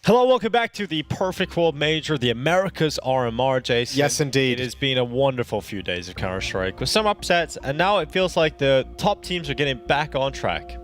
Hello, welcome back to the Perfect World Major, the Americas RMR, Jason. Yes, indeed. It has been a wonderful few days of Counter-Strike with some upsets, and now it feels like the top teams are getting back on track.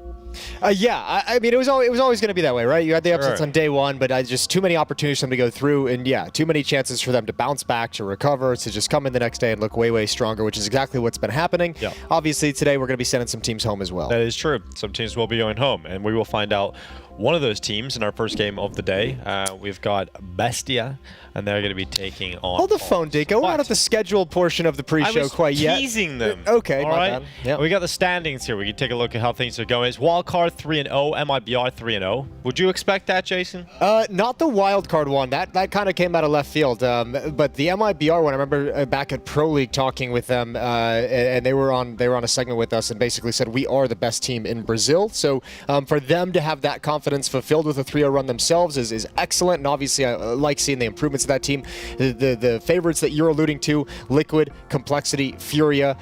Yeah, I mean, it was always going to be that way, right? You had the upsets Sure. on day one, but just too many opportunities for them to go through, and yeah, too many chances for them to bounce back, to recover, to just come in the next day and look way, way stronger, which is exactly what's been happening. Yeah. Obviously, today we're going to be sending some teams home as well. That is true. Some teams will be going home, and we will find out one of those teams in our first game of the day. We've got BESTIA, and they're going to be taking on... Hold the phone, Dico. We're not at the scheduled portion of the pre-show quite yet. I was teasing them. Okay, all my right. bad. Yep. We got the standings here. We can take a look at how things are going. It's Wildcard 3-0, MIBR 3-0. Would you expect that, Jason? Not the Wildcard one. That kind of came out of left field. But the MIBR one, I remember back at Pro League talking with them, and they were on a segment with us and basically said we are the best team in Brazil. So for them to have that confidence fulfilled with a 3-0 run themselves is excellent. And obviously, I like seeing the improvements of that team. The favorites that you're alluding to, Liquid, Complexity, Furia,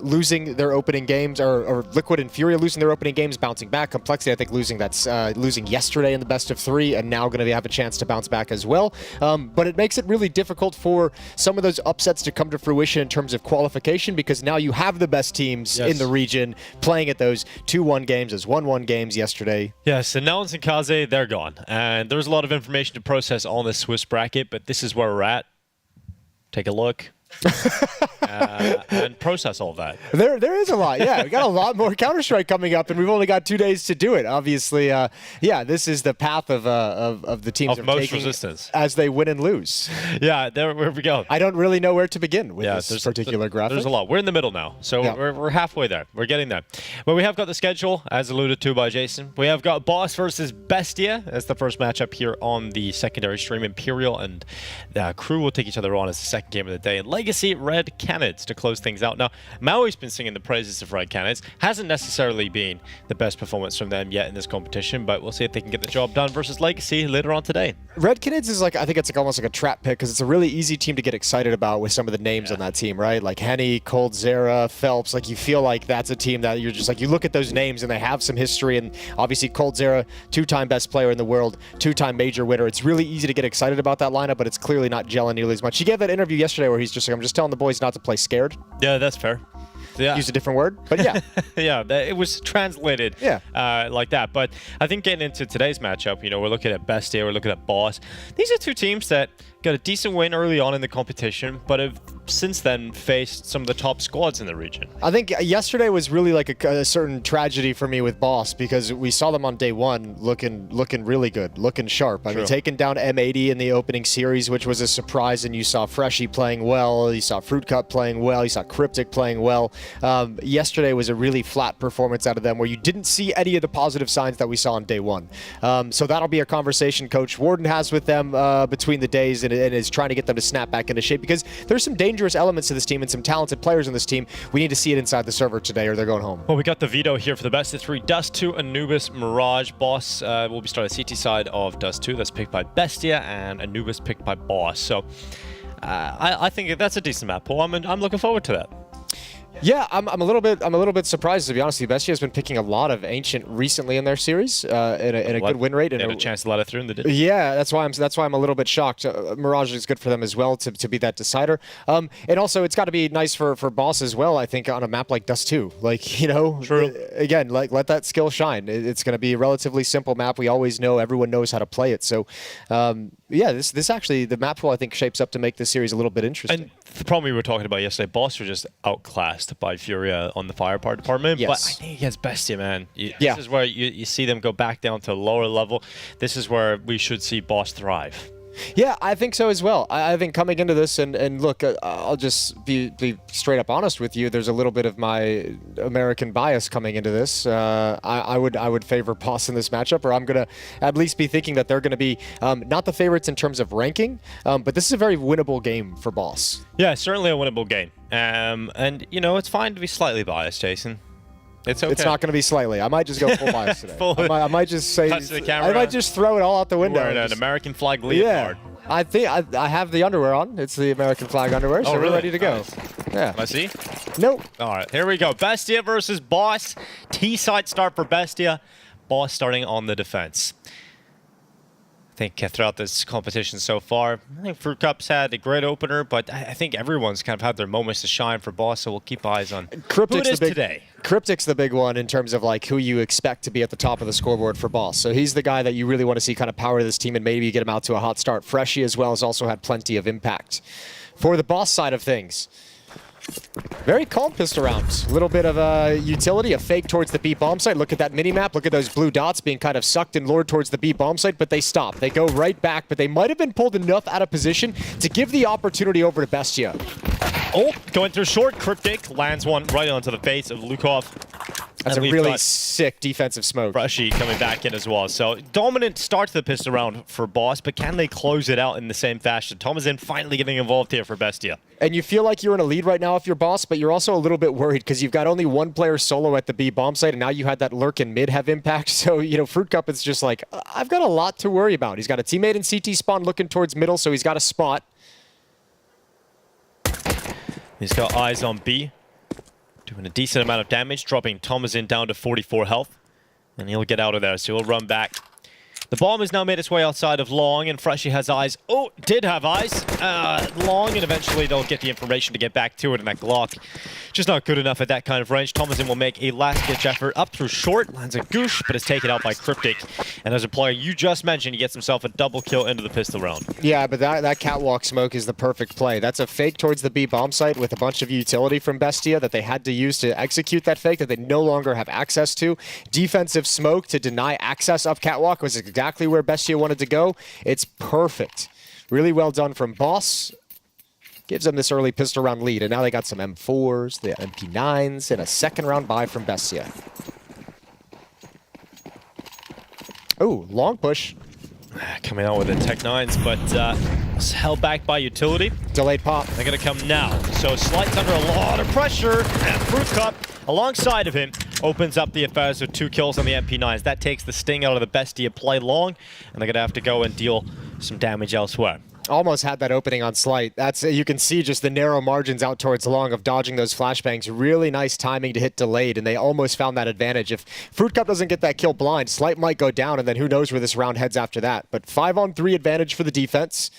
losing their opening games, or Liquid and Furia losing their opening games, bouncing back. Complexity, I think, losing yesterday in the best of 3, and now going to have a chance to bounce back as well. But it makes it really difficult for some of those upsets to come to fruition in terms of qualification, because now you have the best teams in the region playing at those 2-1 games, as 1-1 games yesterday. Yes, and Nouns and Kaze, they're gone. And there's a lot of information to process on this Swiss bracket, but this is where we're at. Take a look. And process all of that. There is a lot, yeah. We got a lot more Counter-Strike coming up, and we've only got 2 days to do it. Obviously, yeah, this is the path of the teams of most taking resistance as they win and lose. Yeah, there we go. I don't really know where to begin with this particular graphic. There's a lot. We're in the middle now, so we're halfway there. We're getting there. But we have got the schedule, as alluded to by Jason. We have got Boss versus BESTIA. That's the first matchup here on the secondary stream. Imperial and KRÜ will take each other on as the second game of the day. And Legacy Red Canids to close things out. Now, Maui's been singing the praises of Red Canids. Hasn't necessarily been the best performance from them yet in this competition, but we'll see if they can get the job done versus Legacy later on today. Red Canids is like, I think it's like almost like a trap pick, because it's a really easy team to get excited about with some of the names on that team, right? Like Henny, Coldzera, Phelps. Like, you feel like that's a team that you're just like, you look at those names and they have some history, and obviously Coldzera, 2-time best player in the world, 2-time major winner. It's really easy to get excited about that lineup, but it's clearly not gelling nearly as much. He gave that interview yesterday where he's just like, I'm just telling the boys not to play scared. Yeah, that's fair. Yeah. Use a different word, but yeah. Yeah, it was translated like that. But I think getting into today's matchup, you know, we're looking at BESTIA, we're looking at Boss. These are two teams that got a decent win early on in the competition, but have since then faced some of the top squads in the region. I think yesterday was really like a certain tragedy for me with Boss, because we saw them on day one looking really good, looking sharp. I mean, taking down M80 in the opening series, which was a surprise, and you saw Freshie playing well, you saw Fruit Cup playing well, you saw Cryptic playing well. Yesterday was a really flat performance out of them, where you didn't see any of the positive signs that we saw on day one. So that'll be a conversation Coach Warden has with them between the days, and is trying to get them to snap back into shape, because there's some dangerous elements to this team and some talented players in this team. We need to see it inside the server today, or they're going home. Well, we got the veto here for the best of 3. Dust 2, Anubis, Mirage. Boss will be starting CT side of Dust 2. That's picked by BESTIA, and Anubis picked by Boss. So I think that's a decent map, Paul. I'm looking forward to that. Yeah, I'm a little bit surprised, to be honest with you. BESTIA has been picking a lot of Ancient recently in their series, in a good win rate. They had a chance to let it through, and they did. Yeah, that's why I'm a little bit shocked. Mirage is good for them as well to be that decider. And also, it's got to be nice for Boss as well, I think, on a map like Dust 2. Like, you know, again, like, let that skill shine. It's going to be a relatively simple map. We always know, everyone knows how to play it. So, yeah, this actually, the map pool, I think, shapes up to make this series a little bit interesting. And the problem we were talking about yesterday, Boss were just outclassed by Furia on the firepower department. Yes. But I think against BESTIA, man, this is where you see them go back down to a lower level. This is where we should see Boss thrive. Yeah, I think so as well. I think coming into this, and look, I'll just be straight up honest with you. There's a little bit of my American bias coming into this. I would favor Boss in this matchup, or I'm gonna at least be thinking that they're gonna be not the favorites in terms of ranking, but this is a very winnable game for Boss. Yeah, certainly a winnable game. And you know, it's fine to be slightly biased, Jason. It's okay. It's not going to be slightly. I might just go full bias today. I might just say, I might just throw it all out the window. Wearing an American flag leotard. Yeah. I think I have the underwear on. It's the American flag underwear, so we're ready to go. Nice. Yeah. I see. Nope. All right, here we go. BESTIA versus Boss. T-side start for BESTIA. Boss starting on the defense. I think throughout this competition so far, I think Fruit Cup's had a great opener, but I think everyone's kind of had their moments to shine for Boss, so we'll keep eyes on who it is today. Cryptic's the big one in terms of like who you expect to be at the top of the scoreboard for Boss. So he's the guy that you really want to see kind of power this team and maybe get him out to a hot start. Freshie as well has also had plenty of impact. For the Boss side of things, very calm pistol round. A little bit of a utility, a fake towards the B bomb site. Look at that mini-map. Look at those blue dots being kind of sucked and lured towards the B bomb site, but they stop. They go right back, but they might have been pulled enough out of position to give the opportunity over to BESTIA. Oh, going through short. Cryptic lands one right onto the face of Lukov. That's a really sick defensive smoke. Freshie coming back in as well. So dominant start to the pistol round for Boss, but can they close it out in the same fashion? Thomasin finally getting involved here for BESTIA. And you feel like you're in a lead right now if you're Boss, but you're also a little bit worried because you've got only one player solo at the B bomb site, and now you had that lurk in mid have impact. So, you know, Fruit Cup is just like, I've got a lot to worry about. He's got a teammate in CT spawn looking towards middle, so he's got a spot. He's got eyes on B. Doing a decent amount of damage, dropping Thomasin down to 44 health. And he'll get out of there, so he'll run back. The bomb has now made its way outside of Long, and Freshie has eyes. Oh, did have eyes. Long, and eventually they'll get the information to get back to it, and that Glock just not good enough at that kind of range. Thomasin will make a last-ditch effort up through short, lands a goosh, but is taken out by Cryptic. And as a player you just mentioned, he gets himself a double kill into the pistol round. Yeah, but that catwalk smoke is the perfect play. That's a fake towards the B bomb site with a bunch of utility from BESTIA that they had to use to execute that fake that they no longer have access to. Defensive smoke to deny access up catwalk was exactly where BESTIA wanted to go. It's perfect. Really well done from Boss. Gives them this early pistol round lead, and now they got some M4s, the MP9s, and a second round buy from BESTIA. Oh, long push. Coming out with the Tech 9s, but held back by utility. Delayed pop. They're going to come now. So Slight's under a lot of pressure, and Fruit Cup, alongside of him, opens up the affairs with 2 kills on the MP9s. That takes the sting out of the BESTIA play Long, and they're going to have to go and deal some damage elsewhere. Almost had that opening on Slight. That's you can see just the narrow margins out towards Long of dodging those flashbangs. Really nice timing to hit delayed, and they almost found that advantage. If Fruit Cup doesn't get that kill blind, Slight might go down, and then who knows where this round heads after that. But 5-on-3 advantage for the defense.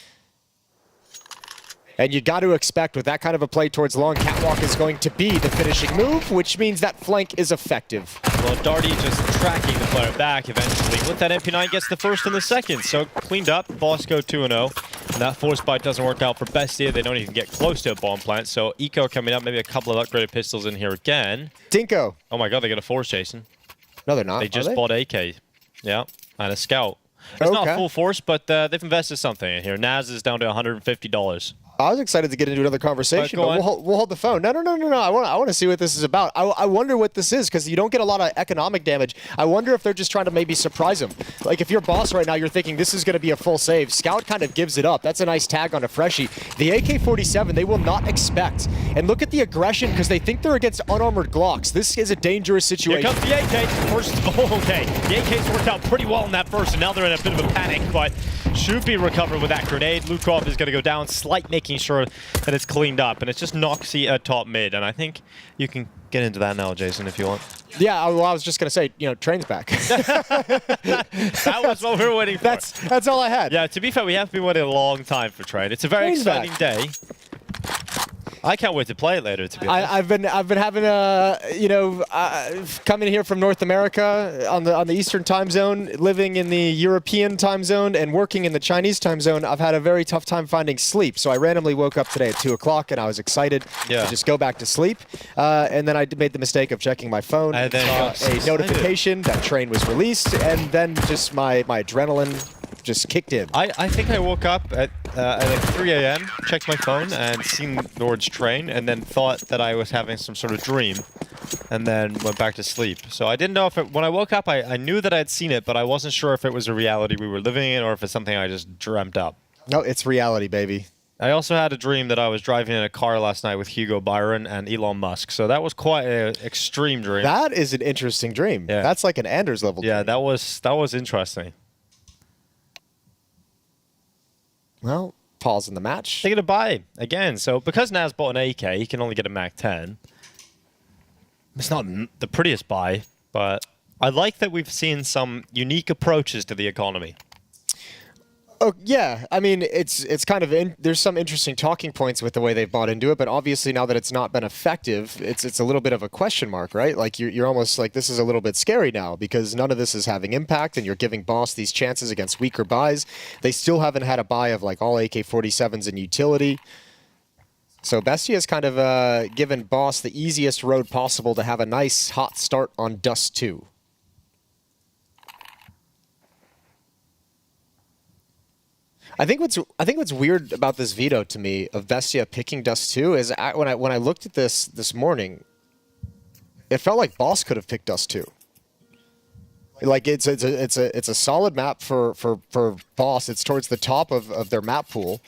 And you got to expect with that kind of a play towards Long, catwalk is going to be the finishing move, which means that flank is effective. Well, Darty just tracking the player back eventually. With that MP9 gets the first and the second, so cleaned up. Boss go 2-0. And that force bite doesn't work out for BESTIA. They don't even get close to a bomb plant. So Eco coming up, maybe a couple of upgraded pistols in here again. Dinko. Oh my god, they got a force, Jason. No, they're not. They just bought AK. Yeah, and a scout. It's not full force, but they've invested something in here. Naz is down to $150. I was excited to get into another conversation, but we'll hold the phone. No. I want to see what this is about. I wonder what this is, because you don't get a lot of economic damage. I wonder if they're just trying to maybe surprise him. Like, if you're Boss right now, you're thinking this is going to be a full save. Scout kind of gives it up. That's a nice tag on a Freshie. The AK-47, they will not expect. And look at the aggression, because they think they're against unarmored Glocks. This is a dangerous situation. Here comes the AK. First, okay. The AK's worked out pretty well in that first, and now they're in a bit of a panic, but should be recovered with that grenade. Lukov is going to go down, Slight making sure that it's cleaned up, and it's just Noxy at top mid, and I think you can get into that now, Jason, if you want. Yeah, well, I was just going to say, you know, Train's back. That was what we were waiting for. That's all I had. Yeah, to be fair, we have been waiting a long time for Train. It's a very exciting day. I can't wait to play it later, to be honest. I've been having coming here from North America on the Eastern time zone, living in the European time zone, and working in the Chinese time zone. I've had a very tough time finding sleep, so I randomly woke up today at 2 o'clock, and I was excited to just go back to sleep. And then I made the mistake of checking my phone, and saw a notification that Train was released, and then just my adrenaline just kicked in. I think I woke up at like 3 a.m., checked my phone, and seen the words Train, and then thought that I was having some sort of dream, and then went back to sleep. So I didn't know if when I woke up, I knew that I had seen it, but I wasn't sure if it was a reality we were living in or if it's something I just dreamt up. No, it's reality, baby. I also had a dream that I was driving in a car last night with Hugo Byron and Elon Musk, so that was quite an extreme dream. That is an interesting dream. Yeah. That's like an Anders level dream. Yeah, that was interesting. Well, pause in the match. They're going to buy again. So because Naz bought an AK, he can only get a MAC-10. It's not the prettiest buy, but I like that we've seen some unique approaches to the economy. Oh yeah, I mean it's kind of there's some interesting talking points with the way they've bought into it, but obviously now that it's not been effective, it's a little bit of a question mark, right? Like you're almost like this is a little bit scary now because none of this is having impact, and you're giving Boss these chances against weaker buys. They still haven't had a buy of like all AK-47s and utility. So BESTIA has kind of given Boss the easiest road possible to have a nice hot start on Dust 2. I think what's weird about this veto to me of BESTIA picking Dust 2 is when I looked at this morning, it felt like Boss could have picked Dust 2. Like it's a solid map for Boss. It's towards the top of their map pool.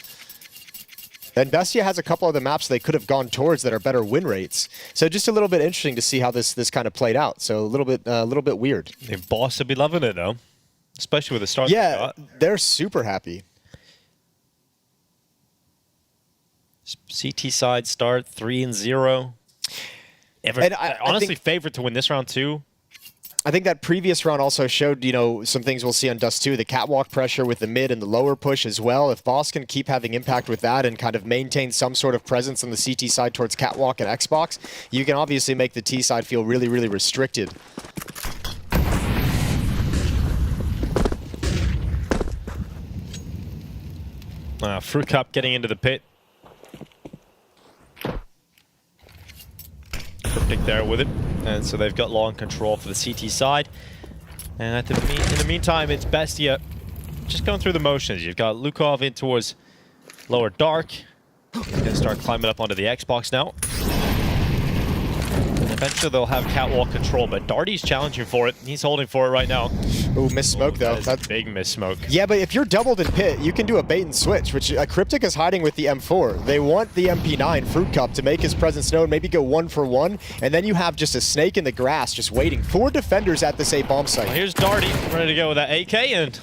And BESTIA has a couple of the maps they could have gone towards that are better win rates. So just a little bit interesting to see how this kind of played out. So a little bit weird. Boss would be loving it though, especially with the start. Yeah, they're super happy. CT side start 3-0. Honestly, favored to win this round too. I think that previous round also showed, you know, some things we'll see on Dust 2, the catwalk pressure with the mid and the lower push as well. If Boss can keep having impact with that and kind of maintain some sort of presence on the CT side towards catwalk and Xbox, you can obviously make the T side feel really, really restricted. Fruit Cup getting into the pit. Cryptic there with it, and so they've got long control for the CT side. And in the meantime, it's BESTIA just going through the motions. You've got Lukov in towards lower dark. Gonna start climbing up onto the Xbox now. And eventually they'll have catwalk control, but Darty's challenging for it. He's holding for it right now. Ooh, miss smoke though. That's a big miss smoke. Yeah, but if you're doubled in pit, you can do a bait and switch, which Cryptic is hiding with the M4. They want the MP9 Fruit Cup to make his presence known, maybe go 1-for-1, and then you have just a snake in the grass just waiting. 4 defenders at this A bomb site. Well, here's Darty ready to go with that AK, and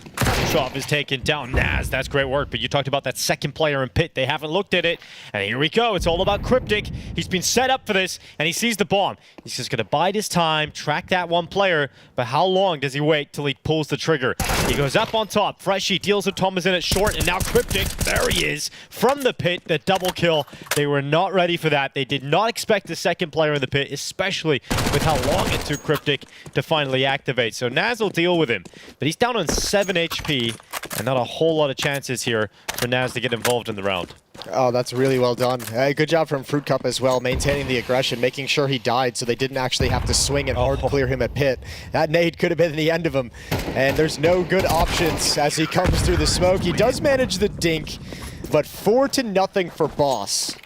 Shop is taken down. Naz, that's great work, but you talked about that second player in pit. They haven't looked at it, and here we go. It's all about Cryptic. He's been set up for this, and he sees the bomb. He's just going to bide his time, track that one player, but how long does he wait till he pulls the trigger? He goes up on top. Freshy deals with Thomas in it short, and now Cryptic, there he is, from the pit, the double kill. They were not ready for that. They did not expect the second player in the pit, especially with how long it took Cryptic to finally activate. So Naz will deal with him, but he's down on 7 HP, and not a whole lot of chances here for Naz to get involved in the round. Oh, that's really well done. Good job from Fruit Cup as well, maintaining the aggression, making sure he died so they didn't actually have to swing and hard clear him at pit. That nade could have been the end of him, and there's no good options as he comes through the smoke. He does manage the dink, but 4-0 for Boss.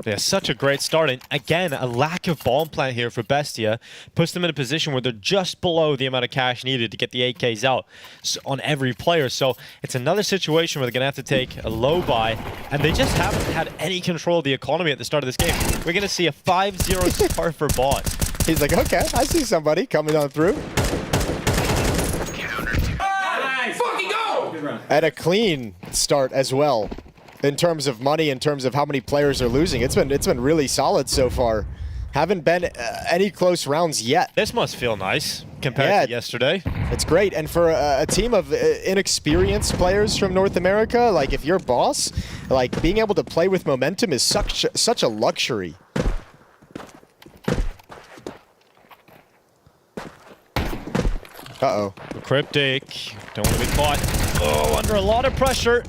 Yeah, such a great start, and again, a lack of bomb plant here for BESTIA puts them in a position where they're just below the amount of cash needed to get the AKs out on every player. So it's another situation where they're going to have to take a low buy, and they just haven't had any control of the economy at the start of this game. We're going to see a 5-0 start for Boss. He's like, okay, I see somebody coming on through. Nice. Fucking go! And a clean start as well. In terms of money, in terms of how many players are losing, it's been really solid so far. Haven't been any close rounds yet. This must feel nice compared to yesterday. It's great, and for a team of inexperienced players from North America, like if you're Boss, like being able to play with momentum is such a luxury. Uh-oh. Cryptic, don't want to be caught. Oh, under a lot of pressure.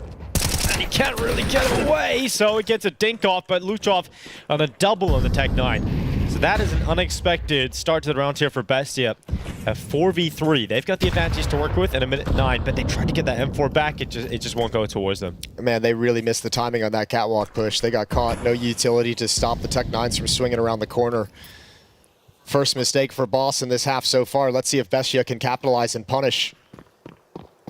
And he can't really get away, so it gets a dink off, but Luchov on a double on the Tech 9. So that is an unexpected start to the round here for BESTIA. A 4v3. They've got the advantage to work with in a minute 9, but they tried to get that M4 back. It just won't go towards them. Man, they really missed the timing on that catwalk push. They got caught. No utility to stop the Tech 9s from swinging around the corner. First mistake for Boss in this half so far. Let's see if BESTIA can capitalize and punish.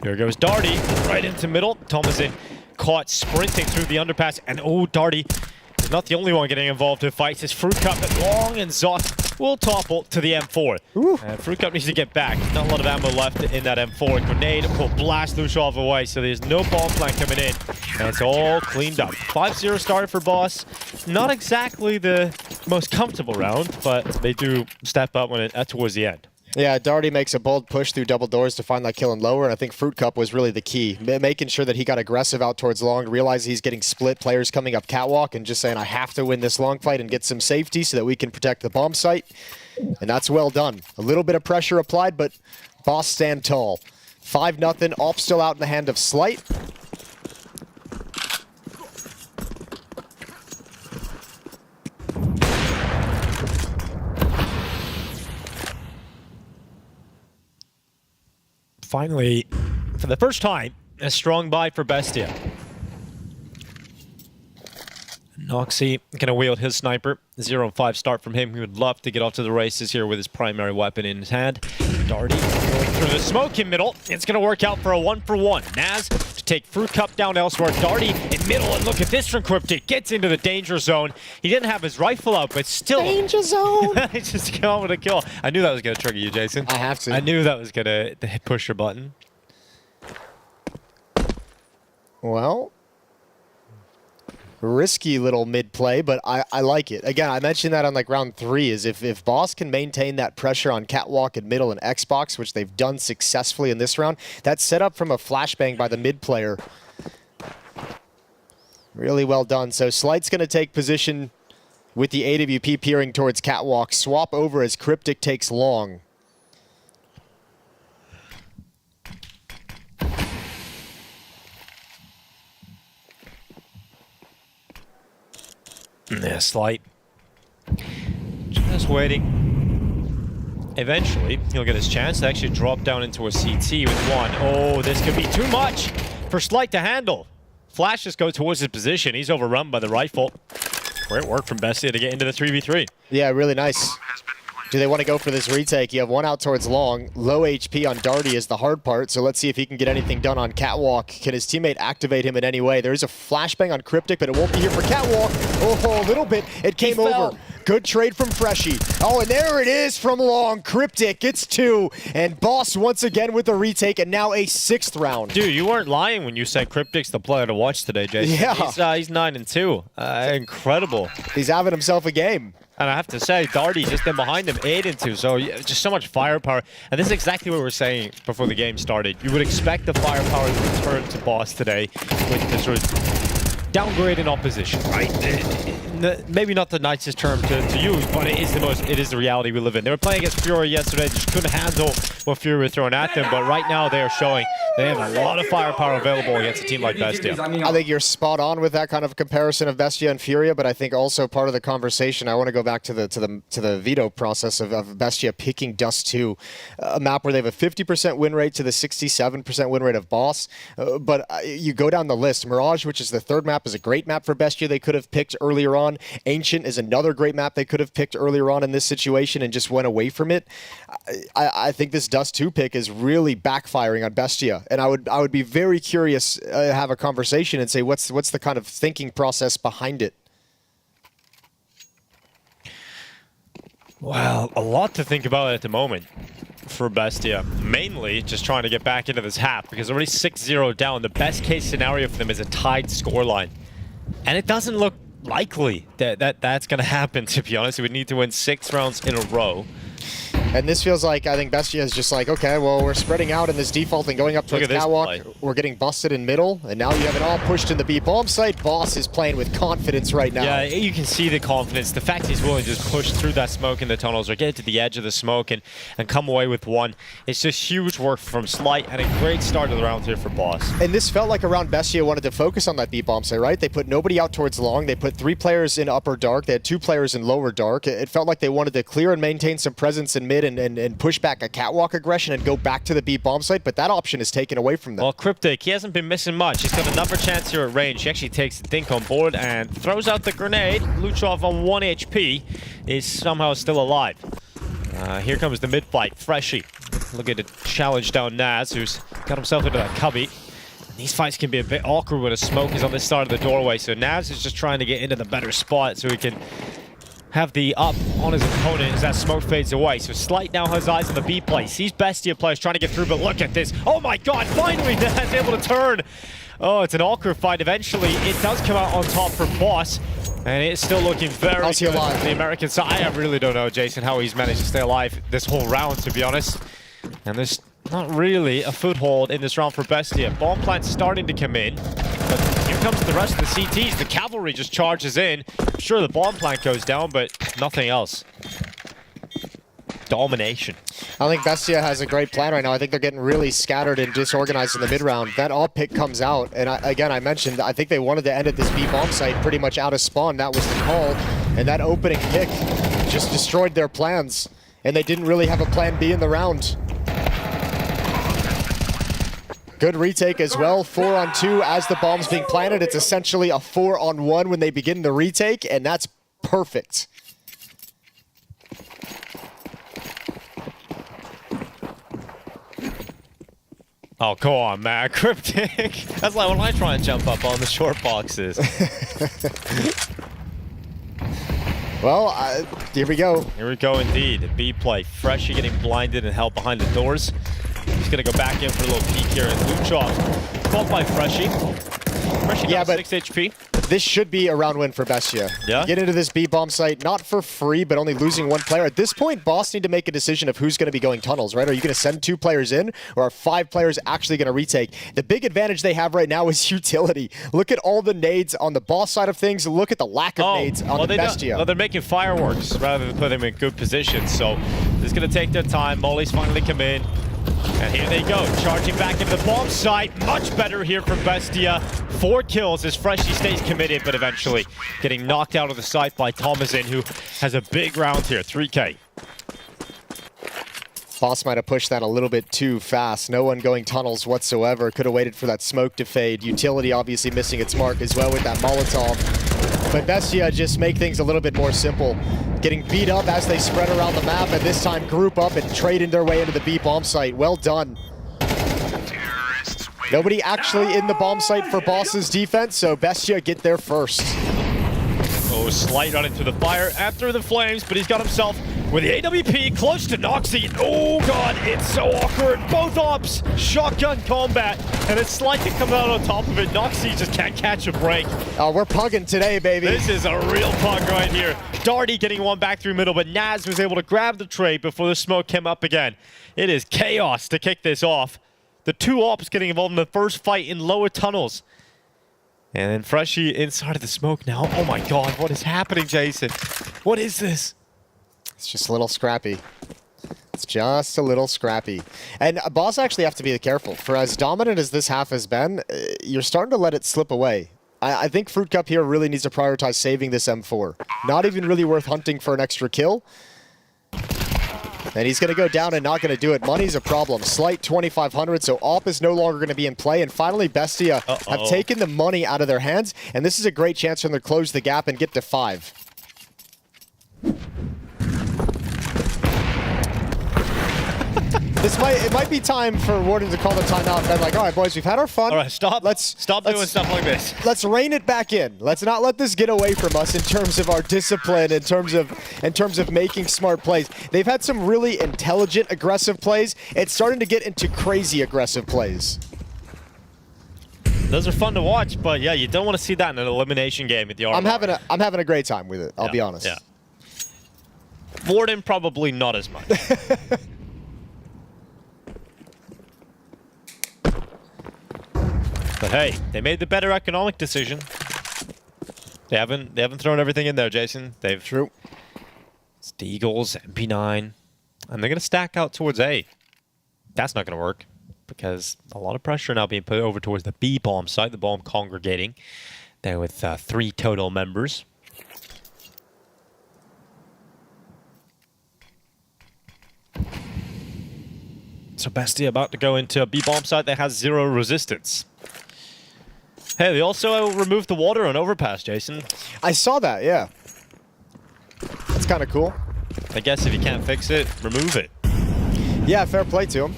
Here goes Darty, right into middle. Thomas in. Caught sprinting through the underpass, and oh, Darty is not the only one getting involved in fights. It's Fruit Cup, and Long and Zot will topple to the M4. Fruit Cup needs to get back. There's not a lot of ammo left in that M4. Grenade will blast Lushov away, so there's no bomb plant coming in, and it's all cleaned up. 5-0 start for Boss. Not exactly the most comfortable round, but they do step up when towards the end. Yeah, Darty makes a bold push through double doors to find that kill and lower, and I think Fruit Cup was really the key. Making sure that he got aggressive out towards long, realize he's getting split players coming up catwalk, and just saying, I have to win this long fight and get some safety so that we can protect the bomb site. And that's well done. A little bit of pressure applied, but Boss stand tall. 5-0, AWP still out in the hand of Slight. Finally, for the first time, a strong buy for Bestia. Noxy gonna wield his sniper. 0-5 start from him. He would love to get off to the races here with his primary weapon in his hand. Darty going through the smoke in middle. It's gonna work out for a 1-for-1. Naz to take Fruit Cup down elsewhere. Darty in middle, and look at this from Cryptic. Gets into the danger zone. He didn't have his rifle out, but still. Danger zone! He just came out with a kill. I knew that was gonna trigger you, Jason. I have to. I knew that was gonna push your button. Well, risky little mid play, but I like it. Again, I mentioned that on like round 3 is if Boss can maintain that pressure on catwalk and middle and Xbox, which they've done successfully in this round, that's set up from a flashbang by the mid player. Really well done. So Slight's going to take position with the AWP peering towards catwalk, swap over as Cryptic takes long. Yeah, Slight. Just waiting. Eventually, he'll get his chance to actually drop down into a CT with one. Oh, this could be too much for Slight to handle. Flashes go towards his position. He's overrun by the rifle. Great work from Bestia to get into the 3v3. Yeah, really nice. Do they want to go for this retake? You have one out towards long. Low HP on Darty is the hard part, so let's see if he can get anything done on catwalk. Can his teammate activate him in any way? There is a flashbang on Cryptic, but it won't be here for catwalk. Oh, a little bit. It came over. Good trade from Freshie. Oh, and there it is from long. Cryptic gets 2, and Boss once again with a retake, and now a 6th round. Dude, you weren't lying when you said Cryptic's the player to watch today, Jason. Yeah. He's 9-2. Incredible. He's having himself a game. And I have to say, Darty just in behind him, 8-2. So just so much firepower. And this is exactly what we were saying before the game started. You would expect the firepower to return to Boss today with the sort of downgrade in opposition, right? Maybe not the nicest term to use, but it is the reality we live in. They were playing against FURIA yesterday, just couldn't handle what FURIA were throwing at them, but right now they are showing they have a lot of firepower available against a team like Bestia. I think you're spot on with that kind of comparison of Bestia and FURIA, but I think also part of the conversation, I want to go back to the veto process of Bestia picking Dust 2, a map where they have a 50% win rate to the 67% win rate of Boss, but you go down the list. Mirage, which is the 3rd map, is a great map for Bestia they could have picked earlier on. Ancient is another great map they could have picked earlier on in this situation and just went away from it. I think this Dust 2 pick is really backfiring on Bestia, and I would be very curious to have a conversation and say what's the kind of thinking process behind it. Well, a lot to think about at the moment for Bestia. Mainly just trying to get back into this half because they're already 6-0 down. The best case scenario for them is a tied scoreline, and it doesn't look likely that's going to happen, to be honest. We would need to win 6 rounds in a row. And this feels like, I think Bestia is just like, okay, well, we're spreading out in this default and going up towards catwalk. We're getting busted in middle, and now you have it all pushed in the B bomb site. Boss is playing with confidence right now. Yeah, you can see the confidence. The fact he's willing to just push through that smoke in the tunnels or get to the edge of the smoke and come away with one. It's just huge work from Slight and a great start of the round here for Boss. And this felt like a round Bestia wanted to focus on that B bomb site, right? They put nobody out towards long. They put 3 players in upper dark. They had 2 players in lower dark. It felt like they wanted to clear and maintain some presence in mid and push back a catwalk aggression and go back to the B bomb site, but that option is taken away from them. Well, Cryptic, he hasn't been missing much. He's got another chance here at range. He actually takes the Dink on board and throws out the grenade. Luchov on 1 HP is somehow still alive. Here comes the mid fight. Freshie looking to challenge down Naz, who's got himself into that cubby. These fights can be a bit awkward when a smoke is on this side of the doorway, so Naz is just trying to get into the better spot so he can have the up on his opponent as that smoke fades away. So Slight now has eyes on the B play. Sees Bestia players trying to get through, but look at this. Oh my god, finally Naz able to turn. Oh, it's an awkward fight. Eventually, it does come out on top for Boss. And it's still looking very How's he good alive? for the American side. I really don't know, Jason, how he's managed to stay alive this whole round, to be honest. And there's not really a foothold in this round for BESTIA. Bomb plant's starting to come in. But here comes the rest of the CTs. The cavalry just charges in. Sure, the bomb plant goes down, but nothing else. Domination. I think BESTIA has a great plan right now. I think they're getting really scattered and disorganized in the mid-round. That AWP pick comes out, and again, I mentioned, I think they wanted to end at this B bomb site pretty much out of spawn. That was the call, and that opening pick just destroyed their plans, and they didn't really have a plan B in the round. Good retake as well, 4-on-2 as the bomb's being planted. It's essentially a 4-on-1 when they begin the retake, and that's perfect. Oh, come on, man. Cryptic. That's like when I try and jump up on the short boxes. Well, here we go. Here we go indeed. B play. Freshie getting blinded and held behind the doors. He's going to go back in for a little peek here. And Luchov caught by Freshie. Freshie got 6 HP. This should be a round win for BESTIA. Yeah. Get into this B bomb site, not for free, but only losing one player. At this point, Boss need to make a decision of who's going to be going tunnels, right? Are you going to send 2 players in, or are 5 players actually going to retake? The big advantage they have right now is utility. Look at all the nades on the Boss side of things. Look at the lack of nades on the BESTIA. Well, they're making fireworks rather than putting them in good positions. So it's going to take their time. Molly's finally come in. And here they go, charging back into the bomb site. Much better here for BESTIA. 4 kills as Freshie stays committed, but eventually getting knocked out of the site by Thomasin, who has a big round here, 3K. Boss might have pushed that a little bit too fast. No one going tunnels whatsoever. Could have waited for that smoke to fade. Utility obviously missing its mark as well with that Molotov. But BESTIA just make things a little bit more simple. Getting beat up as they spread around the map, and this time group up and trading their way into the B bomb site. Well done. Nobody actually in the bomb site for Boss's defense, so BESTIA get there first. Oh, slight run into the fire after the flames, but he's got himself with the AWP close to Noxy. Oh god, it's so awkward. Both ops, shotgun combat, and it's Slight to come out on top of it. Noxy just can't catch a break. Oh, we're pugging today, baby. This is a real pug right here. Darty getting one back through middle, but Naz was able to grab the trade before the smoke came up again. It is chaos to kick this off. The 2 ops getting involved in the first fight in lower tunnels. And then Freshie inside of the smoke now. Oh my god, what is happening, Jason? What is this? It's just a little scrappy. It's just a little scrappy. And Boss actually have to be careful. For as dominant as this half has been, you're starting to let it slip away. I think Fruit Cup here really needs to prioritize saving this M4. Not even really worth hunting for an extra kill. And he's going to go down and not going to do it. Money's a problem. Slight 2,500, so AWP is no longer going to be in play. And finally, BESTIA have taken the money out of their hands. And this is a great chance for them to close the gap and get to 5. It might be time for Warden to call the timeout. They're like, all right, boys, we've had our fun. All right, stop doing stuff like this. Let's rein it back in. Let's not let this get away from us in terms of our discipline, in terms of making smart plays. They've had some really intelligent, aggressive plays. It's starting to get into crazy aggressive plays. Those are fun to watch, but yeah, you don't want to see that in an elimination game at the RMR. I'm having a great time with it. I'll be honest. Yeah. Warden probably not as much. But hey, they made the better economic decision. They haven't thrown everything in there, Jason. They've True. It's Deagles, MP9, and they're gonna stack out towards A. That's not gonna work because a lot of pressure now being put over towards the B bomb site. The bomb congregating there with 3 total members. So BESTIA about to go into a B bomb site that has 0 resistance. Hey, they also removed the water on overpass, Jason. I saw that, yeah. That's kind of cool. I guess if you can't fix it, remove it. Yeah, fair play to them.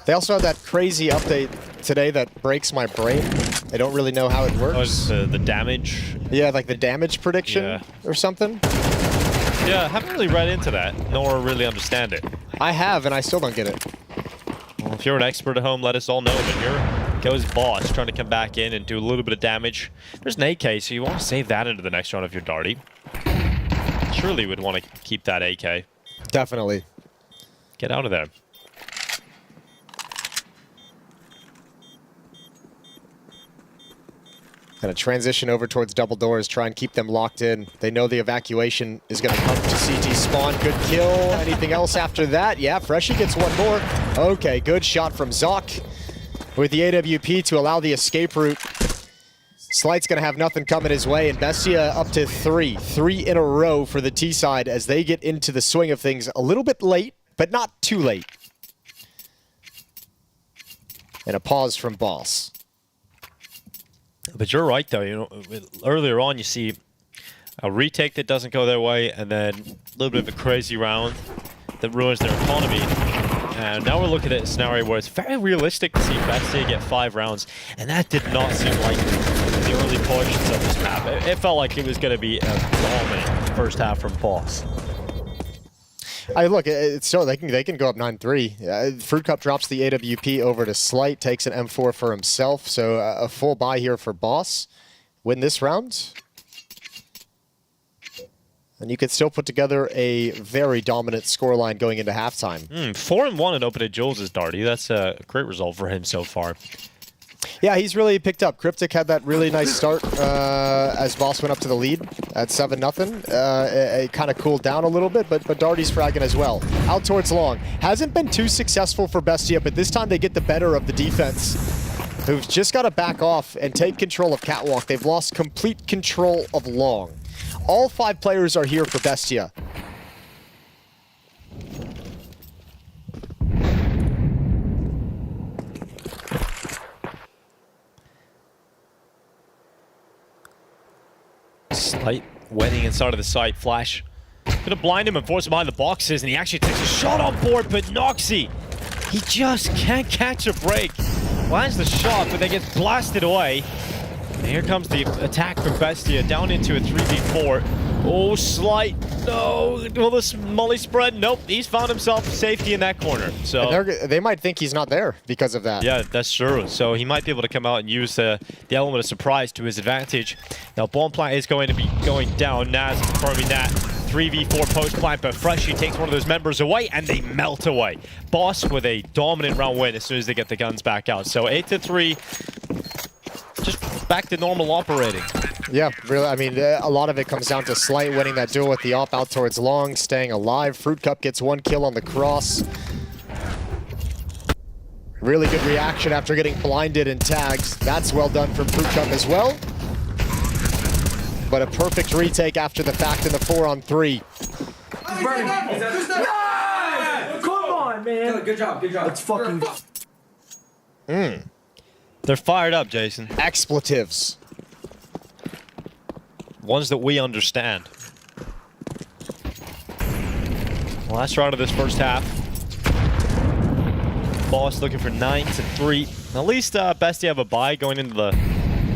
They also had that crazy update today that breaks my brain. I don't really know how it works. Oh, the damage? Yeah, like the damage prediction or something. Yeah, I haven't really read into that, nor really understand it. I have, and I still don't get it. Well, if you're an expert at home, let us all know. But you're Goes Boss, trying to come back in and do a little bit of damage. There's an AK, so you want to save that into the next round if you're Darty. Surely would want to keep that AK. Definitely. Get out of there. Going to transition over towards double doors, try and keep them locked in. They know the evacuation is going to come to CT spawn. Good kill. Anything else after that? Yeah, Freshie gets one more. Okay, good shot from Zoc with the AWP to allow the escape route. Slight's going to have nothing coming his way, and Bestia up to 3. 3 in a row for the T side as they get into the swing of things a little bit late, but not too late. And a pause from Boss. But you're right, though. You know, earlier on, you see a retake that doesn't go their way, and then a little bit of a crazy round that ruins their economy. And now we're looking at a scenario where it's very realistic to see Bestia get 5 rounds, and that did not seem like the early portions of this map. It felt like it was going to be a dominant first half from Boss. Look, it's still they can go up 9-3. Fruit Cup drops the AWP over to Slight, takes an M4 for himself. So a full buy here for Boss. Win this round, and you could still put together a very dominant scoreline going into halftime. 4-1 in opening Jules is Darty. That's a great result for him so far. Yeah, he's really picked up. Cryptic had that really nice start as Boss went up to the lead at 7-0. It kind of cooled down a little bit, but Darty's fragging as well. Out towards long. Hasn't been too successful for Bestia, but this time they get the better of the defense, who've just got to back off and take control of Catwalk. They've lost complete control of long. All 5 players are here for Bestia. Slight wetting inside of the site. Flash gonna blind him and force him behind the boxes, and he actually takes a shot on board, but Noxy, he just can't catch a break. Lands the shot, but then gets blasted away. And here comes the attack from Bestia, down into a 3v4. Oh, Slight, no. Will this molly spread? Nope, he's found himself safety in that corner. So they might think he's not there because of that. Yeah, that's true. So he might be able to come out and use the element of surprise to his advantage. Now, bomb plant is going to be going down. Naz confirming that. 3v4 post plant, but Freshie takes one of those members away, and they melt away. Boss with a dominant round win as soon as they get the guns back out. So 8-3, just back to normal operating. Yeah, really. I mean, a lot of it comes down to Slight winning that duel with the op out towards long, staying alive. Fruit Cup gets 1 kill on the cross. Really good reaction after getting blinded and tagged. That's well done from Fruit Cup as well. But a perfect retake after the fact in the 4-on-3. Come on, man. Good job. Let's fucking... They're fired up, Jason. Expletives. Ones that we understand. Last round of this first half. Boss looking for 9-3. At least Bestia have a bye going into the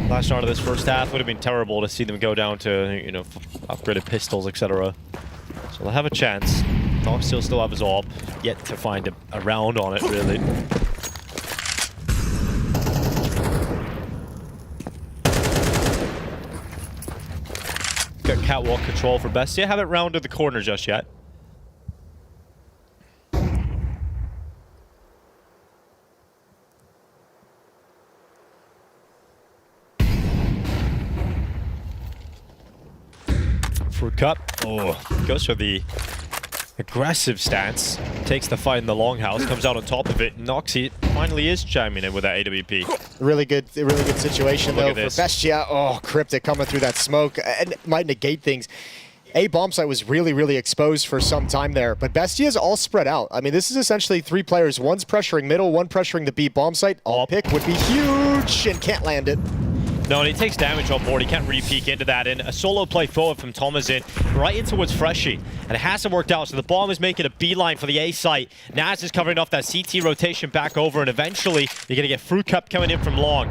last round of this first half. Would have been terrible to see them go down to, you know, upgraded pistols, etc. So they'll have a chance. Nox still have his AWP. Yet to find a round on it, really. Got catwalk control for Bestia. Haven't rounded the corner just yet. Fruit Cup. Oh, goes for the aggressive stance. Takes the fight in the longhouse. Comes out on top of it. Noxy finally is chiming in with that AWP. Really good situation though for Bestia. Oh, Cryptic coming through that smoke and might negate things. A bomb site was really exposed for some time there, but Bestia's all spread out. I mean, this is essentially 3 players. One's pressuring middle, one pressuring the B bomb site. All pick would be huge and can't land it. No, and he takes damage on board. He can't really peek into that. And a solo play forward from Thomas in, right in towards Freshie. And it hasn't worked out, so the bomb is making a beeline for the A site. Naz is covering off that CT rotation back over, and eventually you're going to get Fruit Cup coming in from long.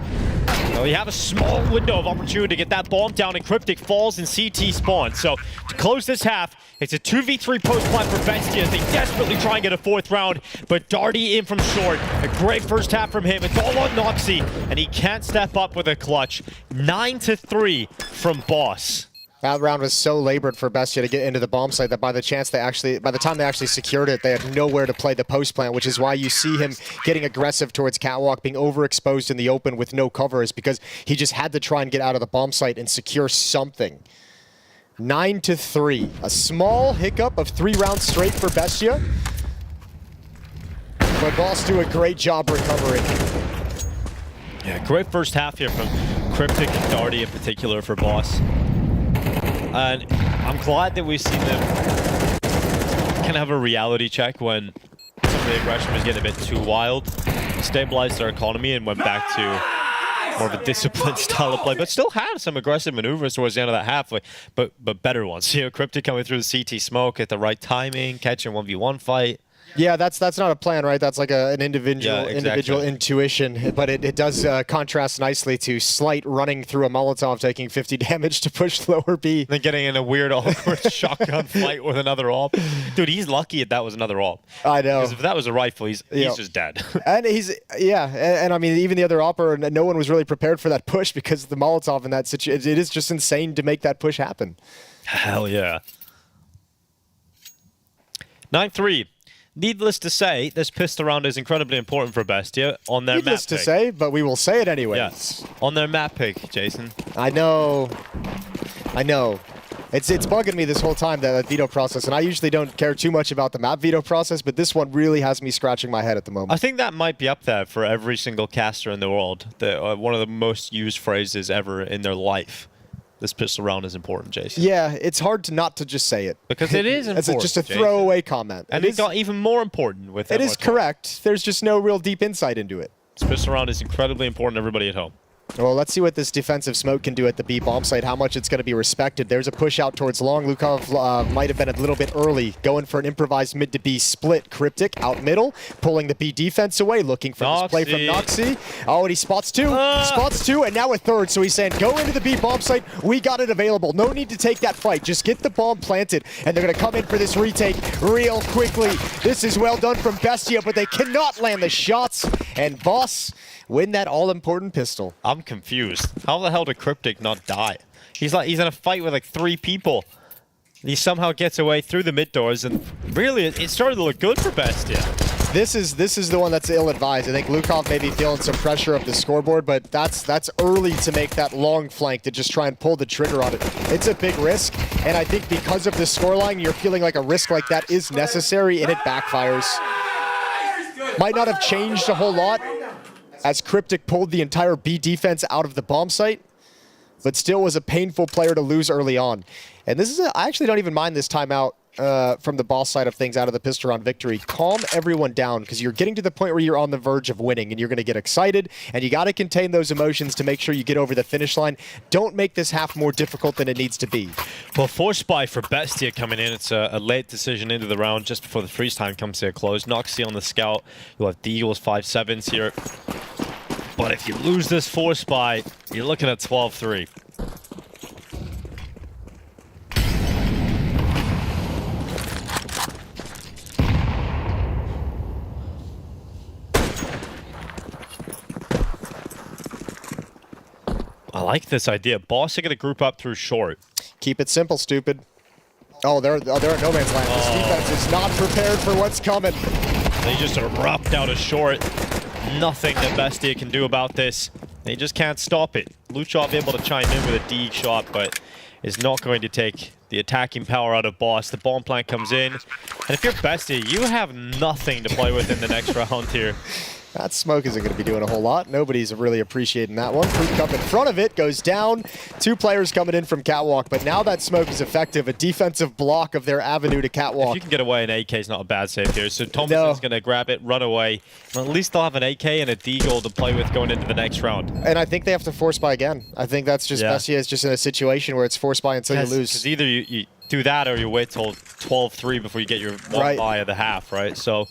So we have a small window of opportunity to get that bomb down, and Cryptic falls in CT spawn. So to close this half, it's a 2v3 post plan for BESTIA as they desperately try and get a 4th round, but Darty in from short. A great first half from him. It's all on Noxy, and he can't step up with a clutch. 9-3 from Boss. That round was so labored for BESTIA to get into the bomb site that by the time they actually secured it, they had nowhere to play the post plant, which is why you see him getting aggressive towards Catwalk, being overexposed in the open with no cover, is because he just had to try and get out of the bomb site and secure something. 9-3. A small hiccup of 3 rounds straight for BESTIA, but Boss do a great job recovering. Yeah, great first half here from Cryptic and Darty in particular for Boss. And I'm glad that we've seen them kind of have a reality check when some of the aggression was getting a bit too wild, stabilized their economy, and went back to more of a disciplined style of play, but still had some aggressive maneuvers towards the end of that half, but better ones. You know, Cryptic coming through the CT smoke at the right timing, catching 1v1 fight. Yeah, that's not a plan, right? That's like an individual intuition, but it does contrast nicely to Slight running through a Molotov, taking 50 damage to push lower B. And then getting in a weird awkward shotgun fight with another AWP. Dude, he's lucky that was another AWP. I know. Because if that was a rifle, he's just dead. And and I mean, even the other AWPer, no one was really prepared for that push because the Molotov in that situation, it is just insane to make that push happen. Hell yeah. 9-3. Needless to say, this pistol round is incredibly important for BESTIA on their map pick. Needless to say, but we will say it anyway. Yes, on their map pick, Jason. I know. It's bugging me this whole time, that veto process, and I usually don't care too much about the map veto process, but this one really has me scratching my head at the moment. I think that might be up there for every single caster in the world. One of the most used phrases ever in their life. This pistol round is important, Jason. Yeah, it's hard not to just say it. Because it is important, It's just a throwaway comment. And it got even more important with it. It is correct. There's just no real deep insight into it. This pistol round is incredibly important to everybody at home. Well, let's see what this defensive smoke can do at the B bomb site, how much it's going to be respected. There's a push out towards long. Lukov might have been a little bit early, going for an improvised mid to B split. Cryptic out middle, pulling the B defense away, looking for this play from Noxy. Oh, and he spots two, and now a third. So he's saying, go into the B bomb site. We got it available. No need to take that fight. Just get the bomb planted, and they're going to come in for this retake real quickly. This is well done from BESTIA, but they cannot land the shots, and Boss win that all-important pistol. I'm confused. How the hell did Cryptic not die? He's in a fight with like 3 people. He somehow gets away through the mid doors, and really, it started to look good for BESTIA. This is the one that's ill-advised. I think Lukov may be feeling some pressure up the scoreboard, but that's early to make that long flank to just try and pull the trigger on it. It's a big risk, and I think because of the scoreline, you're feeling like a risk like that is necessary, and it backfires. Might not have changed a whole lot, as Cryptic pulled the entire B defense out of the bomb site, but still was a painful player to lose early on. And this is I actually don't even mind this timeout from the Boss side of things out of the pistol round victory. Calm everyone down, because you're getting to the point where you're on the verge of winning, and you're going to get excited, and you got to contain those emotions to make sure you get over the finish line. Don't make this half more difficult than it needs to be. Well, force buy for BESTIA coming in. It's a late decision into the round just before the freeze time comes to a close. Noxy on the scout. You'll have Deagles 5-7s here. But if you lose this force buy, you're looking at 12-3. I like this idea. Boss are going to group up through short. Keep it simple, stupid. Oh, they're at no man's land. This defense is not prepared for what's coming. They just erupt out of short. Nothing that BESTIA can do about this. They just can't stop it. Luchov able to chime in with a D shot, but is not going to take the attacking power out of Boss. The bomb plant comes in. And if you're BESTIA, you have nothing to play with in the next round here. That smoke isn't going to be doing a whole lot. Nobody's really appreciating that one. Fruit Cup in front of it, goes down. 2 players coming in from Catwalk, but now that smoke is effective. A defensive block of their avenue to Catwalk. If you can get away, an AK is not a bad save here. So Thomason's going to grab it, run away. Well, at least they'll have an AK and a Deagle to play with going into the next round. And I think they have to force buy again. I think that's just BESTIA is just in a situation where it's force buy until you lose. Because either you do that or you wait till 12-3 before you get your one buy of the half, right? So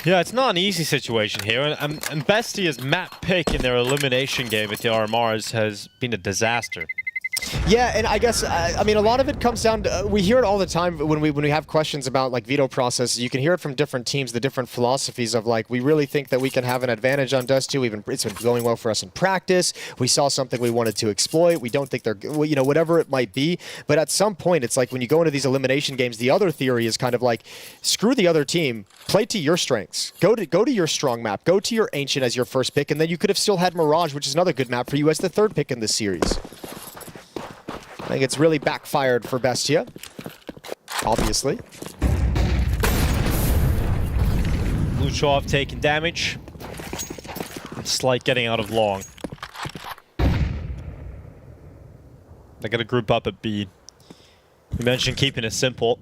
Yeah, it's not an easy situation here, and Bestia's map pick in their elimination game at the RMRs has been a disaster. Yeah, and I guess, I mean, a lot of it comes down to, we hear it all the time when we have questions about, like, veto processes. You can hear it from different teams, the different philosophies of, like, we really think that we can have an advantage on Dust 2. It's been going well for us in practice. We saw something we wanted to exploit. We don't think they're, you know, whatever it might be. But at some point, it's like when you go into these elimination games, the other theory is kind of like, screw the other team, play to your strengths. Go to your strong map. Go to your Ancient as your first pick, and then you could have still had Mirage, which is another good map for you, as the third pick in this series. I think it's really backfired for Bestia, obviously. Luchov taking damage. Slight getting out of long. They're going to group up at B. You mentioned keeping it simple.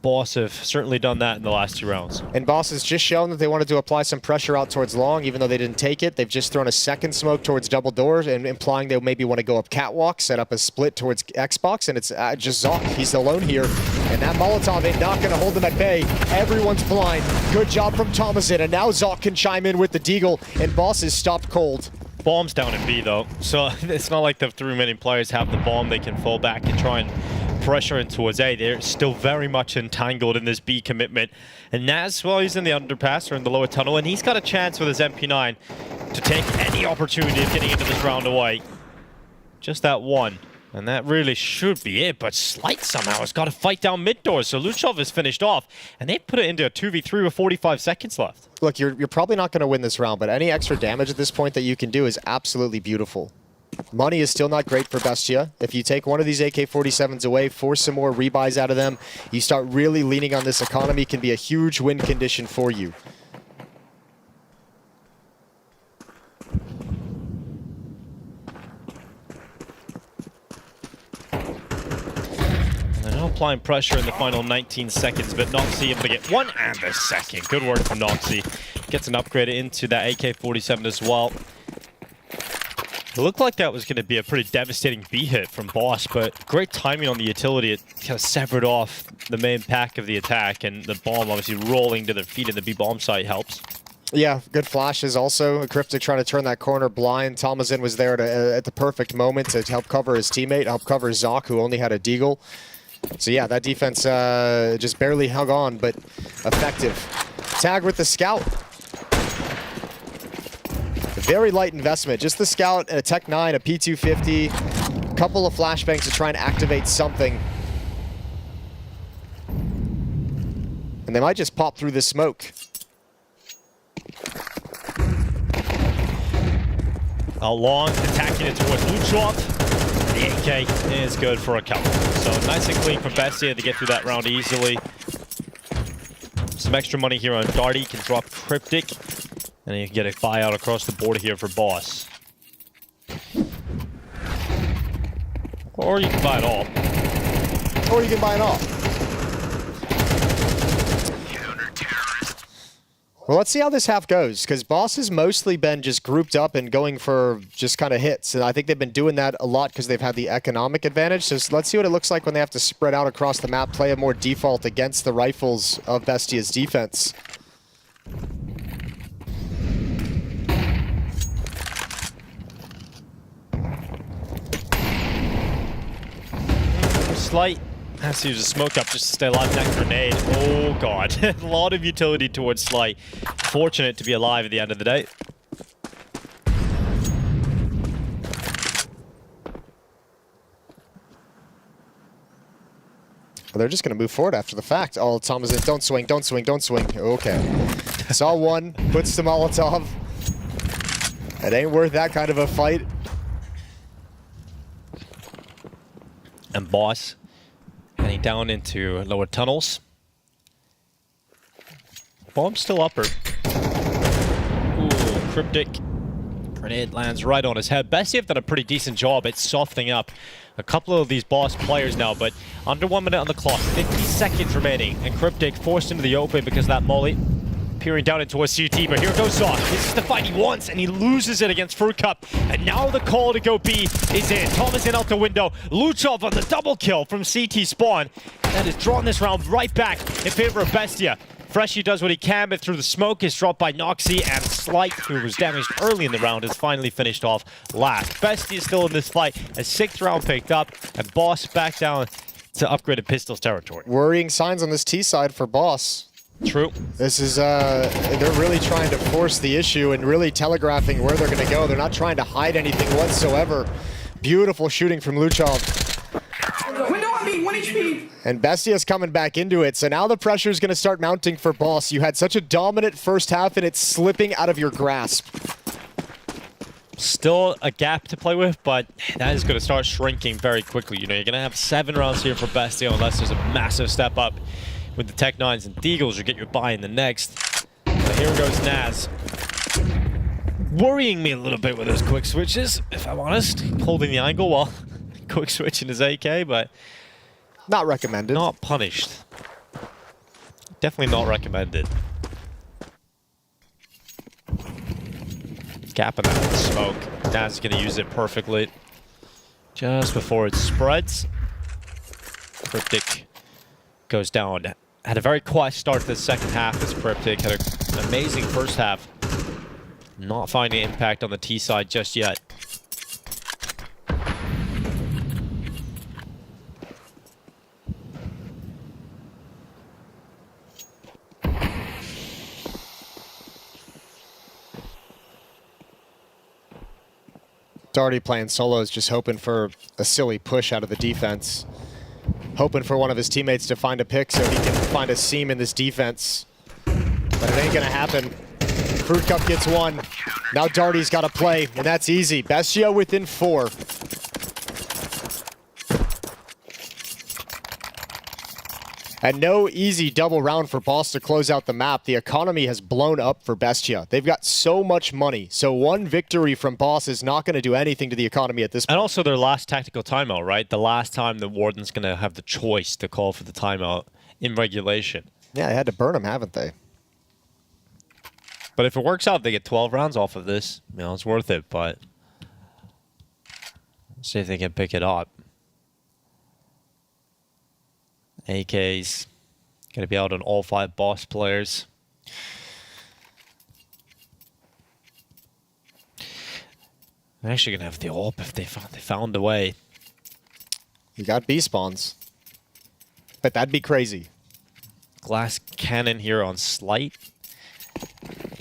Boss have certainly done that in the last 2 rounds. And Boss has just shown that they wanted to apply some pressure out towards long, even though they didn't take it. They've just thrown a second smoke towards double doors, and implying they maybe want to go up catwalk, set up a split towards Xbox, and it's just Zoc. He's alone here, and that Molotov ain't not going to hold them at bay. Everyone's blind. Good job from Thomason, and now Zoc can chime in with the Deagle, and Boss is stopped cold. Bomb's down in B, though, so it's not like the 3 remaining players have the bomb. They can fall back and try and pressure in towards A. They're still very much entangled in this B commitment. And Naz, well, he's in the underpass or in the lower tunnel, and he's got a chance with his MP9 to take any opportunity of getting into this round away. Just that one. And that really should be it, but Slight somehow has got to fight down mid doors, so Luchov is finished off, and they put it into a 2v3 with 45 seconds left. Look, you're probably not going to win this round, but any extra damage at this point that you can do is absolutely beautiful. Money is still not great for Bestia. If you take one of these AK-47s away, force some more rebuys out of them, you start really leaning on this economy, can be a huge win condition for you. They're now applying pressure in the final 19 seconds, but Noxy able to get 1 and a second. Good work from Noxy. Gets an upgrade into that AK-47 as well. It looked like that was going to be a pretty devastating B hit from Boss, but great timing on the utility. It kind of severed off the main pack of the attack, and the bomb obviously rolling to their feet in the B bomb site helps. Yeah, good flashes also. Cryptic trying to turn that corner blind. Thomason was there at the perfect moment to help cover his teammate, help cover Zoc, who only had a Deagle. So yeah, that defense just barely hung on, but effective. Tag with the scout. Very light investment. Just the scout, a Tech 9, a P250, a couple of flashbangs to try and activate something. And they might just pop through this smoke. Long, attacking it towards Luchov. The AK is good for a couple. So nice and clean from Bestia to get through that round easily. Some extra money here on Darty, can drop Cryptic. And you can get a buyout across the board here for Boss. Or you can buy it all. Or you can buy it all. Well, let's see how this half goes, because Boss has mostly been just grouped up and going for just kind of hits. And I think they've been doing that a lot because they've had the economic advantage. So let's see what it looks like when they have to spread out across the map, play a more default against the rifles of Bestia's defense. Slight has to use a smoke up just to stay alive. That grenade. Oh god. A lot of utility towards Slight. Fortunate to be alive at the end of the day. Well, they're just going to move forward after the fact. Oh, Thomason, don't swing, don't swing, don't swing. Okay. Saw one, puts the Molotov. It ain't worth that kind of a fight. And Boss heading down into lower tunnels. Bomb's still upper. Ooh, Cryptic. Grenade lands right on his head. Bestia have done a pretty decent job at softening up a couple of these Boss players now, but under 1 minute on the clock, 50 seconds remaining, and Cryptic forced into the open because of that molly. Peering down into a CT, but here goes Zoc. This is the fight he wants, and he loses it against FURIA. And now the call to go B is in. Thomason out the window. Luchov on the double kill from CT spawn. That has drawn this round right back in favor of Bestia. Freshie does what he can, but through the smoke is dropped by Noxy, and Slight, who was damaged early in the round, is finally finished off last. Bestia is still in this fight, a 6th round picked up, and Boss back down to upgraded pistols territory. Worrying signs on this T side for Boss. True. This is, they're really trying to force the issue and really telegraphing where they're going to go. They're not trying to hide anything whatsoever. Beautiful shooting from Luchov. Window on me, 1 HP. And Bestia's coming back into it, so now the pressure is going to start mounting for Boss. You had such a dominant first half, and it's slipping out of your grasp. Still a gap to play with, but that is going to start shrinking very quickly. You know, you're going to have 7 rounds here for Bestia unless there's a massive step up with the Tech 9s and Deagles. You get your buy in the next. But here goes Naz. Worrying me a little bit with those quick switches, if I'm honest. Holding the angle while quick switching his AK, but not recommended. Not punished. Definitely not recommended. Gap in that smoke. Naz is going to use it perfectly. Just before it spreads. Cryptic goes down. Had a very quiet start to the second half as Cryptic. Had an amazing first half. Not finding impact on the T side just yet. Darty playing solos, just hoping for a silly push out of the defense. Hoping for one of his teammates to find a pick so he can find a seam in this defense. But it ain't gonna happen. Fruit Cup gets 1. Now Darty's gotta play, and that's easy. Bestia within 4. And no easy double round for Boss to close out the map. The economy has blown up for Bestia. They've got so much money. So one victory from Boss is not going to do anything to the economy at this point. And also their last tactical timeout, right? The last time the Warden's going to have the choice to call for the timeout in regulation. Yeah, they had to burn him, haven't they? But if it works out, they get 12 rounds off of this. You know, it's worth it, but let's see if they can pick it up. AK's going to be out on all 5 Boss players. They're actually going to have the AWP if they found a way. You got B spawns. But that'd be crazy. Glass cannon here on Slight.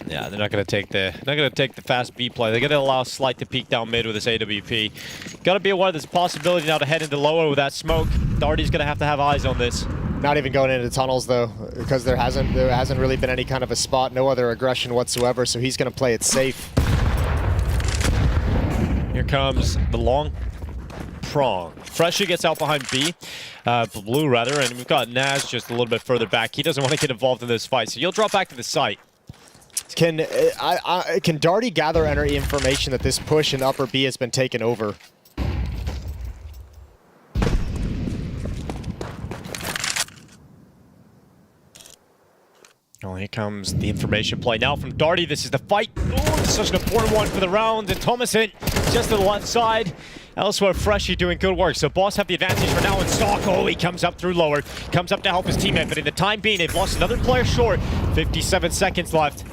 Yeah, they're not going to take the fast B play. They're going to allow Slight to peek down mid with this AWP. Got to be aware there's a possibility now to head into lower with that smoke. Darty's going to have eyes on this. Not even going into tunnels though, because there hasn't really been any kind of a spot, no other aggression whatsoever. So he's going to play it safe. Here comes the long prong. Freshie gets out behind B, blue rather, and we've got Naz just a little bit further back. He doesn't want to get involved in this fight, so he'll drop back to the site. Can Darty gather any information that this push in upper B has been taken over? Oh, here comes the information play now from Darty. This is the fight. Oh, this is such an important one for the round. And Thomason just to the left side. Elsewhere, Freshie doing good work. So Boss have the advantage for now in stock. Oh, he comes up through lower. Comes up to help his teammate. But in the time being, they've lost another player short. 57 seconds left.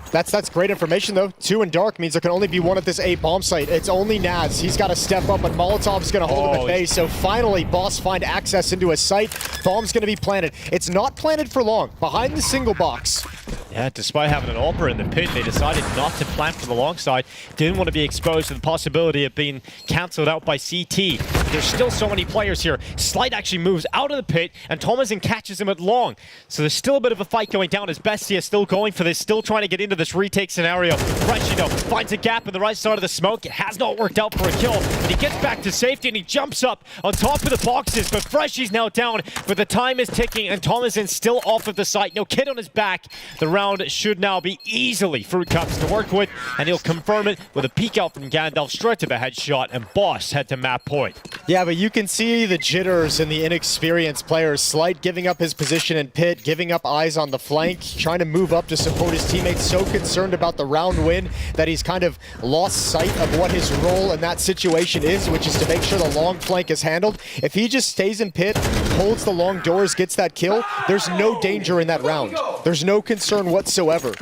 That's great information though. 2 in dark means there can only be 1 at this A bomb site. It's only Naz. He's got to step up, but Molotov's going to hold him at bay. So finally, Boss find access into a site. Bomb's going to be planted. It's not planted for long. Behind the single box. Yeah, despite having an AWPer in the pit, they decided not to plant from the long side. Didn't want to be exposed to the possibility of being cancelled out by CT. There's still so many players here. Slight actually moves out of the pit, and Thomason catches him at long. So there's still a bit of a fight going down as Bestia is still going for this, still trying to get into this retake scenario. Freshie, though, finds a gap in the right side of the smoke. It has not worked out for a kill, but he gets back to safety, and he jumps up on top of the boxes. But Freshie's now down, but the time is ticking, and Thomason's still off of the site. No kid on his back. The round should now be easily Fruit Cups to work with, and he'll confirm it with a peek out from Gandalf straight to the headshot, and Boss head to map point. Yeah, but you can see the jitters in the inexperienced players. Slight giving up his position in pit, giving up eyes on the flank, trying to move up to support his teammates. So concerned about the round win that he's kind of lost sight of what his role in that situation is, which is to make sure the long flank is handled. If he just stays in pit, holds the long doors, gets that kill, there's no danger in that round. There's no concern whatsoever.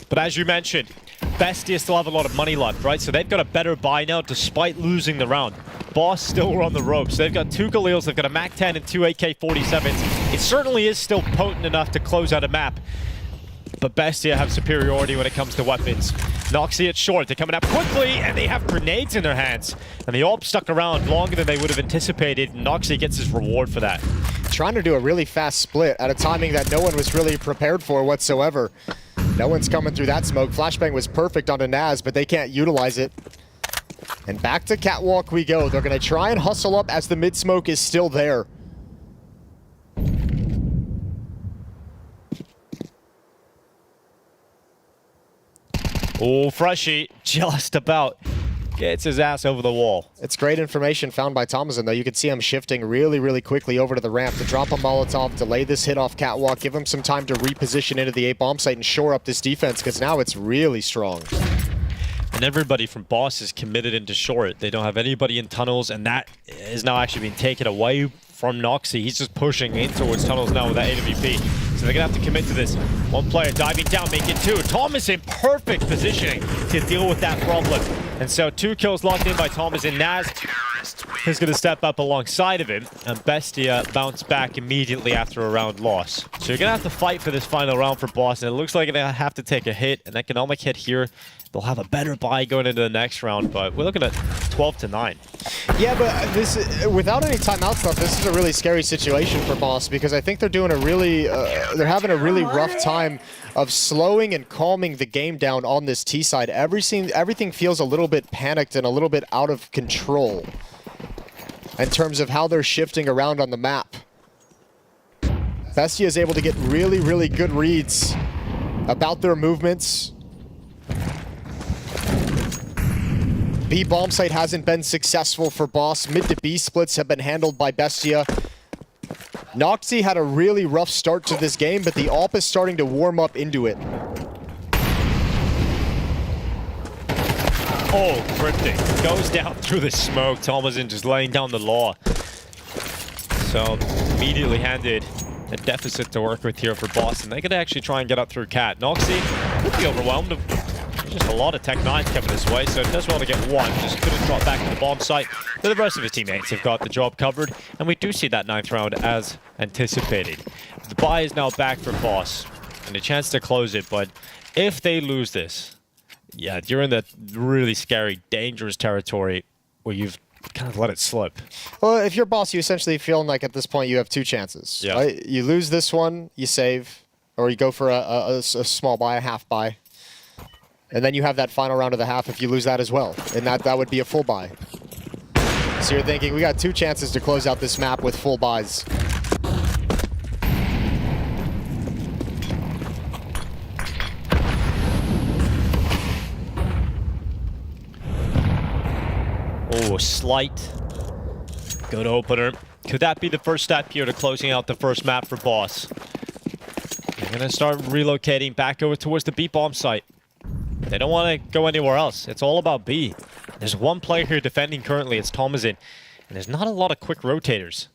But as you mentioned, BESTIA still have a lot of money left, right? So they've got a better buy now despite losing the round. Boss still were on the ropes. They've got 2 Galils, they've got a MAC-10 and 2 AK-47s. It certainly is still potent enough to close out a map. But BESTIA have superiority when it comes to weapons. Noxy at short, they're coming up quickly, and they have grenades in their hands. And the AWP stuck around longer than they would have anticipated, and Noxy gets his reward for that. Trying to do a really fast split at a timing that no one was really prepared for whatsoever. No one's coming through that smoke. Flashbang was perfect on a Naz, but they can't utilize it. And back to Catwalk we go. They're going to try and hustle up as the mid-smoke is still there. Oh, Freshie just about gets his ass over the wall. It's great information found by Thomason, though. You can see him shifting really, really quickly over to the ramp to drop a Molotov, to lay this hit off Catwalk, give him some time to reposition into the A-bomb site and shore up this defense, because now it's really strong. And everybody from Boss is committed into short. They don't have anybody in tunnels, and that is now actually being taken away from Noxy. He's just pushing in towards tunnels now with that AWP. So they're going to have to commit to this. One player diving down, making 2. Thomas in perfect positioning to deal with that problem. And so 2 kills locked in by Thomas, and Naz is going to step up alongside of him. And BESTIA bounce back immediately after a round loss. So you're going to have to fight for this final round for Boss, and it looks like they're going to have to take a hit, an economic hit here. They'll have a better buy going into the next round, but we're looking at 12-9. Yeah, but this, without any timeouts left, this is a really scary situation for Boss, because I think they're doing a really, they're having a really rough time of slowing and calming the game down on this T side. Everything feels a little bit panicked and a little bit out of control in terms of how they're shifting around on the map. BESTIA is able to get really, really good reads about their movements. B bomb site hasn't been successful for Boss. Mid to B splits have been handled by BESTIA. Noxy had a really rough start to this game, but the AWP is starting to warm up into it. Oh, cryptic. Goes down through the smoke. Thomason just laying down the law. So immediately handed a deficit to work with here for Boston. They could actually try and get up through Cat. Noxy could be overwhelmed. There's just a lot of Tech 9s coming this way, so it does well to get one. Just couldn't drop back to the bomb site. But the rest of his teammates have got the job covered, and we do see that 9th round as anticipated. The buy is now back for Boss, and a chance to close it, but if they lose this, yeah, you're in the really scary, dangerous territory where you've kind of let it slip. Well, if you're Boss, you essentially feeling like at this point you have 2 chances. Yeah. Right? You lose this one, you save, or you go for a small buy, a half buy. And then you have that final round of the half if you lose that as well. And that would be a full buy. So you're thinking, we got 2 chances to close out this map with full buys. Oh, slight. Good opener. Could that be the first step here to closing out the first map for Boss? They're going to start relocating back over towards the B bomb site. They don't want to go anywhere else. It's all about B. There's one player here defending currently. It's Thomason. And there's not a lot of quick rotators.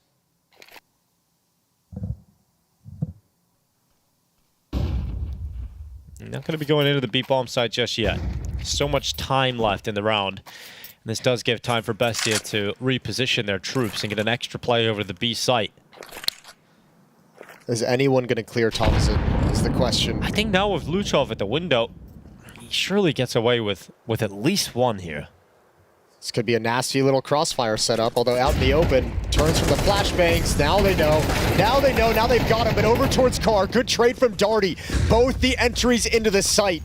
Not going to be going into the B bomb site just yet. So much time left in the round. And this does give time for BESTIA to reposition their troops and get an extra play over to the B site. Is anyone going to clear Thomason is the question. I think now with Luchov at the window, he surely gets away with at least one here. This could be a nasty little crossfire setup, although out in the open, turns from the flashbangs. Now they know. Now they know. Now they've got him. But over towards Car. Good trade from Darty. Both the entries into the site.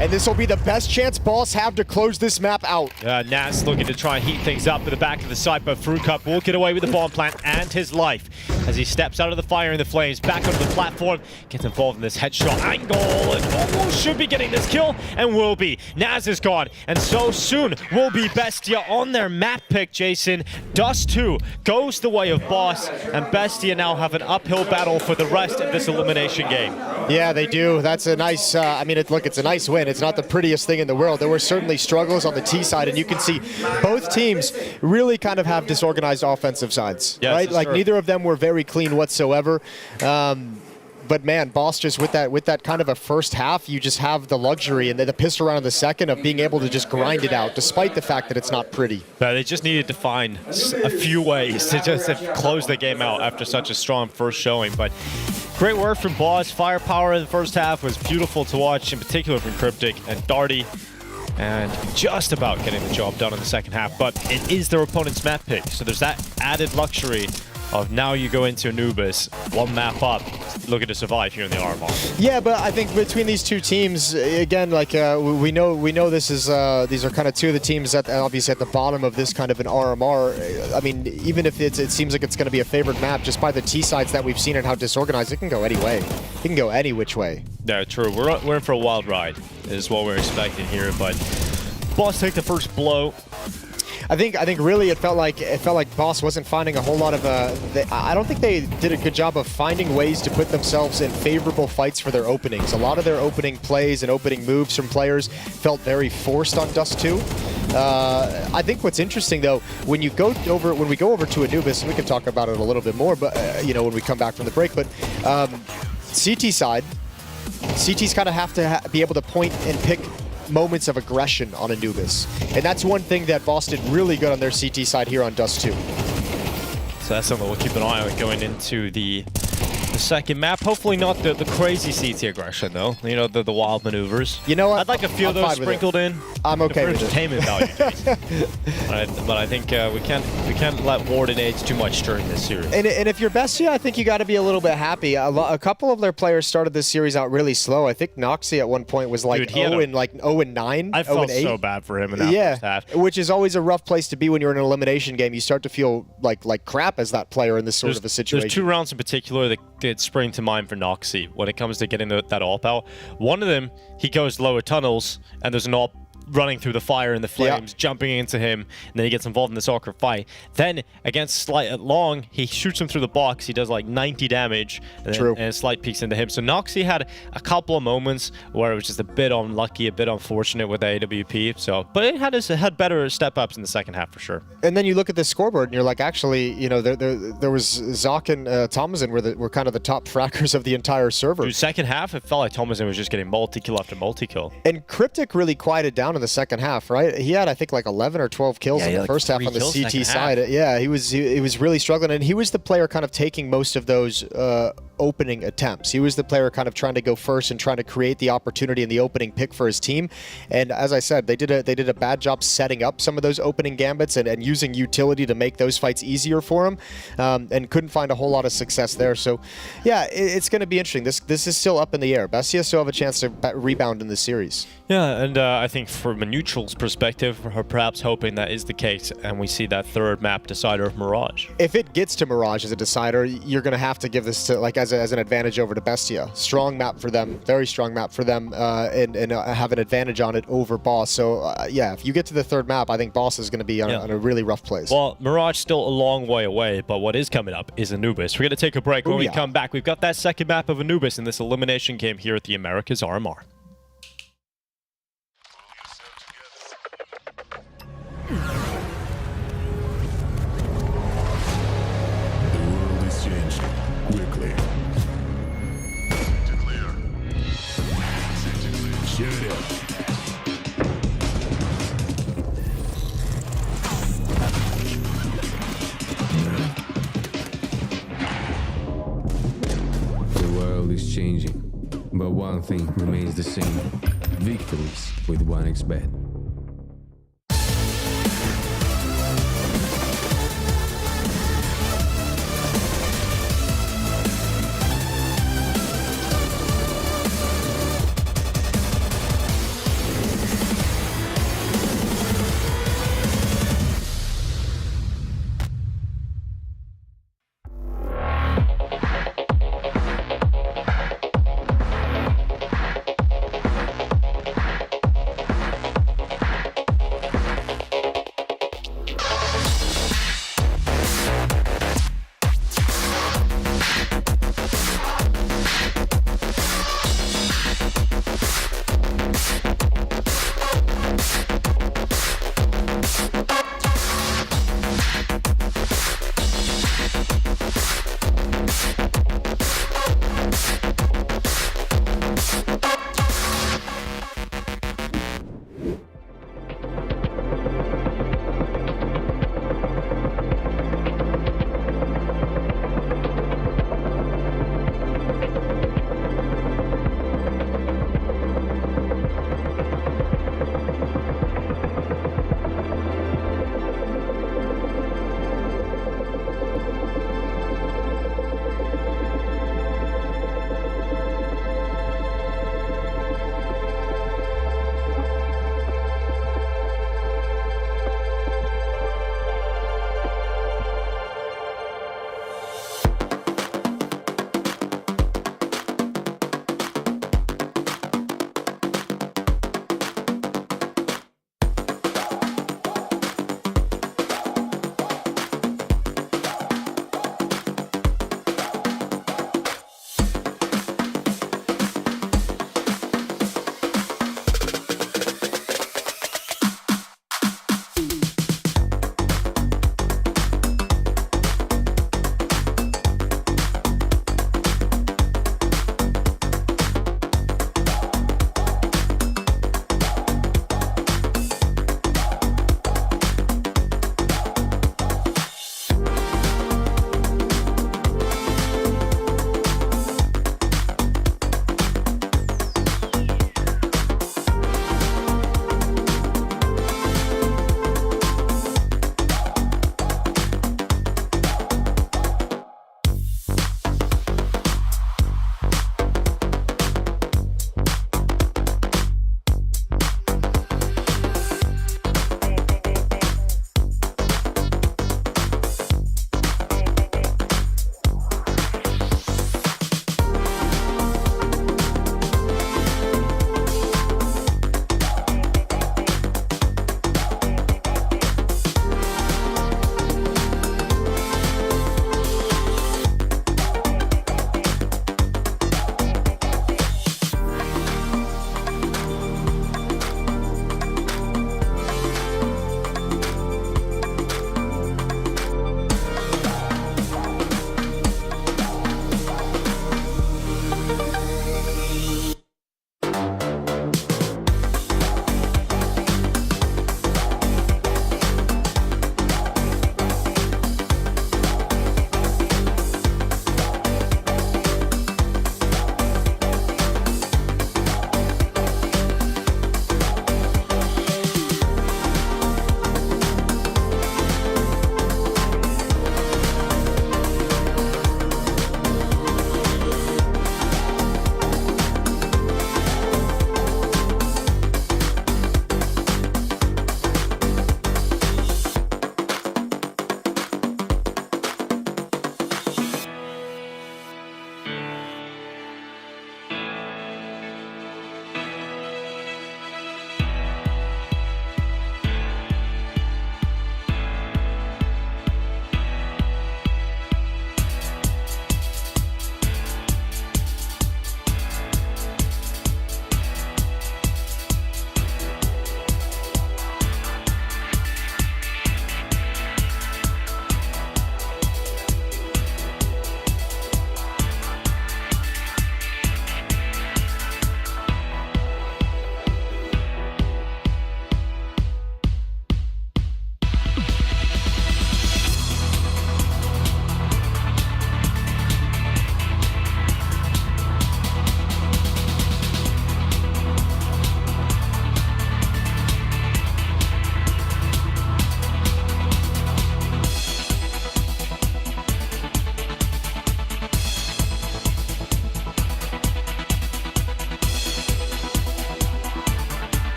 and this will be the best chance Boss have to close this map out. Naz looking to try and heat things up at the back of the site, but FURIA will get away with the bomb plant and his life as he steps out of the fire and the flames, back onto the platform, gets involved in this headshot angle, and almost should be getting this kill, and will be. Naz is gone, and so soon will be BESTIA on their map pick, Jason. Dust 2 goes the way of Boss, and BESTIA now have an uphill battle for the rest of this elimination game. Yeah, they do. That's a nice, I mean, look, it's a nice win. It's not the prettiest thing in the world. There were certainly struggles on the T side, and you can see both teams really kind of have disorganized offensive sides, yes, right? Like, true. neither of them were very clean whatsoever. But man, Boss just with that kind of a first half, you just have the luxury and the pistol round in the second of being able to just grind it out, despite the fact that it's not pretty. But they just needed to find a few ways to just close the game out after such a strong first showing. But great work from Boss. Firepower in the first half was beautiful to watch, in particular from Cryptic and Darty. And just about getting the job done in the second half. But it is their opponent's map pick, so there's that added luxury of now you go into Anubis, one map up, looking to survive here in the RMR. Yeah, but I think between these two teams, again, like we know this is these are kind of two of the teams that obviously at the bottom of this kind of an RMR. I mean, even if it seems like it's going to be a favored map, just by the T sides that we've seen and how disorganized, it can go any way. It can go any which way. Yeah, true. We're in for a wild ride, is what we're expecting here. But Boss take the first blow. I think really it felt like Boss wasn't finding a whole lot of I don't think they did a good job of finding ways to put themselves in favorable fights for their openings. A lot of their opening plays and opening moves from players felt very forced on Dust 2. I think what's interesting though, when we go over to Anubis, and we can talk about it a little bit more, but you know, when we come back from the break, but CT side, CT's kind of have to be able to point and pick moments of aggression on Anubis. And that's one thing that Boss did really good on their CT side here on Dust 2. So that's something we'll keep an eye on going into the second map. Hopefully not the crazy CT aggression though. You know, the wild maneuvers. You know what? I'd like a few of those sprinkled in. I'm okay with it. Entertainment value. But I think we can't let Warden age too much during this series. And if you're BESTIA, I think you got to be a little bit happy. A couple of their players started this series out really slow. I think Noxy at one point was like 0-9, I felt 0-8. so bad for him in that first half. Which is always a rough place to be when you're in an elimination game. You start to feel like crap as that player in this sort of a situation. There's two rounds in particular that spring to mind for Noxy when it comes to getting that AWP out. One of them, he goes lower tunnels, and there's an AWP running through the fire and the flames, jumping into him, and then he gets involved in this awkward fight. Then, against Long, he shoots him through the box. He does like 90 damage, and Slight peeks into him. So Noxy had a couple of moments where it was just a bit unlucky, a bit unfortunate with the AWP. So, but it had better step-ups in the second half for sure. And then you look at the scoreboard, and you're like, actually, you know, there was Zoc and Thomason were kind of the top fraggers of the entire server. Dude, second half, it felt like Thomason was just getting multi-kill after multi-kill. And Cryptic really quieted down in the second half, right? He had, I think, like 11 or 12 kills in the first half on the CT side. Yeah, he was really struggling, and he was the player kind of taking most of those opening attempts. He was the player kind of trying to go first and trying to create the opportunity in the opening pick for his team. And as I said, they did a bad job setting up some of those opening gambits and using utility to make those fights easier for him, and couldn't find a whole lot of success there. So, yeah, it's going to be interesting. This is still up in the air. BESTIA still have a chance to rebound in this series. Yeah, and I think from a neutral's perspective, we're perhaps hoping that is the case, and we see that third map decider of Mirage. If it gets to Mirage as a decider, you're going to have to give this to, like, as an advantage over to BESTIA. Strong map for them, very strong map for them, and have an advantage on it over Boss. So, yeah, if you get to the third map, I think Boss is going to be on a really rough place. Well, Mirage still a long way away, but what is coming up is Anubis. We're going to take a break. When we come back, we've got that second map of Anubis in this elimination game here at the Americas RMR. Quickly. To clear. Shoot it. The world is changing, but one thing remains the same. Victories with 1xBet.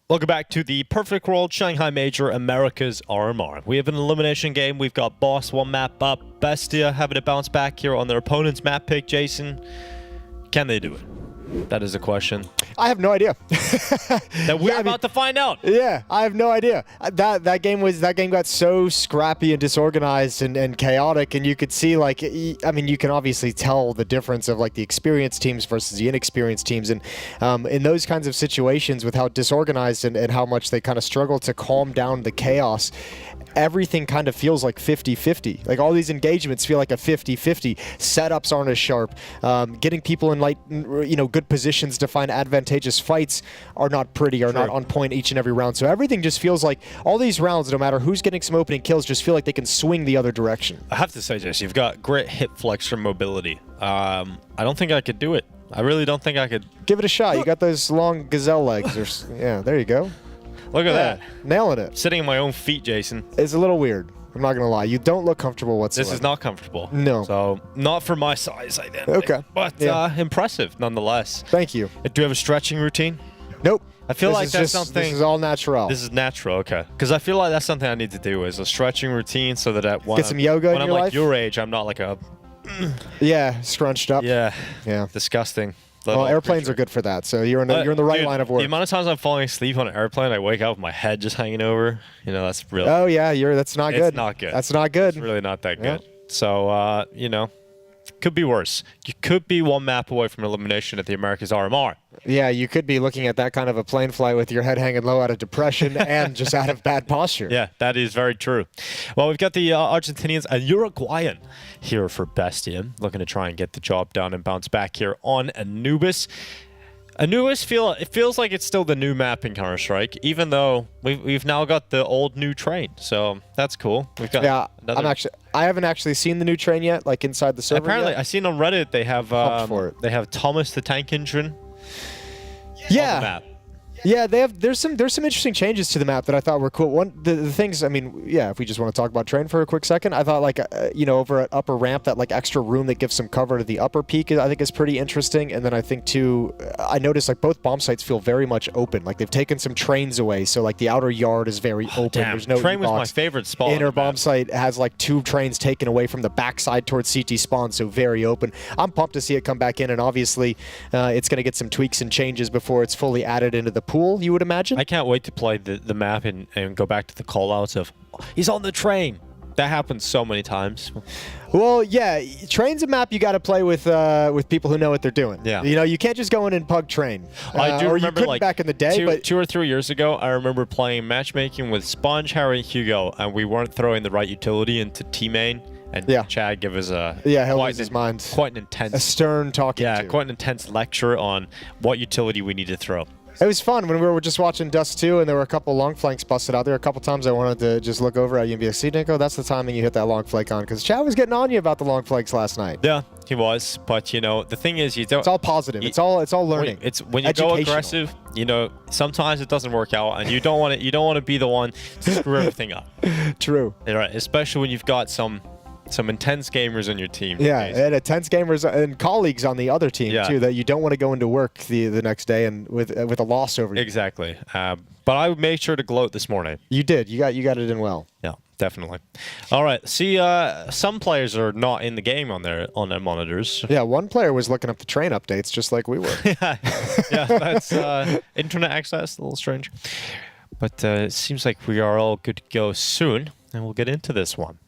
Welcome back to the Perfect World Shanghai Major Americas RMR. We have an elimination game. We've got Boss one map up. Bestia having to bounce back here on their opponent's map pick. Jason, can they do it? That is a question I have no idea. that we're about to find out. Yeah, I have no idea. That game got so scrappy and disorganized and chaotic, and you could see, like, I mean, you can obviously tell the difference of like the experienced teams versus the inexperienced teams, and in those kinds of situations with how disorganized and how much they kind of struggle to calm down the chaos, everything kind of feels like 50-50. Like all these engagements feel like a 50-50. Setups aren't as sharp. Getting people in good positions to find advantageous fights are not pretty, are not on point each and every round. So everything just feels like all these rounds, no matter who's getting some opening kills, just feel like they can swing the other direction. I have to say, Jesse, you've got great hip flex and mobility. I don't think I could do it. I really don't think I could. Give it a shot. You got those long gazelle legs. Yeah, there you go. Look at that. Nailing it. Sitting on my own feet, Jason. It's a little weird. I'm not going to lie. You don't look comfortable whatsoever. This is not comfortable. No. So, not for my size, I think. Okay. But impressive, nonetheless. Thank you. Do you have a stretching routine? Nope. I feel like that's something... This is all natural. This is natural, okay. Because I feel like that's something I need to do, is a stretching routine so that get some yoga in your when I'm life? like your age, I'm not like a... Yeah, scrunched up. Yeah. Yeah. Disgusting. Well, airplanes are good for that, so you're in the right line of work. The amount of times I'm falling asleep on an airplane, I wake up with my head just hanging over. You know, that's really... Oh, yeah, that's not good. It's not good. That's not good. It's really not that good. So, could be worse. You could be one map away from elimination at the Americas RMR. Yeah, you could be looking at that kind of a plane flight with your head hanging low out of depression and just out of bad posture. Yeah, that is very true. Well, we've got the Argentinians and Uruguayan here for Bestia, looking to try and get the job done and bounce back here on Anubis. Anubis feels like it's still the new map in Counter-Strike, even though we've now got the old new train. So that's cool. We've got I haven't actually seen the new train yet, like inside the server. Apparently, yet. I seen on Reddit they have Thomas the Tank Engine. Yeah. On the map. Yeah, there's some interesting changes to the map that I thought were cool. The things, I mean, yeah, if we just want to talk about train for a quick second, I thought over at upper ramp, that like extra room that gives some cover to the upper peak, I think is pretty interesting. And then I think too, I noticed like both bomb sites feel very much open. Like they've taken some trains away, so like the outer yard is very open. Damn. There's no train was E-box. my favorite spot. Inner bomb site has like 2 trains taken away from the backside towards CT spawn, so very open. I'm pumped to see it come back in, and obviously it's going to get some tweaks and changes before it's fully added into the pool, you would imagine. I can't wait to play the map and go back to the call-outs of, he's on the train. That happens so many times. Well, yeah, train's a map you got to play with people who know what they're doing. Yeah. You know, you can't just go in and pug train. I do or remember, you like, back in the day, but 2 or 3 years ago, I remember playing matchmaking with Sponge, Harry, and Hugo, and we weren't throwing the right utility into T-main. And Chad gave us he'll lose his mind. Quite an intense... A stern talking to. quite an intense lecture on what utility we need to throw. It was fun when we were just watching Dust 2 and there were a couple long flanks busted out there. A couple times I wanted to just look over at you and be like, see, Nico, that's the timing you hit that long flank on. Because Chad was getting on you about the long flanks last night. Yeah, he was. But, you know, the thing is, you don't... It's all positive. It's all learning. When you go aggressive, you know, sometimes it doesn't work out, and you don't want to be the one to screw everything up. True. Right, especially when you've got some intense gamers on your team. Yeah, and intense gamers and colleagues on the other team too, that you don't want to go into work the next day and with a loss over you. Exactly. But I made sure to gloat this morning. You did. You got it in well. Yeah, definitely. All right. See, some players are not in the game on their monitors. Yeah, one player was looking up the train updates just like we were. yeah, that's internet access, a little strange. But it seems like we are all good to go soon, and we'll get into this one.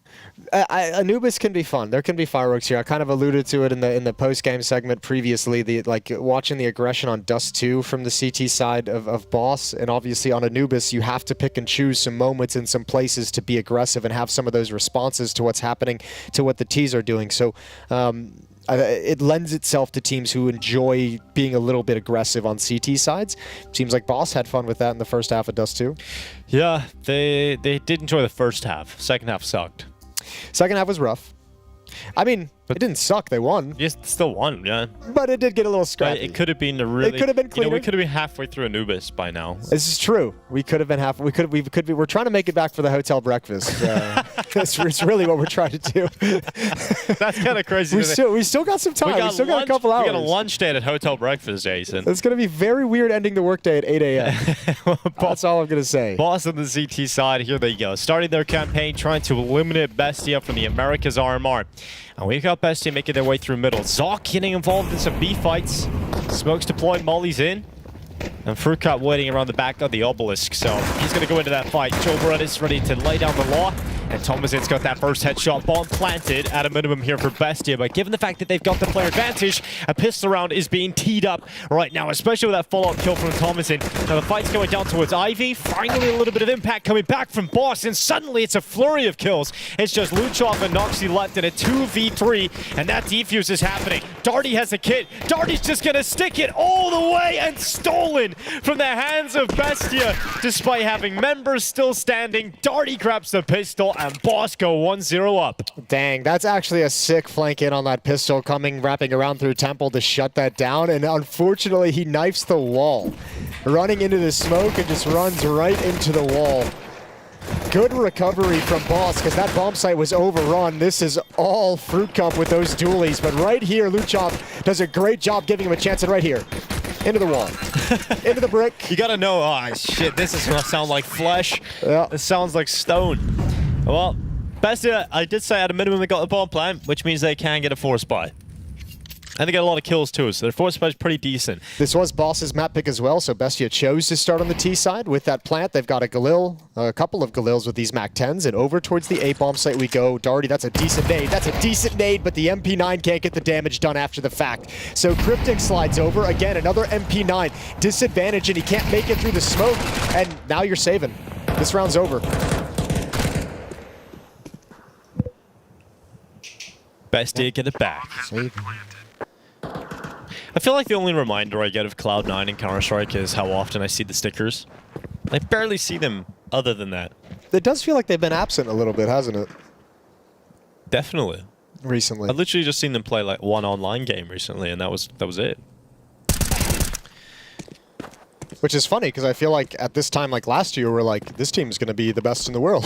Anubis can be fun. There can be fireworks here. I kind of alluded to it in the post-game segment previously. Watching the aggression on Dust 2 from the CT side of Boss, and obviously on Anubis, you have to pick and choose some moments and some places to be aggressive and have some of those responses to what's happening, to what the Ts are doing. So it lends itself to teams who enjoy being a little bit aggressive on CT sides. Seems like Boss had fun with that in the first half of Dust 2. Yeah, they did enjoy the first half. Second half sucked. Second half was rough. I mean, It didn't suck. They won. You still won, yeah. But it did get a little But scrappy. it could have been a really. It could have been You cleaner. know, we could have been halfway through Anubis by now. This is true. We could have been half. We could be. We're trying to make it back for the hotel breakfast. It's really what we're trying to do. That's kind of crazy. we still got some time. We still got a couple hours. We got a lunch date at hotel breakfast, Jason. It's going to be very weird ending the workday at 8 a.m. That's all I'm going to say. Boss on the ZT side, here they go. Starting their campaign, trying to eliminate BESTIA from the Americas RMR. And we've got BESTIA making their way through middle. Zoc getting involved in some B fights. Smokes deployed, mollies in. And FURIA waiting around the back of the obelisk. So he's going to go into that fight. Joe Brett is ready to lay down the law. And Thomason's got that first headshot bomb planted at a minimum here for BESTIA. But given the fact that they've got the player advantage, a pistol round is being teed up right now, especially with that follow-up kill from Thomason. Now the fight's going down towards Ivy. Finally a little bit of impact coming back from Boss. And suddenly it's a flurry of kills. It's just Luchov and Noxy left in a 2v3. And that defuse is happening. Darty has a kit. Darty's just going to stick it all the way and stolen from the hands of BESTIA. Despite having members still standing, Darty grabs the pistol and Boss go 1-0 up. Dang, that's actually a sick flank in on that pistol coming, wrapping around through Temple to shut that down. And unfortunately, he knifes the wall. Running into the smoke and just runs right into the wall. Good recovery from Boss because that bomb site was overrun. This is all Fruit Cup with those dualies. But right here, Luchov does a great job giving him a chance. And right here, into the wall, into the brick. You gotta know, oh shit, this is gonna sound like flesh. Yeah. This sounds like stone. Well, BESTIA, I did say at a minimum they got the bomb plant, which means they can get a force buy. And they get a lot of kills too, so their force buy is pretty decent. This was Boss's map pick as well, so BESTIA chose to start on the T side with that plant. They've got a Galil, a couple of Galils with these Mac 10s, and over towards the A bomb site we go. Darty, that's a decent nade. That's a decent nade, but the MP9 can't get the damage done after the fact. So Cryptic slides over. Again, another MP9. Disadvantage, and he can't make it through the smoke. And now you're saving. This round's over. BESTIA get it back. I feel like the only reminder I get of Cloud9 in Counter-Strike is how often I see the stickers. I barely see them other than that. It does feel like they've been absent a little bit, hasn't it? Definitely. Recently. I've literally just seen them play like one online game recently, and that was it. Which is funny, because I feel like at this time, like last year, we're like, this team is going to be the best in the world.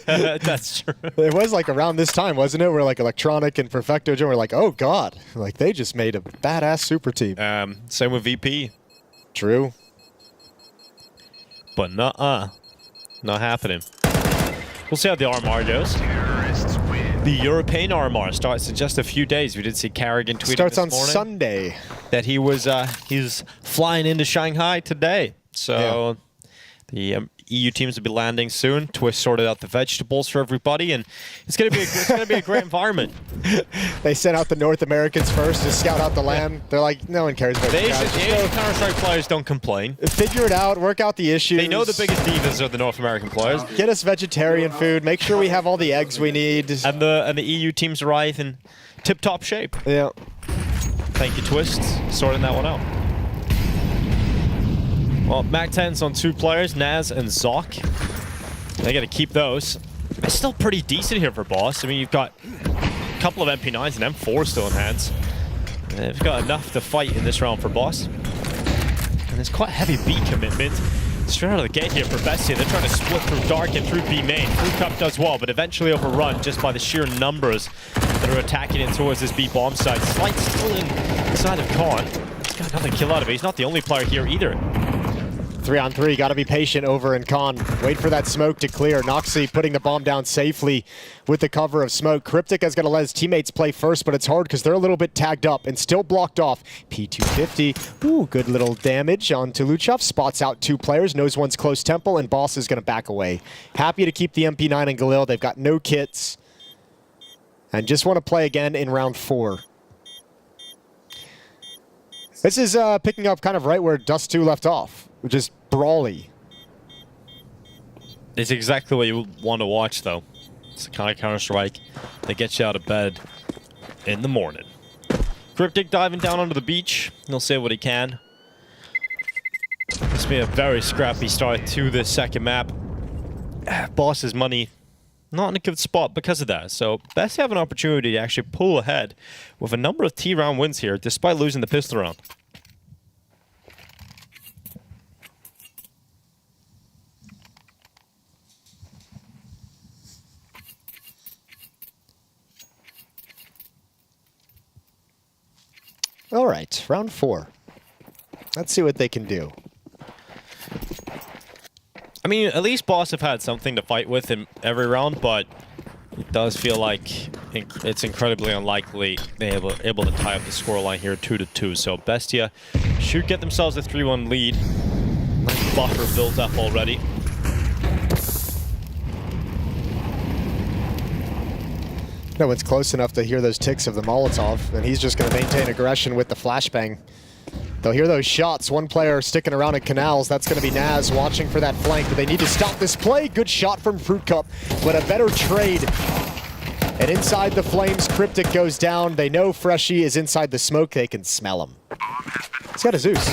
That's true. It was like around this time, wasn't it? We're like Electronic and Perfecto, and we're like, oh god, like they just made a badass super team. Same with VP. True. But not happening. We'll see how the RMR goes. The European RMR starts in just a few days. We did see Carrigan tweeting Starts this on morning Sunday. that he's flying into Shanghai today. So the EU teams will be landing soon. Twist sorted out the vegetables for everybody, and it's gonna be a great environment. They sent out the North Americans first to scout out the land. They're like, no one cares about The the guys. Asian Counter-Strike players don't complain. Figure it out, work out the issues. They know the biggest divas are the North American players. Get us vegetarian food. Make sure we have all the eggs we need. And the EU teams arrive in tip-top shape. Yeah. Thank you, Twist, sorting that one out. Well, Mac 10's on 2 players, Naz and Zoc. They got to keep those. It's still pretty decent here for Boss. I mean, you've got a couple of MP9s and M4 still in hands. They've got enough to fight in this round for Boss. And there's quite a heavy B commitment. Straight out of the gate here for BESTIA. They're trying to split through Dark and through B main. Fruit Cup does well, but eventually overrun just by the sheer numbers that are attacking in towards this B bomb site. Slight still inside of Khan. He's got another kill out of it. He's not the only player here either. 3-on-3, gotta be patient over in Khan. Wait for that smoke to clear. Noxy putting the bomb down safely with the cover of smoke. Cryptic has gotta let his teammates play first, but it's hard because they're a little bit tagged up and still blocked off. P250, ooh, good little damage onto Luchov. Spots out 2 players, knows one's close Temple, and Boss is gonna back away. Happy to keep the MP9 and Galil. They've got no kits. And just want to play again in round 4. This is picking up kind of right where Dust 2 left off, which is brawly. It's exactly what you want to watch, though. It's the kind of Counter-Strike that gets you out of bed in the morning. Cryptic diving down onto the beach. He'll say what he can. It's been a very scrappy start to this second map. Boss's money not in a good spot because of that. So BESTIA have an opportunity to actually pull ahead with a number of T-round wins here, despite losing the pistol round. All right, round 4. Let's see what they can do. I mean, at least Boss have had something to fight with in every round, but it does feel like it's incredibly unlikely they're able to tie up the scoreline here 2-2. So BESTIA should get themselves a 3-1 lead. Nice buffer built up already. No one's close enough to hear those ticks of the Molotov, and he's just going to maintain aggression with the flashbang. They'll hear those shots. One player sticking around at Canals. That's going to be Naz watching for that flank, but they need to stop this play. Good shot from Fruit Cup, but a better trade. And inside the flames, Cryptic goes down. They know Freshie is inside the smoke. They can smell him. He's got a Zeus.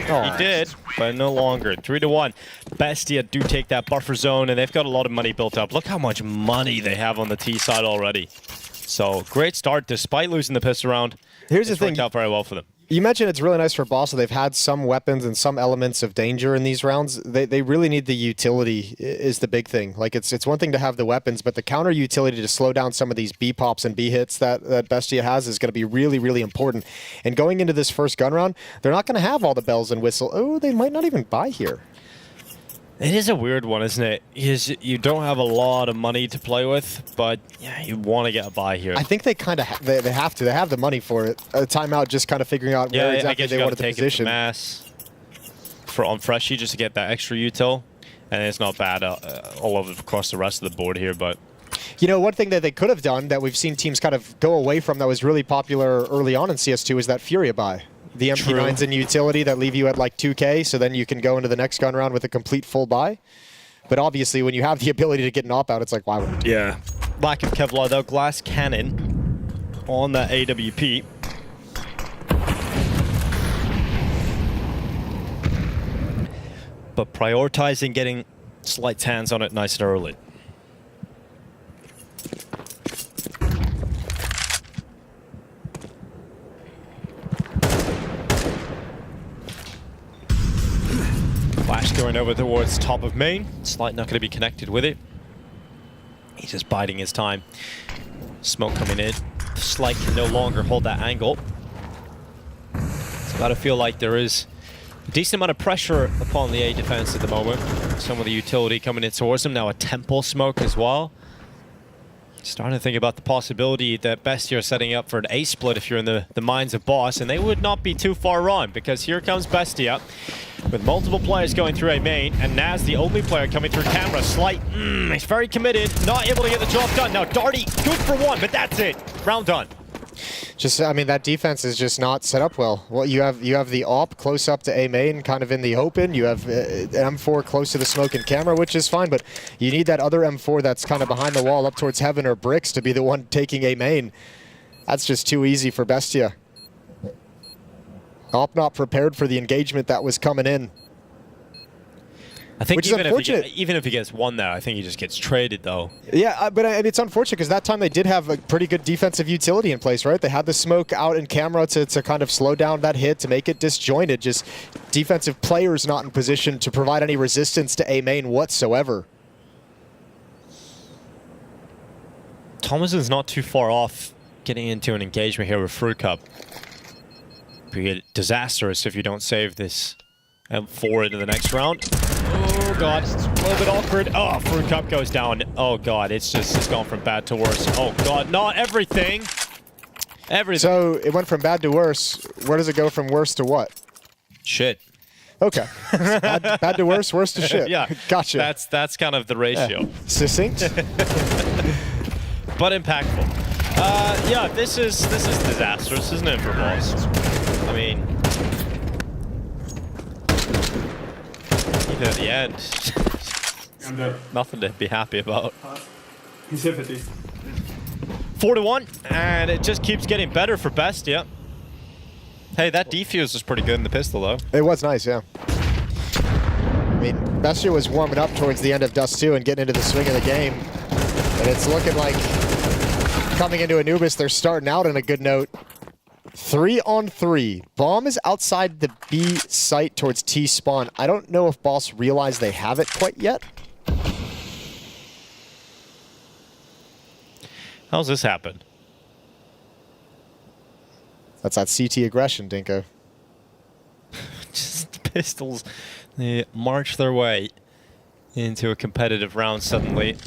Oh. He did, but no longer. 3-1. BESTIA do take that buffer zone, and they've got a lot of money built up. Look how much money they have on the T side already. So, great start despite losing the pistol round. Here's the thing. Worked out very well for them. You mentioned it's really nice for Boss. They've had some weapons and some elements of danger in these rounds. They really need the utility is the big thing. Like it's one thing to have the weapons, but the counter utility to slow down some of these B pops and B hits that BESTIA has is going to be really, really important. And going into this first gun round, they're not going to have all the bells and whistles. Oh, they might not even buy here. It is a weird one, isn't it? You don't have a lot of money to play with, but yeah, you want to get a buy here. I think they kind of they have to. They have the money for it. A timeout, just kind of figuring out where exactly they wanted the position. Mass on Freshie just to get that extra util, and it's not bad all over across the rest of the board here, but. You know, one thing that they could have done that we've seen teams kind of go away from that was really popular early on in CS2 is that FURIA buy. The MP9s in utility that leave you at like 2K, so then you can go into the next gun round with a complete full buy. But obviously, when you have the ability to get an op out, it's like, why would you? Yeah. Lack of Kevlar, though. Glass cannon on the AWP. But prioritizing getting slight hands on it nice and early. Flash going over towards top of main. Slight not going to be connected with it. He's just biding his time. Smoke coming in. Slight can no longer hold that angle. It's got to feel like there is a decent amount of pressure upon the A defense at the moment. Some of the utility coming in towards him. Now a temple smoke as well. Starting to think about the possibility that BESTIA are setting up for an A split if you're in the minds of Boss, and they would not be too far wrong, because here comes BESTIA with multiple players going through A main, and Naz the only player coming through camera. Slight, he's very committed, not able to get the job done. Now Darty, good for one, but that's it. Round done. Just, I mean, that defense is just not set up well. Well, you have the AWP close up to A main, kind of in the open. You have an M4 close to the smoke and camera, which is fine, but you need that other M4 that's kind of behind the wall up towards Heaven or Bricks to be the one taking A main. That's just too easy for BESTIA. AWP not prepared for the engagement that was coming in. I think even if he gets one there, I think he just gets traded, though. Yeah, but it's unfortunate because that time they did have a pretty good defensive utility in place, right? They had the smoke out in camera to kind of slow down that hit, to make it disjointed. Just defensive players not in position to provide any resistance to A main whatsoever. Thomason's not too far off getting into an engagement here with Fruit Cup. Be disastrous if you don't save this M4 into the next round. Oh god, a little bit awkward. Oh, Fruit Cup goes down. Oh god, it's gone from bad to worse. Oh god, not everything. Everything. So it went from bad to worse. Where does it go from worse to what? Shit. Okay. Bad to worse, worse to shit. Yeah. Gotcha. That's kind of the ratio. Yeah. Succinct. But impactful. Yeah, this is disastrous, isn't it, for Boss? I mean, even at the end, nothing to be happy about. He's hit 50. 4-1, and it just keeps getting better for BESTIA. Hey, that defuse was pretty good in the pistol, though. It was nice, yeah. I mean, BESTIA was warming up towards the end of Dust 2 and getting into the swing of the game. And it's looking like coming into Anubis, they're starting out on a good note. 3-on-3. Bomb is outside the B site towards T spawn. I don't know if Boss realized they have it quite yet. How's this happen? That's that CT aggression, Dinko. Just pistols. They march their way into a competitive round suddenly.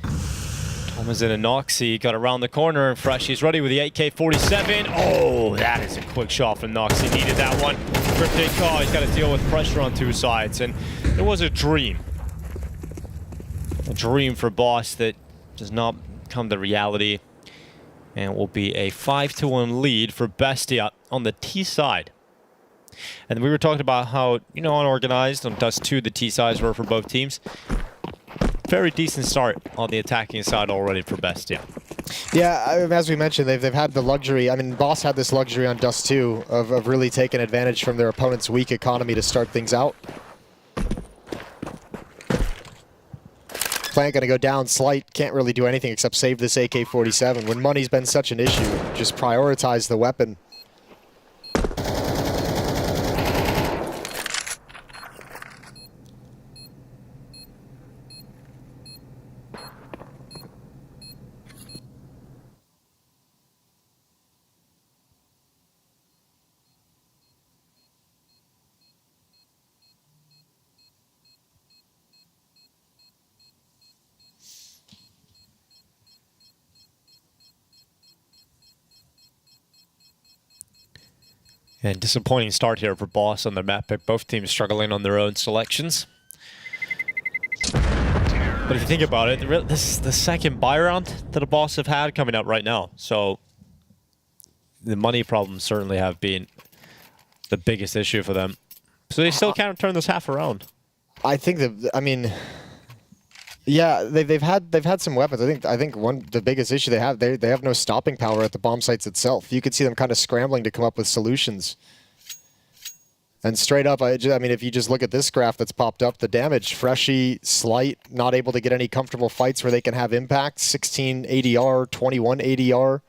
Tom is in a Noxy, got around the corner, and Freshy's ready with the AK-47. Oh, that is a quick shot from Noxy. Needed that one. Cryptic, oh, he's got to deal with pressure on two sides, and it was a dream. A dream for Boss that does not come to reality, and it will be a 5-1 lead for BESTIA on the T side. And we were talking about how, you know, unorganized on Dust 2 the T sides were for both teams. Very decent start on the attacking side already for BESTIA. Yeah, as we mentioned, they've had the luxury. I mean, Boss had this luxury on Dust 2 of really taking advantage from their opponent's weak economy to start things out. Plant gonna go down slight, can't really do anything except save this AK-47. When money's been such an issue, just prioritize the weapon. And disappointing start here for Boss on the map, but both teams struggling on their own selections. But if you think about it, this is the second buy round that the Boss have had coming up right now. So the money problems certainly have been the biggest issue for them. So they still can't turn this half around. I think that, I mean, yeah, they've had some weapons. I think the biggest issue they have no stopping power at the bomb sites itself. You could see them kind of scrambling to come up with solutions. And straight up, I mean, if you just look at this graph that's popped up, the damage, Freshy, Slight, not able to get any comfortable fights where they can have impact. 16 ADR, 21 ADR.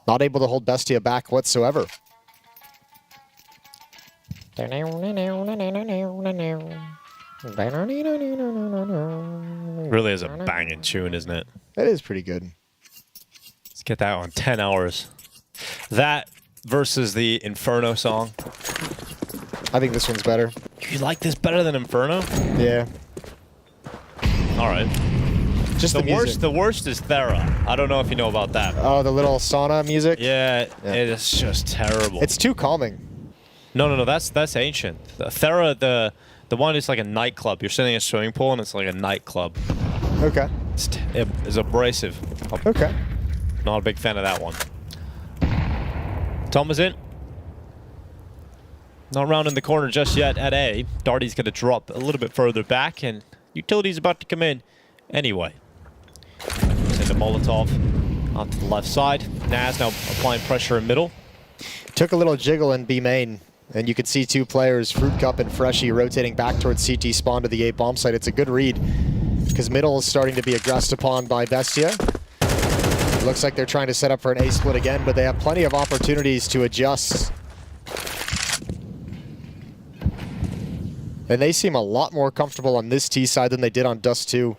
Not able to hold BESTIA back whatsoever. Really is a banging tune, isn't it? It is pretty good. Let's get that on 10 hours. That versus the Inferno song. I think this one's better. You like this better than Inferno? Yeah. All right. Just the music. The worst is Thera. I don't know if you know about that. Oh, the little sauna music? Yeah, it is just terrible. It's too calming. No, that's ancient. Thera, the one is like a nightclub. You're sitting in a swimming pool and it's like a nightclub. Okay. It's abrasive. Okay. Not a big fan of that one. Tom is in. Not rounding the corner just yet at A. Darty's going to drop a little bit further back, and Utility's about to come in anyway. Send a Molotov onto the left side. Naz now applying pressure in middle. Took a little jiggle in B main, and you could see two players, Fruit Cup and Freshy, rotating back towards CT spawn to the A bomb site. It's a good read, because middle is starting to be aggressed upon by BESTIA. It looks like they're trying to set up for an A split again, but they have plenty of opportunities to adjust. And they seem a lot more comfortable on this T side than they did on Dust 2.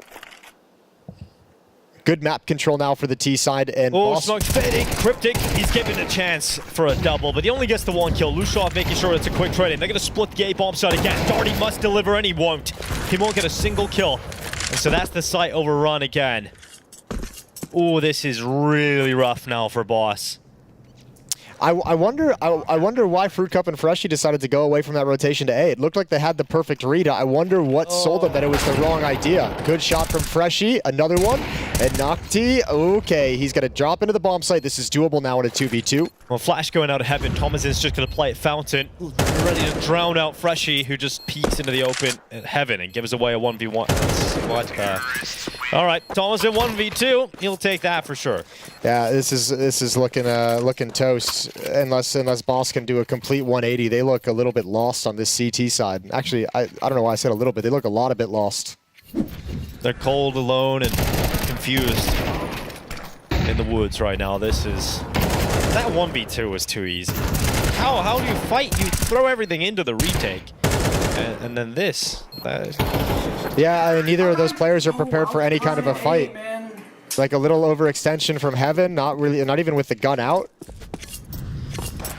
Good map control now for the T side, and Smoke's fading. Cryptic, he's given a chance for a double, but he only gets the one kill. Lushov making sure it's a quick trade in. They're going to split the A bomb side again. Darty must deliver, and he won't. He won't get a single kill. And so that's the site overrun again. Ooh, this is really rough now for Boss. I wonder why Fruit Cup and Freshy decided to go away from that rotation to A. It looked like they had the perfect read. I wonder what sold them that it was the wrong idea. Good shot from Freshy, another one, and Nocti, okay, he's gonna drop into the bomb site. This is doable now in a 2v2. Well, Flash going out of heaven. Thomas is just gonna play at Fountain, ready to drown out Freshy, who just peeks into the open at heaven and gives away a 1v1. That's what All right, Thomas in 1v2. He'll take that for sure. Yeah, this is looking toast. Unless Boss can do a complete 180, they look a little bit lost on this CT side. Actually, I don't know why I said a little bit. They look a lot a bit lost. They're cold, alone, and confused in the woods right now. That 1v2 was too easy. How do you fight? You throw everything into the retake, and then this. Yeah, neither of those players are prepared for any kind of a fight. Like a little overextension from heaven, not even with the gun out.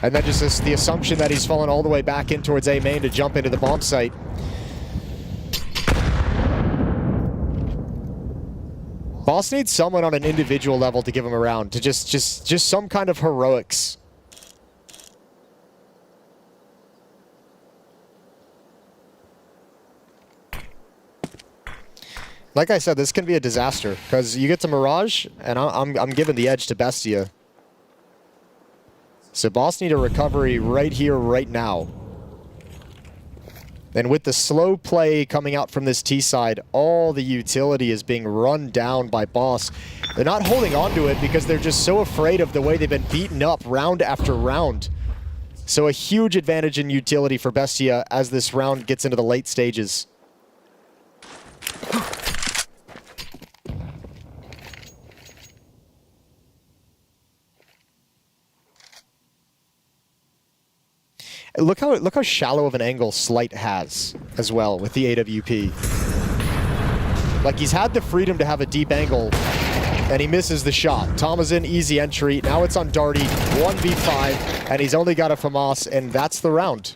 And then just the assumption that he's fallen all the way back in towards A main to jump into the bomb site. Boss needs someone on an individual level to give him a round, to just some kind of heroics. Like I said, this can be a disaster, because you get to Mirage, and I'm giving the edge to BESTIA. So Boss need a recovery right here, right now. And with the slow play coming out from this T side, all the utility is being run down by Boss. They're not holding on to it because they're just so afraid of the way they've been beaten up round after round. So a huge advantage in utility for BESTIA as this round gets into the late stages. Look how shallow of an angle Slight has as well with the AWP. Like, he's had the freedom to have a deep angle, and he misses the shot. Tomazin, easy entry. Now it's on Darty, 1v5, and he's only got a FAMAS, and that's the round.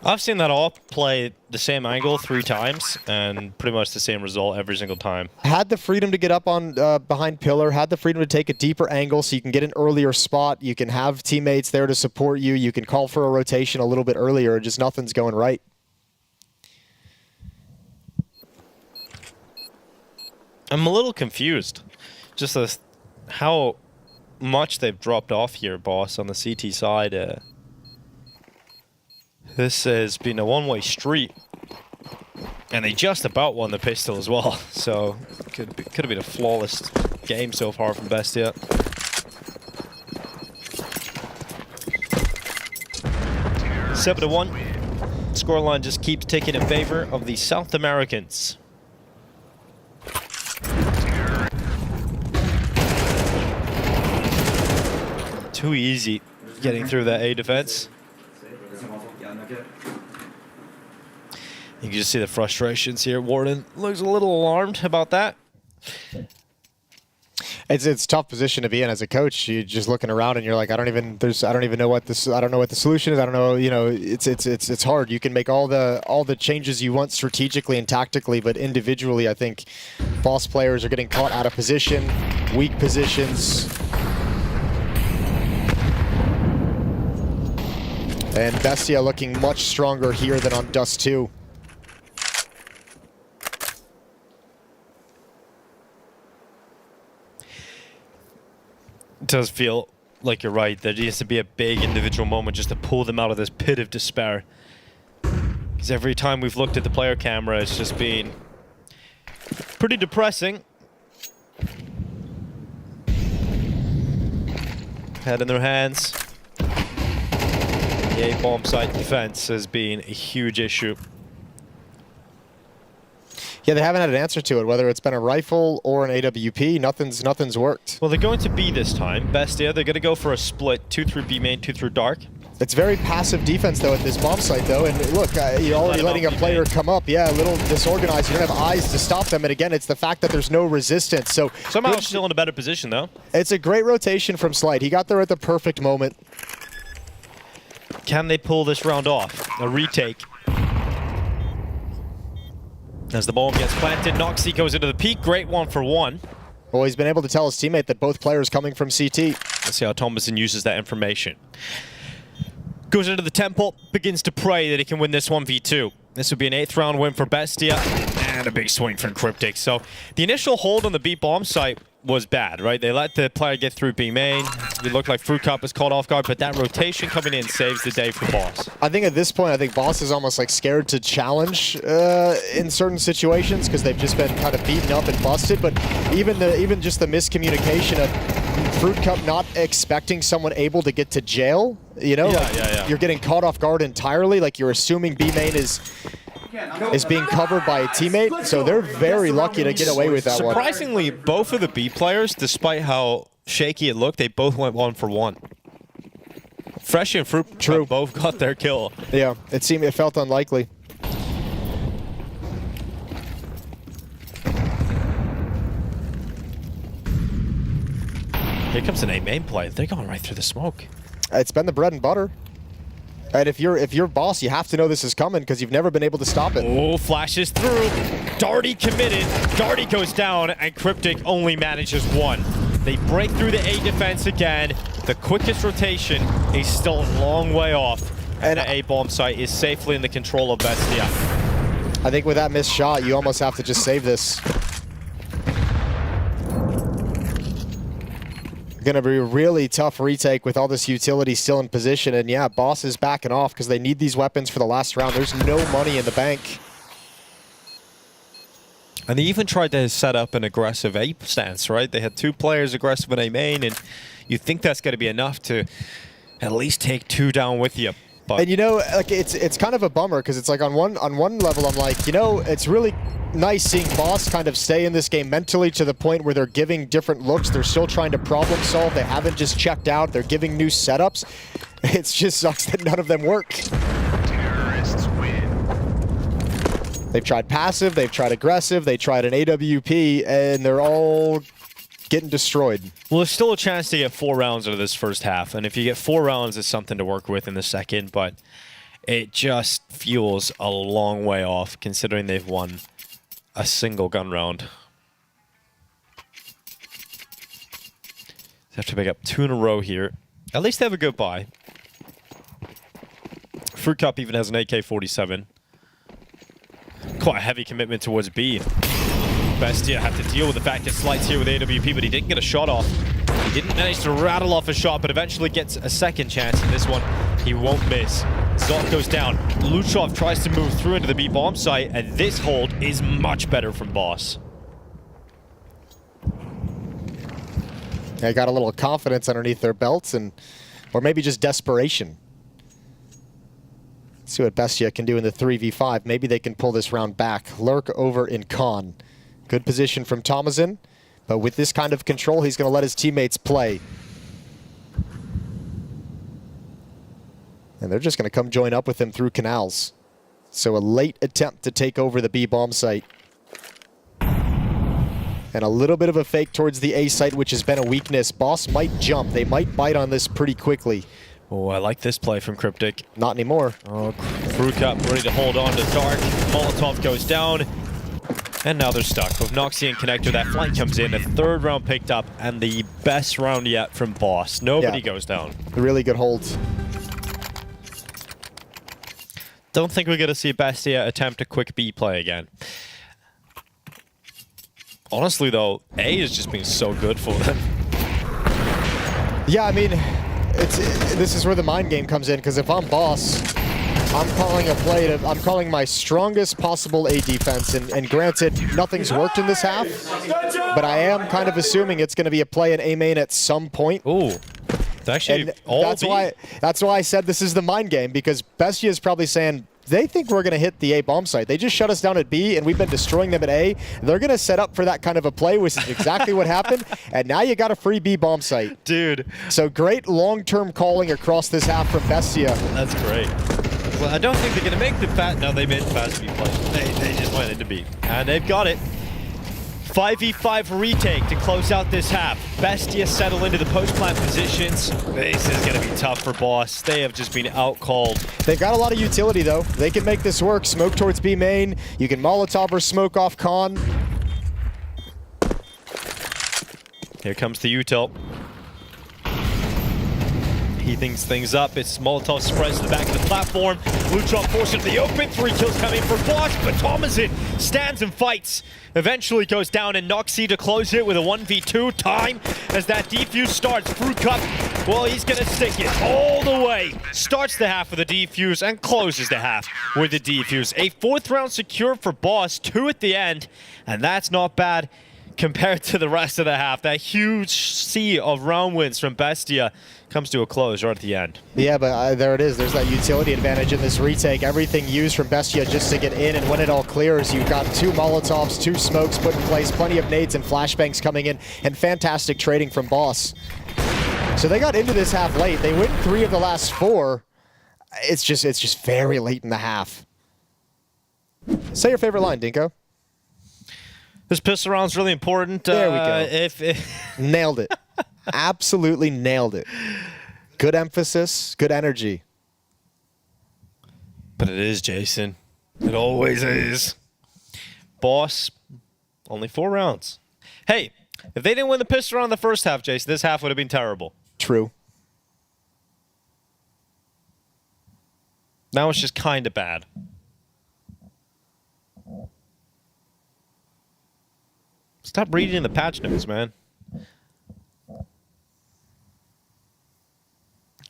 I've seen that all play the same angle 3 times, and pretty much the same result every single time. Had the freedom to get up on behind pillar, had the freedom to take a deeper angle so you can get an earlier spot, you can have teammates there to support you, you can call for a rotation a little bit earlier, just nothing's going right. I'm a little confused. Just how much they've dropped off here, Boss, on the CT side. This has been a one-way street, and they just about won the pistol as well. So could have been a flawless game so far from BESTIA. Seven to 1. Scoreline just keeps ticking in favor of the South Americans. Too easy getting through that A defense. You can just see the frustrations here. Warden looks a little alarmed about that. It's a tough position to be in as a coach. You're just looking around and you're like, I don't even know what this. I don't know what the solution is. I don't know. You know, it's hard. You can make all the changes you want strategically and tactically, but individually, I think Boss players are getting caught out of position, weak positions. And BESTIA looking much stronger here than on Dust 2. It does feel like you're right. There needs to be a big individual moment just to pull them out of this pit of despair. Because every time we've looked at the player camera, it's just been pretty depressing. Head in their hands. The A-bomb site defense has been a huge issue. Yeah, they haven't had an answer to it, whether it's been a rifle or an AWP. Nothing's worked. Well, they're going to B this time. BESTIA, they're going to go for a split. 2 through B main, 2 through dark. It's very passive defense, though, at this bomb site, though. And look, you're already letting a player come up. Yeah, a little disorganized. You don't have eyes to stop them. And again, it's the fact that there's no resistance. So somehow still in a better position, though. It's a great rotation from Slight. He got there at the perfect moment. Can they pull this round off? A retake. As the bomb gets planted, Noxy goes into the peak. Great 1-for-1. Well, he's been able to tell his teammate that both players coming from CT. Let's see how Thomason uses that information. Goes into the temple, begins to pray that he can win this 1v2. This would be an 8th round win for BESTIA, and a big swing for Cryptic. So the initial hold on the B bomb site was bad, right? They let the player get through B main. It looked like Fruit Cup was caught off guard, but that rotation coming in saves the day for Boss. I think at this point, I think Boss is almost like scared to challenge in certain situations because they've just been kind of beaten up and busted. But even just the miscommunication of Fruit Cup not expecting someone able to get to jail, you know, you're getting caught off guard entirely. Like you're assuming B main is being covered by a teammate, so they're very lucky to get away with that one. Surprisingly, both of the B players, despite how shaky it looked, they both went 1-for-1. Fresh and Fruit Cup both got their kill. Yeah, it felt unlikely. Here comes an A main play. They're going right through the smoke. It's been the bread and butter. And if you're Boss, you have to know this is coming because you've never been able to stop it. Oh, flashes through. Darty committed. Darty goes down, and Cryptic only manages one. They break through the A defense again. The quickest rotation is still a long way off. And the A bomb site is safely in the control of BESTIA. I think with that missed shot, you almost have to just save this. Gonna be a really tough retake with all this utility still in position, and yeah, Boss is backing off because they need these weapons for the last round. There's no money in the bank. And they even tried to set up an aggressive A stance, right? They had 2 players aggressive in A main, and you think that's gonna be enough to at least take 2 down with you. But and you know, like it's kind of a bummer because it's like on one level, I'm like, you know, it's really nice seeing Boss kind of stay in this game mentally to the point where they're giving different looks. They're still trying to problem solve. They haven't just checked out. They're giving new setups. It just sucks that none of them work. Terrorists win. They've tried passive, they've tried aggressive, they tried an AWP, and they're all getting destroyed. well, there's still a chance to get 4 rounds out of this first half, and if you get 4 rounds, it's something to work with in the second, but it just feels a long way off considering they've won a single gun round. They have to pick up 2 in a row here. At least they have a good buy. Fruit Cup even has an AK-47. Quite a heavy commitment towards B. BESTIA have to deal with the fact that Slight's here with AWP, but he didn't get a shot off. He didn't manage to rattle off a shot, but eventually gets a second chance in this one. He won't miss. Zot goes down. Luchov tries to move through into the B bomb site, and this hold is much better from Boss. They got a little confidence underneath their belts, or maybe just desperation. Let's see what BESTIA can do in the 3v5. Maybe they can pull this round back. Lurk over in Con. Good position from Thomason, but with this kind of control, he's going to let his teammates play. And they're just going to come join up with him through canals. So a late attempt to take over the B bomb site. And a little bit of a fake towards the A site, which has been a weakness. Boss might jump. They might bite on this pretty quickly. Oh, I like this play from Cryptic. Not anymore. Oh, Fruit Cup ready to hold on to Dark. Molotov goes down. And now they're stuck. With Noxie and Connector, that flank comes in. A 3rd round picked up, and the best round yet from Boss. Nobody goes down. A really good hold. Don't think we're going to see BESTIA attempt a quick B play again. Honestly, though, A has just been so good for them. Yeah, I mean, this is where the mind game comes in, because if I'm Boss, I'm calling a play to, I'm calling my strongest possible A defense, and granted, nothing's worked in this half, but I am kind of assuming it's going to be a play in A main at some point. Ooh. Actually, that's why I said this is the mind game, because BESTIA is probably saying they think we're going to hit the A bomb site. They just shut us down at B, and we've been destroying them at A. They're going to set up for that kind of a play, which is exactly what happened. And now you got a free B bomb site. Dude. So great long-term calling across this half from BESTIA. That's great. Well, I don't think they're going to make the fat. No, they made fast B play. They just went into B. And they've got it. 5v5 retake to close out this half. BESTIA settle into the post-plant positions. This is going to be tough for Boss. They have just been out-called. They've got a lot of utility, though. They can make this work. Smoke towards B main. You can Molotov or smoke off Con. Here comes the util. heating things up. It's Molotov spreads to the back of the platform. Luchon forced into the open. 3 kills coming for Boss, but Thomasin stands and fights. Eventually goes down, and Noxie to close it with a 1v2 time as that defuse starts. Fruit Cup, well, he's going to stick it all the way. Starts the half with a defuse and closes the half with a defuse. A 4th round secure for Boss, 2 at the end, and that's not bad compared to the rest of the half. That huge sea of round wins from Bestia comes to a close right at the end. Yeah, but there it is. There's that utility advantage in this retake. Everything used from Bestia just to get in, and when it all clears, you've got 2 Molotovs, 2 smokes put in place, plenty of nades and flashbangs coming in, and fantastic trading from Boss. So they got into this half late. They win 3 of the last 4. It's just very late in the half. Say your favorite line, Dinko. This pistol round's really important. There we go. Nailed it. Absolutely nailed it. Good emphasis, good energy. But it is, Jason. It always is. Boss, only 4 rounds. Hey, if they didn't win the pistol round in the first half, Jason, this half would have been terrible. True. Now it's just kind of bad. Stop reading the patch notes, man.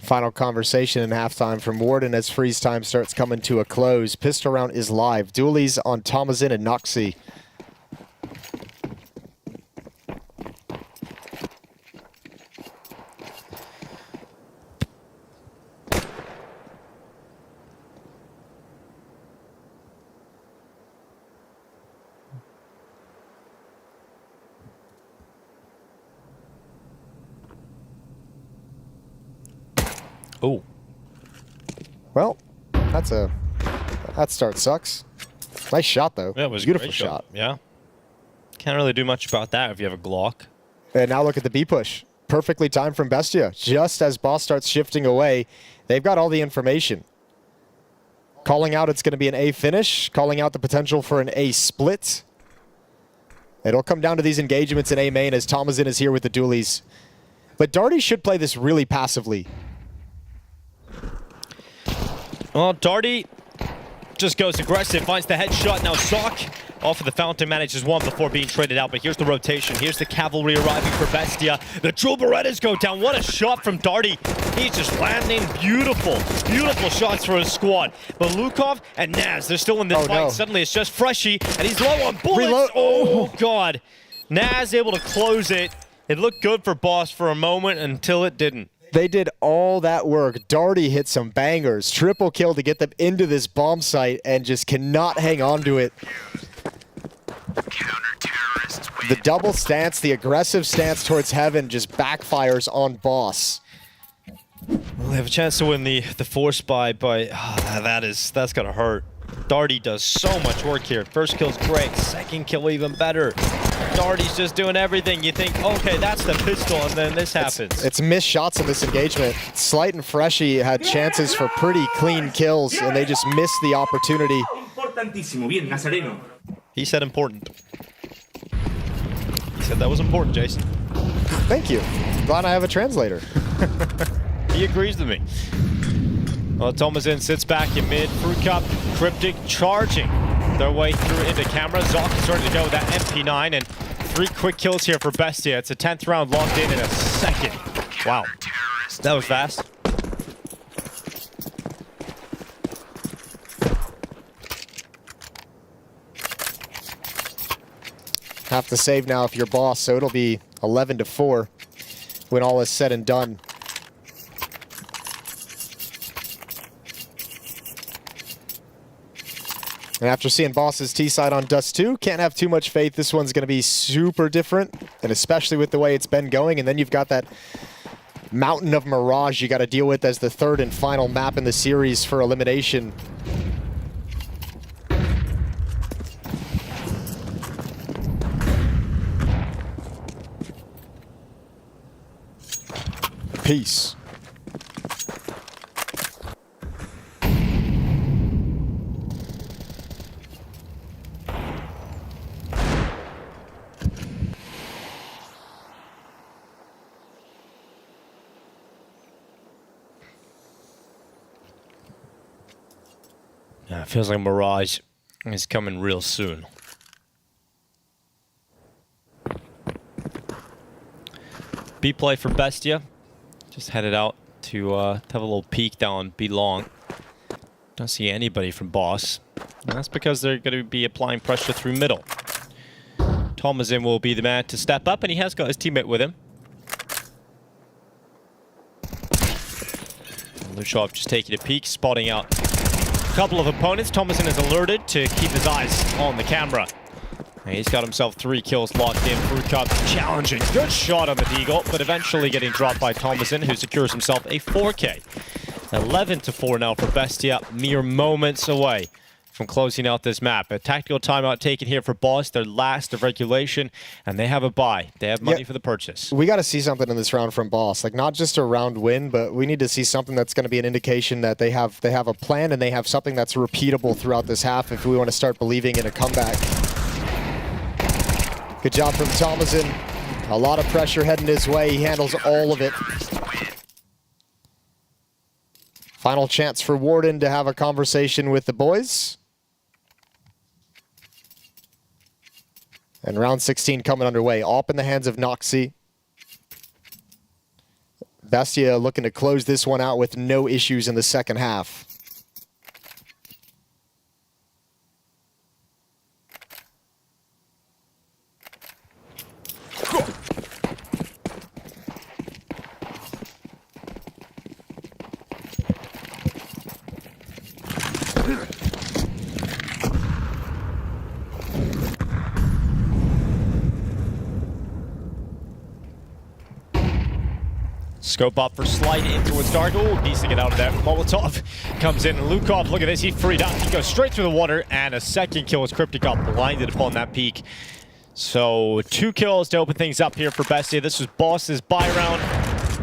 Final conversation in halftime from Warden as freeze time starts coming to a close. Pistol round is live. Dualies on Thomasin and Noxie. Oh. Well, that start sucks. Nice shot, though. Yeah, it was a beautiful great shot. Yeah. Can't really do much about that if you have a Glock. And now look at the B push. Perfectly timed from Bestia. Just as Boss starts shifting away, they've got all the information. Calling out it's going to be an A finish. Calling out the potential for an A split. It'll come down to these engagements in A main as Thomasin is here with the dualies. But Darty should play this really passively. Well, Darty just goes aggressive, finds the headshot. Now Sock off of the fountain manages 1 before being traded out, but here's the rotation. Here's the cavalry arriving for Bestia. The Drill Berettas go down. What a shot from Darty. He's just landing beautiful, beautiful shots for his squad. But Lukov and Naz, they're still in this fight. No. Suddenly it's just Freshy, and he's low on bullets. Reload. Oh, God. Naz able to close it. It looked good for Boss for a moment until it didn't. They did all that work. Darty hit some bangers. Triple kill to get them into this bomb site and just cannot hang on to it. The double stance, the aggressive stance towards heaven just backfires on Boss. Well, they have a chance to win the force buy, but that's gonna hurt. Darty does so much work here. First kill's great, second kill even better. Darty's just doing everything. You think, okay, that's the pistol, and then this happens. It's missed shots in this engagement. Slight and Freshy had chances for pretty clean kills, and they just missed the opportunity. He said important. He said that was important, Jason. Thank you. Glad I have a translator. He agrees with me. Well, Thomasin sits back in mid. Fruit Cup, Cryptic charging their way through into camera. Zoc is starting to go with that MP9, and 3 quick kills here for Bestia. It's a 10th round locked in a second. Wow. That was fast. Have to save now if you're Boss, so it'll be 11-4 when all is said and done. And after seeing Boss's T-side on Dust 2, can't have too much faith. This one's going to be super different, and especially with the way it's been going. And then you've got that mountain of Mirage you got to deal with as the 3rd and final map in the series for elimination. Peace. Feels like Mirage is coming real soon. B play for BESTIA. Just headed out to have a little peek down B long. Don't see anybody from Boss. And that's because they're going to be applying pressure through middle. Thomasin will be the man to step up, and he has got his teammate with him. Luchov just taking a peek, spotting out a couple of opponents. Thomasin is alerted to keep his eyes on the camera. And he's got himself 3 kills locked in. Fruitcup challenging. Good shot on the Deagle, but eventually getting dropped by Thomasin, who secures himself a 4K. 11-4 now for BESTIA, mere moments away from closing out this map. A tactical timeout taken here for Boss, their last of regulation, and they have a buy. They have money for the purchase. We got to see something in this round from Boss, like not just a round win, but we need to see something that's going to be an indication that they have a plan and they have something that's repeatable throughout this half if we want to start believing in a comeback. Good job from Thomasin. A lot of pressure heading his way. He handles all of it. Final chance for Warden to have a conversation with the boys. And round 16 coming underway. Op in the hands of Noxy. BESTIA looking to close this one out with no issues in the second half. Scope up for slide in towards Dark. Oh, needs to get out of that. Molotov comes in. Lukov, look at this. He's freed up. He goes straight through the water, and a second kill as Cryptic got blinded upon that peak. So 2 kills to open things up here for BESTIA. This was Boss's buy round,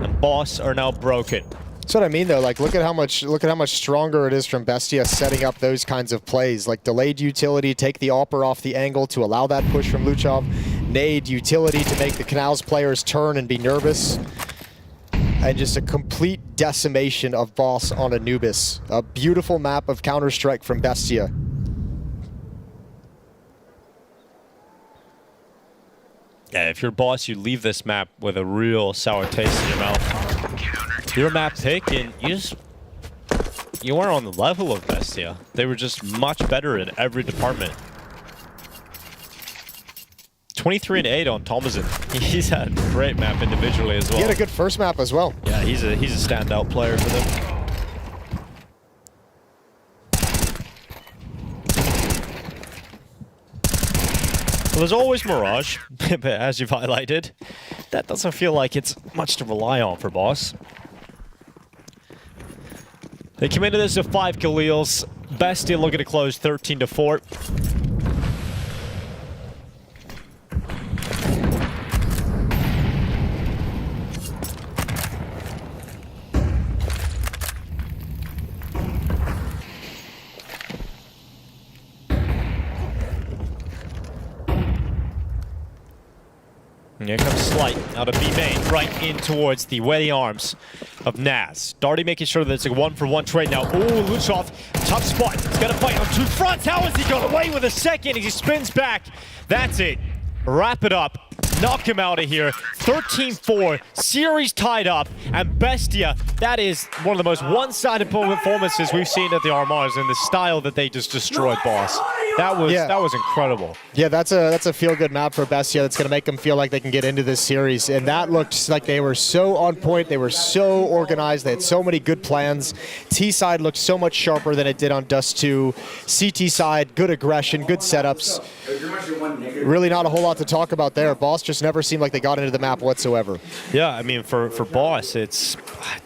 and Boss are now broken. That's what I mean, though. Like, look at how much stronger it is from BESTIA setting up those kinds of plays. Like delayed utility, take the AWPer off the angle to allow that push from Luchov. Nade utility to make the Canals players turn and be nervous. And just a complete decimation of Boss on Anubis. A beautiful map of Counter-Strike from BESTIA. Yeah, if you're Boss, you leave this map with a real sour taste in your mouth. Your map pick, and you weren't on the level of BESTIA. They were just much better in every department. 23-8 on Thomasin. He's had a great map individually as well. He had a good first map as well. Yeah, he's a standout player for them. Well, there's always Mirage, but as you've highlighted, that doesn't feel like it's much to rely on for Boss. They come into this with 5 Khalils. BESTIA looking to close 13-4. And here comes Slight out of B main, right in towards the wetty arms of Naz. Darty making sure that it's a 1-for-1 trade now. Ooh, Luchov, tough spot. He's got to fight on 2 fronts. How has he got away with a second? He spins back. That's it. Wrap it up. Knock him out of here. 13-4, series tied up, and BESTIA, that is one of the most one-sided performances we've seen at the RMRs in the style that they just destroyed Boss. That was incredible. Yeah, that's a feel-good map for BESTIA that's going to make them feel like they can get into this series, and that looked like they were so on point, they were so organized, they had so many good plans. T-side looked so much sharper than it did on Dust 2. CT side, good aggression, good setups. Really not a whole lot to talk about there. Boss just never seemed like they got into the map whatsoever. Yeah, I mean, for Boss, it's,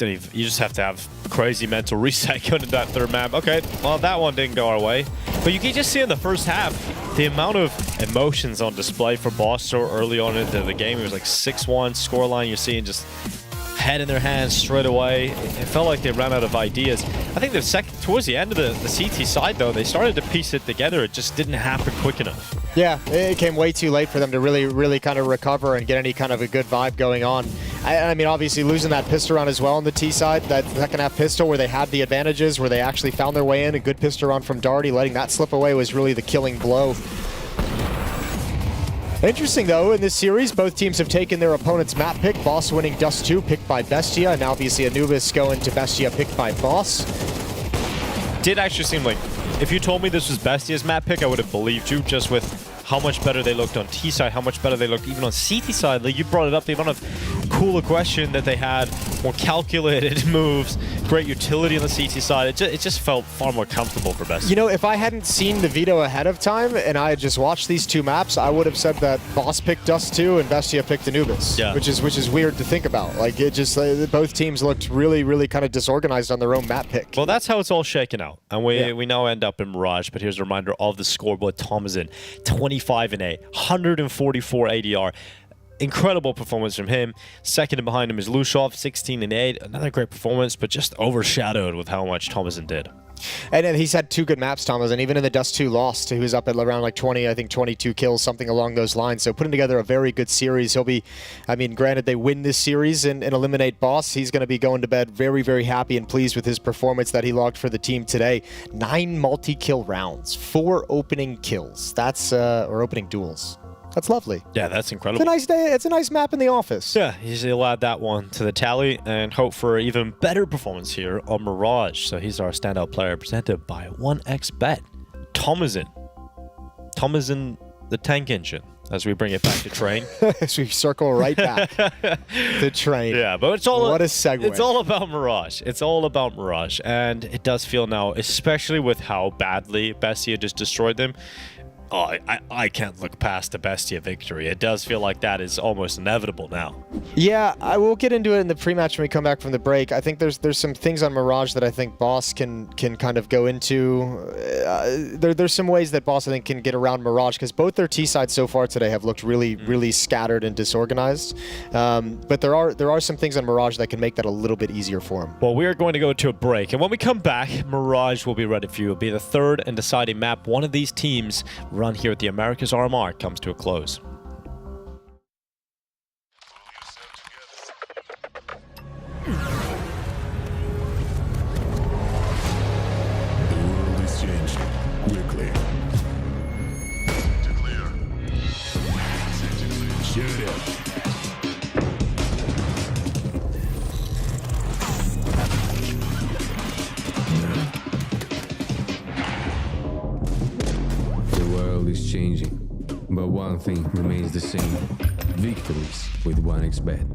you just have to have crazy mental reset going into that third map. Okay, well, that one didn't go our way. But you can just see in the first half, the amount of emotions on display for Boss so early on into the game. It was like 6-1 scoreline. You're seeing just head in their hands straight away. It felt like they ran out of ideas. I think towards the end of the CT side, though, they started to piece it together. It just didn't happen quick enough. Yeah, it came way too late for them to really kind of recover and get any kind of a good vibe going on. I mean, obviously losing that pistol round as well on the T side, that second half pistol where they had the advantages, where they actually found their way in, a good pistol round from Darty, letting that slip away was really the killing blow. Interesting though, in this series, both teams have taken their opponent's map pick, Boss winning Dust 2, picked by BESTIA, and obviously Anubis going to BESTIA, picked by Boss. Did actually seem like, if you told me this was BESTIA's map pick, I would have believed you, just with how much better they looked on T side, how much better they looked even on CT side. Like you brought it up, the amount of cool aggression that they had, more calculated moves, great utility on the CT side. It just felt far more comfortable for BESTIA. You know, if I hadn't seen the veto ahead of time and I had just watched these two maps, I would have said that Boss picked Dust 2 and BESTIA picked Anubis, yeah. which is weird to think about. Like it just both teams looked really kind of disorganized on their own map pick. Well, that's how it's all shaken out, and we now end up in Mirage. But here's a reminder of the scoreboard: Thomason, 25-8, 144 ADR. Incredible performance from him. Second and behind him is Lushov, 16-8. Another great performance, but just overshadowed with how much Thomason did. And then he's had two good maps, Thomas, and even in the Dust 2 loss, he was up at around like 20, I think 22 kills, something along those lines. So putting together a very good series. He'll be, I mean, granted they win this series and eliminate Boss, he's going to be going to bed very happy and pleased with his performance that he logged for the team today. 9 multi-kill rounds, 4 opening kills. That's, or opening duels. That's lovely. Yeah, that's incredible. It's a nice day. It's a nice map in the office. Yeah, he'll add that one to the tally and hope for even better performance here on Mirage. So he's our standout player, presented by 1xBet. Thomason, the tank engine, as we bring it back to train. As we circle right back to train. Yeah, but it's all what a segue. It's all about Mirage. It's all about Mirage, and it does feel now, especially with how badly BESTIA just destroyed them. Oh, I can't look past the BESTIA victory. It does feel like that is almost inevitable now. Yeah, I will get into it in the pre-match when we come back from the break. I think there's some things on Mirage that I think Boss can kind of go into. There's some ways that Boss, I think, can get around Mirage, because both their T sides so far today have looked really scattered and disorganized. But there are some things on Mirage that can make that a little bit easier for him. Well, we are going to go to a break, and when we come back, Mirage will be ready for you. It'll be the third and deciding map. One of these teams run here at the Americas RMR comes to a close. The world is changing quickly. To clear. Shoot up. Is changing, but one thing remains the same: victories with 1xBet.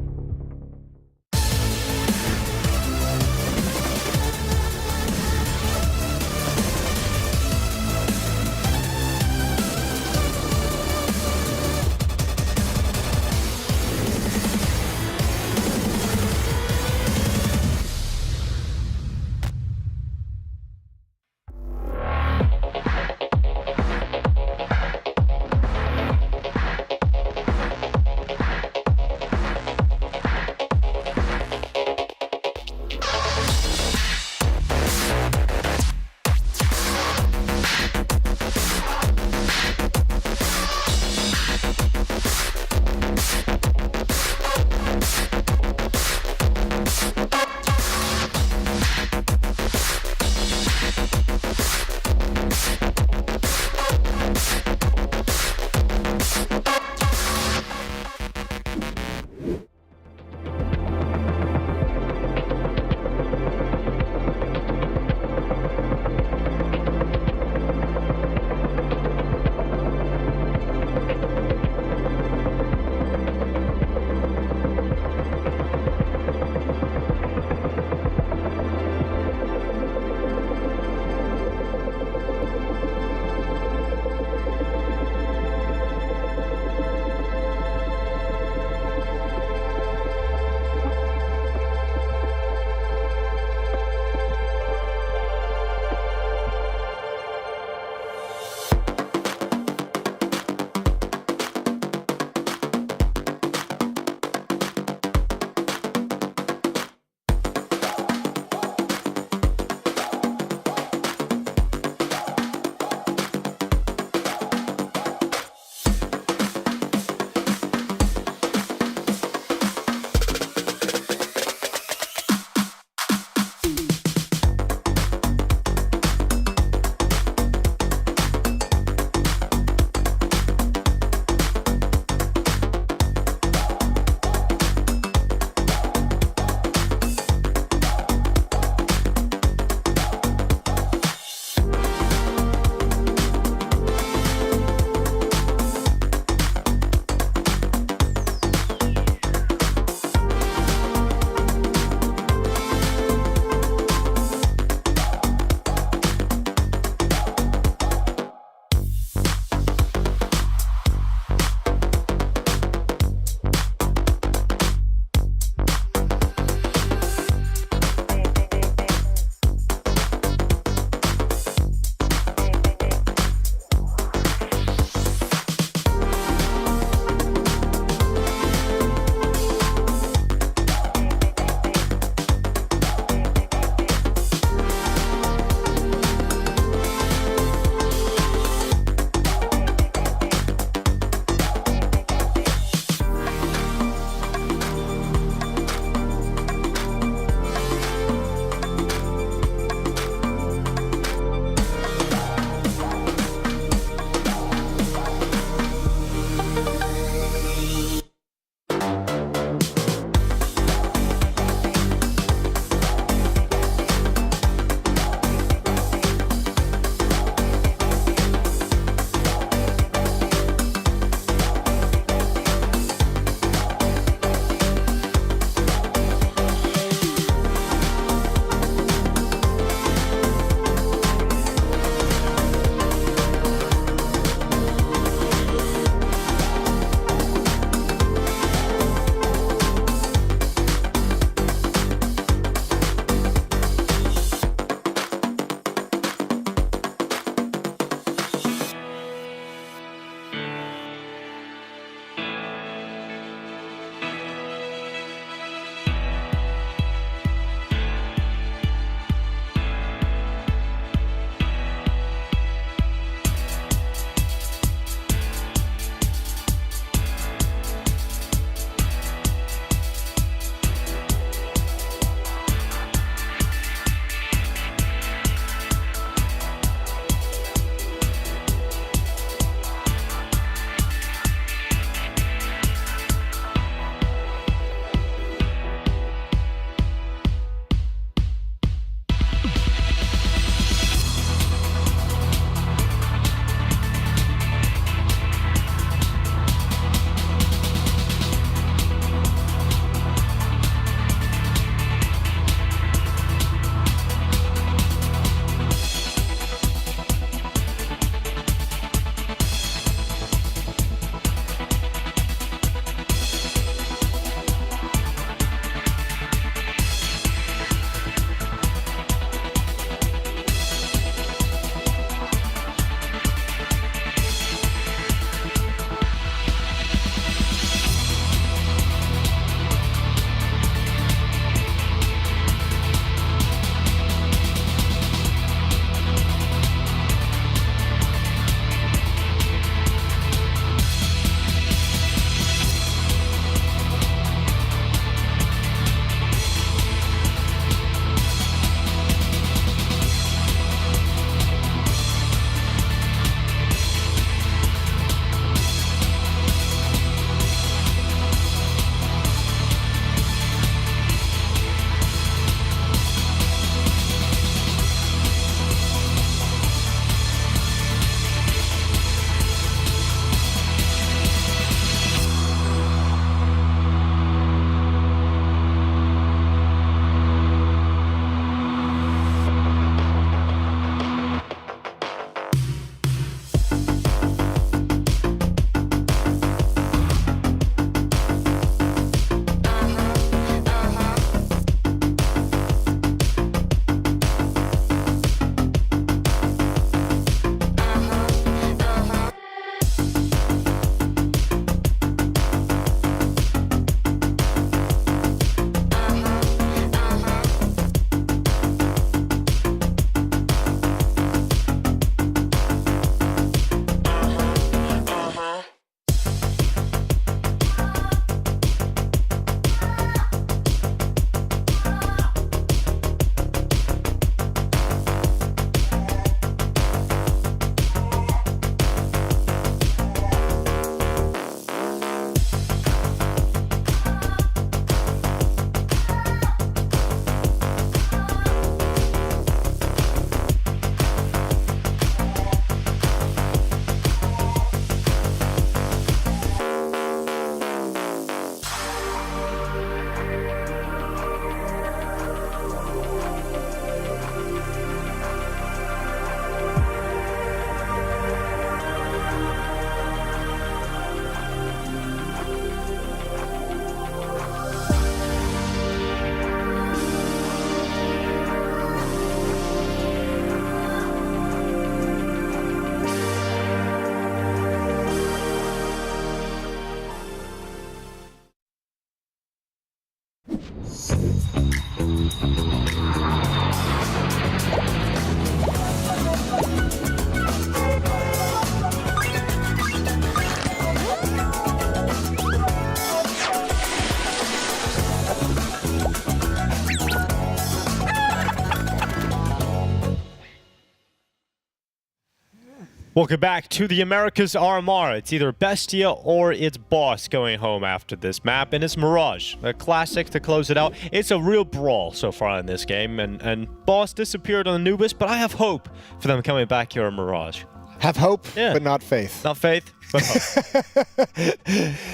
Welcome back to the Americas RMR. It's either Bestia or it's Boss going home after this map, and it's Mirage, a classic to close it out. It's a real brawl so far in this game, and Boss disappeared on Anubis, but I have hope for them coming back here on Mirage. Have hope, Yeah. but not faith. Not faith, but hope.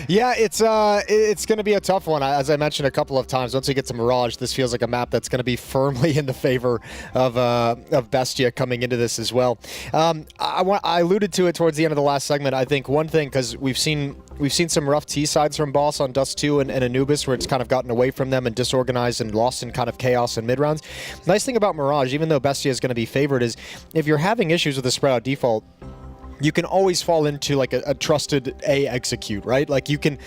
Yeah, it's going to be a tough one. As I mentioned a couple of times, once we get to Mirage, this feels like a map that's going to be firmly in the favor of Bestia coming into this as well. I alluded to it towards the end of the last segment. I think one thing, because we've seen some rough T sides from Boss on Dust 2 and Anubis, where it's kind of gotten away from them and disorganized and lost in kind of chaos in mid rounds. Nice thing about Mirage, even though Bestia is going to be favored, is if you're having issues with the spread out default, you can always fall into like a trusted A execute, right? Like you can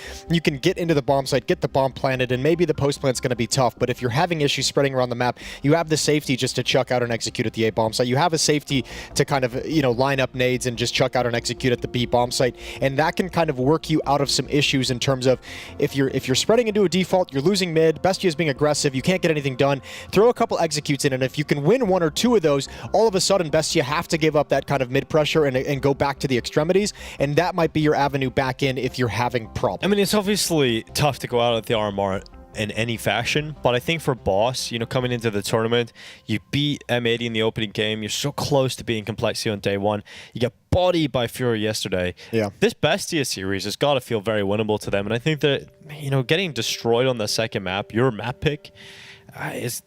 get into the bomb site, get the bomb planted, and maybe the post plant's going to be tough, but if you're having issues spreading around the map, you have the safety just to chuck out and execute at the A bomb site. You have a safety to kind of, line up nades and just chuck out and execute at the B bomb site, and that can kind of work you out of some issues in terms of if you're spreading into a default, you're losing mid, Bestia is being aggressive, you can't get anything done, throw a couple executes in, and if you can win one or two of those, all of a sudden Bestia have to give up that kind of mid pressure and go back to the extremities, and that might be your avenue back in if you're having problems. I mean, it's obviously tough to go out at the RMR in any fashion, but I think for Boss, coming into the tournament, you beat M80 in the opening game, you're so close to being Complexity on day one, you get bodied by FURIA yesterday. Yeah. This Bestia series has got to feel very winnable to them, and I think that, getting destroyed on the second map, your map pick,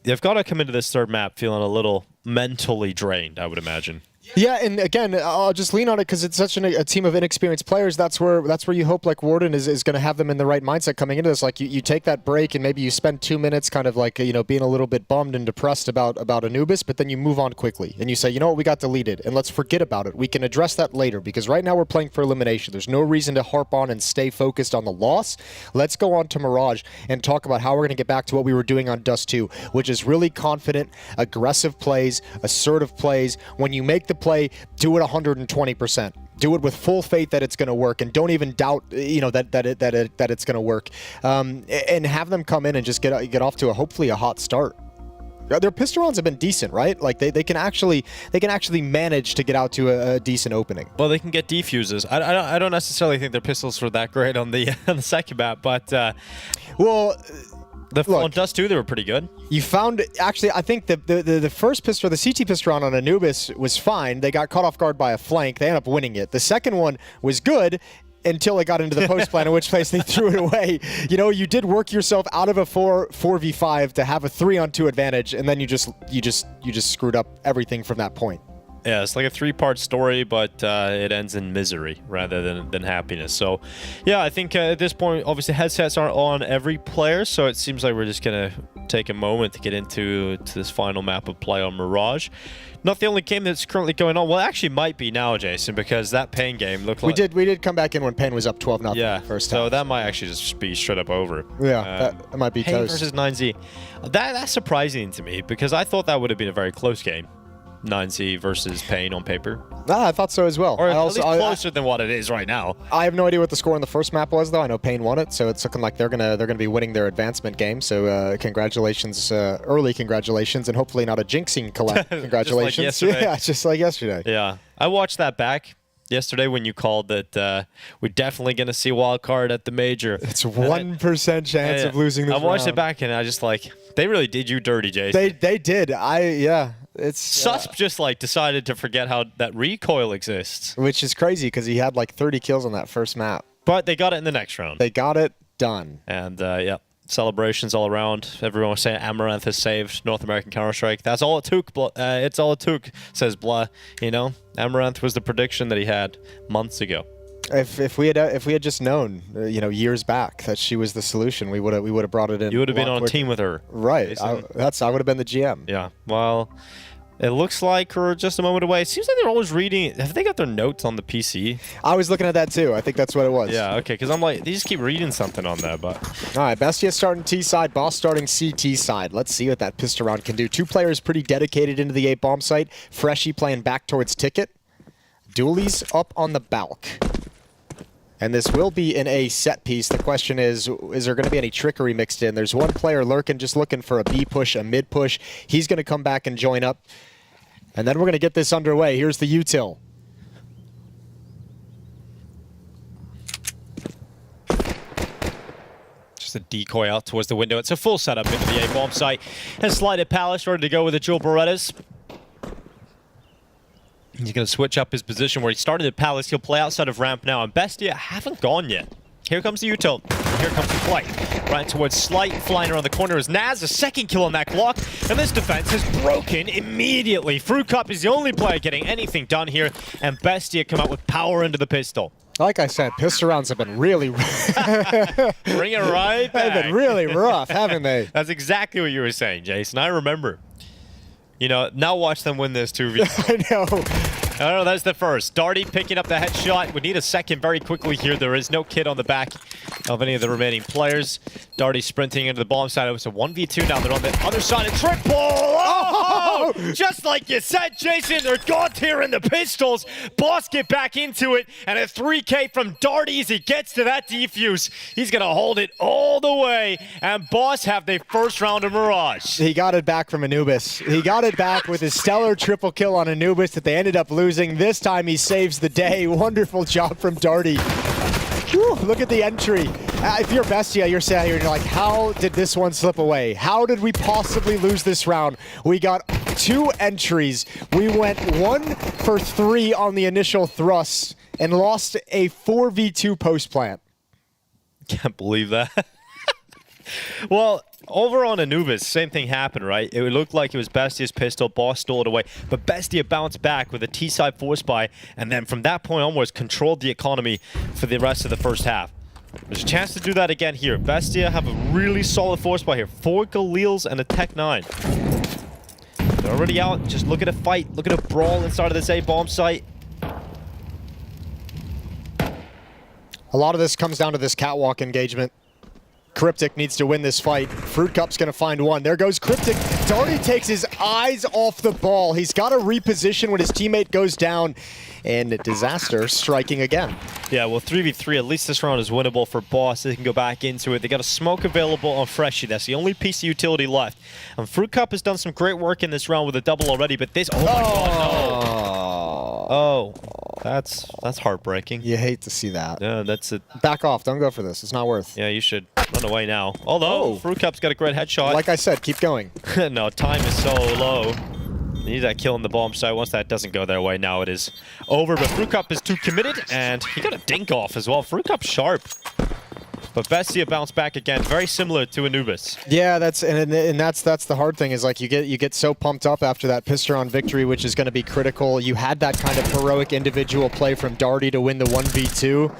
they've got to come into this third map feeling a little mentally drained, I would imagine. Yeah, and again, I'll just lean on it because it's such a team of inexperienced players. That's where you hope like Warden is going to have them in the right mindset coming into this. Like you take that break and maybe you spend 2 minutes kind of like being a little bit bummed and depressed about Anubis, but then you move on quickly and you say, you know what, we got deleted and let's forget about it. We can address that later because right now we're playing for elimination. There's no reason to harp on and stay focused on the loss. Let's go on to Mirage and talk about how we're going to get back to what we were doing on Dust 2, which is really confident, aggressive plays, assertive plays. When you make the play, do it 120%. Do it with full faith that it's going to work, and don't even doubt, that it's going to work. And have them come in and just get off to hopefully a hot start. Their pistol rounds have been decent, right? Like they can actually manage to get out to a decent opening. Well, they can get defuses. I don't necessarily think their pistols were that great on the on the second map, but on Dust 2, they were pretty good. You found, actually, I think the first pistol, the CT pistol round on Anubis was fine. They got caught off guard by a flank. They ended up winning it. The second one was good until it got into the post plan, in which place they threw it away. You did work yourself out of a 4v5 to have a 3-on-2 advantage, and then you just screwed up everything from that point. Yeah, it's like a 3-part story, but it ends in misery rather than happiness. So, yeah, I think at this point, obviously, headsets aren't on every player, so it seems like we're just going to take a moment to get into this final map of play on Mirage. Not the only game that's currently going on. Well, it actually might be now, Jason, because that Pain game looked like... We did come back in when Pain was up 12-0 yeah, first so half. that might actually just be straight up over. Yeah, that might be Pain toast. versus 9Z. That's surprising to me, because I thought that would have been a very close game. 9Z versus Pain on paper. I thought so as well. Or at least closer than what it is right now. I have no idea what the score on the first map was, though. I know Pain won it, so it's looking like they're gonna be winning their advancement game. So congratulations, early congratulations, and hopefully not a jinxing congratulations. Just like yesterday. Yeah, just like yesterday. Yeah, I watched that back yesterday when you called that we're definitely gonna see Wildcard at the Major. It's 1% chance of losing this I watched round. it back and I just like, they really did you dirty, Jason. They did. It's Susp just like decided to forget how that recoil exists. Which is crazy because he had like 30 kills on that first map. But they got it in the next round. They got it done. And yeah, celebrations all around. Everyone was saying Amaranth has saved North American Counter-Strike. That's all it took. It's all it took, says Blah. Amaranth was the prediction that he had months ago. If we had just known, years back that she was the solution, we would have brought it in. You would have been on a team with her. Right. I would have been the GM. Yeah. Well, It looks like we're just a moment away. It seems like they're always reading. Have they got their notes on the PC? I was looking at that too. I think that's what it was. Yeah, okay, because I'm like, they just keep reading something on there, but... All right, Bestia starting T side, Boss starting CT side. Let's see what that pistol round can do. 2 players pretty dedicated into the A bomb site. Freshie playing back towards Ticket. Doolies up on the balk. And this will be in a set piece. The question is there going to be any trickery mixed in? There's one player lurking, just looking for a B push, a mid push. He's going to come back and join up. And then we're going to get this underway. Here's the util. Just a decoy out towards the window. It's a full setup into the A-bomb site. And slided Palace ready to go with the dual Berettas. He's going to switch up his position where he started at Palace. He'll play outside of ramp now. And Bestia haven't gone yet. Here comes the util. Here comes the flight. Right towards Slight. Flying around the corner is Naz. A second kill on that clock. And this defense is broken immediately. Fruit Cup is the only player getting anything done here. And Bestia come out with power into the pistol. Like I said, pistol rounds have been really... Bring it right back. They've been really rough, haven't they? That's exactly what you were saying, Jason. I remember. You know, now watch them win this 2v. I know. Oh, that's the first. Darty picking up the headshot. We need a second very quickly here. There is no kid on the back of any of the remaining players. Darty sprinting into the bomb side. It was a 1v2 now. They're on the other side. A triple! Oh! Just like you said, Jason, they're God tier in the pistols. Boss get back into it. And a 3K from Darty as he gets to that defuse. He's going to hold it all the way. And Boss have their first round of Mirage. He got it back from Anubis. He got it back with his stellar triple kill on Anubis that they ended up losing. This time he saves the day. Wonderful job from Darty. Whew, look at the entry. If you're Bestia, you're sitting here and you're like, how did this one slip away? How did we possibly lose this round? We got 2 entries. We went 1 for 3 on the initial thrust and lost a 4v2 post plant. Can't believe that. Well, over on Anubis, same thing happened, right? It looked like it was Bestia's pistol. Boss stole it away. But Bestia bounced back with a T-side force buy, and then from that point onwards, controlled the economy for the rest of the first half. There's a chance to do that again here. Bestia have a really solid force buy here. 4 Galils and a Tech 9. They're already out. Just look at a fight. Look at a brawl inside of this A-bomb site. A lot of this comes down to this catwalk engagement. Cryptic needs to win this fight. Fruit Cup's going to find one. There goes Cryptic. Darty takes his eyes off the ball. He's got to reposition when his teammate goes down. And Disaster striking again. Yeah, well, 3v3, at least this round is winnable for Boss. They can go back into it. They got a smoke available on Freshie. That's the only piece of utility left. And Fruit Cup has done some great work in this round with a double already, but this... Oh, my God, no. Oh, that's heartbreaking. You hate to see that. Yeah, that's it. Back off. Don't go for this. It's not worth. Yeah, you should run away now. Although, Fruit Cup's got a great headshot. Like I said, keep going. No, time is so low. They need that kill in the bomb site. Once that doesn't go their way, now it is over. But Fruit Cup is too committed, and he got a dink off as well. Fruit Cup sharp. But Bestia bounced back again, very similar to Anubis. Yeah, that's the hard thing is like you get so pumped up after that Pisteron victory, which is going to be critical. You had that kind of heroic individual play from Darty to win the 1v2,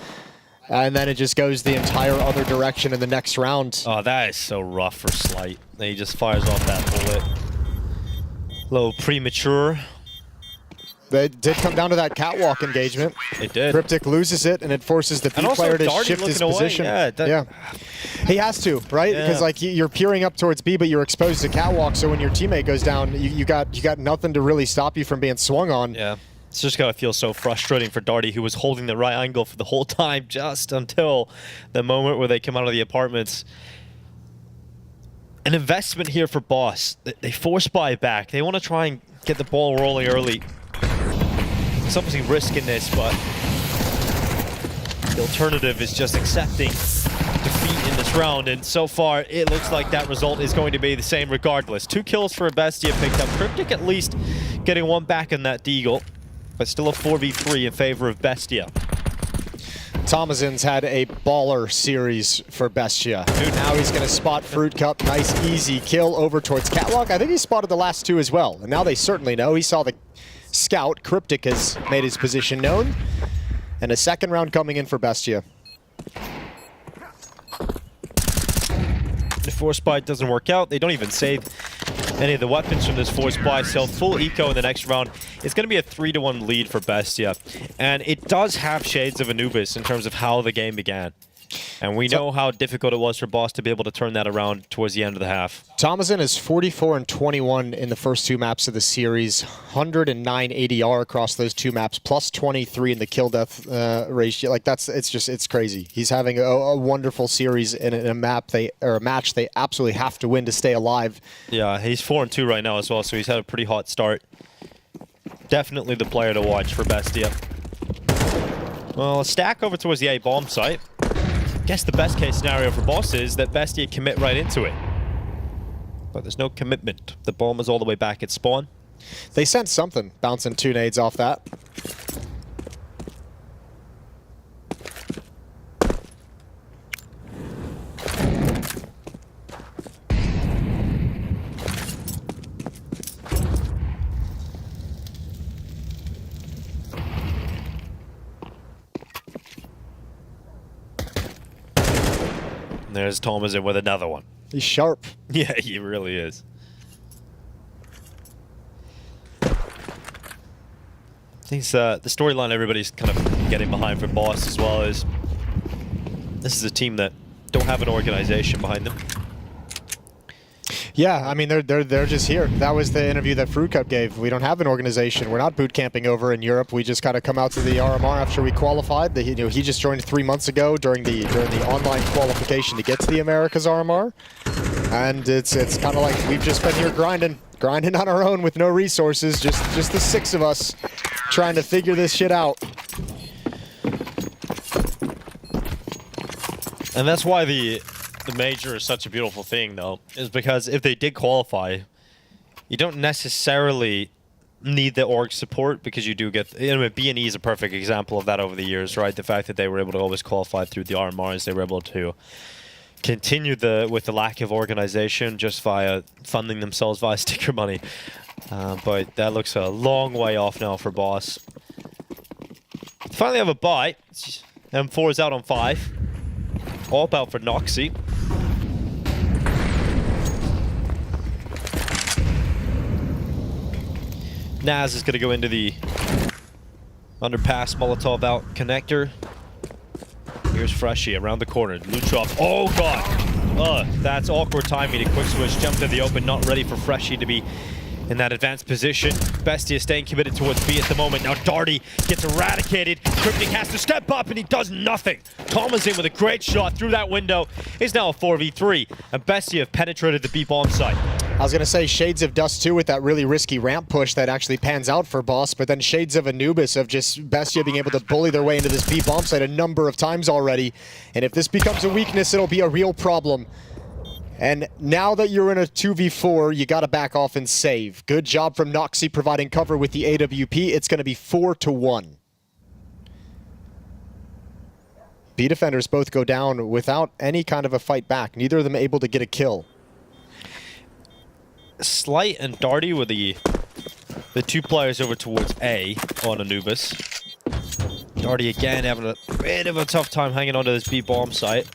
and then it just goes the entire other direction in the next round. Oh, that is so rough for Slight. He just fires off that bullet. A little premature. They did come down to that catwalk engagement. It did. Cryptic loses it, and it forces the B player to shift his position. Yeah, he has to, right? Yeah. Because like you're peering up towards B, but you're exposed to catwalk. So when your teammate goes down, you got nothing to really stop you from being swung on. Yeah, it's just gotta feel so frustrating for Darty, who was holding the right angle for the whole time, just until the moment where they come out of the apartments. An investment here for Boss. They force buy back. They want to try and get the ball rolling early. It's obviously risking this, but the alternative is just accepting defeat in this round, and so far it looks like that result is going to be the same regardless. 2 kills for Bestia picked up. Cryptic at least getting 1 back in that deagle, but still a 4v3 in favor of Bestia. Thomasin's had a baller series for Bestia. Now he's going to spot Fruit Cup. Nice, easy kill over towards Catwalk. I think he spotted the last 2 as well. And now they certainly know. He saw the scout. Cryptic has made his position known. And a second round coming in for Bestia. The force buy doesn't work out. They don't even save any of the weapons from this force buy, sell full eco in the next round. It's going to be a 3-1 lead for BESTIA. And it does have shades of Anubis in terms of how the game began. And we know how difficult it was for Boss to be able to turn that around towards the end of the half. Thomason is 44 and 21 in the first 2 maps of the series. 109 ADR across those 2 maps, plus 23 in the kill death ratio. Like it's crazy. He's having a wonderful series in a match they absolutely have to win to stay alive. Yeah, he's 4-2 right now as well, so he's had a pretty hot start. Definitely the player to watch for BESTIA. Well, a stack over towards the A bomb site. I guess the best case scenario for Boss is that BESTIA commit right into it. But there's no commitment. The bomb is all the way back at spawn. They sent something, bouncing 2 nades off that. There's Thomason with another one. He's sharp. Yeah, he really is. I think the storyline everybody's kind of getting behind for Boss as well is this is a team that don't have an organization behind them. Yeah, I mean they're just here. That was the interview that FURIA gave. We don't have an organization. We're not boot camping over in Europe. We just kind of come out to the RMR after we qualified. He just joined 3 months ago during the online qualification to get to the Americas RMR, and it's kind of like we've just been here grinding on our own with no resources. Just the 6 of us trying to figure this shit out. And that's why the major is such a beautiful thing, though, is because if they did qualify, you don't necessarily need the org support because you do get... B&E is a perfect example of that over the years, right? The fact that they were able to always qualify through the RMRs, they were able to continue with the lack of organization just via funding themselves via sticker money. But that looks a long way off now for Boss. Finally have a buy. M4 is out on 5. All out for Noxy. Naz is going to go into the underpass Molotov out connector. Here's Freshy around the corner. Luchov. Oh, God. That's awkward timing. A quick switch. Jumped in the open. Not ready for Freshy to be in that advanced position. BESTIA staying committed towards B at the moment. Now Darty gets eradicated. Cryptic has to step up, and he does nothing. Thomason with a great shot through that window is now a 4v3. And BESTIA have penetrated the B bomb site. I was going to say Shades of Dust too with that really risky ramp push that actually pans out for Boss, but then Shades of Anubis of just BESTIA being able to bully their way into this B bomb site a number of times already. And if this becomes a weakness, it'll be a real problem. And now that you're in a 2v4, you got to back off and save. Good job from Noxy providing cover with the AWP. It's going to be 4-1. B defenders both go down without any kind of a fight back. Neither of them able to get a kill. Slight and Darty with the 2 players over towards A on Anubis. Darty again having a bit of a tough time hanging onto this B bomb site.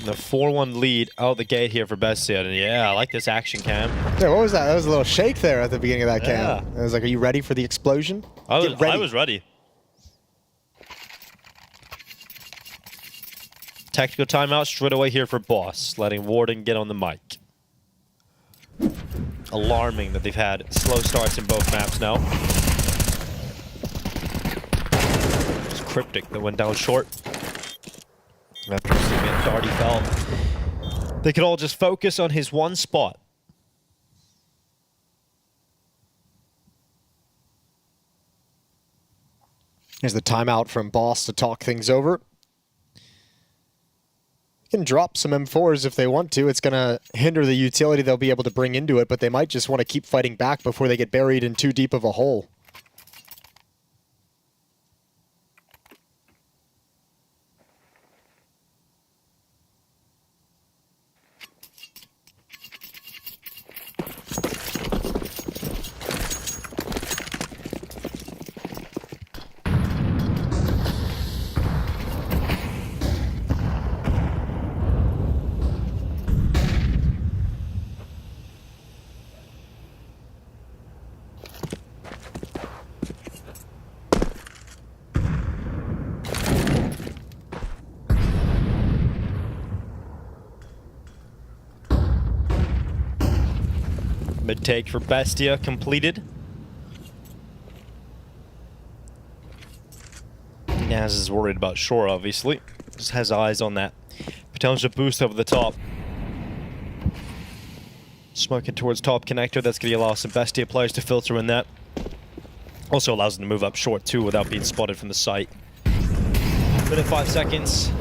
The 4-1 lead out the gate here for BESTIA. And yeah, I like this action cam. Yeah, what was that? That was a little shake there at the beginning of that cam. I was like, are you ready for the explosion? I was ready. Tactical timeout straight away here for Boss, letting Warden get on the mic. Alarming that they've had slow starts in both maps now. It's Cryptic that went down short. After seeing it, Darty fell. They could all just focus on his one spot. Here's the timeout from Boss to talk things over. Can drop some M4s if they want to. It's going to hinder the utility they'll be able to bring into it, but they might just want to keep fighting back before they get buried in too deep of a hole. Mid-take for BESTIA completed. Naz is worried about shore, obviously. Just has eyes on that potential boost over the top. Smoking towards top connector. That's going to allow some BESTIA players to filter in that. Also allows them to move up short too without being spotted from the site. Minute 5 seconds.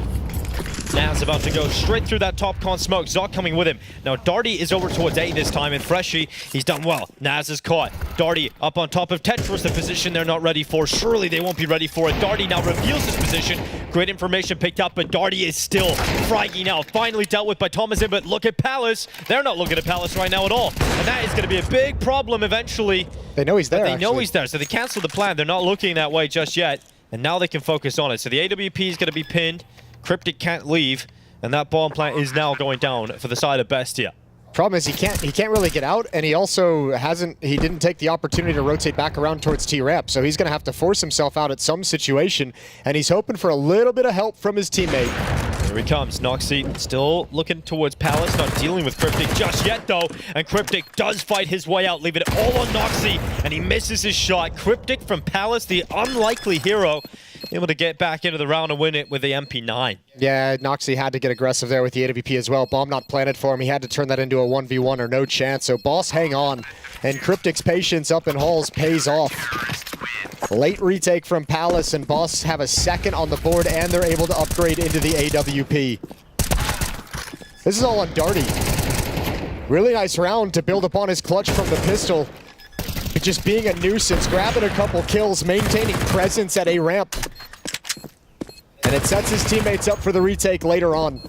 Naz about to go straight through that top con smoke. Zoc coming with him. Now Darty is over towards A this time, and Freshie, he's done well. Naz is caught. Darty up on top of Tetris, the position they're not ready for. Surely they won't be ready for it. Darty now reveals his position. Great information picked up, but Darty is still fragging out. Finally dealt with by Thomasin, but look at Palace. They're not looking at Palace right now at all. And that is going to be a big problem eventually. They know he's there, They know he's there, so they cancel the plan. They're not looking that way just yet. And now they can focus on it. So the AWP is going to be pinned. Cryptic can't leave, and that bomb plant is now going down for the side of BESTIA. Problem is he can't really get out, and he also didn't take the opportunity to rotate back around towards T-Ramp, so he's going to have to force himself out at some situation, and he's hoping for a little bit of help from his teammate. Here he comes. Noxy still looking towards Palace, not dealing with Cryptic just yet though, and Cryptic does fight his way out, leaving it all on Noxy, and he misses his shot. Cryptic from Palace, the unlikely hero, able to get back into the round and win it with the MP9. Yeah, Noxy had to get aggressive there with the AWP as well. Bomb not planted for him. He had to turn that into a 1v1 or no chance. So Boss hang on. And Cryptic's patience up in halls pays off. Late retake from Palace, and Boss have a second on the board, and they're able to upgrade into the AWP. This is all on Darty. Really nice round to build upon his clutch from the pistol. Just being a nuisance, grabbing a couple kills, maintaining presence at A ramp. And it sets his teammates up for the retake later on.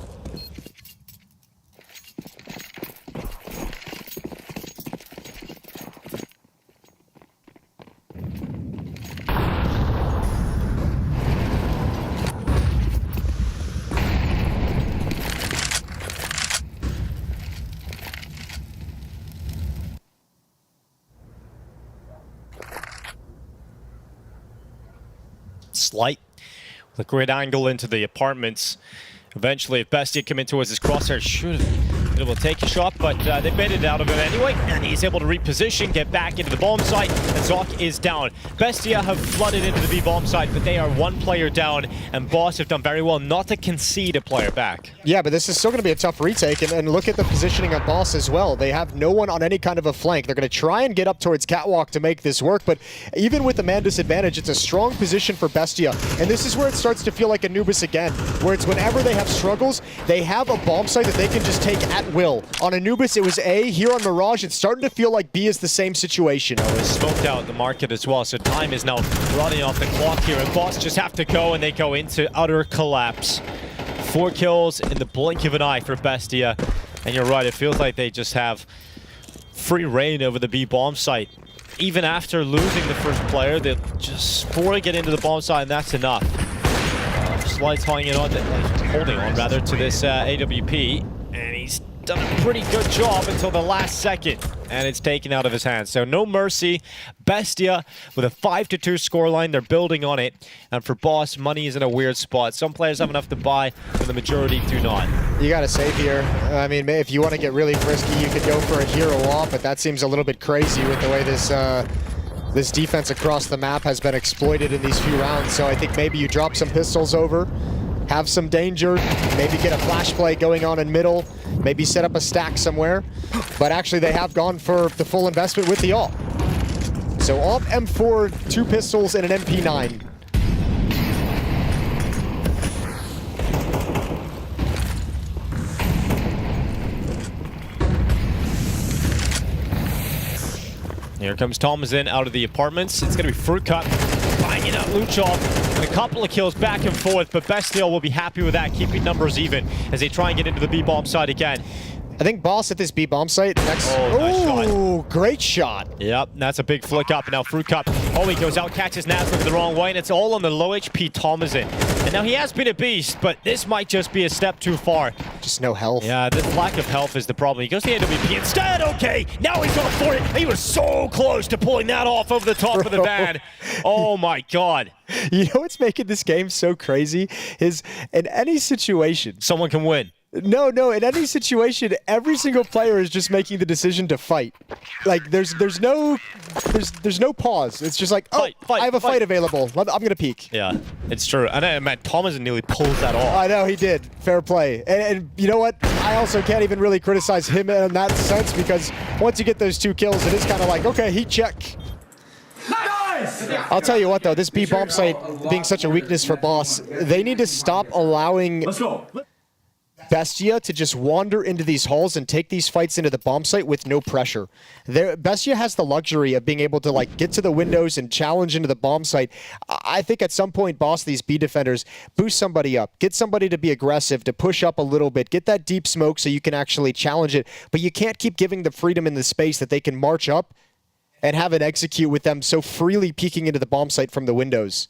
Slight with a great angle into the apartments. Eventually, if BESTIA come in towards his crosshair, should have been able to take a shot, but they baited out of it anyway, and he's able to reposition, get back into the bomb site, and Zoc is down. BESTIA have flooded into the B bomb site, but they are one player down, and Boss have done very well not to concede a player back. Yeah, but this is still going to be a tough retake, and look at the positioning of Boss as well. They have no one on any kind of a flank. They're going to try and get up towards Catwalk to make this work, but even with the man disadvantage, it's a strong position for BESTIA, and this is where it starts to feel like Anubis again, where it's whenever they have struggles, they have a bomb site that they can just take at will. On Anubis, it was A. Here on Mirage, it's starting to feel like B is the same situation. Oh, it's smoked out the market as well, so time is now running off the clock here, and Boss just have to go, and they go into utter collapse. 4 kills in the blink of an eye for BESTIA, and you're right, it feels like they just have free reign over the B bomb site. Even after losing the first player, they just 4 get into the bomb site, and that's enough. Slight's holding on to this AWP, and he's done a pretty good job until the last second, and it's taken out of his hands. So no mercy. BESTIA with a 5-2 scoreline. They're building on it, and for Boss, money is in a weird spot. Some players have enough to buy, but the majority do not. You got to save here. I mean, if you want to get really frisky, you could go for a hero off, but that seems a little bit crazy with the way this defense across the map has been exploited in these few rounds. So I think maybe you drop some pistols over, have some danger, maybe get a flash play going on in middle, maybe set up a stack somewhere. But actually they have gone for the full investment with the AWP. So AWP, M4, 2 pistols, and an MP9. Here comes Thomasin out of the apartments. It's going to be Fruit Cup banging out Luchov, and a couple of kills back and forth, but BESTIA will be happy with that, keeping numbers even as they try and get into the B bomb side again. I think Boss at this B bomb site next. Oh, nice shot. Great shot. Yep, that's a big flick up, and now Fruit Cup. Oh, he goes out, catches Naz looking the wrong way, and it's all on the low HP Thomasin. And now he has been a beast, but this might just be a step too far. Just no health. Yeah, the lack of health is the problem. He goes to the AWP instead. Okay, now he's going for it. He was so close to pulling that off over the top of the van. Oh my God. You know what's making this game so crazy is in any situation, someone can win. No, in any situation, every single player is just making the decision to fight. Like there's no pause. It's just like, oh, I have a fight available. I'm gonna peek. Yeah, it's true. And man, Thomas nearly pulls that off. I know he did. Fair play. And you know what? I also can't even really criticize him in that sense because once you get those 2 kills, it is kind of like, okay, heat check. Nice! I'll tell you what though, this B bomb site being such a weakness for Boss, they need to stop allowing Let's go. BESTIA to just wander into these halls and take these fights into the bomb site with no pressure. BESTIA has the luxury of being able to like get to the windows and challenge into the bomb site. I think at some point, Boss, these B defenders, boost somebody up, get somebody to be aggressive, to push up a little bit, get that deep smoke so you can actually challenge it. But you can't keep giving the freedom in the space that they can march up and have it execute with them so freely peeking into the bomb site from the windows.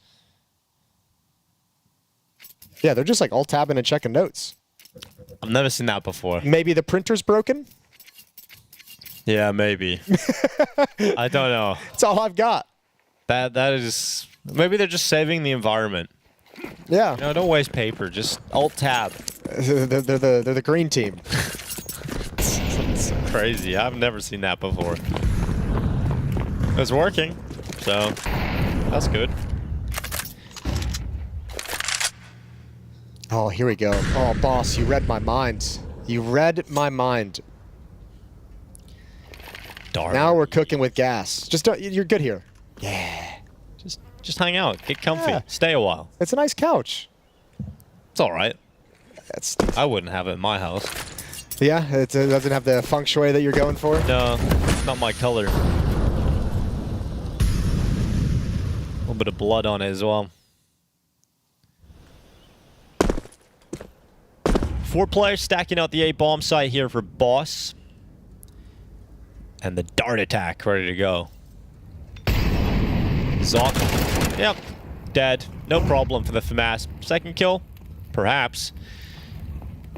Yeah, they're just like alt-tabbing and checking notes. I've never seen that before. Maybe the printer's broken? Yeah, maybe. I don't know. That's all I've got. That is... Maybe they're just saving the environment. Yeah. No, don't waste paper. Just alt-tab. They're the green team. It's crazy. I've never seen that before. It's working, so that's good. Oh, here we go. Oh, Boss, you read my mind. You read my mind. Darn. Now we're cooking with gas. Just don't, you're good here. Yeah. Just hang out, get comfy, Yeah. stay a while. It's a nice couch. It's all right. That's I wouldn't have it in my house. yeah. It doesn't have the feng shui that you're going for. No, it's not my color. A little bit of blood on it as well. 4 players stacking out the A bomb site here for Boss. And the dart attack ready to go. Zoc. Yep. Dead. No problem for the FAMAS. Second kill? Perhaps.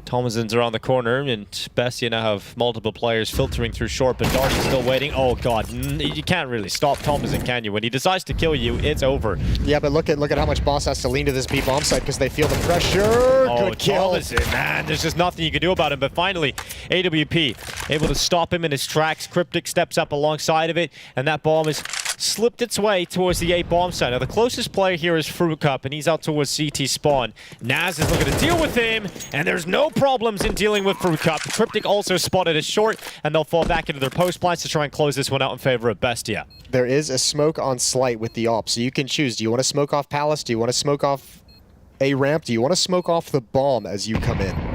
Thomason's around the corner, and BESTIA now have multiple players filtering through short, but Darty's still waiting. Oh god, you can't really stop Thomason, can you? When he decides to kill you, it's over. Yeah, but look at how much Boss has to lean to this B bomb site because they feel the pressure. Oh, Good kill. Thomason, man, there's just nothing you can do about him. But finally, AWP able to stop him in his tracks. Cryptic steps up alongside of it, and that bomb has slipped its way towards the A bomb site. Now, the closest player here is Fruit Cup, and he's out towards CT spawn. Naz is looking to deal with him, and there's no problems in dealing with Fruit Cup. Cryptic also spotted as short, and they'll fall back into their post plans to try and close this one out in favor of BESTIA. There is a smoke on Slight with the op, so you can choose. Do you want to smoke off Palace? Do you want to smoke off A ramp? Do you want to smoke off the bomb as you come in?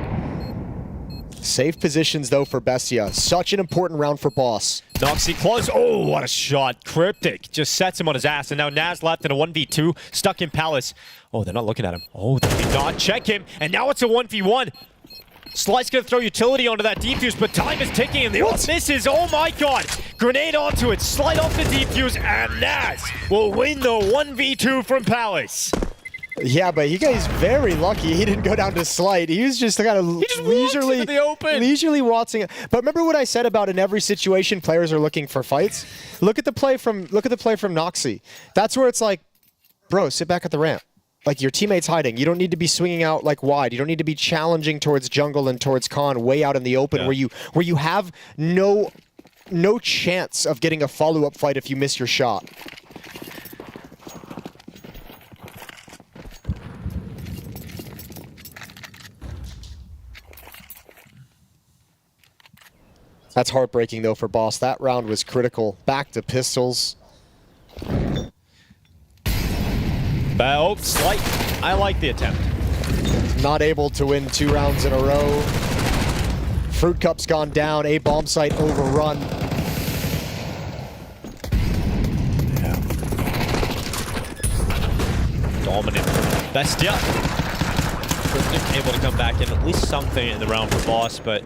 Safe positions, though, for BESTIA. Such an important round for Boss. Noxie close. Oh, what a shot. Cryptic just sets him on his ass. And now Naz left in a 1v2, stuck in Palace. Oh, they're not looking at him. Oh, they did not check him. And now it's a 1v1. Slight's going to throw utility onto that defuse, but time is ticking and the ult misses. Oh my god. Grenade onto it. Slide off the defuse, and Naz will win the 1v2 from Palace. Yeah, but you guys very lucky he didn't go down to Slight. He was just kind of leisurely watching it. But remember what I said about in every situation players are looking for fights? Look at the play from Noxie. That's where it's like, bro, sit back at the ramp. Like, your teammate's hiding. You don't need to be swinging out like wide. You don't need to be challenging towards jungle and towards con way out in the open where you have no chance of getting a follow-up fight if you miss your shot. That's heartbreaking, though, for Boss. That round was critical. Back to pistols. Oh, Slight. I like the attempt. Not able to win 2 rounds in a row. Fruit Cup's gone down. A bomb site overrun. Yeah. Dominant. BESTIA. Cryptic able to come back in at least something in the round for Boss, but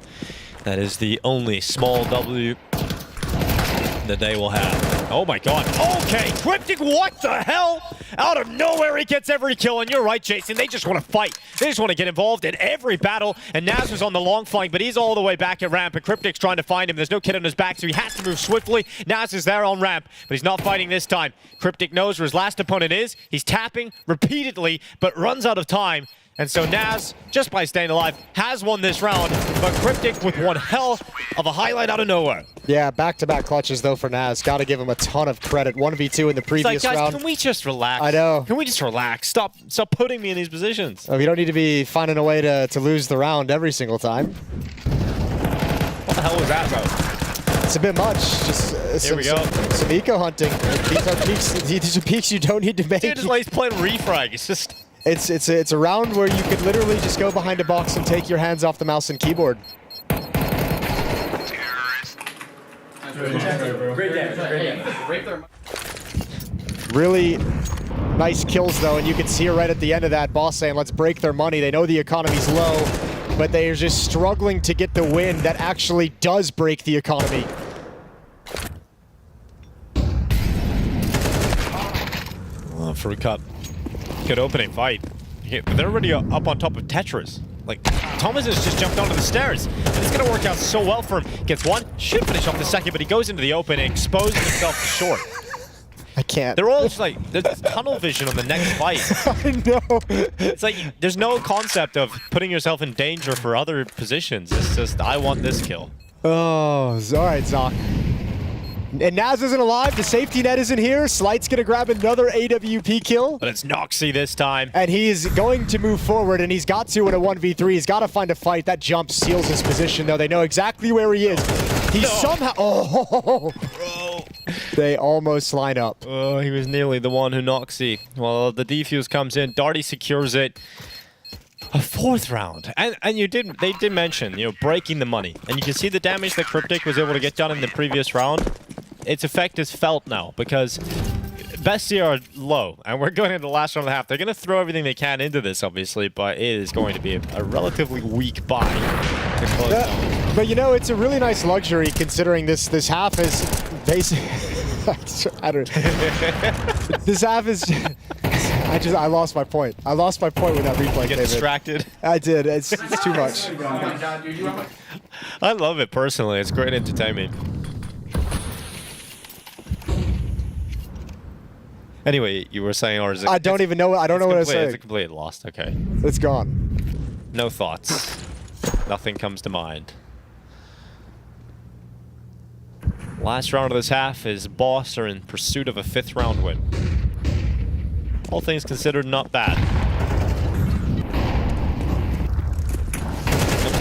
that is the only small W that they will have. Oh my god. Okay, Cryptic, what the hell? Out of nowhere, he gets every kill, and you're right, Jason. They just want to fight. They just want to get involved in every battle, and Naz was on the long flank, but he's all the way back at ramp, and Cryptic's trying to find him. There's no kid on his back, so he has to move swiftly. Naz is there on ramp, but he's not fighting this time. Cryptic knows where his last opponent is. He's tapping repeatedly, but runs out of time. And so Naz, just by staying alive, has won this round, but Cryptic with one hell of a highlight out of nowhere. Yeah, back-to-back clutches, though, for Naz. Got to give him a ton of credit. 1v2 in the previous It's like, guys, round. can we just relax? I know. Can we just relax? Stop putting me in these positions. Oh, you don't need to be finding a way to lose the round every single time. What the hell was that, bro? It's a bit much. Just some eco hunting. These are peaks you don't need to make. Dude, it's like he's playing refrag. It's just... It's a round where you could literally just go behind a box and take your hands off the mouse and keyboard. Really nice kills though, and you can see it right at the end of that. Boss saying, let's break their money. They know the economy's low, but they are just struggling to get the win that actually does break the economy. For a cup. Good opening fight. Yeah, but they're already up on top of Tetris. Like, Thomas has just jumped onto the stairs. And it's going to work out so well for him. Gets one, should finish off the second, but he goes into the open and exposes himself to short. I can't. They're all just like, there's tunnel vision on the next fight. I know. It's like, there's no concept of putting yourself in danger for other positions. It's just, I want this kill. Oh, all right, Zoc. And Naz isn't alive. The safety net isn't here. Slight's going to grab another AWP kill. But it's Noxy this time. And he's going to move forward, and he's got to in a 1v3. He's got to find a fight. That jump seals his position, though. They know exactly where he is. He somehow... Oh! Bro. They almost line up. Oh, he was nearly the one who Noxy. Well, the defuse comes in. Darty secures it. A fourth round. And they did mention, you know, breaking the money. And you can see the damage that Cryptic was able to get done in the previous round. Its effect is felt now because BESTIA are low, and we're going into the last round of the half. They're going to throw everything they can into this, obviously, but it is going to be a relatively weak buy to close down. But you know, it's a really nice luxury considering this half is basically... I don't know. This half is... I lost my point. I lost my point with that replay, Get David. distracted. I did. It's too much. I love it personally. It's great entertainment. Anyway, you were saying, or is it? I don't even know. I don't know what I was saying. It's a complete lost. Okay. It's gone. No thoughts. Nothing comes to mind. Last round of this half is Boss are in pursuit of a 5th round win. All things considered, not bad.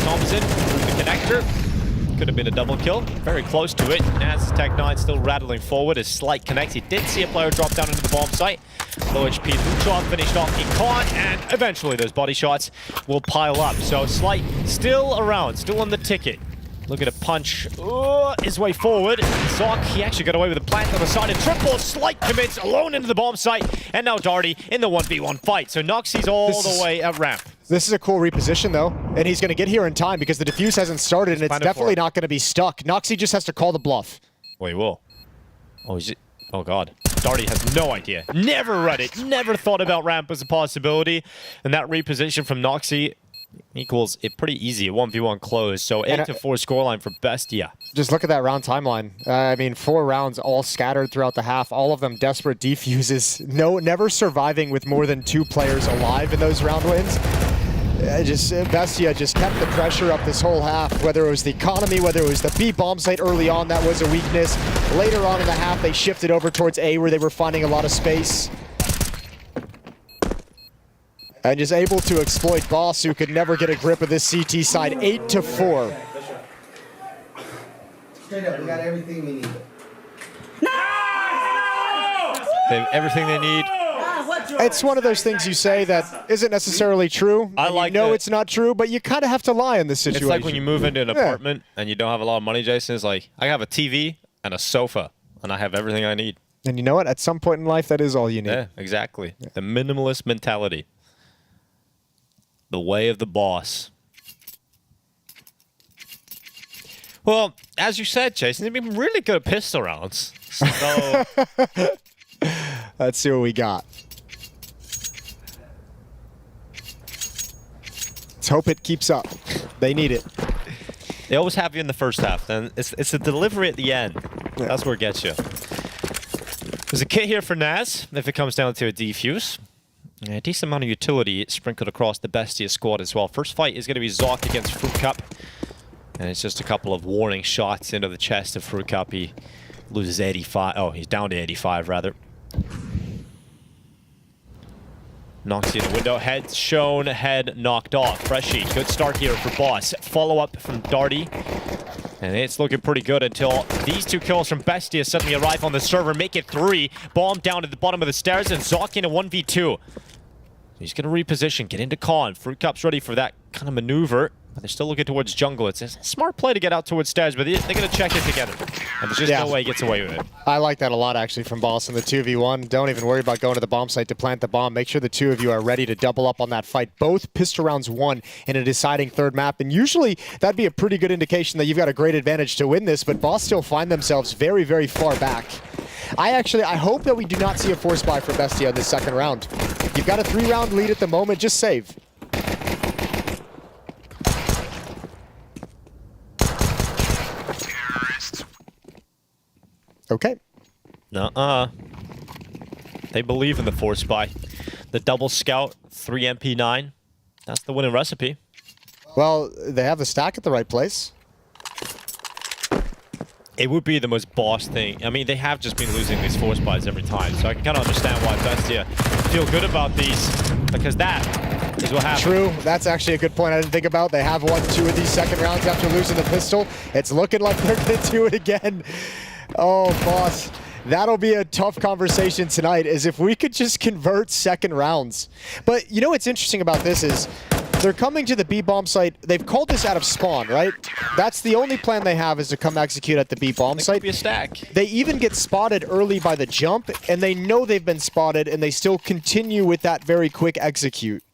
Tom's in through the connector. Could have been a double kill. Very close to it. Naz Tech9 still rattling forward as Slight connects. He did see a player drop down into the bomb site. Low HP Luchon finished off Econ, and eventually those body shots will pile up. So Slight still around, still on the ticket. Looking to punch his way forward. Zoc, he actually got away with a plant on the side. A triple Slight commits alone into the bomb site. And now Darty in the 1v1 fight. So Noxy's all the way at ramp. This is a cool reposition, though. And he's going to get here in time because the defuse hasn't started, and it's definitely not going to be stuck. Noxy just has to call the bluff. Oh, he will. Oh, is it? Oh, God. Darty has no idea. Never read it. Never thought about ramp as a possibility. And that reposition from Noxy equals it pretty easy, a 1v1 close. So 8-4 scoreline for BESTIA. Just look at that round timeline. I mean, 4 rounds all scattered throughout the half. All of them desperate defuses. Never surviving with more than 2 players alive in those round wins. BESTIA just kept the pressure up this whole half, whether it was the economy, whether it was the B bomb site early on, that was a weakness. Later on in the half, they shifted over towards A where they were finding a lot of space. And just able to exploit Boss, who could never get a grip of this CT side. 8-4. Straight up, we got everything we need. They have everything they need. It's one of those things you say that isn't necessarily true. I like you know it's not true, but you kind of have to lie in this situation. It's like when you move into an apartment and you don't have a lot of money, Jason. It's like, I have a TV and a sofa, and I have everything I need. And you know what? At some point in life, that is all you need. Yeah, exactly. Yeah. The minimalist mentality. The way of the boss. Well, as you said, Jason, they've been really good at pistol rounds. So let's see what we got. Let's hope it keeps up. They need it. They always have you in the first half. Then it's the delivery at the end. Yeah. That's where it gets you. There's a kit here for Naz if it comes down to a defuse. Yeah, a decent amount of utility sprinkled across the Bestia squad as well. First fight is going to be Zoc against Fruit Cup. And it's just a couple of warning shots into the chest of Fruit Cup. He loses 85. Oh, he's down to 85, rather. Knocks in the window. Head shown, head knocked off. Freshie, good start here for Boss. Follow up from Darty. And it's looking pretty good until these two kills from Bestia suddenly arrive on the server, make it 3. Bomb down to the bottom of the stairs, and Zoc in a 1v2. He's going to reposition, get into Con. Fruit Cup's ready for that kind of maneuver. But they're still looking towards jungle. It's a smart play to get out towards stairs, but they're going to check it together. And there's just no way he gets away with it. I like that a lot, actually, from Boss in the 2v1. Don't even worry about going to the bomb site to plant the bomb. Make sure the two of you are ready to double up on that fight. Both pistol rounds won in a deciding third map. And usually, that'd be a pretty good indication that you've got a great advantage to win this, but Boss still find themselves very, very far back. I hope that we do not see a force buy for Bestia in this second round. You've got a 3-round lead at the moment. Just save. Okay. Nuh-uh. They believe in the force buy. The double scout, 3 MP9. That's the winning recipe. Well, they have the stack at the right place. It would be the most boss thing. I mean, they have just been losing these force buys every time, so I can kind of understand why Bestia feel good about these, because that is what happens. True. That's actually a good point I didn't think about. They have won 2 of these second rounds after losing the pistol. It's looking like they're going to do it again. Oh, Boss. That'll be a tough conversation tonight, is if we could just convert second rounds. But you know what's interesting about this is they're coming to the B bomb site. They've called this out of spawn, right? That's the only plan they have, is to come execute at the B bomb site. Could be a stack. They even get spotted early by the jump, and they know they've been spotted, and they still continue with that very quick execute.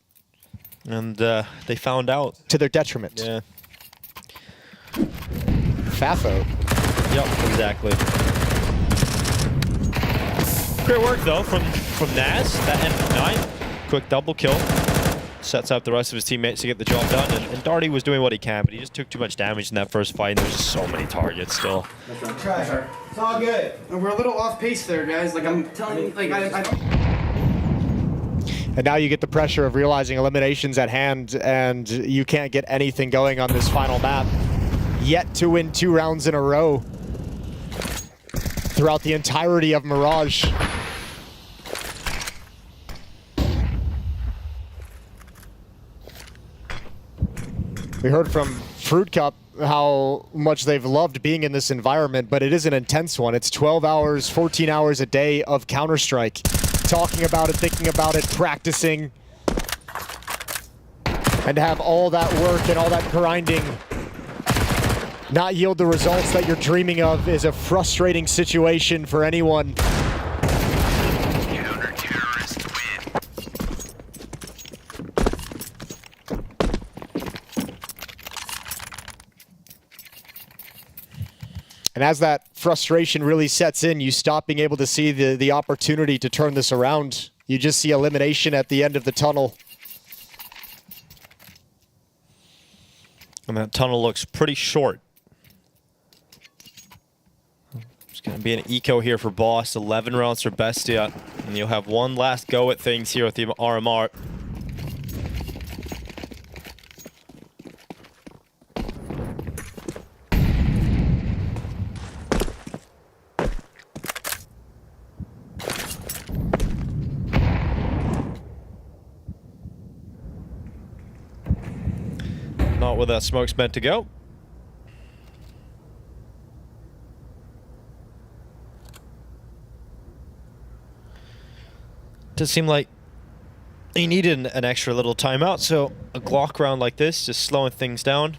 And they found out. To their detriment. Yeah. Fafo. Yep, exactly. Great work, though, from Naz. That MP9. Quick double kill. Sets up the rest of his teammates to get the job done. And Darty was doing what he can, but he just took too much damage in that first fight. And there was just so many targets still. Try. It's all good. We're a little off pace there, guys. Like, I'm telling you, like, I don't... And now you get the pressure of realizing eliminations at hand, and you can't get anything going on this final map. Yet to win 2 rounds in a row throughout the entirety of Mirage. We heard from Fruit Cup how much they've loved being in this environment, but it is an intense one. It's 12 hours, 14 hours a day of Counter-Strike. Talking about it, thinking about it, practicing. And to have all that work and all that grinding not yield the results that you're dreaming of is a frustrating situation for anyone. Counter-terrorist win. And as that frustration really sets in, you stop being able to see the opportunity to turn this around. You just see elimination at the end of the tunnel. And that tunnel looks pretty short. It's going to be an eco here for Boss. 11 rounds for Bestia. And you'll have one last go at things here with the RMR. Not where that smoke's meant to go. Does seem like he needed an extra little timeout, so a Glock round like this, just slowing things down.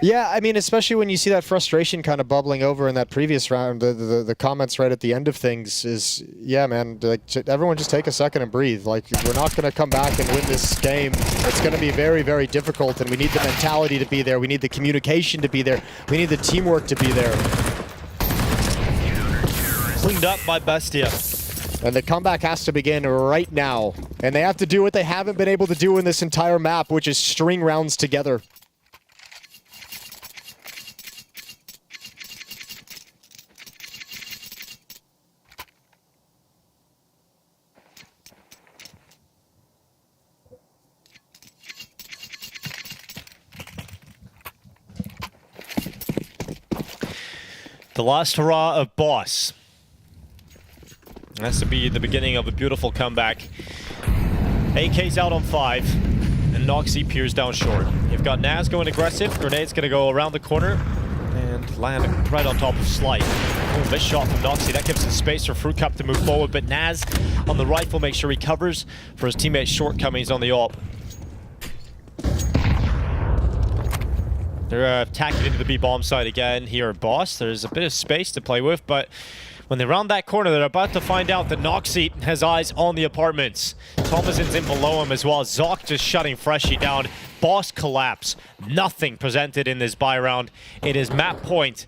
Yeah, I mean, especially when you see that frustration kind of bubbling over in that previous round, the comments right at the end of things is, yeah, man, like, everyone just take a second and breathe. Like, we're not going to come back and win this game. It's going to be very, very difficult, and we need the mentality to be there. We need the communication to be there. We need the teamwork to be there. Cleaned up by Bestia. And the comeback has to begin right now. And they have to do what they haven't been able to do in this entire map, which is string rounds together. The last hurrah of Boss. Has to be the beginning of a beautiful comeback. AK's out on 5, and Noxy peers down short. You've got Naz going aggressive. Grenade's going to go around the corner and land right on top of Slight. Oh, this shot from Noxy. That gives him space for Fruit Cup to move forward, but Naz on the rifle makes sure he covers for his teammate's shortcomings on the AWP. They're attacking into the B-bomb side again here at Boss. There's a bit of space to play with, but when they round that corner, they're about to find out that Noxy has eyes on the apartments. Thomasin's in below him as well. Zoc just shutting Freshie down. Boss collapse. Nothing presented in this buy round. It is map point.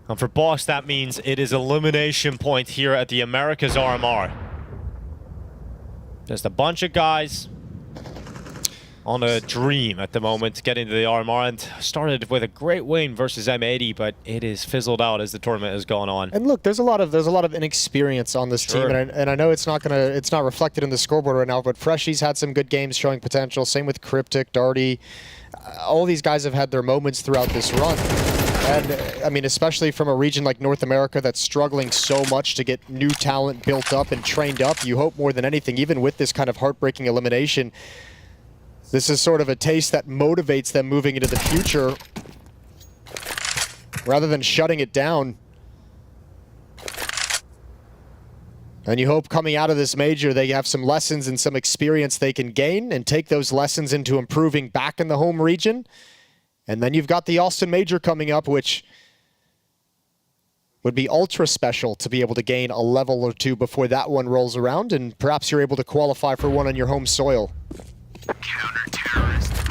And for Boss, that means it is elimination point here at the Americas RMR. Just a bunch of guys on a dream at the moment to get into the RMR, and started with a great win versus M80, but it is fizzled out as the tournament has gone on. And look, there's a lot of inexperience on this team, and I know it's not reflected in the scoreboard right now, but Freshie's had some good games showing potential. Same with Cryptic, Darty. All these guys have had their moments throughout this run. And I mean, especially from a region like North America that's struggling so much to get new talent built up and trained up, you hope more than anything, even with this kind of heartbreaking elimination, this is sort of a taste that motivates them moving into the future rather than shutting it down. And you hope coming out of this major, they have some lessons and some experience they can gain and take those lessons into improving back in the home region. And then you've got the Austin Major coming up, which would be ultra special to be able to gain a level or two before that one rolls around, and perhaps you're able to qualify for one on your home soil. Counter-terrorist win.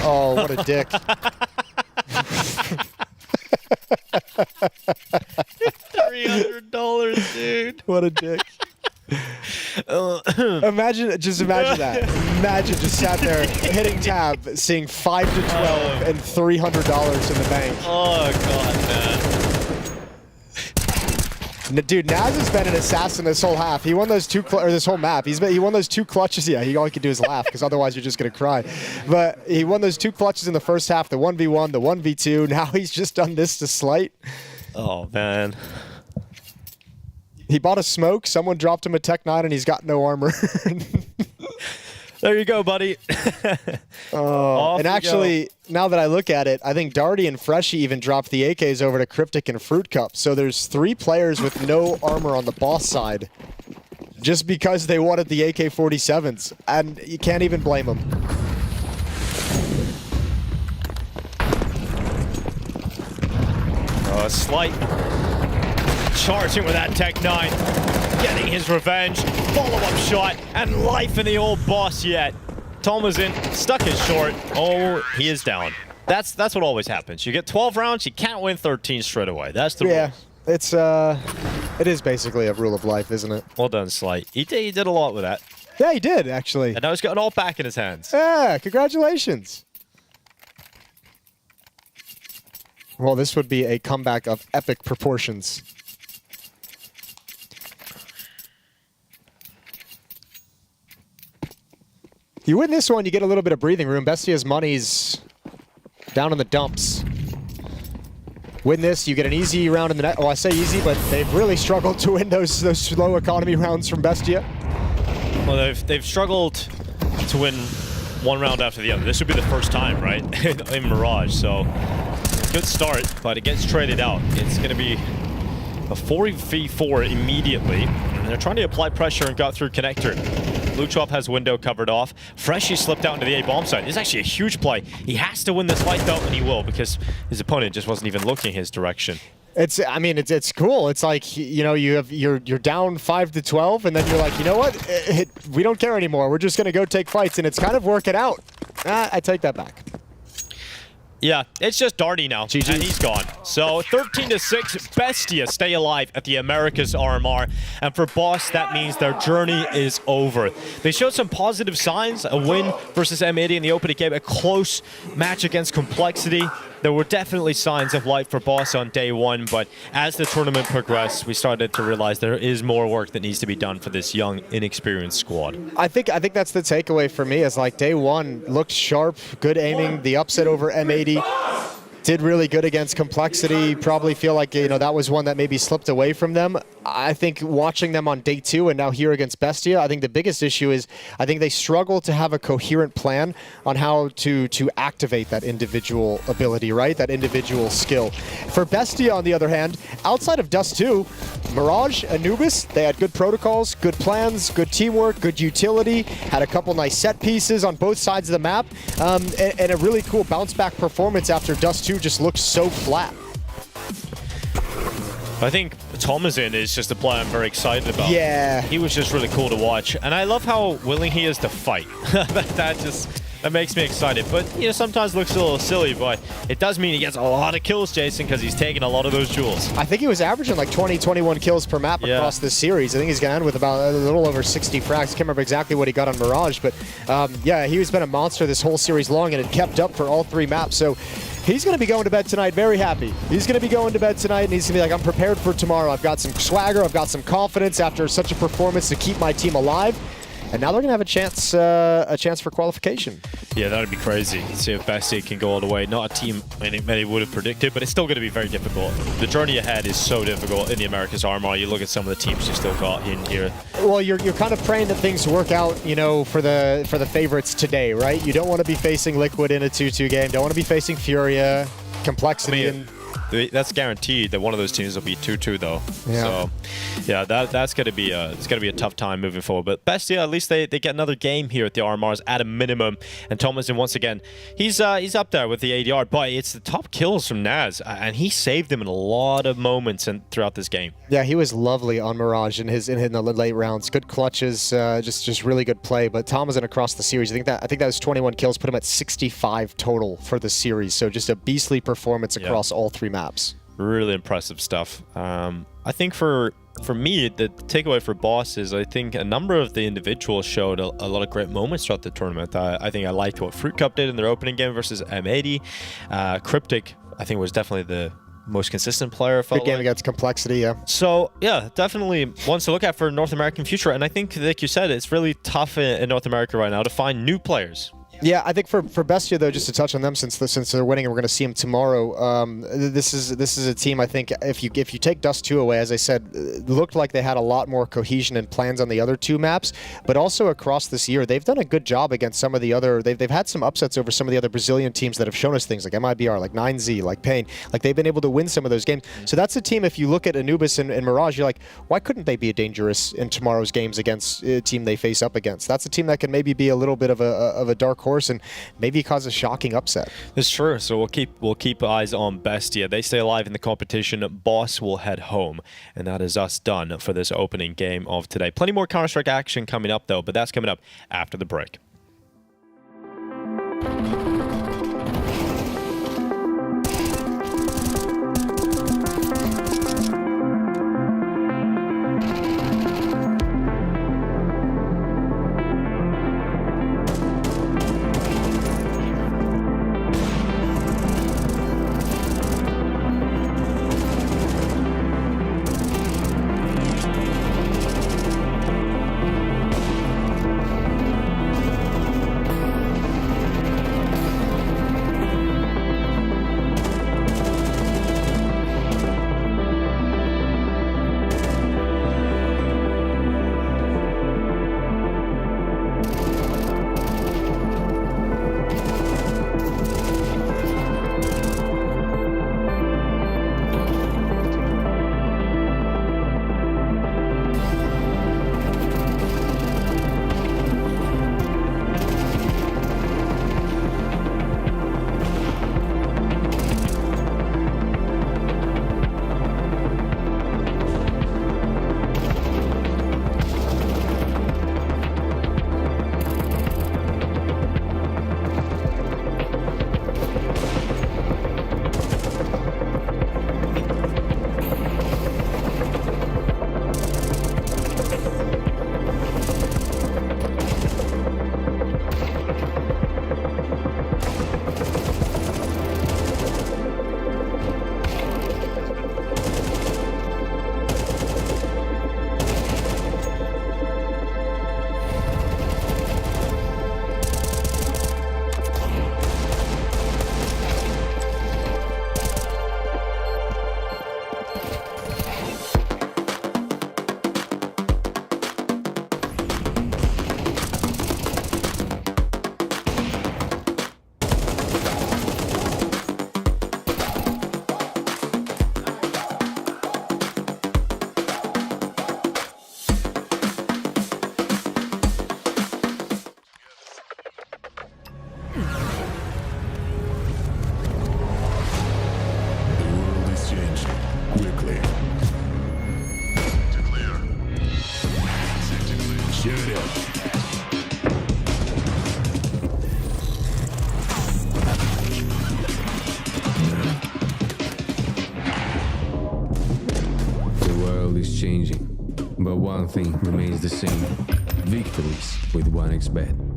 Oh, what a dick. $300, dude. What a dick. Imagine that. Imagine just sat there hitting tab, seeing 5 to 12 and $300 in the bank. Oh, God, man. Dude, Naz has been an assassin this whole half. He won those this whole map. He won those 2 clutches. Yeah, all he can do is laugh, because otherwise you're just going to cry. But he won those 2 clutches in the first half, the 1v1, the 1v2. Now he's just done this to Slight. Oh, man. He bought a smoke, someone dropped him a Tech 9, and he's got no armor. There you go, buddy. And actually, now that I look at it, I think Darty and Freshie even dropped the AKs over to Cryptic and Fruit Cup. So there's 3 players with no armor on the Boss side, just because they wanted the AK-47s, and you can't even blame them. Slight charging with that Tech 9, getting his revenge, follow-up shot, and life in the old Boss yet. Thomasin stuck his short. Oh, he is down. That's what always happens. You get 12 rounds, you can't win 13 straight away. That's the rule. It is basically a rule of life, isn't it? Well done, Slight. He did a lot with that. Yeah, he did, actually. And now he's got it all back in his hands. Yeah, congratulations. Well, this would be a comeback of epic proportions. You win this one, you get a little bit of breathing room. Bestia's money's down in the dumps. Win this, you get an easy round in the net. Oh, I say easy, but they've really struggled to win those slow economy rounds from Bestia. Well, they've struggled to win one round after the other. This would be the first time, right, in Mirage. So good start, but it gets traded out. It's going to be a 4v4 immediately. And they're trying to apply pressure and got through connector. Luchov has window covered off. Freshie slipped out into the A-bomb side. This is actually a huge play. He has to win this fight though, and he will, because his opponent just wasn't even looking his direction. It's cool. It's like, you know, you're down 5 to 12, and then you're like, you know what? We don't care anymore. We're just gonna go take fights, and it's kind of working out. I take that back. Yeah, it's just Darty now, and he's gone. So 13-6, Bestia stay alive at the Americas RMR, and for Boss, that means their journey is over. They showed some positive signs, a win versus M80 in the opening game, a close match against Complexity, there were definitely signs of light for Boss on day one, but as the tournament progressed, we started to realize there is more work that needs to be done for this young, inexperienced squad. I think that's the takeaway for me is like day one looked sharp, good aiming, the upset over M80. Did really good against Complexity. Probably feel like, you know, that was one that maybe slipped away from them. I think watching them on day two and now here against Bestia, I think the biggest issue is I think they struggle to have a coherent plan on how to activate that individual ability, right? That individual skill. For Bestia, on the other hand, outside of Dust 2, Mirage, Anubis, they had good protocols, good plans, good teamwork, good utility, had a couple nice set pieces on both sides of the map, and a really cool bounce back performance after Dust 2 just looked so flat. I think Thomasin is just a player I'm very excited about. Yeah. He was just really cool to watch. And I love how willing he is to fight. that makes me excited. But, you know, sometimes looks a little silly, but it does mean he gets a lot of kills, Jason, because he's taking a lot of those jewels. I think he was averaging like 20, 21 kills per map across this series. I think he's going to end with about a little over 60 frags. Can't remember exactly what he got on Mirage, but yeah, he's been a monster this whole series long, and it kept up for all 3 maps. So he's going to be going to bed tonight very happy. He's going to be going to bed tonight, and he's going to be like, I'm prepared for tomorrow. I've got some swagger. I've got some confidence after such a performance to keep my team alive. And now they're going to have a chance for qualification. Yeah, that would be crazy. See if Bestia can go all the way. Not a team many would have predicted, but it's still going to be very difficult. The journey ahead is so difficult in the Americas RMR. You look at some of the teams you still got in here. Well, you're kind of praying that things work out, you know, for the favorites today, right? You don't want to be facing Liquid in a 2-2 game. Don't want to be facing Furia, Complexity, and that's guaranteed that one of those teams will be 2-2 though. Yeah. So yeah, that's gonna be a tough time moving forward. But Bestia, at least they get another game here at the RMRs at a minimum. And Thomasin, once again, he's up there with the ADR, but it's the top kills from Naz, and he saved them in a lot of moments and throughout this game. Yeah, he was lovely on Mirage in the late rounds. Good clutches, just really good play. But Thomasin across the series, I think that was 21 kills, put him at 65 total for the series. So just a beastly performance across all 3 maps. Really impressive stuff. I think for me, the takeaway for Boss is I think a number of the individuals showed a lot of great moments throughout the tournament. I think I liked what Fruit Cup did in their opening game versus M80. Cryptic, I think, was definitely the most consistent player. Good game against Complexity, yeah. So, yeah, definitely ones to look at for North American future. And I think, like you said, it's really tough in North America right now to find new players. Yeah, I think for Bestia, though, just to touch on them, since they're winning and we're going to see them tomorrow, this is a team, I think, if you take Dust 2 away, as I said, it looked like they had a lot more cohesion and plans on the other 2 maps, but also across this year, they've done a good job against some of the other, they've had some upsets over some of the other Brazilian teams that have shown us things like MIBR, like 9Z, like Pain, like they've been able to win some of those games. So that's a team, if you look at Anubis and Mirage, you're like, why couldn't they be dangerous in tomorrow's games against a team they face up against? That's a team that can maybe be a little bit of a dark horse and maybe cause a shocking upset. It's true. So we'll keep eyes on Bestia. They stay alive in the competition. Boss will head home, and that is us done for this opening game of today. Plenty more Counter-Strike action coming up though, but that's coming up after the break. The world is changing, but one thing remains the same. Victories with 1xBet.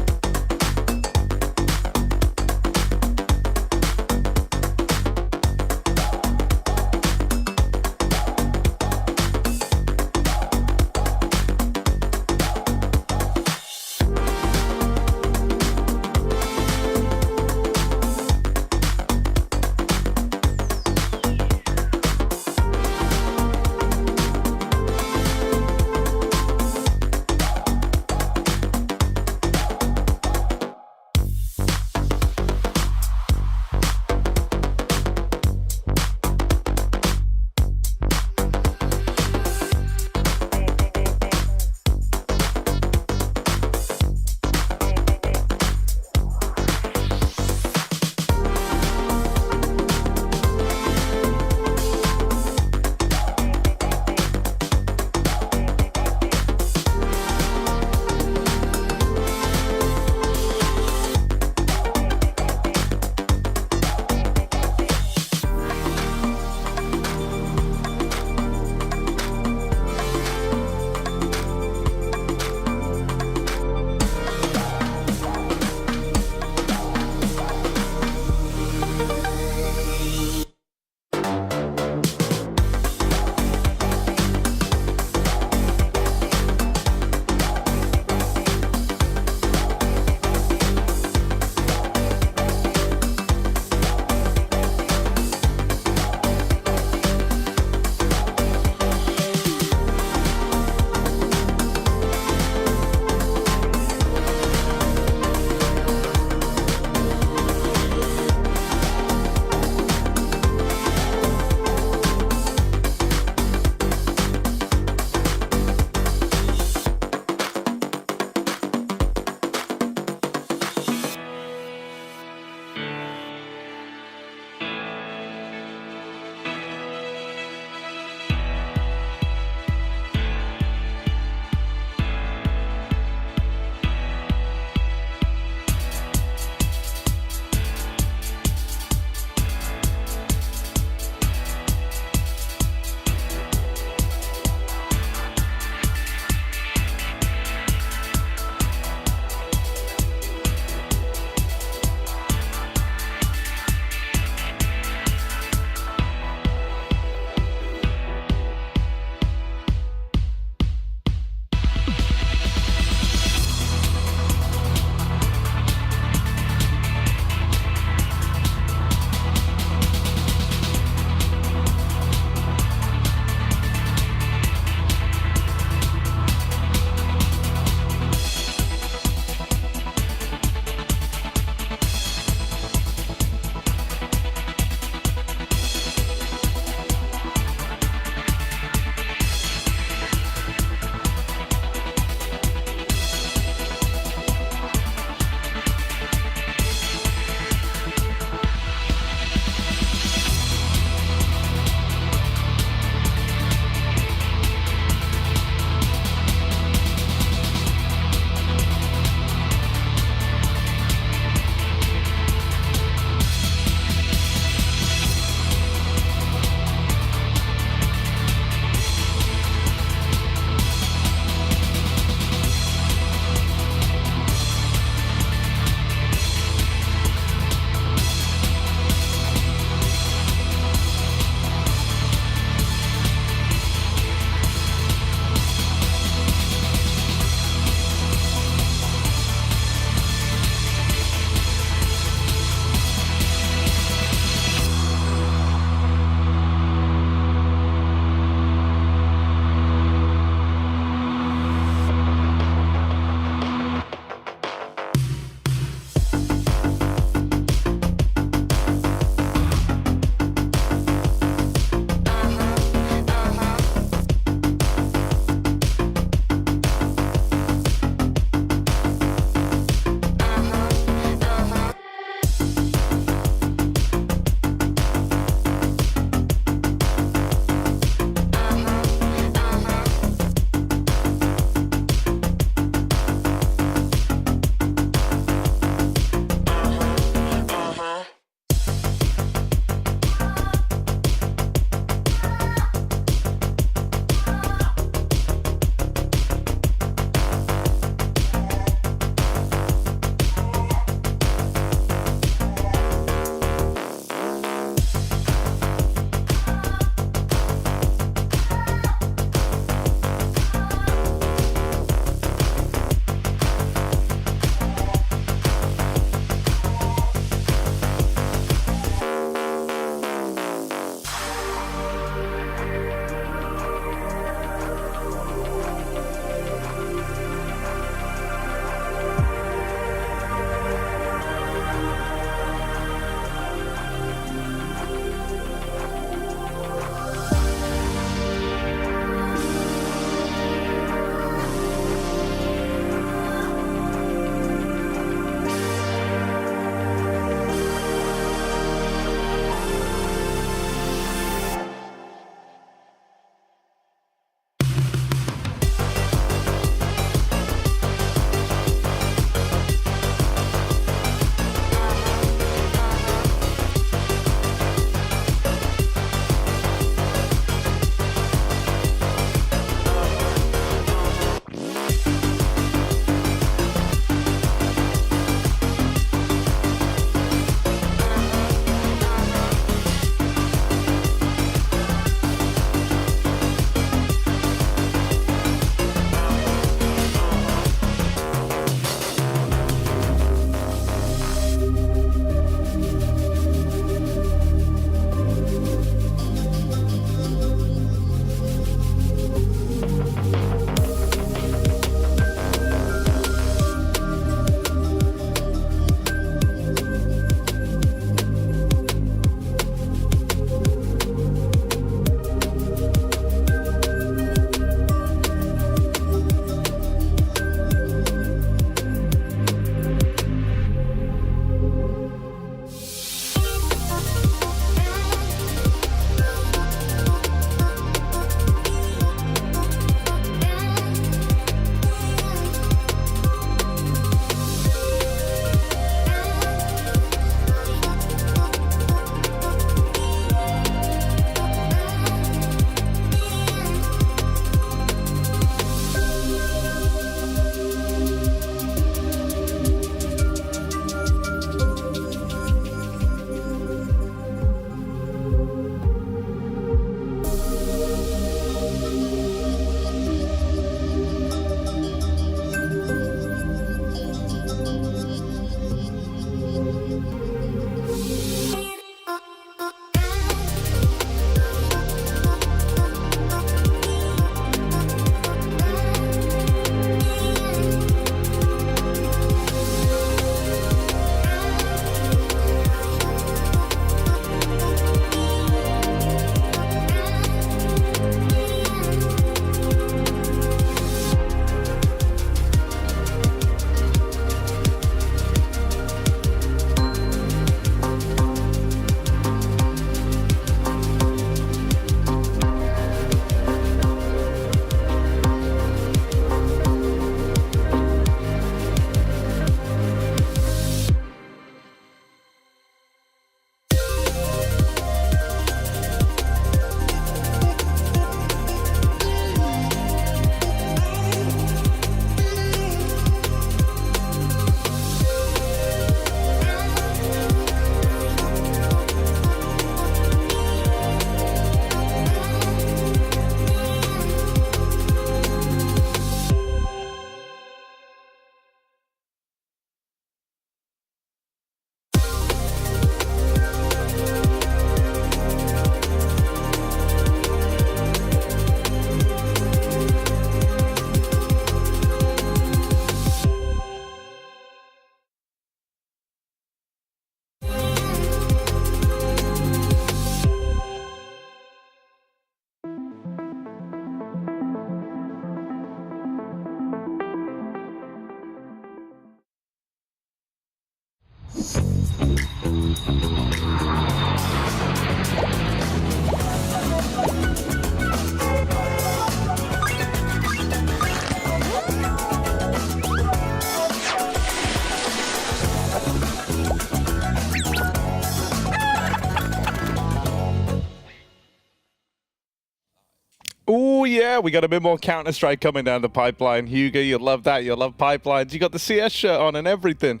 Oh yeah, we got a bit more Counter-Strike coming down the pipeline. Hugo, you'll love that. You'll love pipelines. You got the CS shirt on and everything.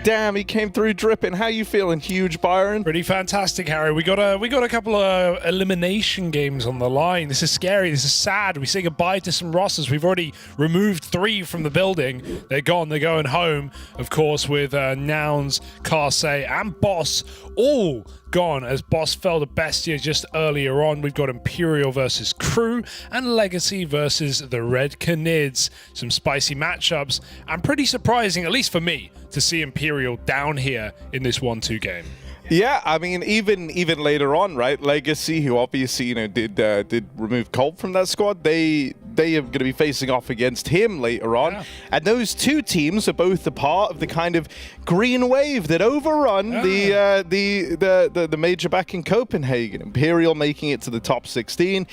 Damn, he came through dripping. How you feeling, huge Byron? Pretty fantastic, Harry. We got a couple of elimination games on the line. This is scary. This is sad. We say goodbye to some rosters. We've already removed 3 from the building. They're gone. They're going home, of course, with Nouns, Carsey, and Boss all gone as Boss fell to Bestia just earlier on. We've got Imperial versus KRÜ and Legacy versus the Red Canids. Some spicy matchups, and pretty surprising, at least for me, to see Imperial down here in this 1-2 game. Yeah, I mean, even later on, right? Legacy, who obviously did remove Colt from that squad, they are going to be facing off against him later on, and those two teams are both a part of the kind of green wave that overrun the major back in Copenhagen. Imperial making it to the top 16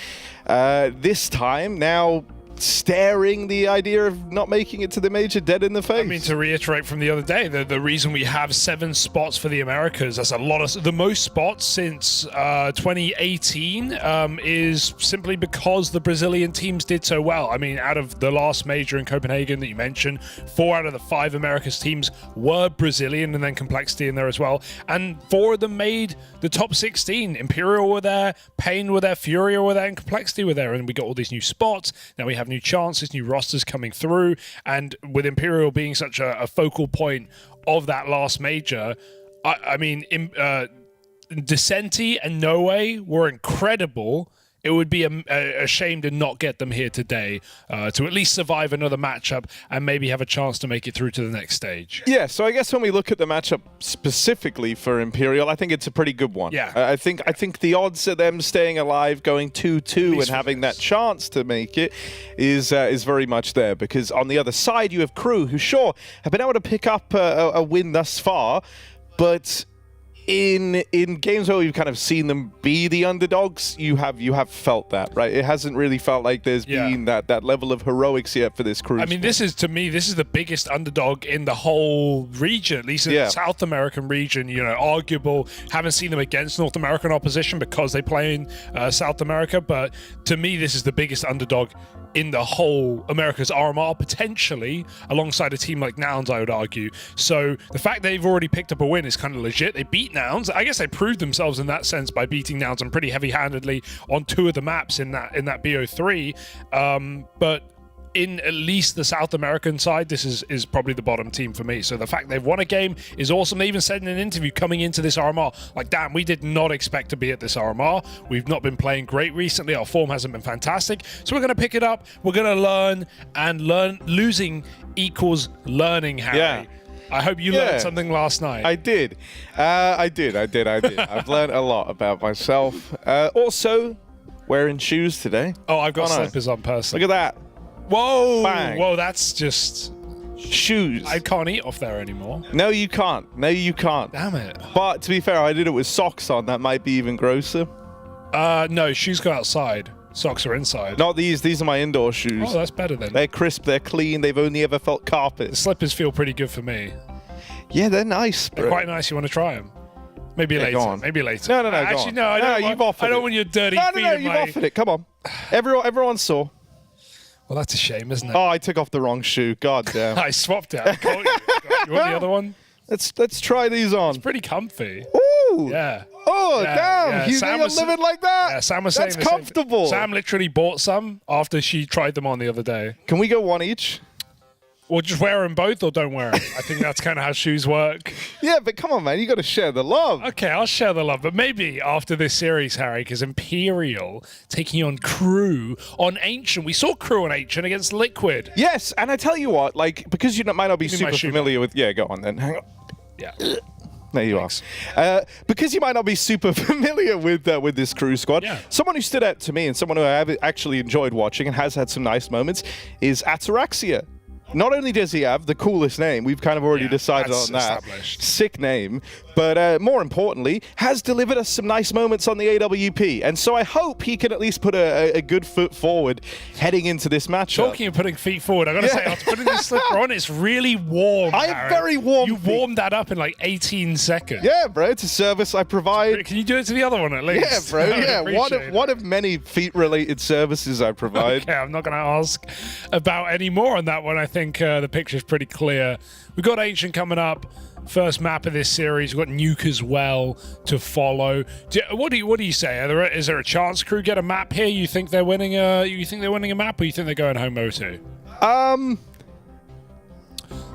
this time now. Staring the idea of not making it to the major dead in the face. I mean, to reiterate from the other day, the reason we have 7 spots for the Americas, that's a lot of the most spots since 2018, is simply because the Brazilian teams did so well. I mean, out of the last major in Copenhagen that you mentioned, 4 out of the 5 Americas teams were Brazilian, and then Complexity in there as well. And 4 of them made the top 16. Imperial were there, Pain were there, Furia were there, and Complexity were there. And we got all these new spots. Now we have new chances, new rosters coming through, and with Imperial being such a focal point of that last major, I mean, Decenti and Noe were incredible. It would be a shame to not get them here today, to at least survive another matchup and maybe have a chance to make it through to the next stage. Yeah, so I guess when we look at the matchup specifically for Imperial, I think it's a pretty good one. Yeah. I think the odds of them staying alive, going 2-2 and having that chance to make it is very much there, because on the other side you have KRÜ, who sure have been able to pick up a win thus far, but in games where we've kind of seen them be the underdogs, you have felt that, right? It hasn't really felt like there's been that level of heroics yet for this KRÜ. I mean, this is the biggest underdog in the whole region, at least in the South American region. You know, arguable. Haven't seen them against North American opposition because they play in South America, but to me, this is the biggest underdog in the whole America's RMR, potentially, alongside a team like Nouns, I would argue. So the fact they've already picked up a win is kind of legit. They beat Nouns. I guess they proved themselves in that sense by beating Nouns and pretty heavy-handedly on 2 of the maps in that BO3. But in at least the South American side, this is probably the bottom team for me. So the fact they've won a game is awesome. They even said in an interview coming into this RMR, like, damn, we did not expect to be at this RMR. We've not been playing great recently. Our form hasn't been fantastic. So we're going to pick it up. We're going to learn, and losing equals learning, Harry. Yeah. I hope you learned something last night. I did. I did. I've learned a lot about myself. Also, wearing shoes today. Oh, I've got slippers on personally. Look at that. Whoa! Bang. Whoa, that's just shoes. I can't eat off there anymore. No, you can't. Damn it. But to be fair, I did it with socks on. That might be even grosser. No, shoes go outside. Socks are inside. Not these. These are my indoor shoes. Oh, that's better then. They're crisp. They're clean. They've only ever felt carpet. The slippers feel pretty good for me. Yeah, they're nice. They're quite nice. You want to try them? Maybe later. Go on. Maybe later. No. Actually, no. I don't want your dirty feet. No. You've offered it. Come on. Everyone saw. Well, that's a shame, isn't it? Oh, I took off the wrong shoe. God damn. I swapped it. I caught you. You want the other one? Let's try these on. It's pretty comfy. Ooh. Yeah. Oh, damn. You're living like that. Yeah, Sam was saying that's comfortable. Sam literally bought some after she tried them on the other day. Can we go one each? Or just wear them both or don't wear them. I think that's kind of how shoes work. Yeah, but come on, man. You got to share the love. Okay, I'll share the love. But maybe after this series, Harry, because Imperial taking on KRÜ on Ancient. We saw KRÜ on Ancient against Liquid. Yes, and I tell you what, like, because you might not be super familiar with... Yeah, go on then. Hang on. Yeah. There you are. Because you might not be super familiar with this KRÜ squad, someone who stood out to me and someone who I have actually enjoyed watching and has had some nice moments is Ataraxia. not only does he have the coolest name, we've kind of already decided on that. Sick name. But more importantly, has delivered us some nice moments on the AWP. And so I hope he can at least put a good foot forward heading into this matchup. Talking of putting feet forward, I got to say, after putting this slipper on, it's really warm. I have very warm You warmed that up in like 18 seconds. Yeah, bro. It's a service I provide. Can you do it to the other one at least? Yeah, bro. Yeah, one of many feet-related services I provide. Okay, I'm not going to ask about any more on that one. I think the picture's pretty clear. We've got Ancient coming up. First map of this series. We've got Nuke as well to follow. What do you say? Is there a chance KRÜ get a map here? You think they're winning a? You think they're winning a map, or you think they're going home 0-2?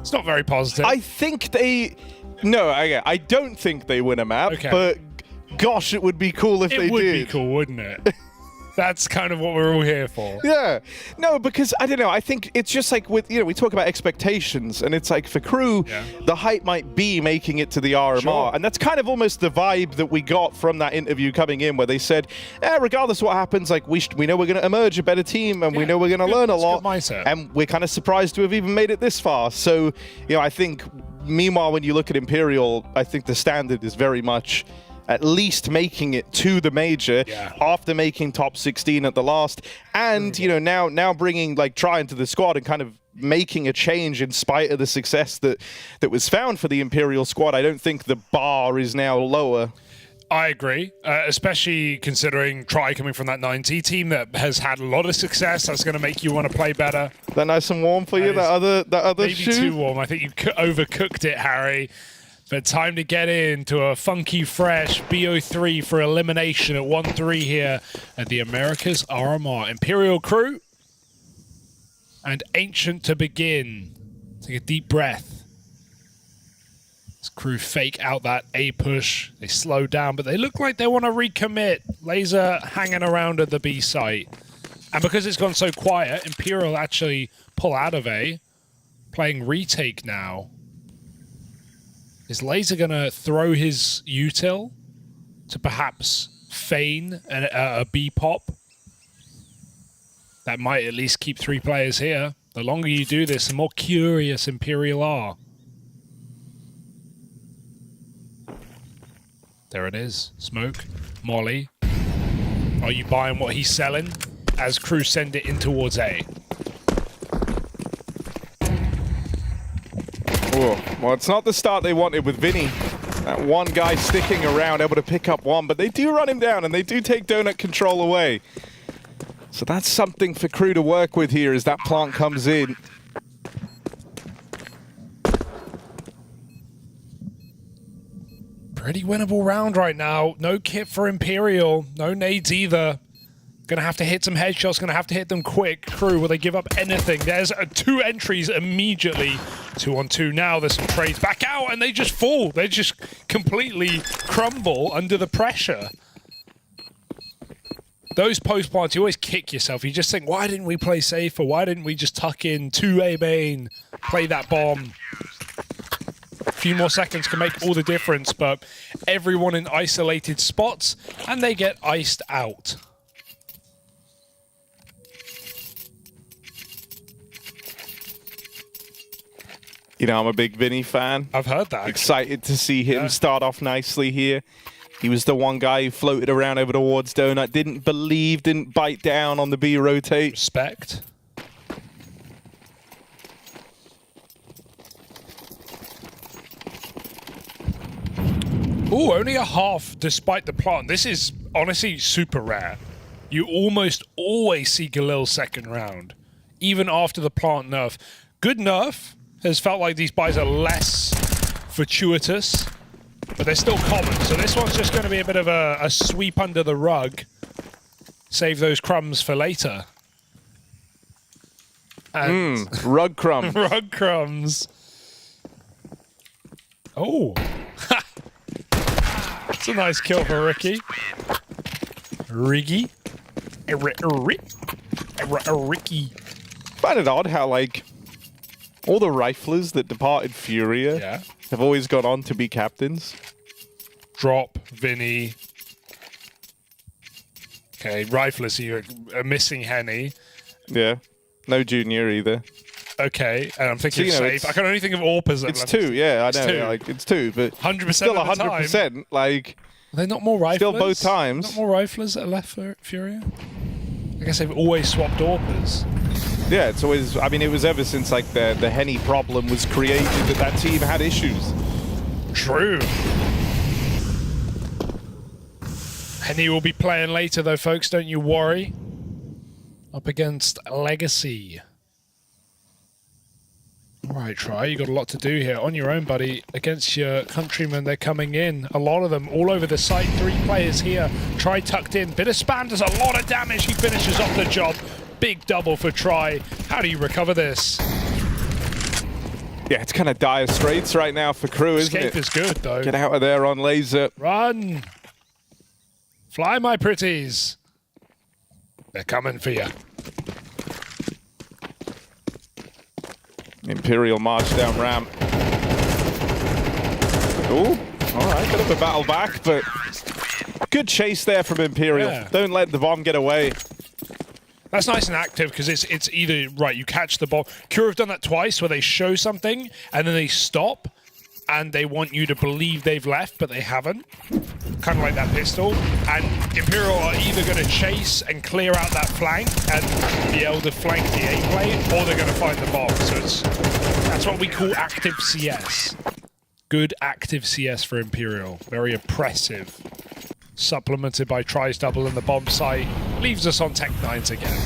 It's not very positive. I think they. No, I don't think they win a map. Okay. But gosh, it would be cool if they did. It would be cool, wouldn't it? That's kind of what we're all here for. Yeah. No, because I don't know. I think it's just like with, we talk about expectations, and it's like for KRÜ, the hype might be making it to the RMR. Sure. And that's kind of almost the vibe that we got from that interview coming in, where they said, regardless of what happens, like we know we're going to emerge a better team, and we know we're going to learn a lot. And we're kind of surprised to have even made it this far. So, I think, meanwhile, when you look at Imperial, I think the standard is very much at least making it to the major after making top 16 at the last, and now bringing Tri into the squad and kind of making a change in spite of the success that was found for the Imperial squad. I don't think the bar is now lower. I agree, especially considering Tri coming from that 9T team that has had a lot of success. That's going to make you want to play better. That nice and warm for you, that other maybe shoe? Too warm. I think you overcooked it, Harry. But time to get into a funky, fresh BO3 for elimination at 1-3 here at the Americas RMR. Imperial KRÜ and Ancient to begin. Take a deep breath. As KRÜ fake out that A push. They slow down, but they look like they want to recommit. Laser hanging around at the B site. And because it's gone so quiet, Imperial actually pull out of A. Playing retake now. Is Laser going to throw his util to perhaps feign a B pop? That might at least keep 3 players here. The longer you do this, the more curious Imperial are. There it is. Smoke. Molly. Are you buying what he's selling? As KRÜ send it in towards A. Well, it's not the start they wanted with Vinny. That one guy sticking around, able to pick up one, but they do run him down and they do take donut control away. So that's something for KRÜ to work with here as that plant comes in. Pretty winnable round right now. No kit for Imperial. No nades either. Gonna have to hit some headshots, gonna have to hit them quick. KRÜ, will they give up anything? There's 2 entries immediately. 2-on-2 now, there's some trades back out, and they just fall. They just completely crumble under the pressure. Those post plants, you always kick yourself. You just think, why didn't we play safer? Why didn't we just tuck in 2A main, play that bomb? A few more seconds can make all the difference, but everyone in isolated spots, and they get iced out. I'm a big Vinny fan. I've heard that. Excited to see him start off nicely here. He was the one guy who floated around over towards Donut, didn't bite down on the B rotate. Respect. Ooh, only a half despite the plant. This is honestly super rare. You almost always see Galil's second round, even after the plant nerf. Good nerf. Has felt like these buys are less fortuitous, but they're still common. So this one's just going to be a bit of a sweep under the rug. Save those crumbs for later. And rug crumbs. Rug crumbs. Oh. That's a nice kill for Ricky. Ricky. Ricky. Find it odd how, all the riflers that departed FURIA have always gone on to be captains. Drop, Vinny. Okay, riflers, you're missing Henny. Yeah, no Junior either. okay, and I'm thinking So, safe. I can only think of AWP as It's 2, yeah, I know. Two. Yeah, like, it's 2, but 100% still of the 100%. Like, Are they not more riflers? still both times. Not more riflers that are left for Furia? I guess they've always swapped AWPers. Yeah, it's always. I mean, it was ever since like the Henny problem was created that team had issues. True. Henny will be playing later though, folks. Don't you worry. Up against Legacy. All right, Try. You got a lot to do here on your own, buddy. Against your countrymen, they're coming in. A lot of them all over the site. 3 players here. Try tucked in. Bit of spam does a lot of damage. He finishes off the job. Big double for Try. How do you recover this? Yeah, it's kind of dire straits right now for KRÜ, isn't Escape it? is good though. Get out of there on laser. Run! Fly, my pretties. They're coming for you. Imperial march down ramp. Ooh, all right, bit of a battle back, but good chase there from Imperial. Yeah. Don't let the bomb get away. That's nice and active because it's either, right, you catch the ball. KRÜ have done that twice where they show something and then they stop and they want you to believe they've left, but they haven't. Kind of like that pistol. And Imperial are either going to chase and clear out that flank and be able to flank the A play, or they're going to find the bomb. So that's what we call active CS. Good active CS for Imperial. Very oppressive. Supplemented by Tries double in the bomb site. Leaves us on Tech 9s again.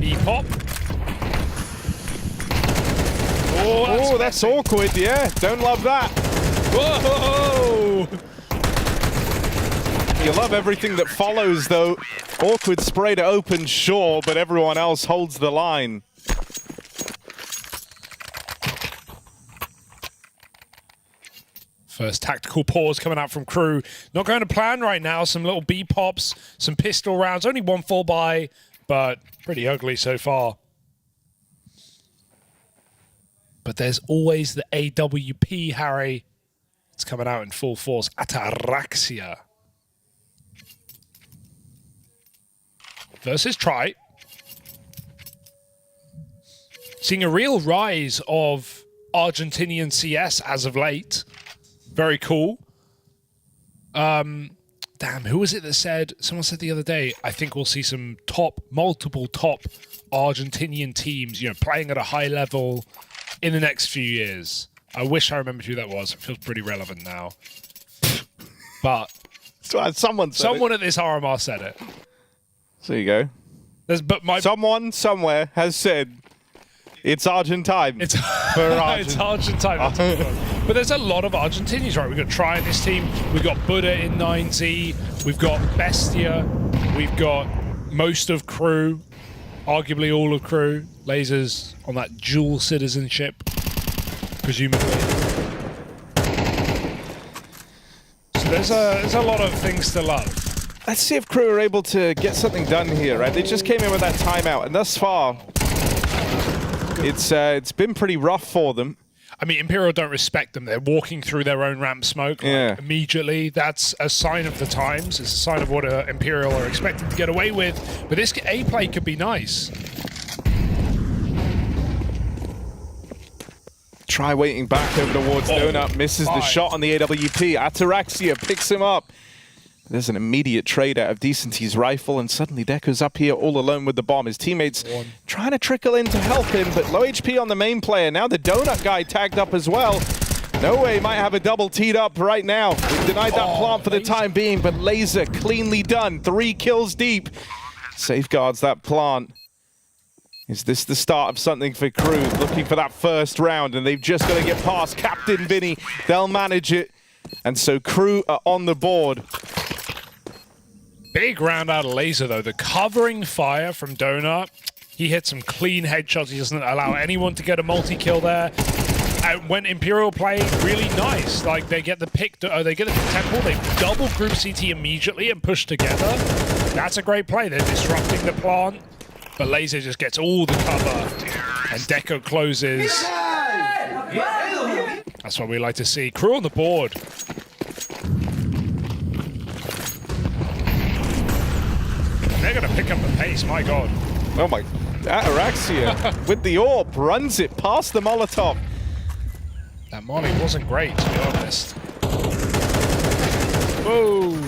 E-pop. Oh, that's awkward, yeah. Don't love that. Whoa! You love everything that follows, though. Awkward spray to open, sure, but everyone else holds the line. First tactical pause coming out from KRÜ. Not going to plan right now. Some little B-pops, some pistol rounds. Only 1 full buy, but pretty ugly so far. But there's always the AWP, Harry. It's coming out in full force. Ataraxia. Versus Try. Seeing a real rise of Argentinian CS as of late. Very cool. Damn, who was it that said, someone said the other day, I think we'll see some multiple top Argentinian teams, you know, playing at a high level in the next few years. I wish I remembered who that was. It feels pretty relevant now. But Someone at this RMR said it. There you go. Someone somewhere has said it's Argentine. It's Argent. it's Argentine. But there's a lot of Argentinians, right? We've got Try in this team. We've got Buddha in 9Z. We've got Bestia. We've got most of KRÜ. Arguably all of KRÜ. Lasers on that dual citizenship, presumably. So there's a lot of things to love. Let's see if KRÜ are able to get something done here, right? They just came in with that timeout, and thus far, it's been pretty rough for them. I mean, Imperial don't respect them. They're walking through their own ramp smoke immediately. That's a sign of the times. It's a sign of what Imperial are expecting to get away with. But this A play could be nice. Try waiting back over towards Donut. Misses the shot on the AWP. Ataraxia picks him up. There's an immediate trade out of Decency's rifle, and suddenly Deco's up here all alone with the bomb. His teammates trying to trickle in to help him, but low HP on the main player. Now the Donut guy tagged up as well. No way, might have a double teed up right now. We've denied that plant for the time being, but Laser cleanly done. 3 kills deep. Safeguards that plant. Is this the start of something for KRÜ? Looking for that first round, and they've just got to get past Captain Vinny. They'll manage it. And so KRÜ are on the board. Big round out of Laser, though. The covering fire from Donut. He hit some clean headshots. He doesn't allow anyone to get a multi-kill there. And when Imperial play, really nice. Like, they get the pick, they get the temple, they double group CT immediately and push together. That's a great play. They're disrupting the plant. But Laser just gets all the cover. And Deco closes. That's what we like to see. KRÜ on the board. they're going to pick up the pace, my god. Oh my, Ataraxia with the orb runs it past the Molotov. That Molly wasn't great, to be honest. Whoa.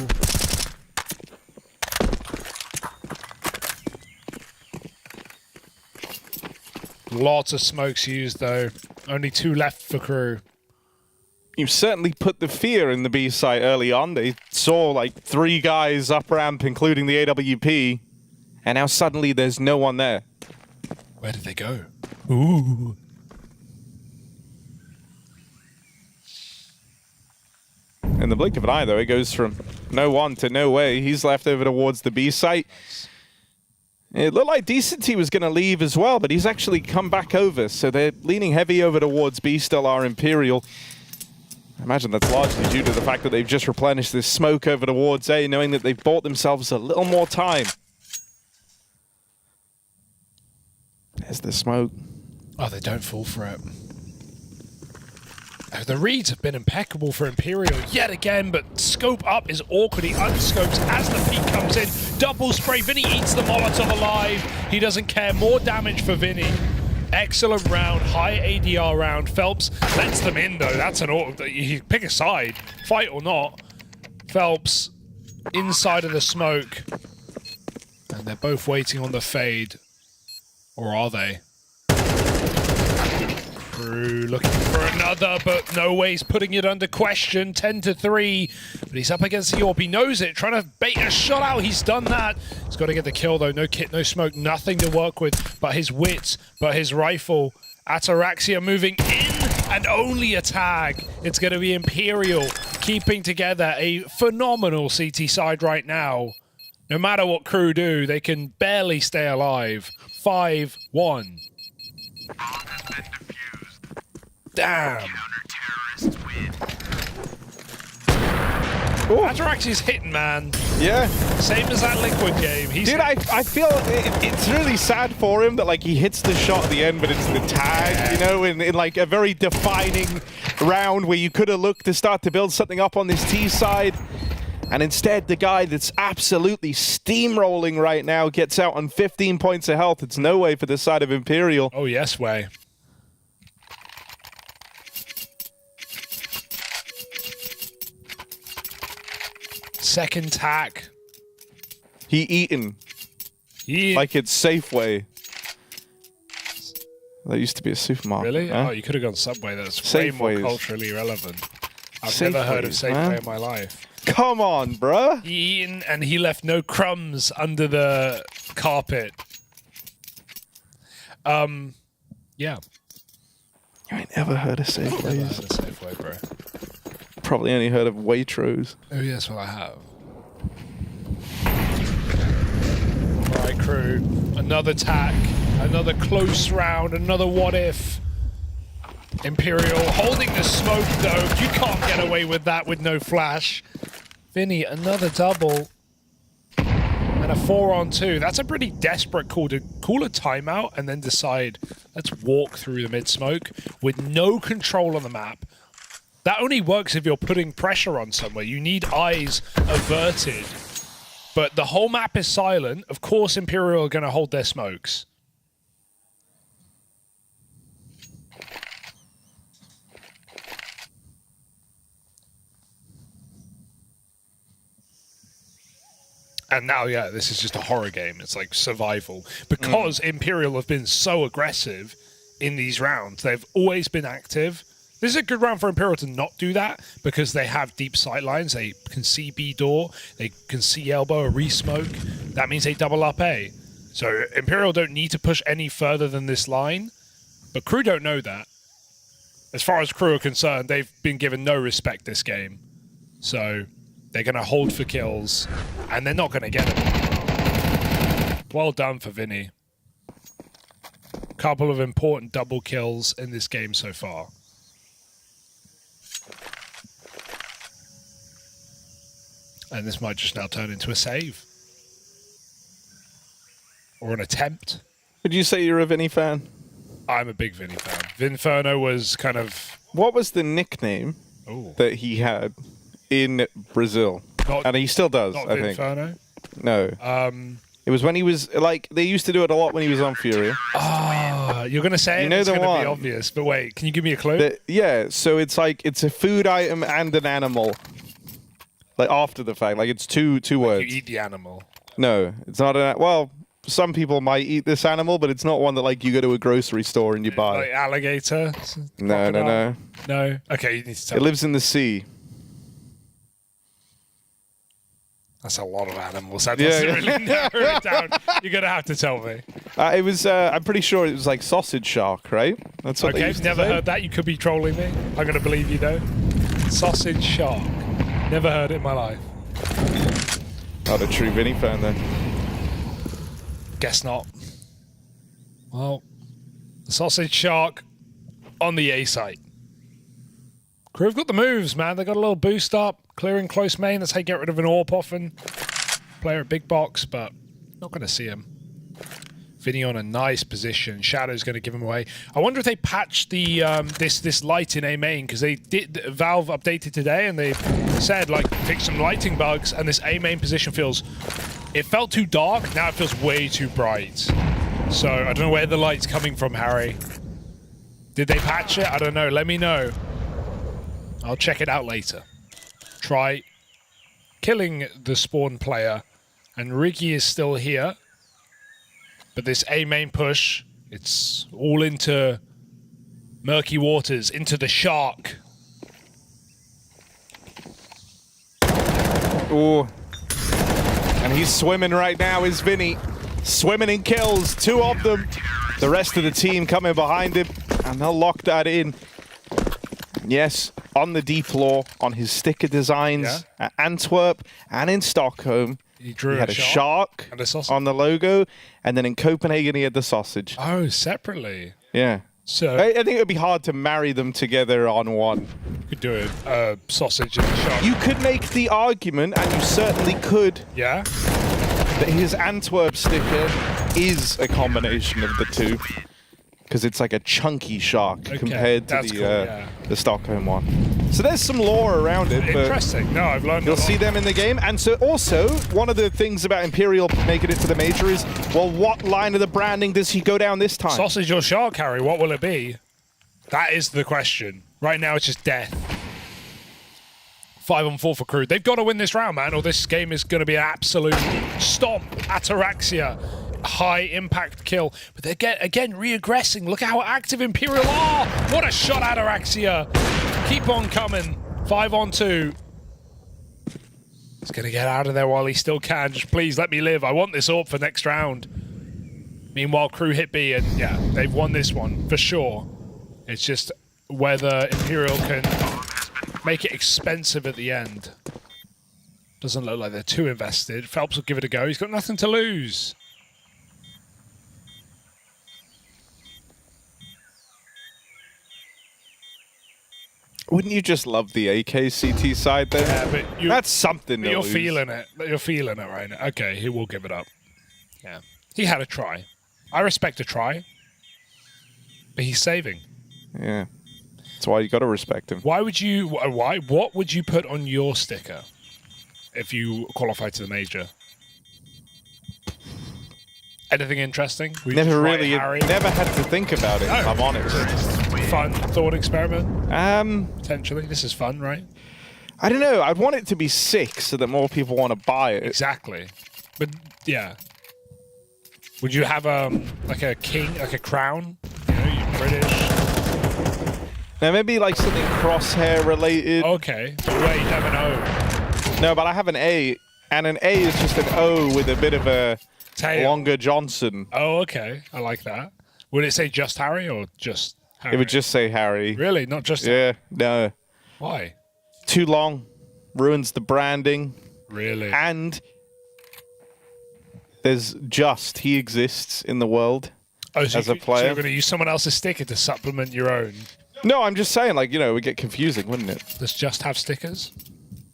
Lots of smokes used, though. Only 2 left for KRÜ. You certainly put the fear in the B site early on. They saw like 3 guys up ramp, including the AWP, and now suddenly there's no one there. Where did they go? Ooh. In the blink of an eye, though, it goes from no one to no way. He's left over towards the B site. It looked like Decency was going to leave as well, but he's actually come back over. So they're leaning heavy over towards B, still are Imperial. I imagine that's largely due to the fact that they've just replenished this smoke over towards A, knowing that they've bought themselves a little more time. There's the smoke. Oh, they don't fall for it. The reads have been impeccable for Imperial yet again, but scope up is awkward. He unscopes as the peek comes in. Double spray. Vinny eats the Molotov alive. He doesn't care. More damage for Vinny. Excellent round. High ADR round. Phelps lets them in, though. That's an awkward. You pick a side, fight or not. Phelps inside of the smoke. And they're both waiting on the fade. Or are they? KRÜ looking for another, but no way. He's putting it under question. 10-3, but he's up against the AWP. He knows it, trying to bait a shot out. He's done that. He's got to get the kill, though. No kit, no smoke, nothing to work with but his wits, but his rifle. Ataraxia moving in, and only a tag. It's going to be Imperial keeping together a phenomenal CT side right now. No matter what KRÜ do, they can barely stay alive. 5-1. Damn. Ataraxia's hitting, man. Yeah. Same as that Liquid game. Dude, I feel it's really sad for him that like he hits the shot at the end, but it's the tag, you know, in like a very defining round where you could have looked to start to build something up on this T side. And instead, the guy that's absolutely steamrolling right now gets out on 15 points of health. It's no way for the side of Imperial. Oh, yes, way. Second tack. He eaten. Like it's Safeway. That used to be a supermarket. Really? Huh? Oh, you could have gone Subway. That's Safeways. way more culturally relevant. I've never heard of Safeways, Safeway man. in my life. Come on, bruh. He eaten and he left no crumbs under the carpet. Yeah. You ain't never heard of Never heard Safeways. of Safeway, bro. Probably only heard of Waitrose. Oh, yes, well, I have. Right, KRÜ. Another tack. Another close round. Another what if. Imperial holding the smoke, though. You can't get away with that with no flash. Vinny, another double. And a 4-on-2. That's a pretty desperate call to call a timeout and then decide, let's walk through the mid-smoke with no control on the map. That only works if you're putting pressure on somewhere. You need eyes averted. But the whole map is silent. Of course, Imperial are going to hold their smokes. And now, yeah, this is just a horror game. It's like survival. Because Imperial have been so aggressive in these rounds. They've always been active. This is a good round for Imperial to not do that because they have deep sight lines. They can see B door. They can see elbow, a re-smoke. That means they double up A. So Imperial don't need to push any further than this line. But KRÜ don't know that. As far as KRÜ are concerned, they've been given no respect this game. So they're going to hold for kills, and they're not going to get them. Well done for Vinny. Couple of important double kills in this game so far. And this might just now turn into a save. Or an attempt. Would you say you're a Vinny fan? I'm a big Vinny fan. Vinferno was kind of... What was the nickname that he had in Brazil? And he still does, I think. Vinferno? No. It was when he was like they used to do it a lot when he was on FURIA. Oh, you're gonna say it's gonna be obvious, but wait, can you give me a clue? Yeah, so it's like it's a food item and an animal. Like after the fact, like it's two words. You eat the animal. No, it's not an. Well, some people might eat this animal, but it's not one that like you go to a grocery store and you buy. Like alligator. No. No. Okay, you need to tell It lives in the sea. That's a lot of animals. That doesn't really narrow it down. You're gonna have to tell me. It was. I'm pretty sure it was like sausage shark, right? That's what they used to never say. heard that. You could be trolling me. I'm gonna believe you though. Sausage shark. Never heard it in my life. Not a true Vinny fan then. Guess not. Well, the sausage shark on the A site. KRÜ have got the moves, man. They got a little boost up, clearing close main. That's how you get rid of an AWP often. Player at big box, but not going to see him. Vinny on a nice position. Shadow's going to give him away. I wonder if they patched the this light in A main, because they did. Valve updated today and they said like fix some lighting bugs, and this A main position it felt too dark. Now it feels way too bright. So I don't know where the light's coming from, Harry. Did they patch it? I don't know. Let me know. I'll check it out later. Try killing the spawn player, and Ricky is still here. But this A main push, it's all into murky waters, into the shark. Oh, and he's swimming right now, is Vinny. Swimming in kills, 2 of them. The rest of the team coming behind him, and they'll lock that in. Yes, on the D floor, on his sticker designs at Antwerp and in Stockholm. He had a shark and a sausage on the logo, and then in Copenhagen he had the sausage. Oh, separately. Yeah. So I think it would be hard to marry them together on one. You could do a sausage and a shark. You could make the argument, and you certainly could. Yeah. That his Antwerp sticker is a combination of the two. Because it's like a chunky shark compared to the Stockholm one. So there's some lore around it. Interesting. No, I've learned. You'll see them in the game. And so also, one of the things about Imperial making it to the Major is, well, what line of the branding does he go down this time? Sausage or shark, Harry? What will it be? That is the question. Right now, it's just death. 5-on-4 for KRÜ. They've got to win this round, man, or this game is going to be an absolute stomp. Ataraxia. High impact kill, but they're again re-aggressing. Look at how active Imperial are. What a shot, Ataraxia. Keep on coming. 5-on-2. He's gonna get out of there while he still can. Just please let me live. I want this AWP for next round. Meanwhile, KRÜ hit B, and yeah, they've won this one for sure. It's just whether Imperial can make it expensive at the end. Doesn't look like they're too invested. Phelps will give it a go. He's got nothing to lose. Wouldn't you just love the AKCT side then? Yeah, but that's something to you're lose. feeling it. You're feeling it right now. Okay, he will give it up. Yeah. He had a try. I respect a try. But he's saving. Yeah. That's why you got to respect him. Why would you... Why? What would you put on your sticker if you qualify to the Major? Anything interesting? Never had to think about it, if I'm honest. Fun thought experiment? Potentially. This is fun, right? I don't know. I'd want it to be sick so that more people want to buy it. Exactly. But, yeah. Would you have like a king, like a crown? You know, you're British. Now, maybe like something crosshair related. Okay. But wait, you have an O. No, but I have an A, and an A is just an O with a bit of a longer Johnson. Oh, okay. I like that. Would it say just Harry or just Harry? It would just say Harry. Really? Not just Harry? Yeah, no. Why? Too long. Ruins the branding. Really? And he exists in the world as a player. So you're going to use someone else's sticker to supplement your own? No, I'm just saying, like, you know, it would get confusing, wouldn't it? Does just have stickers?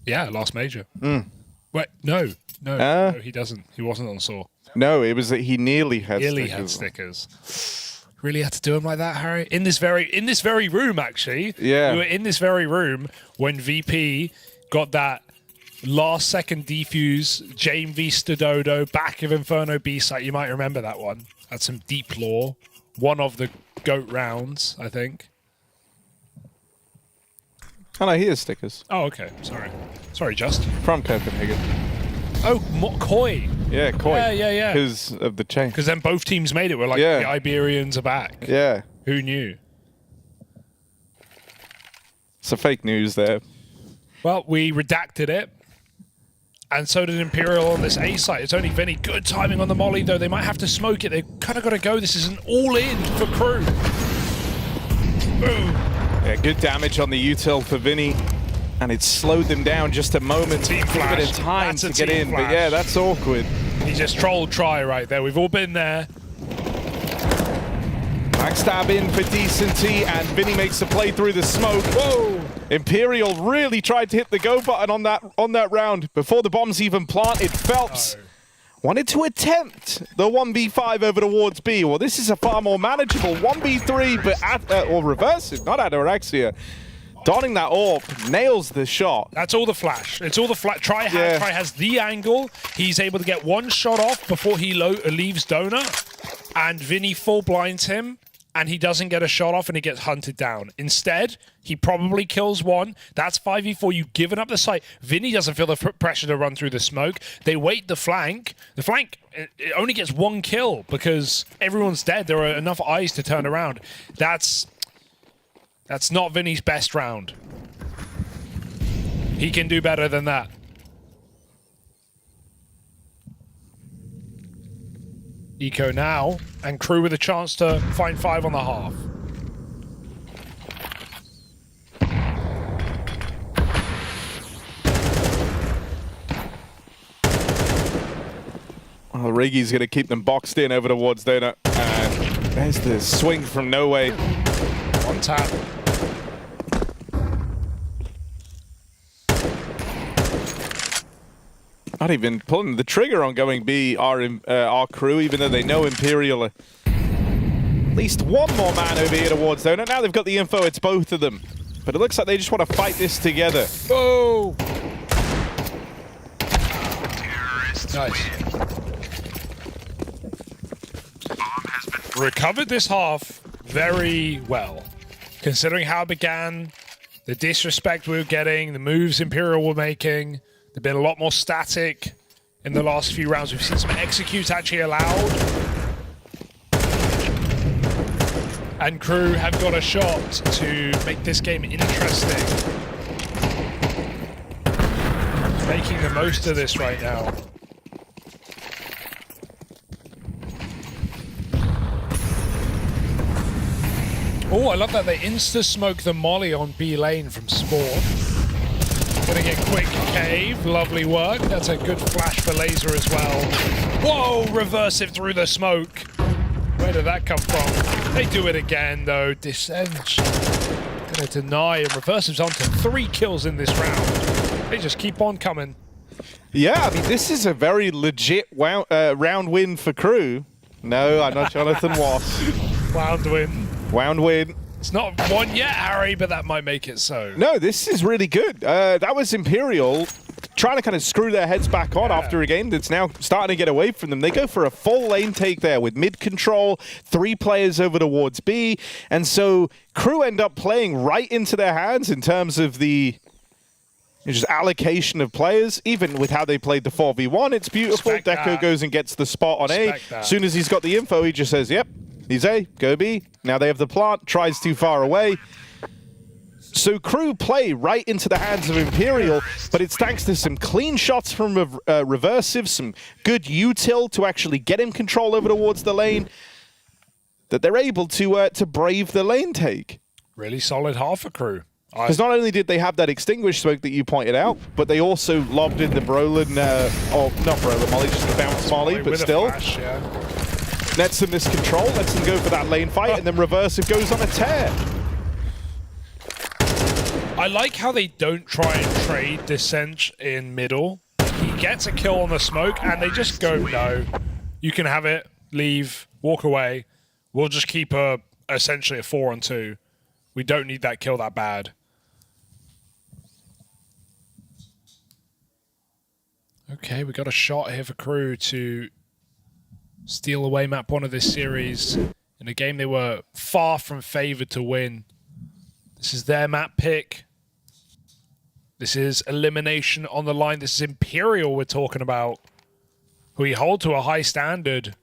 Yeah, last Major. Wait, no, he doesn't. He wasn't on Saw. No, it was that he nearly had stickers. Really had to do him like that, Harry? In this very room, actually. Yeah. We were in this very room when VP got that last-second defuse, Jame v Stododo, back of Inferno B site. You might remember that one. That's some deep lore. One of the GOAT rounds, I think. Oh, no, here's stickers. Oh, okay. Sorry. Sorry, Just. From Copenhagen. Oh, Koi. Yeah, Koi. Yeah. Because of the change. Because then both teams made it. We're like, the Iberians are back. Yeah. Who knew? It's a fake news there. Well, we redacted it. And so did Imperial on this A site. It's only Vinny. Good timing on the molly, though. They might have to smoke it. They've kind of got to go. This is an all-in for KRÜ. Boom. Yeah, good damage on the util for Vinny. And it slowed them down just a moment. Team flash. A bit of time That's to a get team in. flash. But yeah, that's awkward. He just trolled try right there. We've all been there. Backstab in for Decenty, and Vinny makes the play through the smoke. Whoa! Imperial really tried to hit the go button on that round before the bombs even planted. Phelps wanted to attempt the 1v5 over towards B. Well, this is a far more manageable 1v3, but or reverse it, not Anorexia. Donning that AWP, nails the shot. That's all the flash. It's all the flash. Try has the angle. He's able to get one shot off before he leaves Donut, and Vinny full blinds him. And he doesn't get a shot off and he gets hunted down. Instead, he probably kills one. That's 5v4. You've given up the site. Vinny doesn't feel the pressure to run through the smoke. They wait the flank. The flank it only gets one kill because everyone's dead. There are enough eyes to turn around. That's not Vinny's best round. He can do better than that. Eco now, and KRÜ with a chance to find 5 on the half. Well, Riggy's going to keep them boxed in over towards Donut. And there's the swing from No Way. One tap. Not even pulling the trigger on going B are KRÜ, even though they know Imperial are at least one more man over here towards Donut. Now they've got the info, it's both of them. But it looks like they just want to fight this together. Oh! Nice. Recovered this half very well. Considering how it began, the disrespect we were getting, the moves Imperial were making. They've been a lot more static in the last few rounds. We've seen some executes actually allowed. And KRÜ have got a shot to make this game interesting. Making the most of this right now. Oh, I love that they insta-smoke the molly on B lane from Spore. Gonna get quick cave, lovely work. That's a good flash for Laser as well. Whoa, reversive through the smoke. Where did that come from? They do it again though. Descent. Gonna deny, and reversive's on to 3 kills in this round. They just keep on coming. Yeah, I mean, this is a very legit round win for KRÜ. No, I'm not Jonathan Wass. Round win. Round win. It's not won yet, Harry, but that might make it so. No, this is really good. That was Imperial trying to kind of screw their heads back on after a game that's now starting to get away from them. They go for a full lane take there with mid control, 3 players over towards B, and so KRÜ end up playing right into their hands in terms of the just allocation of players. Even with how they played the 4v1, it's beautiful. Deco goes and gets the spot on A. As soon as he's got the info, he just says, yep, he's A, go B. Now they have the plant, tries too far away. So KRÜ play right into the hands of Imperial, but it's thanks to some clean shots from Reversive, some good util to actually get him control over towards the lane, that they're able to brave the lane take. Really solid half for KRÜ. Because not only did they have that extinguished smoke that you pointed out, but they also lobbed in the Brolin, or not Brolin Molly, just the bounce Molly, but still. Flash, yeah. Nets them this control, lets them go for that lane fight, and then Reversive goes on a tear. I like how they don't try and trade Descent in middle. He gets a kill on the smoke, and they just go, no, you can have it, leave, walk away. We'll just keep essentially a 4-on-2. We don't need that kill that bad. Okay, we got a shot here for KRÜ to steal away map 1 of this series in a game they were far from favored to win. This is their map pick. This is elimination on the line. This is Imperial we're talking about, who we hold to a high standard.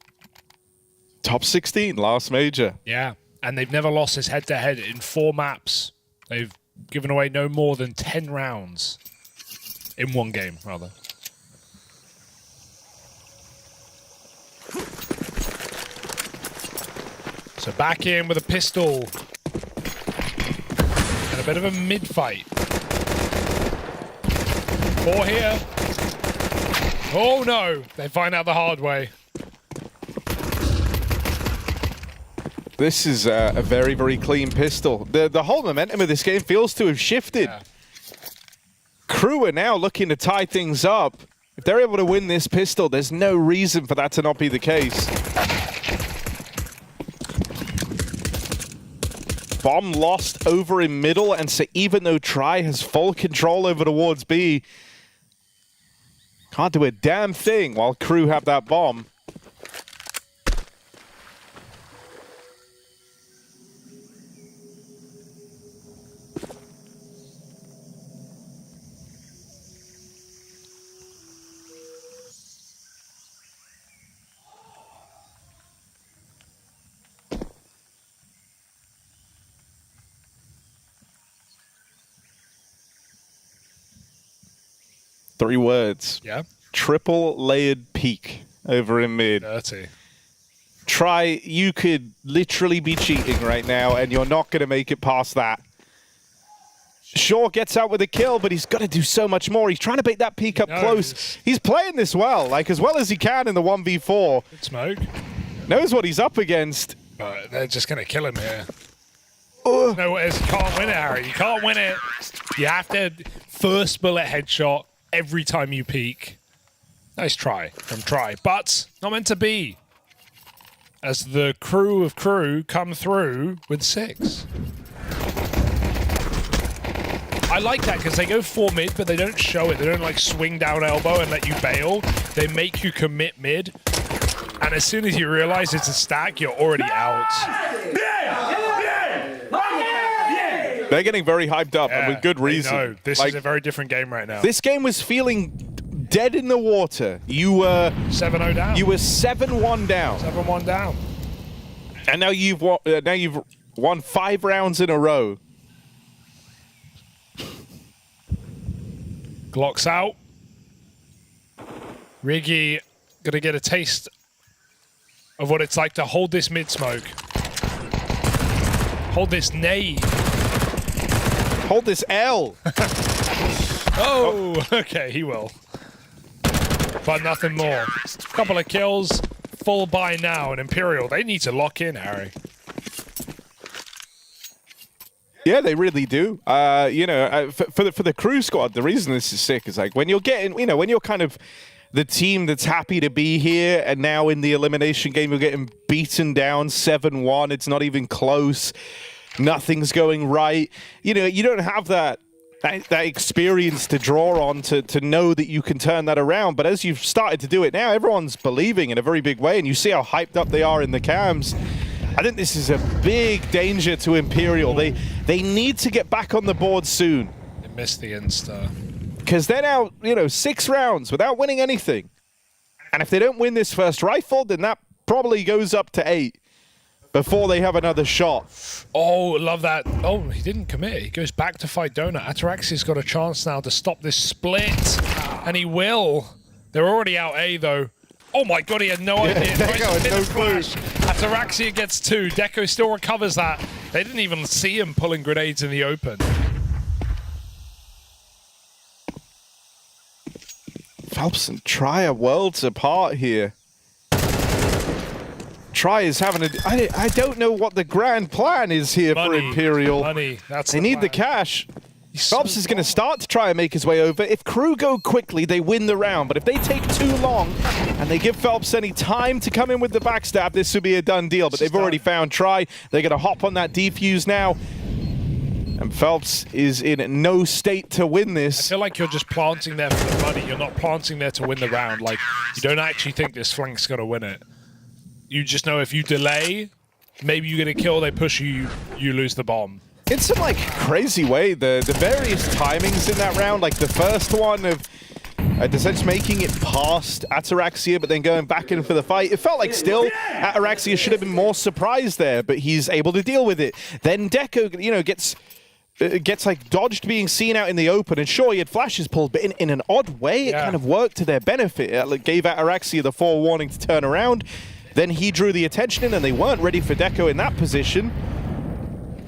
Top 16 last major. Yeah, and they've never lost this head-to-head in 4 maps. They've given away no more than 10 rounds in 1 game, rather. So back in with a pistol. And a bit of a mid-fight. 4 here. Oh no, they find out the hard way. This is a very, very clean pistol. The whole momentum of this game feels to have shifted. Yeah. KRÜ are now looking to tie things up. If they're able to win this pistol, there's no reason for that to not be the case. Bomb lost over in middle, and so even though Tri has full control over towards B, can't do a damn thing while KRÜ have that bomb. Three words. Yeah. Triple layered peak over in mid. Dirty. Tri, you could literally be cheating right now, and you're not going to make it past that. Shaw gets out with a kill, but he's got to do so much more. He's trying to bait that peak up close. He's playing this well, like as well as he can in the 1v4. Good smoke. Knows what he's up against. But they're just going to kill him here. No, you can't win it, Harry. You can't win it. You have to first bullet headshot every time you peek. Nice try from Tri, but not meant to be. As the crew of KRÜ come through with 6. I like that because they go 4 mid, but they don't show it. They don't like swing down elbow and let you bail. They make you commit mid. And as soon as you realize it's a stack, you're already out. They're getting very hyped up, and with good reason. No, this is a very different game right now. This game was feeling dead in the water. You were 7-0 down. You were 7-1 down. 7-1 down. And now you've won 5 rounds in a row. Glocks out. Riggy gonna get a taste of what it's like to hold this mid smoke. Hold this nade. Hold this L. Oh, okay, he will. But nothing more. Couple of kills, full buy now, and Imperial, they need to lock in, Harry. Yeah, they really do. For the KRÜ squad, the reason this is sick is like when you're getting, when you're kind of the team that's happy to be here, and now in the elimination game you're getting beaten down 7-1. It's not even close. Nothing's going right. You don't have that experience to draw on to know that you can turn that around. But as you've started to do it now, everyone's believing in a very big way, and you see how hyped up they are in the cams. I think this is a big danger to Imperial. They need to get back on the board soon. They missed the Insta. Because they're now, 6 rounds without winning anything. And if they don't win this first rifle, then that probably goes up to 8 before they have another shot. Oh, love that. Oh, he didn't commit. He goes back to fight Donut. Ataraxia's got a chance now to stop this split. And he will. They're already out A, though. Oh my god, he had no idea. No clue. Ataraxia gets 2. Deco still recovers that. They didn't even see him pulling grenades in the open. Phelps and Tri are worlds apart here. Tri is having a... I don't know what the grand plan is here for Imperial. Money, that's They need the cash. Phelps is going to start to try and make his way over. If KRÜ go quickly, they win the round. But if they take too long and they give Phelps any time to come in with the backstab, this would be a done deal. But they've already found Tri. They're going to hop on that defuse now. And Phelps is in no state to win I this. feel like you're just planting there for the money. You're not planting there to win the round. Like, you don't actually think this flank's going to win it. You just know if you delay, maybe you get a kill, they push you, you lose the bomb. In some like crazy way, the various timings in that round, like the first one of essentially making it past Ataraxia, but then going back in for the fight. It felt like still Ataraxia should have been more surprised there, but he's able to deal with it. Then Deco, you know, gets like dodged being seen out in the open, and sure, he had flashes pulled, but in an odd way, it kind of worked to their benefit. It gave Ataraxia the forewarning to turn around. Then he drew the attention in, and they weren't ready for Deco in that position.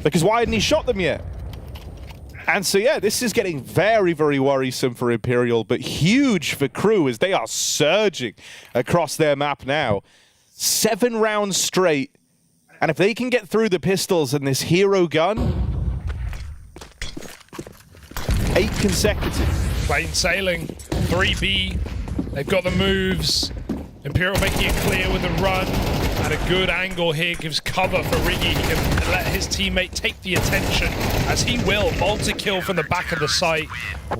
Because why hadn't he shot them yet? And so, yeah, this is getting very, very worrisome for Imperial, but huge for KRÜ as they are surging across their map now. 7 rounds straight. And if they can get through the pistols and this hero gun, 8 consecutive. Plain sailing. 3B. They've got the moves. Imperial making it clear with the run. And a good angle here gives cover for Riggy. He can let his teammate take the attention, as he will. Multi-kill from the back of the site.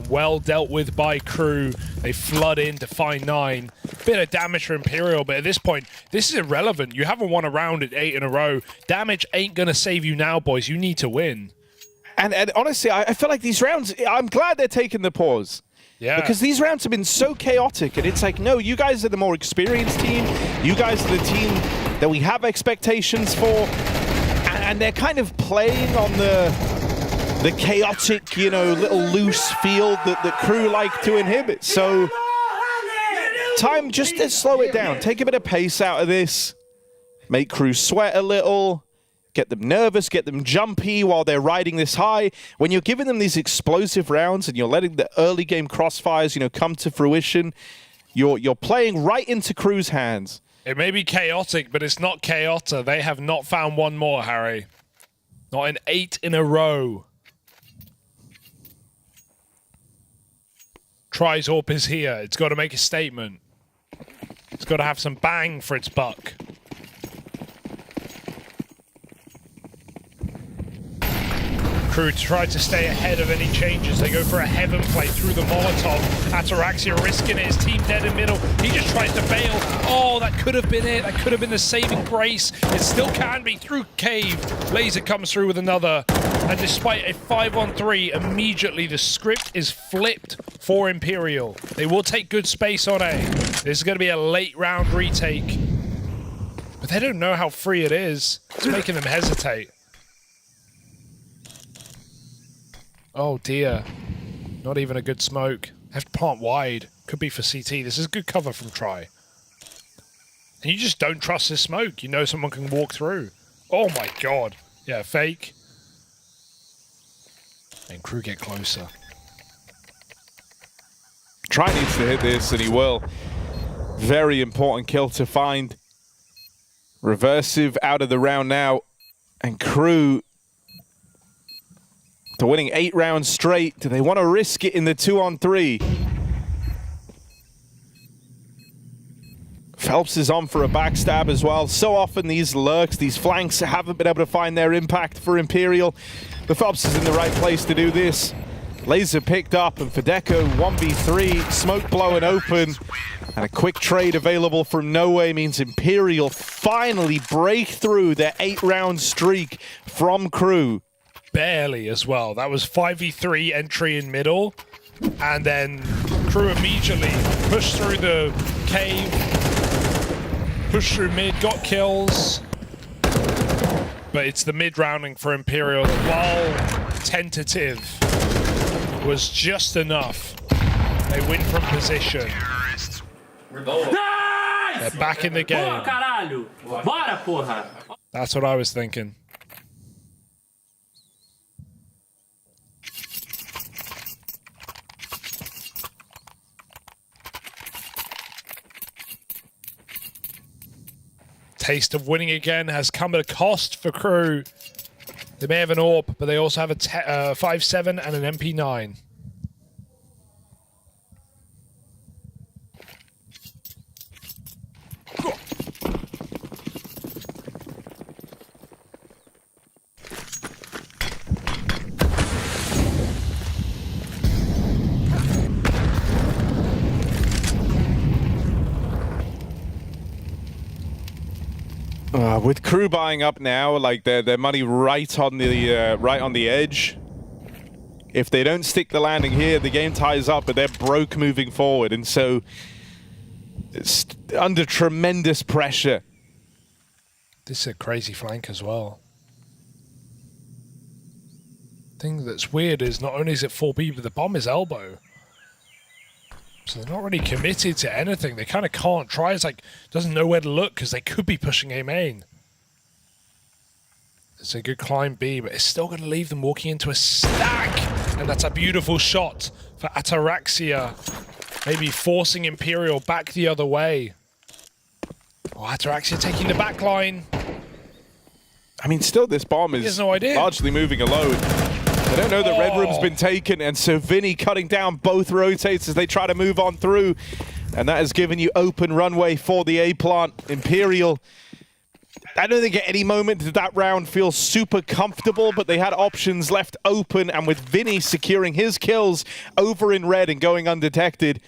Well dealt with by KRÜ. They flood in to find 9. Bit of damage for Imperial, but at this point, this is irrelevant. You haven't won a round at 8 in a row. Damage ain't going to save you now, boys. You need to win. And honestly, I feel like these rounds, I'm glad they're taking the pause. Yeah. Because these rounds have been so chaotic, and it's like, no, you guys are the more experienced team. You guys are the team that we have expectations for. And they're kind of playing on the chaotic, you know, little loose field that KRÜ like to inhibit. So, time just to slow it down. Take a bit of pace out of this. Make KRÜ sweat a little. Get them nervous, get them jumpy while they're riding this high. When you're giving them these explosive rounds and you're letting the early game crossfires, you know, come to fruition, you're playing right into KRÜ's hands. It may be chaotic, but it's not chaota. They have not found one more, Harry. Not in 8 in a row. Trizorp is here. It's got to make a statement. It's got to have some bang for its buck. KRÜ tried to stay ahead of any changes. They go for a heaven play through the Molotov. Ataraxia risking it. His team dead in middle. He just tries to bail. Oh, that could have been it. That could have been the saving grace. It still can be through cave. Laser comes through with another. And despite a 5-on-3, immediately the script is flipped for Imperial. They will take good space on A. This is going to be a late round retake. But they don't know how free it is. It's making them hesitate. Oh dear. Not even a good smoke. Have to plant wide. Could be for CT. This is good cover from Try. And you just don't trust this smoke. You know someone can walk through. Oh my god. Yeah, fake. And KRÜ get closer. Try needs to hit this, and he will. Very important kill to find. Reversive out of the round now. And KRÜ, to winning 8 rounds straight. Do they want to risk it in the 2-on-3? Phelps is on for a backstab as well. So often these lurks, these flanks haven't been able to find their impact for Imperial. But Phelps is in the right place to do this. Laser picked up, and for Deco, 1v3, smoke blowing open. And a quick trade available from No Way means Imperial finally break through their 8-round streak from KRÜ. Barely as well. That was 5v3 entry in middle. And then KRÜ immediately pushed through the cave. Pushed through mid, got kills. But it's the mid-rounding for Imperial that, while tentative, was just enough. They win from position. They're back in the game. That's what I was thinking. Taste of winning again has come at a cost for KRÜ. They may have an AWP, but they also have a 5.7 and an MP9. With KRÜ buying up now, like their money right on the edge. If they don't stick the landing here, the game ties up, but they're broke moving forward, and so it's under tremendous pressure. This is a crazy flank as well. Thing that's weird is not only is it 4B, but the bomb is elbow. So they're not really committed to anything. They kind of can't try. It's like, doesn't know where to look because they could be pushing A main. It's a good climb B, but it's still going to leave them walking into a stack. And that's a beautiful shot for Ataraxia. Maybe forcing Imperial back the other way. Oh, Ataraxia taking the back line. I mean, still this bomb is no idea. largely moving alone. They don't know that Red Room's been taken, and so Vinny cutting down both rotates as they try to move on through. And that has given you open runway for the A plant. Imperial, I don't think at any moment did that round feel super comfortable, but they had options left open, and with Vinny securing his kills over in red and going undetected,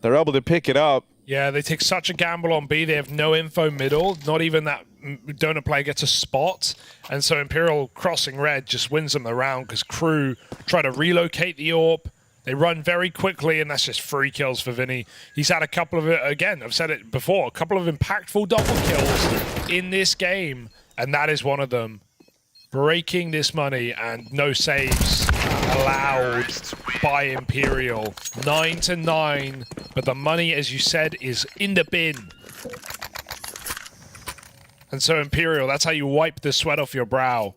they're able to pick it up. Yeah, they take such a gamble on B. They have no info middle, not even that donor player gets a spot. And so Imperial crossing red just wins them the round because KRÜ try to relocate the AWP. They run very quickly, and that's just 3 kills for Vinny. He's had a couple of, again, I've said it before, a couple of impactful double kills in this game, and that is one of them. Breaking this money and no saves allowed by Imperial. 9-9, but the money, as you said, is in the bin. And so Imperial, that's how you wipe the sweat off your brow.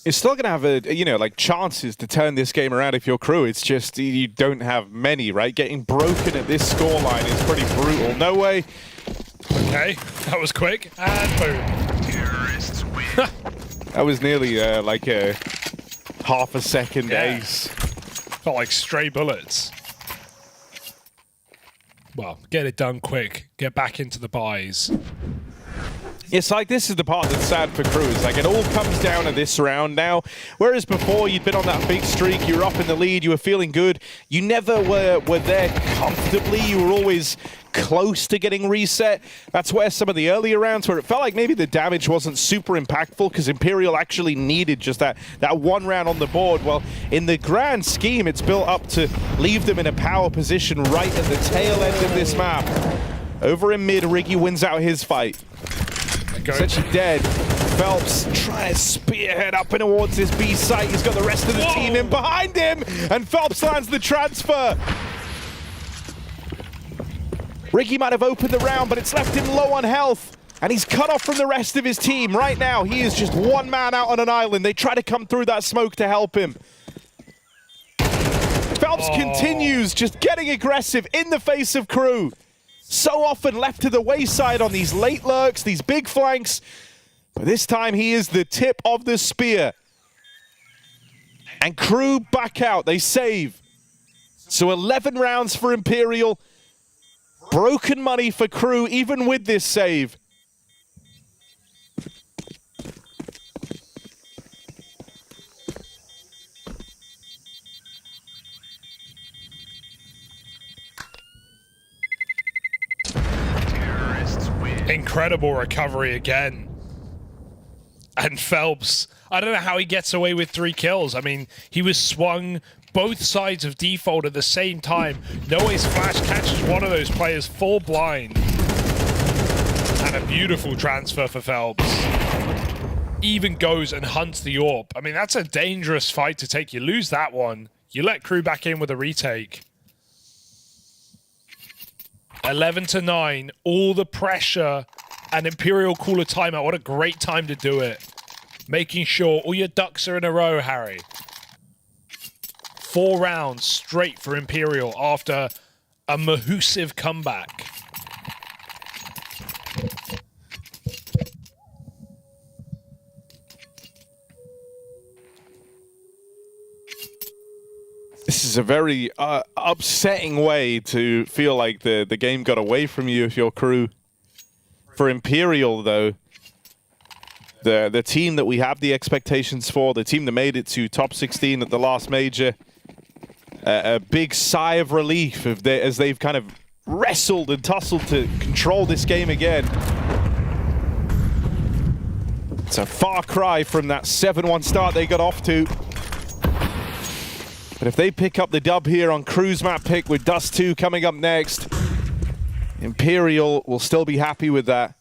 You're still going to have like chances to turn this game around if you're KRÜ. It's just you don't have many, right? Getting broken at this scoreline is pretty brutal. No way. Okay, that was quick. And boom. Terrorists win. That was nearly like a half a second ace. Felt like stray bullets. Well, get it done quick. Get back into the buys. It's like this is the part that's sad for KRÜ. It's like it all comes down to this round now. Whereas before you'd been on that big streak, you were up in the lead, you were feeling good. You never were there comfortably. You were always close to getting reset. That's where some of the earlier rounds where it felt like maybe the damage wasn't super impactful because Imperial actually needed just that one round on the board. Well, in the grand scheme, it's built up to leave them in a power position right at the tail end of this map. Over in mid, Riggy wins out his fight. Essentially dead. Phelps trying to spearhead up and towards this B site. He's got the rest of the team in behind him, and Phelps lands the transfer. Riggy might have opened the round, but it's left him low on health, and he's cut off from the rest of his team. Right now, he is just one man out on an island. They try to come through that smoke to help him. Phelps continues just getting aggressive in the face of KRÜ. So often left to the wayside on these late lurks, these big flanks. But this time he is the tip of the spear. And KRÜ back out, they save. So 11 rounds for Imperial. Broken money for KRÜ, even with this save. Incredible recovery again. And Phelps, I don't know how he gets away with 3 kills. I mean, he was swung both sides of default at the same time. Noe's flash catches one of those players full blind. And a beautiful transfer for Phelps. Even goes and hunts the AWP. I mean, that's a dangerous fight to take. You lose that one, you let KRÜ back in with a retake. 11-9, all the pressure, and Imperial call a timeout. What a great time to do it. Making sure all your ducks are in a row, Harry. 4 rounds straight for Imperial after a mahoosive comeback. is a very upsetting way to feel like the game got away from you if you're KRÜ. For Imperial, though, the team that we have the expectations for, the team that made it to top 16 at the last major, a big sigh of relief as they've kind of wrestled and tussled to control this game again. It's a far cry from that 7-1 start they got off to. But if they pick up the dub here on KRÜ's map pick with Dust 2 coming up next, Imperial will still be happy with that.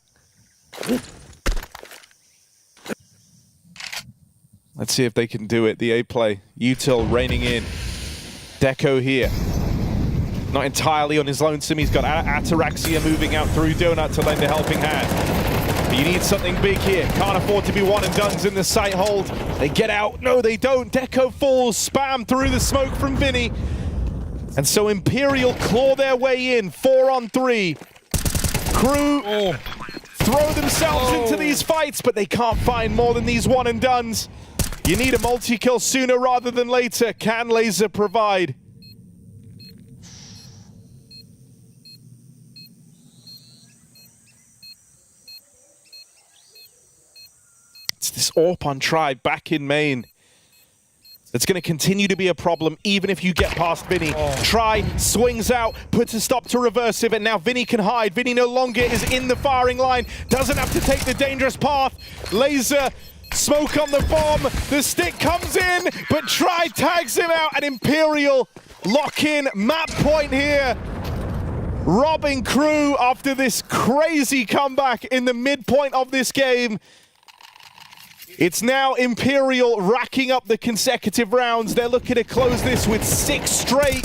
Let's see if they can do it. The A play. Util reining in. Deco here. Not entirely on his lonesome. He's got Ataraxia moving out through Donut to lend a helping hand. But you need something big here. Can't afford to be one and done's in the sight hold. They get out. No, they don't. Deco falls. Spam through the smoke from Vinny. And so Imperial claw their way in. 4-on-3. KRÜ throw themselves into these fights, but they can't find more than these one and dones. You need a multi-kill sooner rather than later. Can Laser provide? It's this AWP on try back in main. It's going to continue to be a problem even if you get past Vinny. Try, swings out, puts a stop to reversive, and now Vinny can hide. Vinny no longer is in the firing line, doesn't have to take the dangerous path. Laser, smoke on the bomb, the stick comes in, but Try tags him out, and Imperial lock in map point here. Robbing KRÜ after this crazy comeback in the midpoint of this game. It's now Imperial racking up the consecutive rounds. They're looking to close this with 6 straight.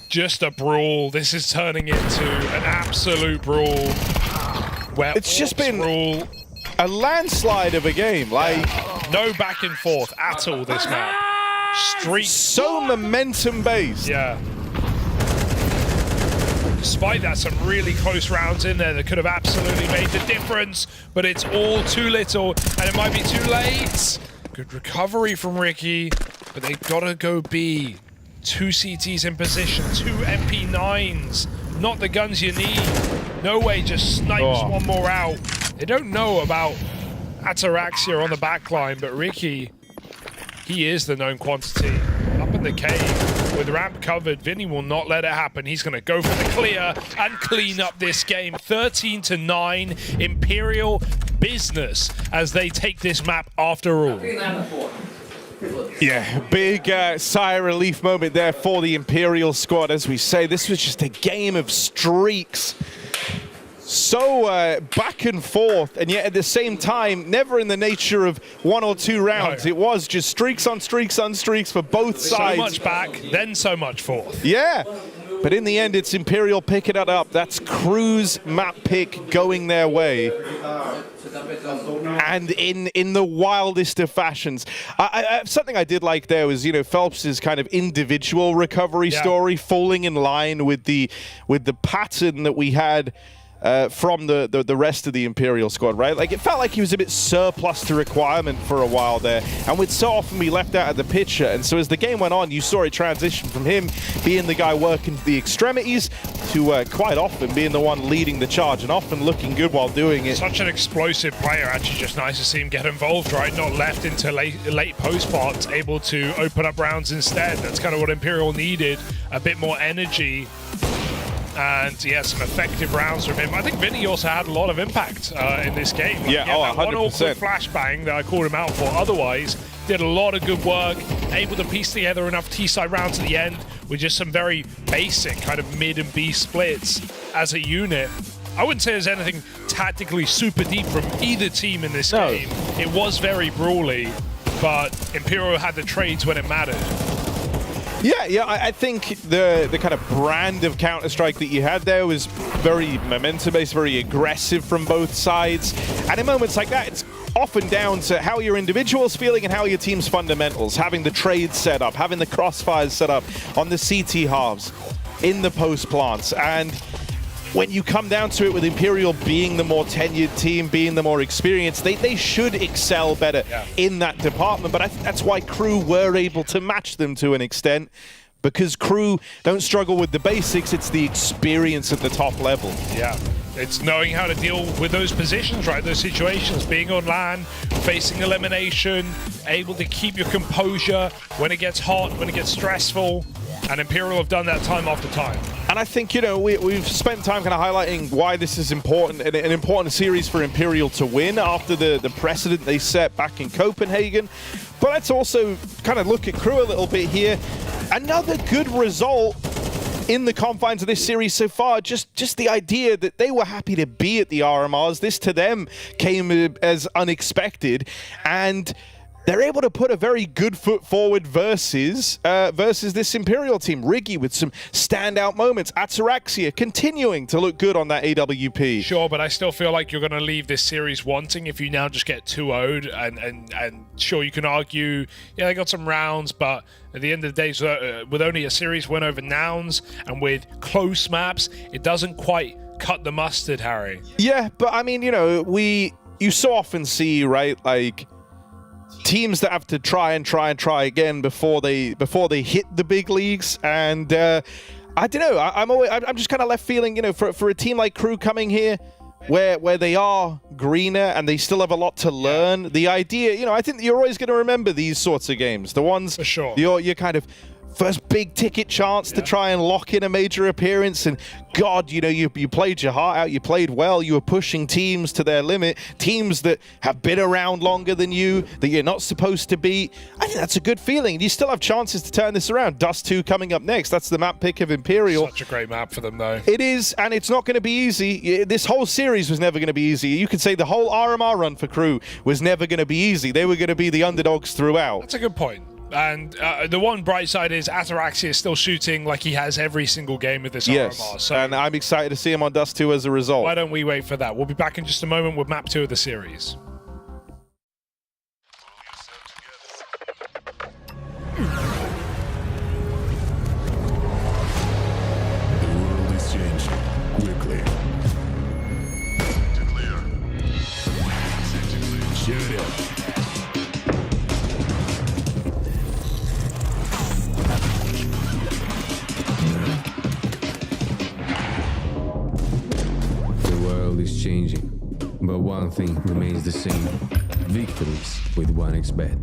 Just a brawl. This is turning into an absolute brawl. Where it's just been a landslide of a game. Like no back and forth at all this map. Street so momentum based. Yeah. Despite that, some really close rounds in there that could have absolutely made the difference, but it's all too little, and it might be too late. Good recovery from Ricky, but they've got to go B. 2 CTs in position, 2 MP9s. Not the guns you need. No way just snipes one more out. They don't know about Ataraxia on the backline, but Ricky, he is the known quantity. Up in the cave. With ramp covered, Vinny will not let it happen. He's going to go for the clear and clean up this game. 13-9, Imperial business as they take this map after all. Yeah, big sigh of relief moment there for the Imperial squad. As we say, this was just a game of streaks. So back and forth, and yet at the same time, never in the nature of 1 or 2 rounds. No. It was just streaks on streaks on streaks for both sides. So much back, then so much forth. Yeah, but in the end, it's Imperial picking it up. That's KRÜ's map pick going their way. And in the wildest of fashions. Something I did like there was, you know, Phelps's kind of individual recovery story falling in line with the pattern that we had from the rest of the Imperial squad, right? Like, it felt like he was a bit surplus to requirement for a while there, and would so often be left out of the picture. And so as the game went on, you saw it transition from him being the guy working the extremities to quite often being the one leading the charge, and often looking good while doing it. Such an explosive player. Actually, just nice to see him get involved, right? Not left into late post parts, able to open up rounds instead. That's kind of what Imperial needed. A bit more energy. And yeah, some effective rounds from him. I think Vinny also had a lot of impact in this game. Yeah, that 100%. One awkward flashbang that I called him out for. Otherwise, did a lot of good work, able to piece together enough T-side rounds at the end with just some very basic kind of mid and B splits as a unit. I wouldn't say there's anything tactically super deep from either team in this game. It was very brawly, but Imperial had the trades when it mattered. Yeah, I think the kind of brand of Counter-Strike that you had there was very momentum-based, very aggressive from both sides. And in moments like that, it's often down to how your individual's feeling and how your team's fundamentals, having the trades set up, having the crossfires set up on the CT halves, in the post plants. And when you come down to it, with Imperial being the more tenured team, being the more experienced, they should excel better in that department. But I think that's why KRÜ were able to match them to an extent, because KRÜ don't struggle with the basics, it's the experience at the top level. Yeah. It's knowing how to deal with those positions, right? Those situations, being on LAN, facing elimination, able to keep your composure when it gets hot, when it gets stressful. And Imperial have done that time after time. And I think, you know, we've spent time kind of highlighting why this is important, an important series for Imperial to win after the precedent they set back in Copenhagen. But let's also kind of look at KRÜ a little bit here. Another good result in the confines of this series so far, just the idea that they were happy to be at the RMRs. This to them came as unexpected, and they're able to put a very good foot forward versus this Imperial team. Riggy with some standout moments. Ataraxia continuing to look good on that AWP. Sure, but I still feel like you're going to leave this series wanting if you now just get 2-0'd. And sure, you can argue, yeah, they got some rounds, but at the end of the day, with only a series win over Nouns and with close maps, it doesn't quite cut the mustard, Harry. Yeah, but I mean, you know, you so often see, right, like teams that have to try again before they hit the big leagues. And I don't know, I'm just kind of left feeling, you know, for a team like KRÜ coming here where they are greener and they still have a lot to learn. The idea, you know, I think you're always going to remember these sorts of games, the ones for sure. You're kind of first big ticket chance to try and lock in a major appearance, and God, you know, you played your heart out, you played well, you were pushing teams to their limit, teams that have been around longer than you, that you're not supposed to beat. I think that's a good feeling. You still have chances to turn this around. Dust 2 coming up next. That's the map pick of Imperial. Such a great map for them, though. It is, and it's not going to be easy. This whole series was never going to be easy. You could say the whole RMR run for KRÜ was never going to be easy. They were going to be the underdogs throughout. That's a good point. And the one bright side is Ataraxia is still shooting like he has every single game with this RMR. So and I'm excited to see him on Dust 2 as a result. Why don't we wait for that? We'll be back in just a moment with map 2 of the series. The world is changing quickly. Shut up. Is changing, but one thing remains the same: victories with 1xBet.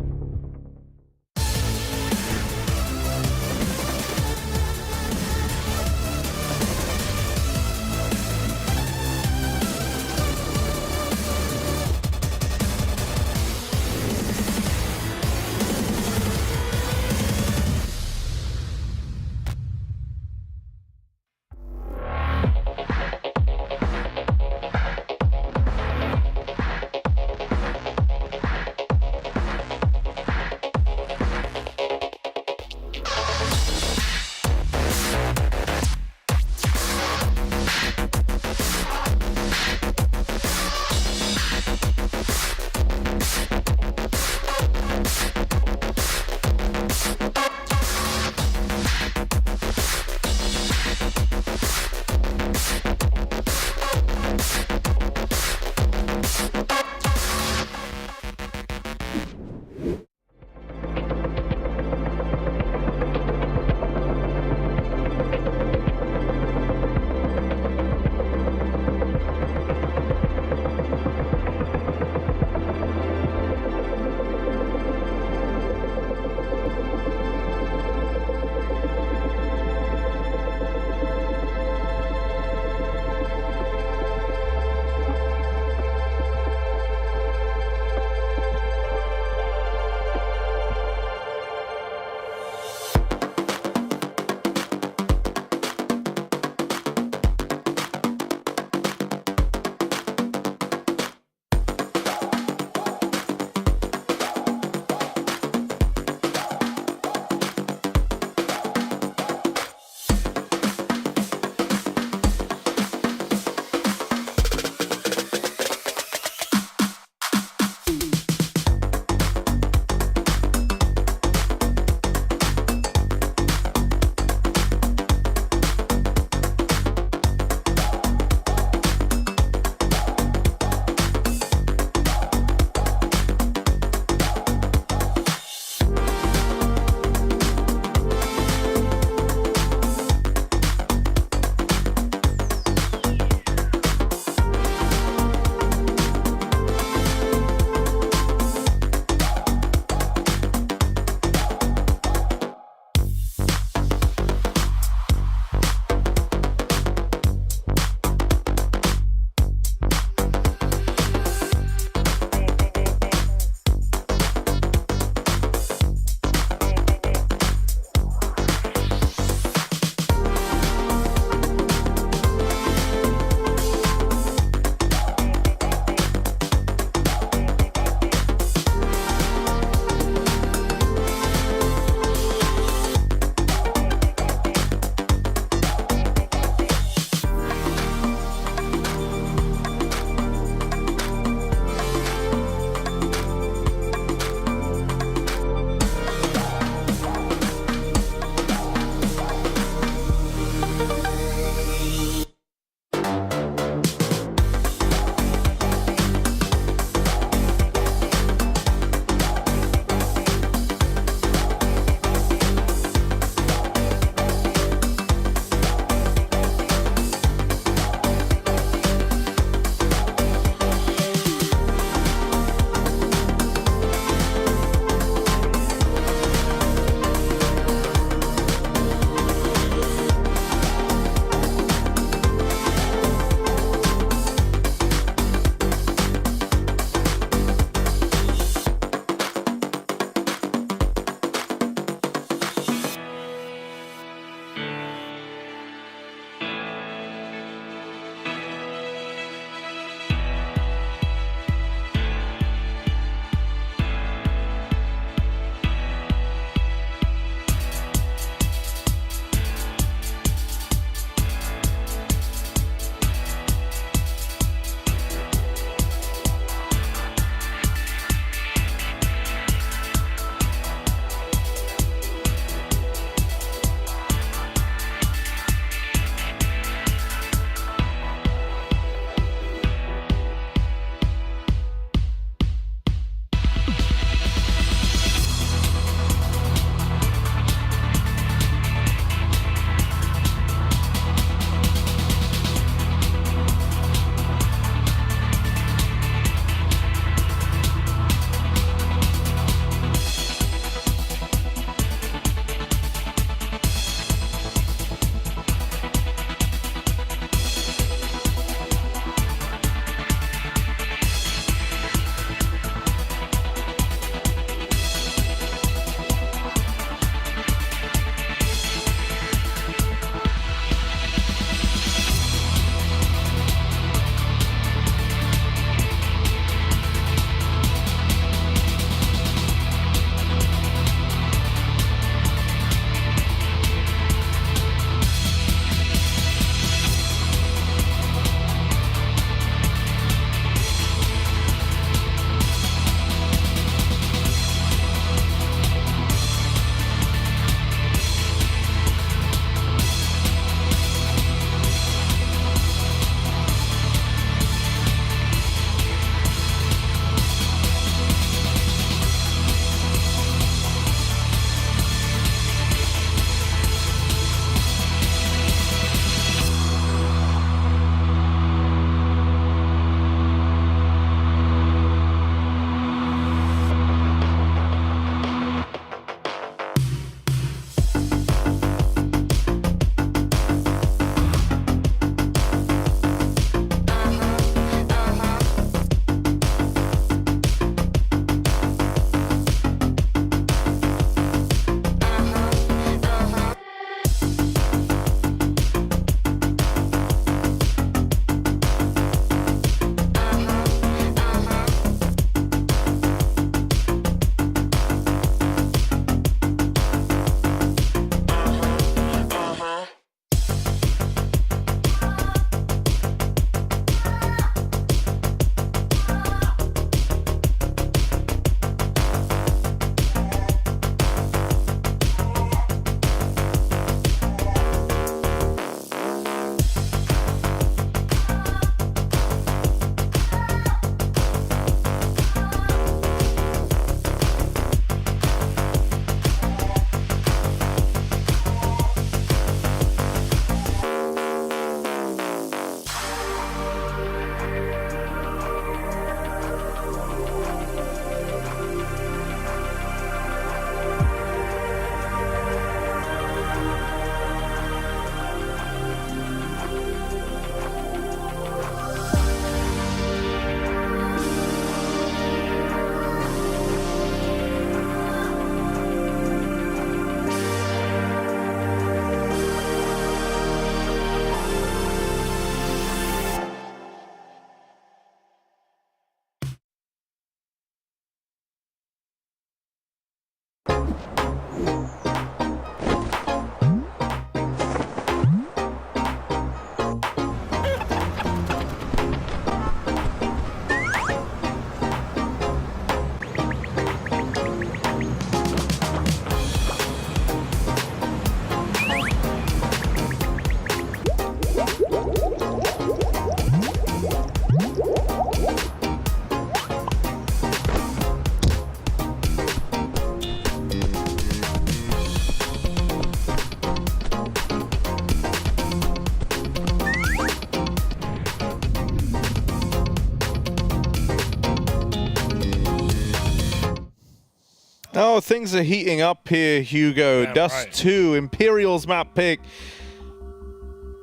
Oh, things are heating up here, Hugo. Damn Dust right. 2, Imperial's map pick.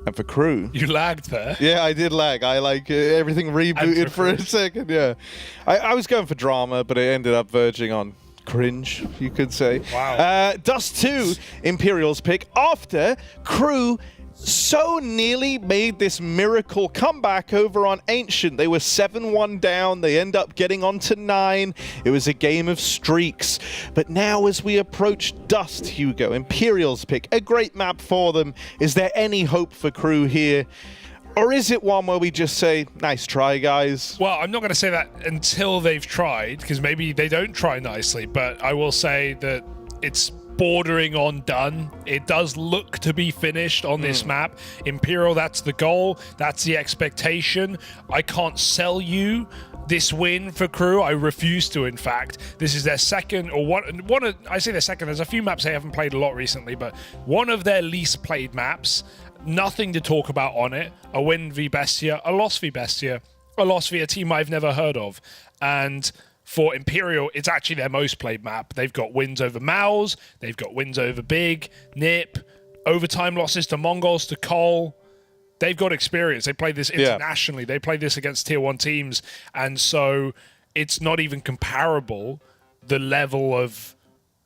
And for KRÜ. You lagged there. Yeah, I did lag. I like everything rebooted for a second, yeah. I was going for drama, but it ended up verging on cringe, you could say. Wow. Dust 2, Imperial's pick, after KRÜ so nearly made this miracle comeback over on Ancient. They were 7-1 down. They end up getting on to 9. It was a game of streaks. But now as we approach Dust, Hugo, Imperial's pick, a great map for them. Is there any hope for KRÜ here? Or is it one where we just say, nice try, guys? Well, I'm not going to say that until they've tried, because maybe they don't try nicely, but I will say that it's bordering on done. It does look to be finished on this map. Imperial, that's the goal. That's the expectation. I can't sell you this win for KRÜ. I refuse to, in fact. This is their second, or one of, I say their second, there's a few maps they haven't played a lot recently, but one of their least played maps. Nothing to talk about on it. A win v BESTIA, a loss v BESTIA, a loss v a team I've never heard of. And for Imperial, it's actually their most played map. They've got wins over Mouse, they've got wins over Big, Nip, overtime losses to Mongols, to Cole. They've got experience. They played this internationally. Yeah. They played this against tier 1 teams. And so it's not even comparable, the level of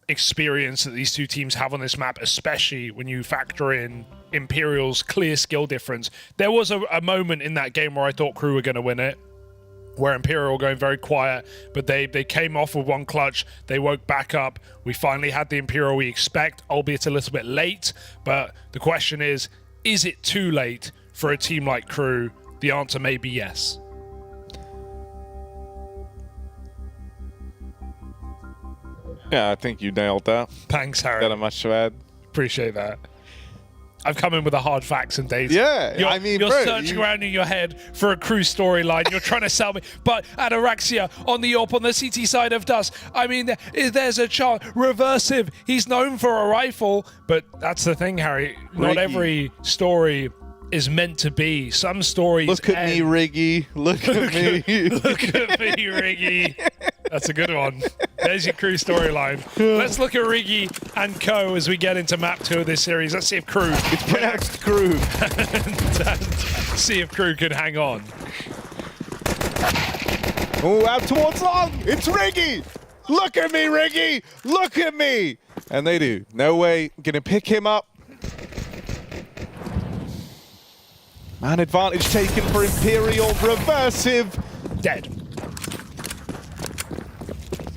experience that these two teams have on this map, especially when you factor in Imperial's clear skill difference. There was a moment in that game where I thought KRÜ were going to win it, where Imperial were going very quiet, but they came off with one clutch. They woke back up. We finally had the Imperial we expect, albeit a little bit late. But the question is it too late for a team like KRÜ? The answer may be yes. Yeah, I think you nailed that. Thanks, Harry. Not much to add. Appreciate that. I've come in with the hard facts and data. Yeah, you're, I mean, you're bro, searching around in your head for a KRÜ storyline. You're trying to sell me. But Ataraxia on the AWP on the CT side of Dust. I mean, there's a chance. Reversive. He's known for a rifle, but that's the thing, Harry. Not every story is meant to be. Some stories. Look at me, Riggy. Look at me. Look at me, Riggy. That's a good one. There's your KRÜ storyline. Let's look at Riggy and co as we get into map 2 of this series. Let's see if KRÜ. It's pronounced KRÜ. and see if KRÜ can hang on. Oh, out towards long. It's Riggy. Look at me, Riggy. Look at me. And they do. No way. Gonna pick him up. Man advantage taken for Imperial. Reversive. Dead.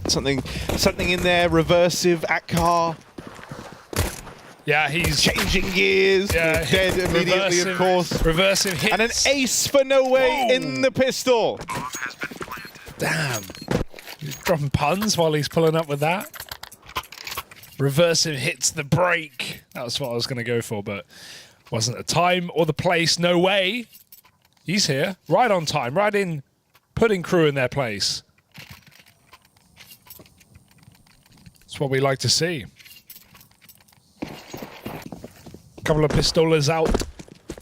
Something in there. Reversive at car. Yeah, he's changing gears. Yeah, dead immediately, of course. Reversive hits. And an ace for No Way in the pistol. Damn. He's dropping puns while he's pulling up with that. Reversive hits the break. That was what I was going to go for, but wasn't the time or the place. No Way. He's here. Right on time. Right in. Putting KRÜ in their place. That's what we like to see. A couple of pistolas out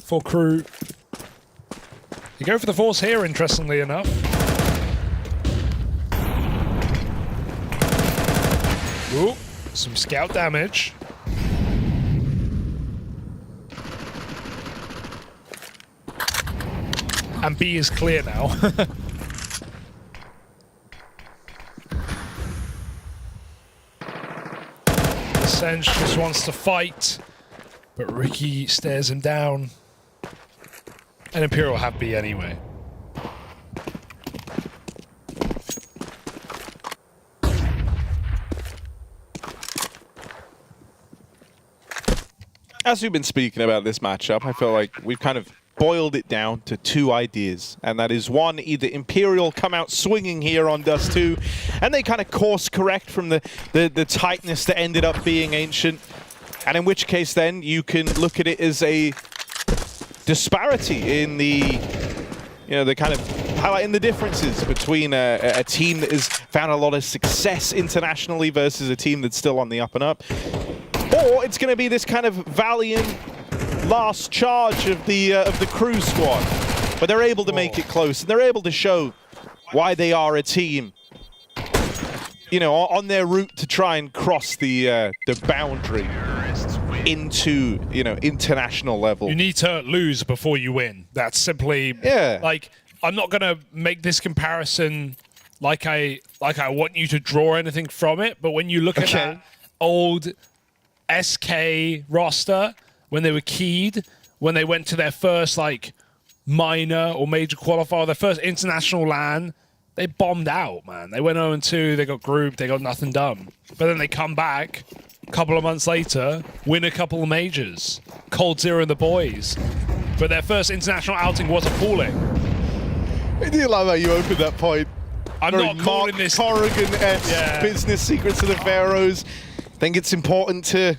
for KRÜ. You go for the force here, interestingly enough. Ooh, some scout damage. And B is clear now. Sench just wants to fight, but Ricky stares him down. And Imperial have B anyway. As we've been speaking about this matchup, I feel like we've kind of boiled it down to 2 ideas, and that is one, either Imperial come out swinging here on Dust 2, and they kind of course correct from the tightness that ended up being Ancient, and in which case then you can look at it as a disparity in the, you know, the kind of highlighting the differences between a team that has found a lot of success internationally versus a team that's still on the up and up, or it's going to be this kind of valiant last charge of the KRÜ squad, but they're able to make it close, and they're able to show why they are a team. you know, on their route to try and cross the boundary into, you know, international level. You need to lose before you win. That's simply, like, I'm not going to make this comparison like I want you to draw anything from it, but when you look at that old SK roster, when they were keyed, when they went to their first, like, minor or major qualifier, their first international LAN, they bombed out, man. They went 0-2, they got grouped, they got nothing done. But then they come back a couple of months later, win a couple of majors. Cold Zero and the boys. But their first international outing was appalling. I do love how you opened that point. I'm very not calling this Corrigan-esque business secrets of the Pharaohs. I think it's important to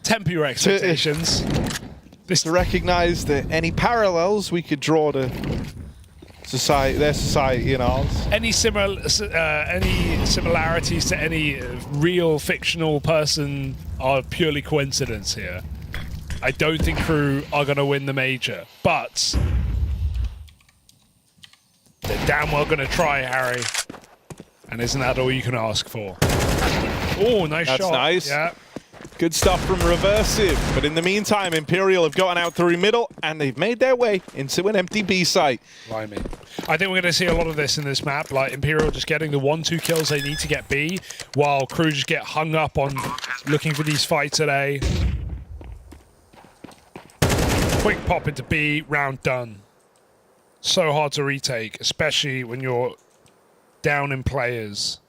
temper your expectations. To recognize that any parallels we could draw to society, their society and ours. Any similarities to any real fictional person are purely coincidence here. I don't think KRÜ are going to win the major, but they're damn well going to try, Harry. And isn't that all you can ask for? Oh, nice shot. That's nice. Yeah. Good stuff from Reversive. But in the meantime, Imperial have gotten out through middle, and they've made their way into an empty B site. Blimey. I think we're going to see a lot of this in this map, like Imperial just getting the 1-2 kills they need to get B, while KRÜ just get hung up on looking for these fights at A. Quick pop into B, round done. So hard to retake, especially when you're down in players.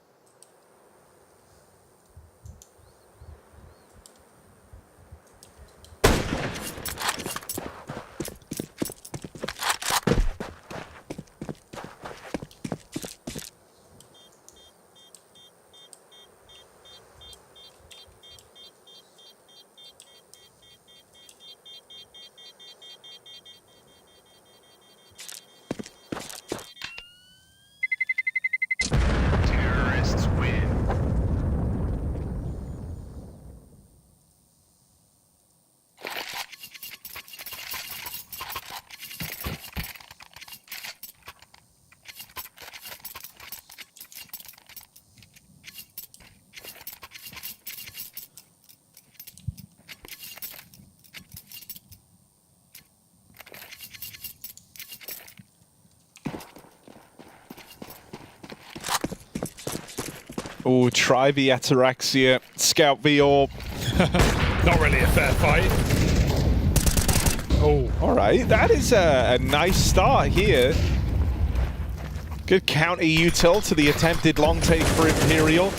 Oh, try the Ataraxia, scout the orb. Not really a fair fight. Oh, all right. That is a nice start here. Good counter util to the attempted long take for Imperial.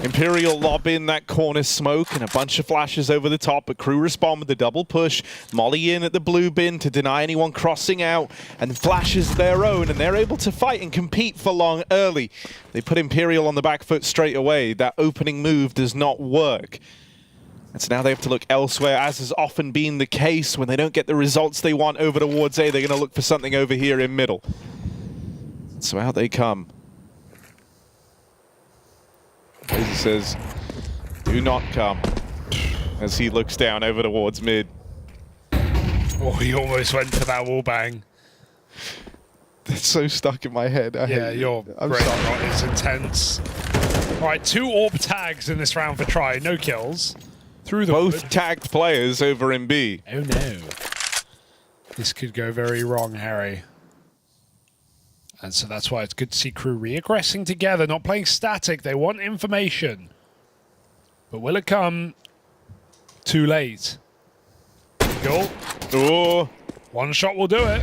Imperial lob in that corner smoke and a bunch of flashes over the top, but KRÜ respond with the double push. Molly in at the blue bin to deny anyone crossing out, and flashes their own, and they're able to fight and compete for long early. They put Imperial on the back foot straight away. That opening move does not work. And so now they have to look elsewhere, as has often been the case. When they don't get the results they want over towards A, they're going to look for something over here in middle. So out they come. He says, do not come, as he looks down over towards mid. Oh, he almost went for that wall bang. That's so stuck in my head. Your brain rot is intense. All right, 2 orb tags in this round for try. No kills. Through the both wood. Tagged players over in B. Oh no. This could go very wrong, Harry. And so that's why it's good to see KRÜ re-aggressing together, not playing static. They want information. But will it come too late? Go. Oh. One shot will do it.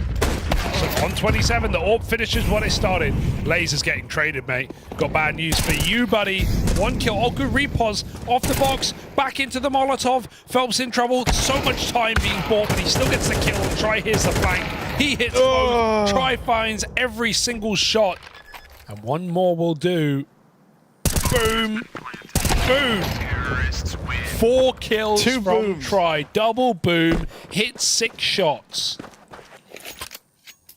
So on 27, the orb finishes what it started. Laser's getting traded, mate. Got bad news for you, buddy. 1 kill. Oh, good repos off the box. Back into the Molotov. Phelps in trouble. So much time being bought, but he still gets the kill. Try here's the flank. He hits both. Try finds every single shot. And one more will do. Boom. Boom. 4 kills Two from booms. Try. Double boom. Hit 6 shots.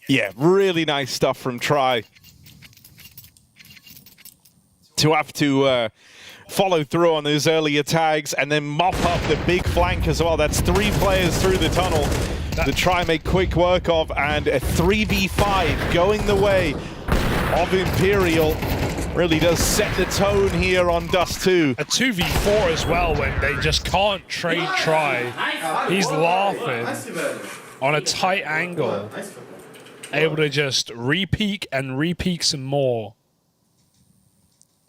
Yeah, really nice stuff from Try. To have to follow through on those earlier tags and then mop up the big flank as well. That's 3 players through the tunnel to try and make quick work of, and a 3v5 going the way of Imperial. Really does set the tone here on Dust 2. A 2v4 as well when they just can't trade try. He's laughing on a tight angle. Able to just re-peek and re-peek some more.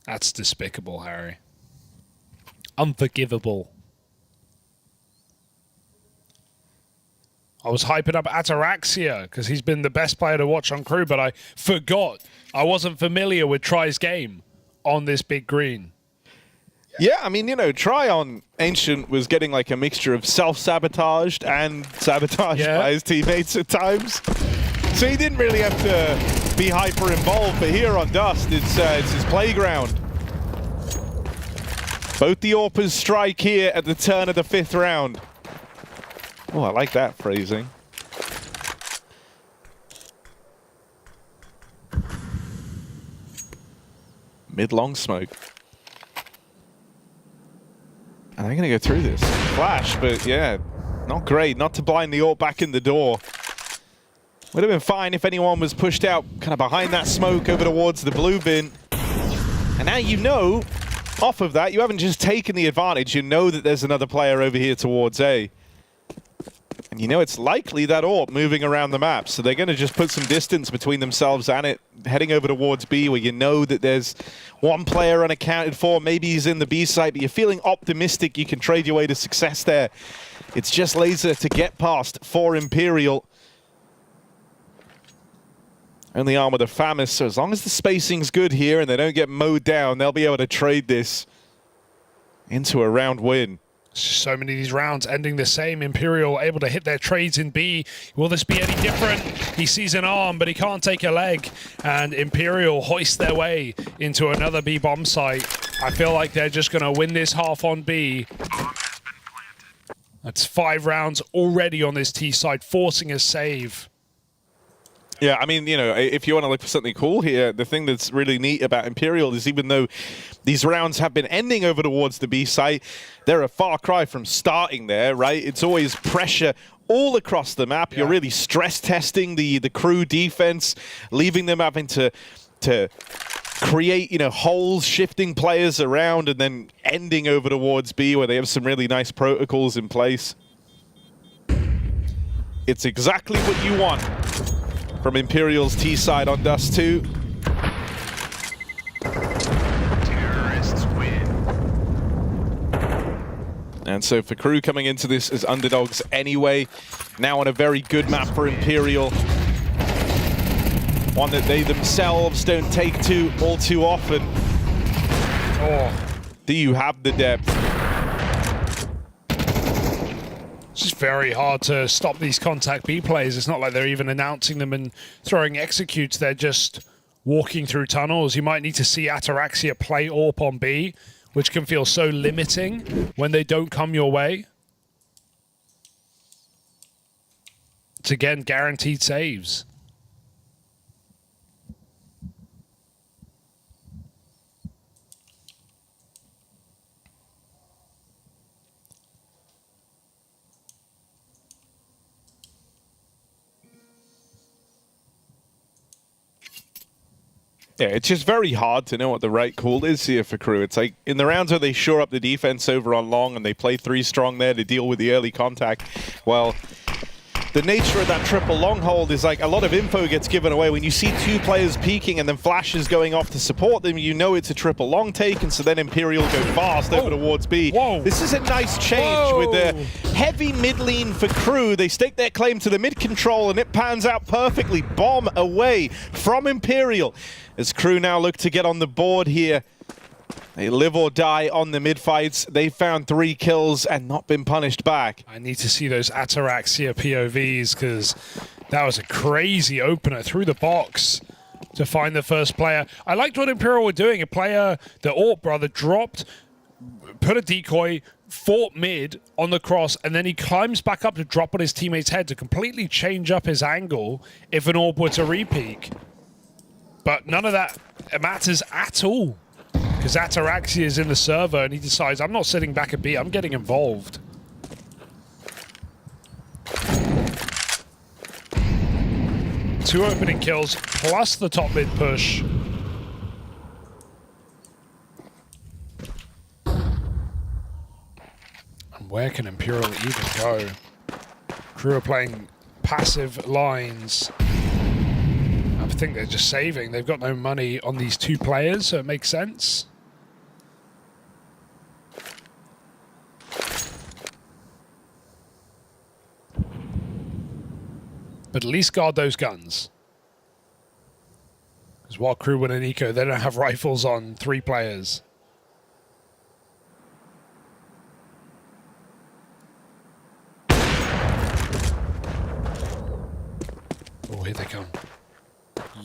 That's despicable, Harry. Unforgivable. I was hyping up Ataraxia because he's been the best player to watch on KRÜ, but I forgot I wasn't familiar with Try's game on this big green. Yeah, I mean, you know, Try on Ancient was getting like a mixture of self-sabotaged and sabotaged by his teammates at times. So he didn't really have to be hyper involved, but here on Dust, it's his playground. Both the AWPers strike here at the turn of the 5th round. Oh, I like that phrasing. Mid-long smoke. And they're going to go through this. Flash, but yeah, not great. Not to blind the AWP back in the door. Would have been fine if anyone was pushed out kind of behind that smoke over towards the blue bin. And now you know, off of that, you haven't just taken the advantage. You know that there's another player over here towards A. And you know it's likely that AWP moving around the map. So they're going to just put some distance between themselves and it, heading over towards B, where you know that there's one player unaccounted for. Maybe he's in the B site, but you're feeling optimistic you can trade your way to success there. It's just laser to get past for Imperial. Only arm with a Famis, so as long as the spacing's good here and they don't get mowed down, they'll be able to trade this into a round win. So many of these rounds ending the same. Imperial able to hit their trades in B. Will this be any different? He sees an arm, but he can't take a leg. And Imperial hoist their way into another B bomb site. I feel like they're just going to win this half on B. That's 5 rounds already on this T side, forcing a save. Yeah, I mean, you know, if you want to look for something cool here, the thing that's really neat about Imperial is even though these rounds have been ending over towards the B site, they're a far cry from starting there, right? It's always pressure all across the map. You're really stress testing the KRÜ defense, leaving them having to create, you know, holes, shifting players around, and then ending over towards B where they have some really nice protocols in place. It's exactly what you want from Imperial's T side on Dust 2. Terrorists win. And so for KRÜ coming into this as underdogs anyway, now on a very good map for Imperial. One that they themselves don't take to all too often. Oh, do you have the depth? It's just very hard to stop these contact B plays. It's not like they're even announcing them and throwing executes. They're just walking through tunnels. You might need to see Ataraxia play AWP on B, which can feel so limiting when they don't come your way. It's again guaranteed saves. Yeah, it's just very hard to know what the right call is here for KRÜ. It's like in the rounds where they shore up the defense over on long and they play 3 strong there to deal with the early contact. Well, the nature of that triple long hold is like a lot of info gets given away. When you see 2 players peeking and then flashes going off to support them, you know it's a triple long take, and so then Imperial go fast over towards B. Whoa. This is a nice change with the heavy mid lean for KRÜ. They stake their claim to the mid control and it pans out perfectly. Bomb away from Imperial as KRÜ now look to get on the board here. They live or die on the mid fights. They found 3 kills and not been punished back. I need to see those Ataraxia POVs because that was a crazy opener through the box to find the first player. I liked what Imperial were doing. A player, the AWP brother, dropped, put a decoy, fought mid on the cross, and then he climbs back up to drop on his teammate's head to completely change up his angle if an AWP were to re-peek. But none of that matters at all. Because Ataraxia is in the server and he decides, I'm not sitting back at B, I'm getting involved. Two opening kills plus the top mid push. where can Imperial even go? KRÜ are playing passive lines. I think they're just saving. They've got no money on these 2 players, so it makes sense. But at least guard those guns. Because while KRÜ win an eco, they don't have rifles on 3 players. Oh, here they come.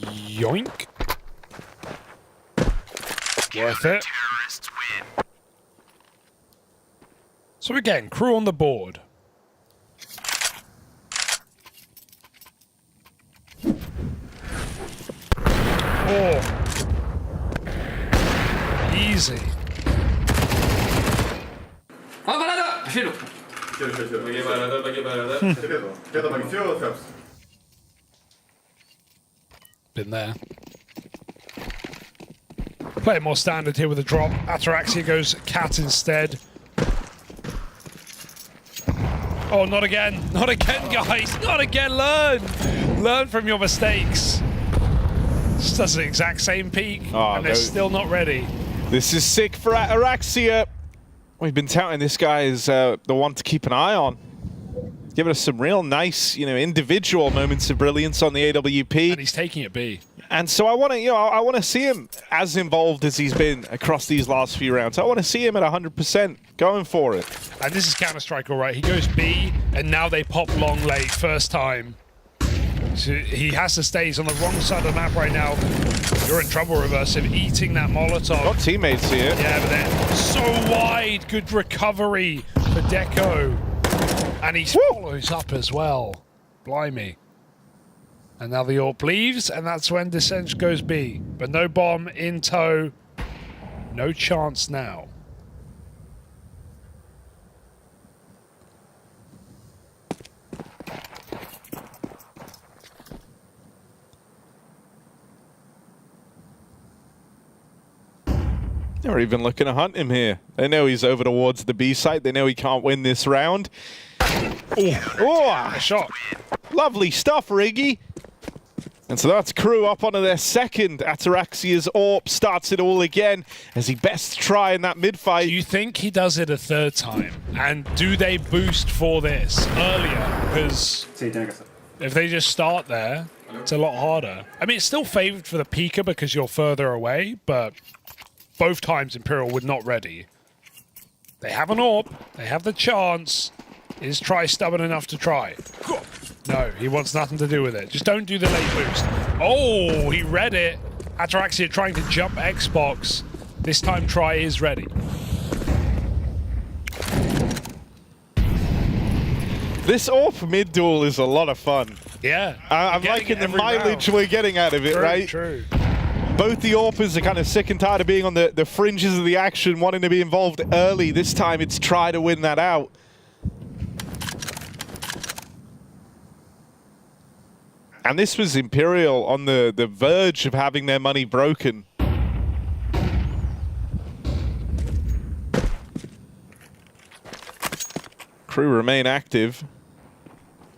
Yoink. Worth it. So again, KRÜ on the board. Oh. Easy. Been there. Play it more standard here with a drop. Ataraxia goes cat instead. Oh, not again. Not again, guys. Not again. Learn. Learn from your mistakes. Just does the exact same peak, and they're still not ready. This is sick for Ataraxia. We've been touting this guy as the one to keep an eye on. Giving us some real nice, individual moments of brilliance on the AWP. And he's taking it B. And so I want to, I want to see him as involved as he's been across these last few rounds. I want to see him at 100% going for it. And this is Counter-Strike, all right. He goes B, and now they pop long late, first time. So he has to stay. He's on the wrong side of the map right now. You're in trouble, Reversive, eating that Molotov. Got teammates here. Yeah, but they're so wide. Good recovery for Deco. And he follows up as well. Blimey. And now the AWP leaves, and that's when Descent goes B. But no bomb in tow. No chance now. They're even looking to hunt him here. They know he's over towards the B site. They know he can't win this round. Oh, a shot. Lovely stuff, Riggy. And so that's KRÜ up onto their second. Ataraxia's AWP starts it all again as he best try in that mid-fight. Do you think he does it a 3rd time? And do they boost for this earlier? Because if they just start there, it's a lot harder. I mean, it's still favored for the Pika because you're further away, but both times Imperial were not ready. They have an AWP. They have the chance. Is Try stubborn enough to try? No, he wants nothing to do with it. Just don't do the late boost. Oh, he read it. Ataraxia trying to jump Xbox. This time Try is ready. This AWP mid duel is a lot of fun. Yeah. I'm liking the mileage we're getting out of it, right? True. Both the AWPers are kind of sick and tired of being on the fringes of the action, wanting to be involved early. This time it's try to win that out. And this was Imperial on the verge of having their money broken. KRÜ remain active.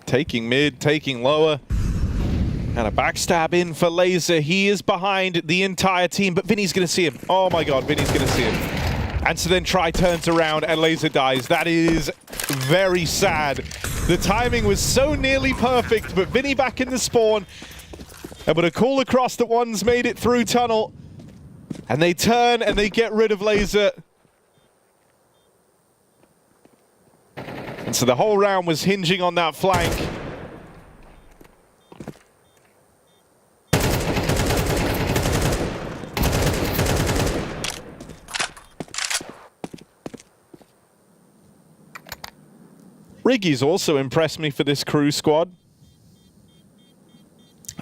Taking mid, taking lower. And a backstab in for Laser. He is behind the entire team, but Vinny's going to see him. Oh my god, Vinny's going to see him. And so then Try turns around and Laser dies. That is very sad. The timing was so nearly perfect, but Vinny back in the spawn. Able to call across that one's made it through tunnel. And they turn and they get rid of Laser. And so the whole round was hinging on that flank. Riggy's also impressed me for this KRÜ squad.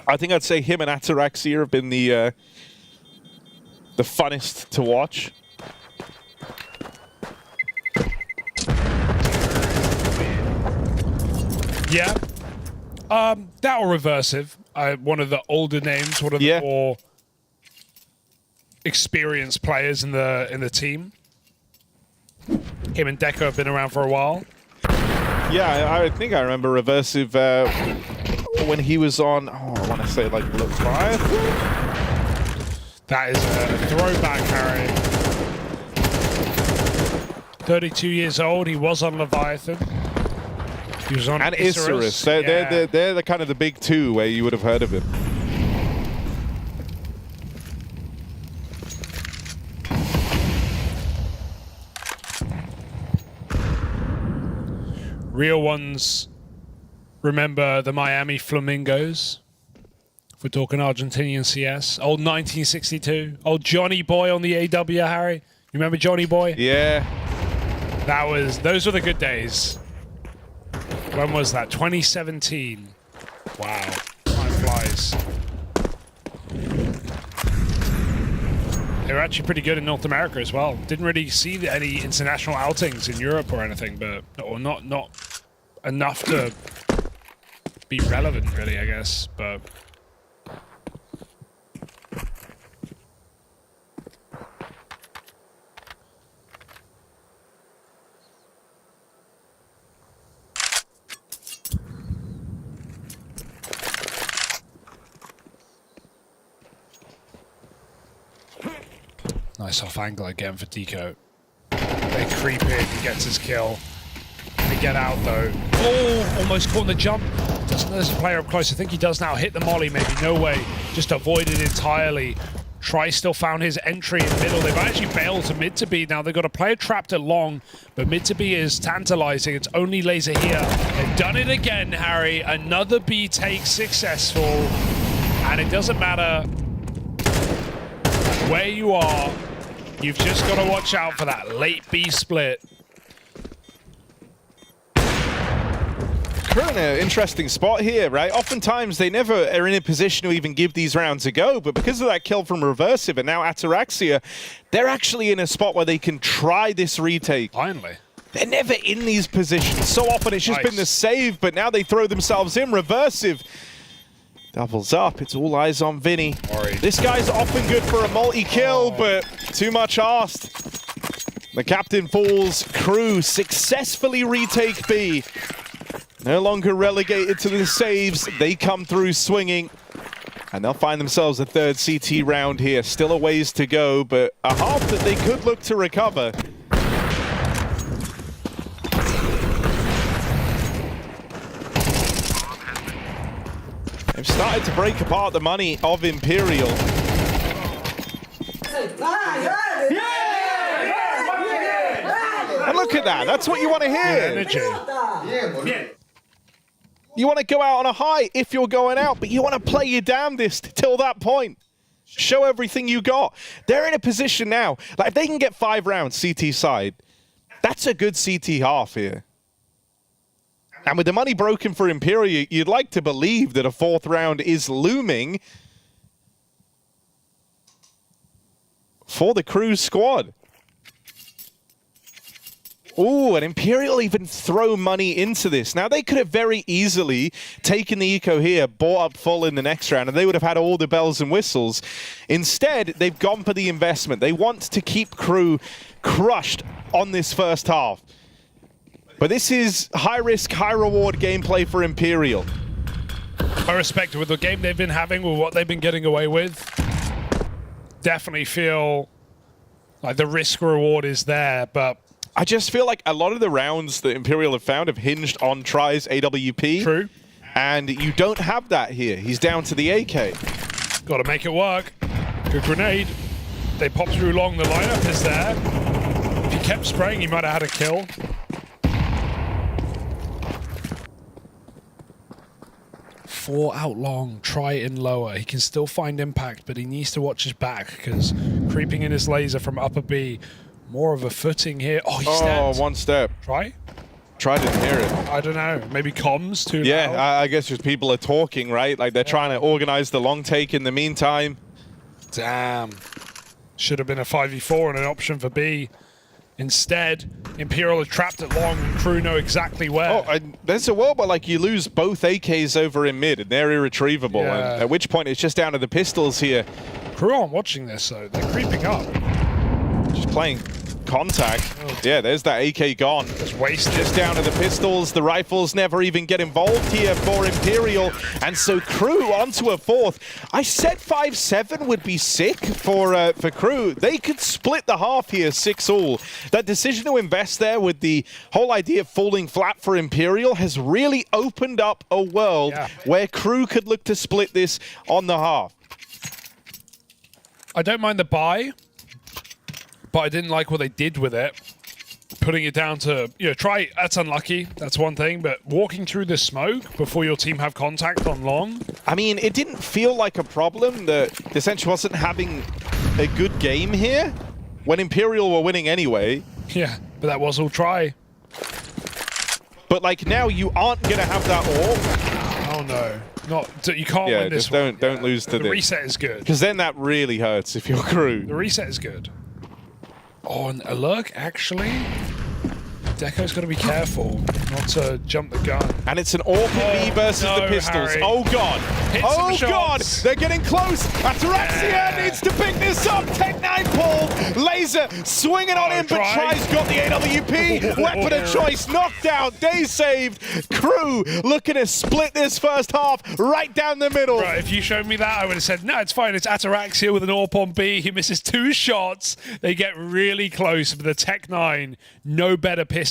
I think I'd say him and Ataraxia have been the funnest to watch. Yeah. That or Reversive. One of the older names, one of the more experienced players in the team. Him and Deco have been around for a while. Yeah, I think I remember Reversive when he was on, I want to say like Leviathan? That is a throwback, Harry. 32 years old, he was on Leviathan. He was on Isurus. They're the kind of the big two where you would have heard of him. Real ones remember the Miami Flamingos. If we're talking Argentinian CS. Old 1962. Old Johnny Boy on the AW, Harry. You remember Johnny Boy? Yeah. Those were the good days. When was that? 2017. Wow. Time flies. They were actually pretty good in North America as well. Didn't really see any international outings in Europe or anything, or not enough to be relevant, really, I guess. But nice off angle again for Deco. They creep in, he gets his kill. They get out though. Oh, almost caught in the jump. Doesn't play up close. I think he does now. Hit the molly, maybe. No way. Just avoided entirely. Tri still found his entry in middle. They've actually bailed to mid to B. Now they've got a player trapped at long, but mid to B is tantalizing. It's only laser here. They've done it again, Harry. Another B take successful. And it doesn't matter where you are, you've just got to watch out for that late B split. KRÜ in an interesting spot here, right? Oftentimes they never are in a position to even give these rounds a go, but because of that kill from Reversive and now Ataraxia, they're actually in a spot where they can try this retake. Finally. They're never in these positions. So often it's just been the save, but now they throw themselves in. Reversive doubles up. It's all eyes on Vinny. This guy's often good for a multi-kill, but too much asked. The captain falls. KRÜ successfully retake B. No longer relegated to the saves. They come through swinging. And they'll find themselves a third CT round here. Still a ways to go, but a half that they could look to recover. They've started to break apart the money of Imperial. And look at that. That's what you want to hear. Energy. You want to go out on a high if you're going out, but you want to play your damnedest till that point. Show everything you got. They're in a position now. Like, if they can get 5 rounds CT side, that's a good CT half here. And with the money broken for Imperial, you'd like to believe that a 4th round is looming for the KRÜ squad. Ooh, and Imperial even throw money into this. Now, they could have very easily taken the eco here, bought up full in the next round, and they would have had all the bells and whistles. Instead, they've gone for the investment. They want to keep KRÜ crushed on this first half. But this is high-risk, high-reward gameplay for Imperial. I respect it with the game they've been having, with what they've been getting away with. Definitely feel like the risk-reward is there, but I just feel like a lot of the rounds that Imperial have found have hinged on Tri's AWP. True. And you don't have that here. He's down to the AK. Got to make it work. Good grenade. They pop through long. The lineup is there. If he kept spraying, he might have had a kill. Four out long, try in lower. He can still find impact, but he needs to watch his back because creeping in his laser from upper B, more of a footing here. Oh, he stepped. One step. Try didn't hear it. I don't know. Maybe comms too loud. Yeah, I guess just people are talking, right? Like they're trying to organize the long take in the meantime. Damn. Should have been a 5v4 and an option for B. Instead, Imperial are trapped at long and KRÜ know exactly where. Oh, there's a world where like you lose both AKs over in mid and they're irretrievable. Yeah. And at which point it's just down to the pistols here. KRÜ aren't watching this, so they're creeping up. Just playing contact. Yeah, there's that AK gone. Just wasted. Just down to the pistols. The rifles never even get involved here for Imperial. And so KRÜ onto a fourth. I said 5-7 would be sick for KRÜ. They could split the half here 6-all. That decision to invest there with the whole idea of falling flat for Imperial has really opened up a world where KRÜ could look to split this on the half. I don't mind the buy, but I didn't like what they did with it. Putting it down to, try, that's unlucky, that's one thing, but walking through the smoke before your team have contact on long? I mean, it didn't feel like a problem that Essential wasn't having a good game here when Imperial were winning anyway. Yeah, but that was all try. But like now you aren't going to have that AWP. Oh no. You can't win this one. Don't lose to this. The reset is good. Because then that really hurts if you're KRÜ. The reset is good. Oh, and a lurk, actually. Deco's got to be careful not to jump the gun. And it's an AWP versus the pistols. Harry. Oh god. Oh god. Shots. They're getting close. Ataraxia needs to pick this up. Tech-9 pull. Laser swinging on him, but tries got the AWP. Weapon of choice knocked out. Day saved. KRÜ looking to split this first half right down the middle. Right, if you showed me that, I would have said, no, it's fine. It's Ataraxia with an AWP on B. He misses 2 shots. They get really close, but the Tech-9, no better pistol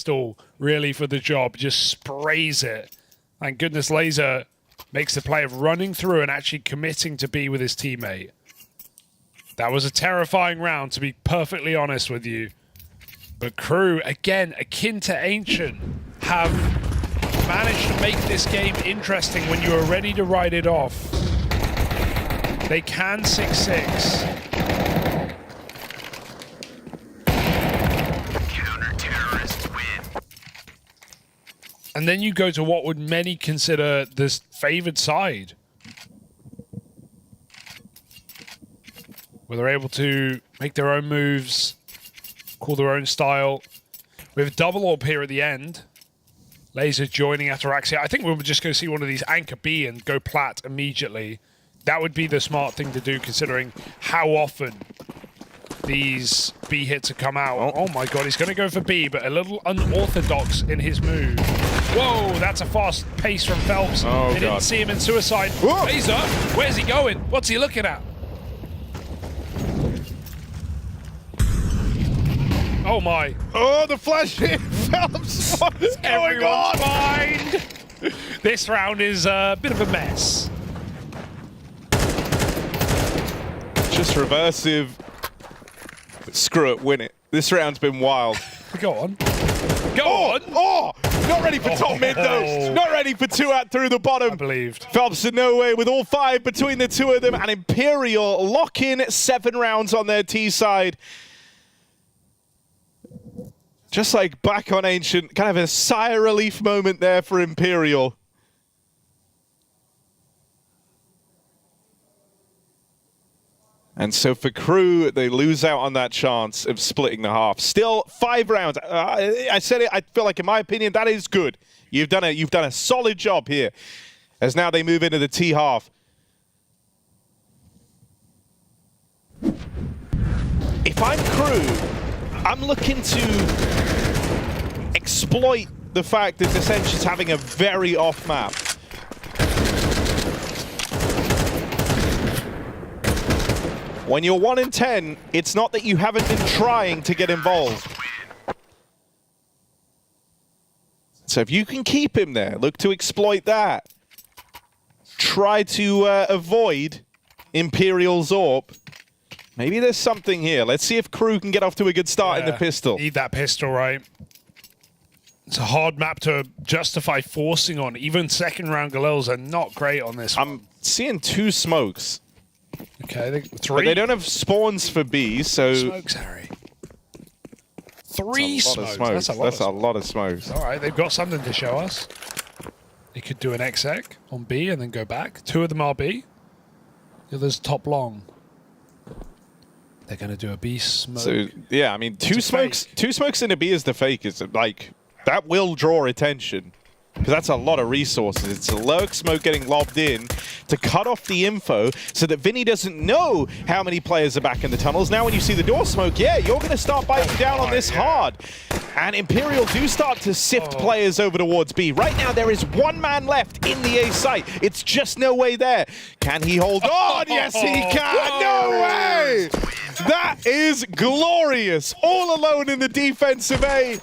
really for the job, just sprays it. Thank goodness Laser makes the play of running through and actually committing to be with his teammate. That was a terrifying round, to be perfectly honest with you. But KRÜ, again, akin to Ancient, have managed to make this game interesting when you are ready to write it off. They can 6-6. And then you go to what would many consider this favored side, where they're able to make their own moves, call their own style. We have a double AWP here at the end. Laser joining Ataraxia. I think we're just going to see one of these anchor B and go plat immediately. That would be the smart thing to do, considering how often these B hits have come out. Oh my god, he's going to go for B, but a little unorthodox in his move. Whoa, that's a fast pace from Phelps. They didn't see him in suicide. Laser, where's he going? What's he looking at? Oh my. Oh, the flash hit. Phelps, what is going on? Fine. This round is a bit of a mess. Just reversive. Screw it, win it. This round's been wild. Go on. Go on. Oh, not ready for top mid though. Not ready for 2 out through the bottom. I believed. Phelps in no way with all 5 between the 2 of them, and Imperial lock in 7 rounds on their T side. Just like back on Ancient, kind of a sigh of relief moment there for Imperial. And so for KRÜ, they lose out on that chance of splitting the half. Still 5 rounds. I said it. I feel like, in my opinion, that is good. You've done a solid job here. As now they move into the T half. If I'm KRÜ, I'm looking to exploit the fact that Dissension's having a very off map. When you're 1 in 10, it's not that you haven't been trying to get involved. So if you can keep him there, look to exploit that. Try to avoid Imperial's AWP. Maybe there's something here. Let's see if KRÜ can get off to a good start in the pistol. Need that pistol, right? It's a hard map to justify forcing on. Even second round Galils are not great on this one. I'm seeing 2 smokes. Okay, 3. But they don't have spawns for B, so... Smokes, Harry. 3 smokes. That's a lot of smokes. All right, they've got something to show us. They could do an exec on B and then go back. 2 of them are B. The other's top long. They're going to do a B smoke. So, yeah, I mean, 2 smokes in a B is the fake. Is like, that will draw attention. because that's a lot of resources. It's a lurk smoke getting lobbed in to cut off the info so that Vinny doesn't know how many players are back in the tunnels. Now when you see the door smoke, yeah, you're going to start biting down on this hard. And Imperial do start to sift players over towards B. Right now there is one man left in the A site. It's just no way there. Can he hold on? Yes, he can. No way! That is glorious. All alone in the defensive A.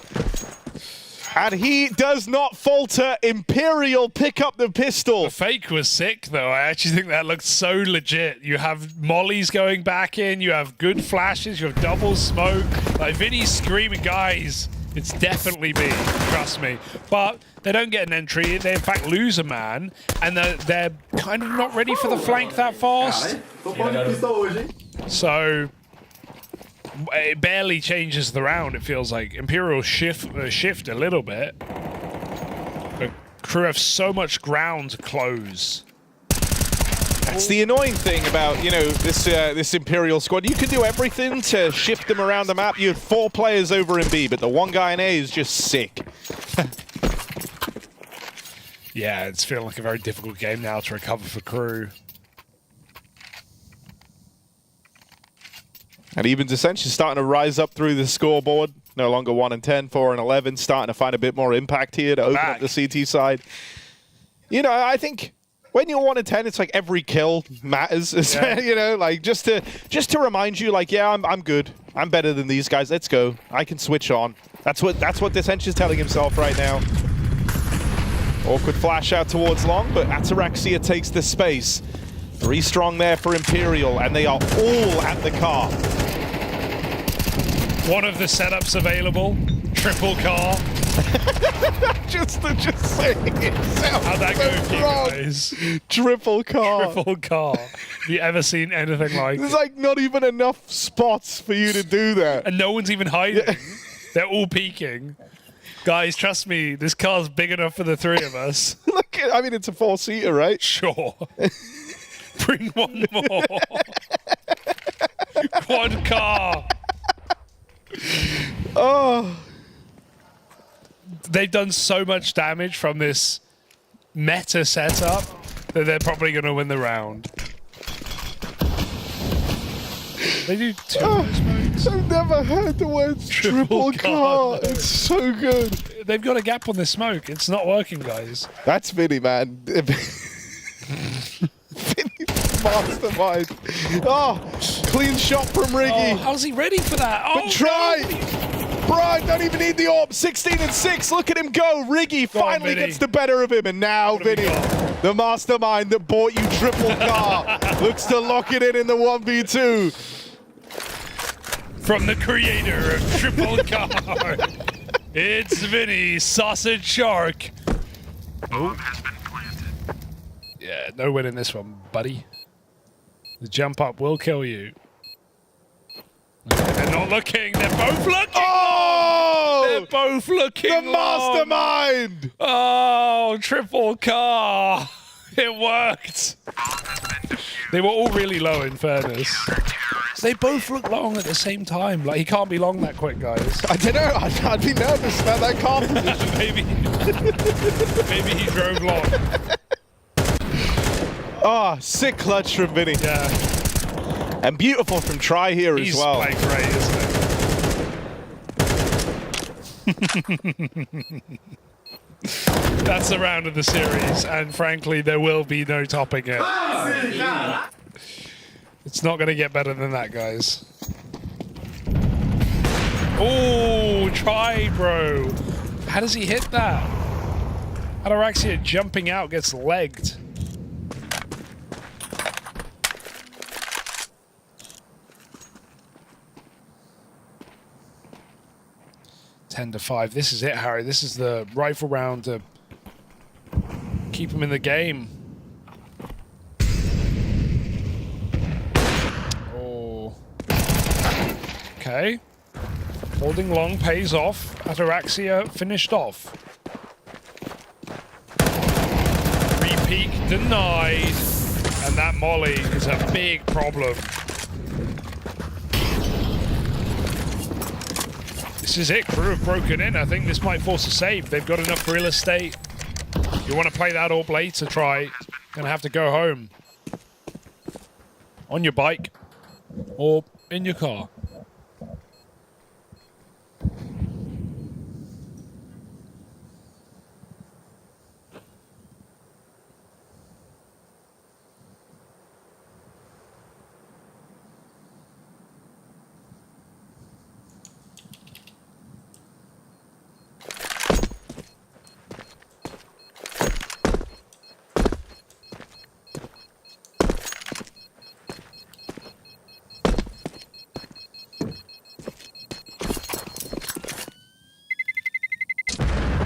And he does not falter. Imperial pick up the pistol. The fake was sick, though. I actually think that looked so legit. You have mollies going back in. You have good flashes. You have double smoke. Like, Vinny's screaming, guys, it's definitely me. Trust me. But they don't get an entry. They, in fact, lose a man. And they're kind of not ready for the flank that fast. So it barely changes the round, it feels like. Imperial shift a little bit. But KRÜ have so much ground to close. That's the annoying thing about, you know, this Imperial squad. You can do everything to shift them around the map. You have 4 players over in B, but the one guy in A is just sick. Yeah, it's feeling like a very difficult game now to recover for KRÜ. And even Dissension starting to rise up through the scoreboard. No longer 1 and 10, 4 and 11. Starting to find a bit more impact here to open up the CT side. You know, I think when you're 1 and 10, it's like every kill matters. Yeah. You know, like just to remind you, like, yeah, I'm good. I'm better than these guys. Let's go. I can switch on. That's what Dissension's telling himself right now. Awkward flash out towards long, but Ataraxia takes the space. 3 strong there for Imperial, and they are all at the car. One of the setups available, triple car. just saying it sounds How'd that so go, wrong. guys? Triple car. Triple car. Have you ever seen anything like There's it? like not even enough spots for you to do that. And no one's even hiding. They're all peeking. Guys, trust me, this car's big enough for the 3 of us. Look, I mean, it's a 4-seater, right? Sure. Bring one more. Quad car. Oh. They've done so much damage from this meta setup that they're probably going to win the round. They do 2 smokes. I've never heard the words triple car. It's so good. They've got a gap on the smoke. It's not working, guys. That's Vinny, man. Vinny, mastermind. Oh, clean shot from Riggy. Oh, how's he ready for that? Oh, But try. no. Brian, don't even need the AWP. 16 and 6. Look at him go. Riggy finally gets the better of him. And now Vinny, the mastermind that bought you triple car, looks to lock it in the 1v2. From the creator of triple car, it's Vinny, Sausage Shark. Oh. Yeah, no win in this one, buddy. The jump up will kill you. They're not looking. They're both looking. Oh! They're both looking. The mastermind. Oh, triple car. It worked. They were all really low, in fairness. They both look long at the same time. Like, he can't be long that quick, guys. I don't know. I'd be nervous about that car position. Maybe he drove long. Oh, sick clutch from Vinny. Yeah. And beautiful from Try here as well. He's playing great, isn't it? That's the round of the series, and frankly, there will be no topping it. It's not going to get better than that, guys. Oh, Try, bro. How does he hit that? Ataraxia jumping out gets legged. Ten to 5. This is it, Harry. This is the rifle round to keep him in the game. Oh. Okay. Holding long pays off. Ataraxia finished off. Re-peek denied. And that molly is a big problem. This is it. KRÜ have broken in. I think this might force a save. They've got enough real estate. You want to play that all late to try, gonna have to go home. On your bike or in your car.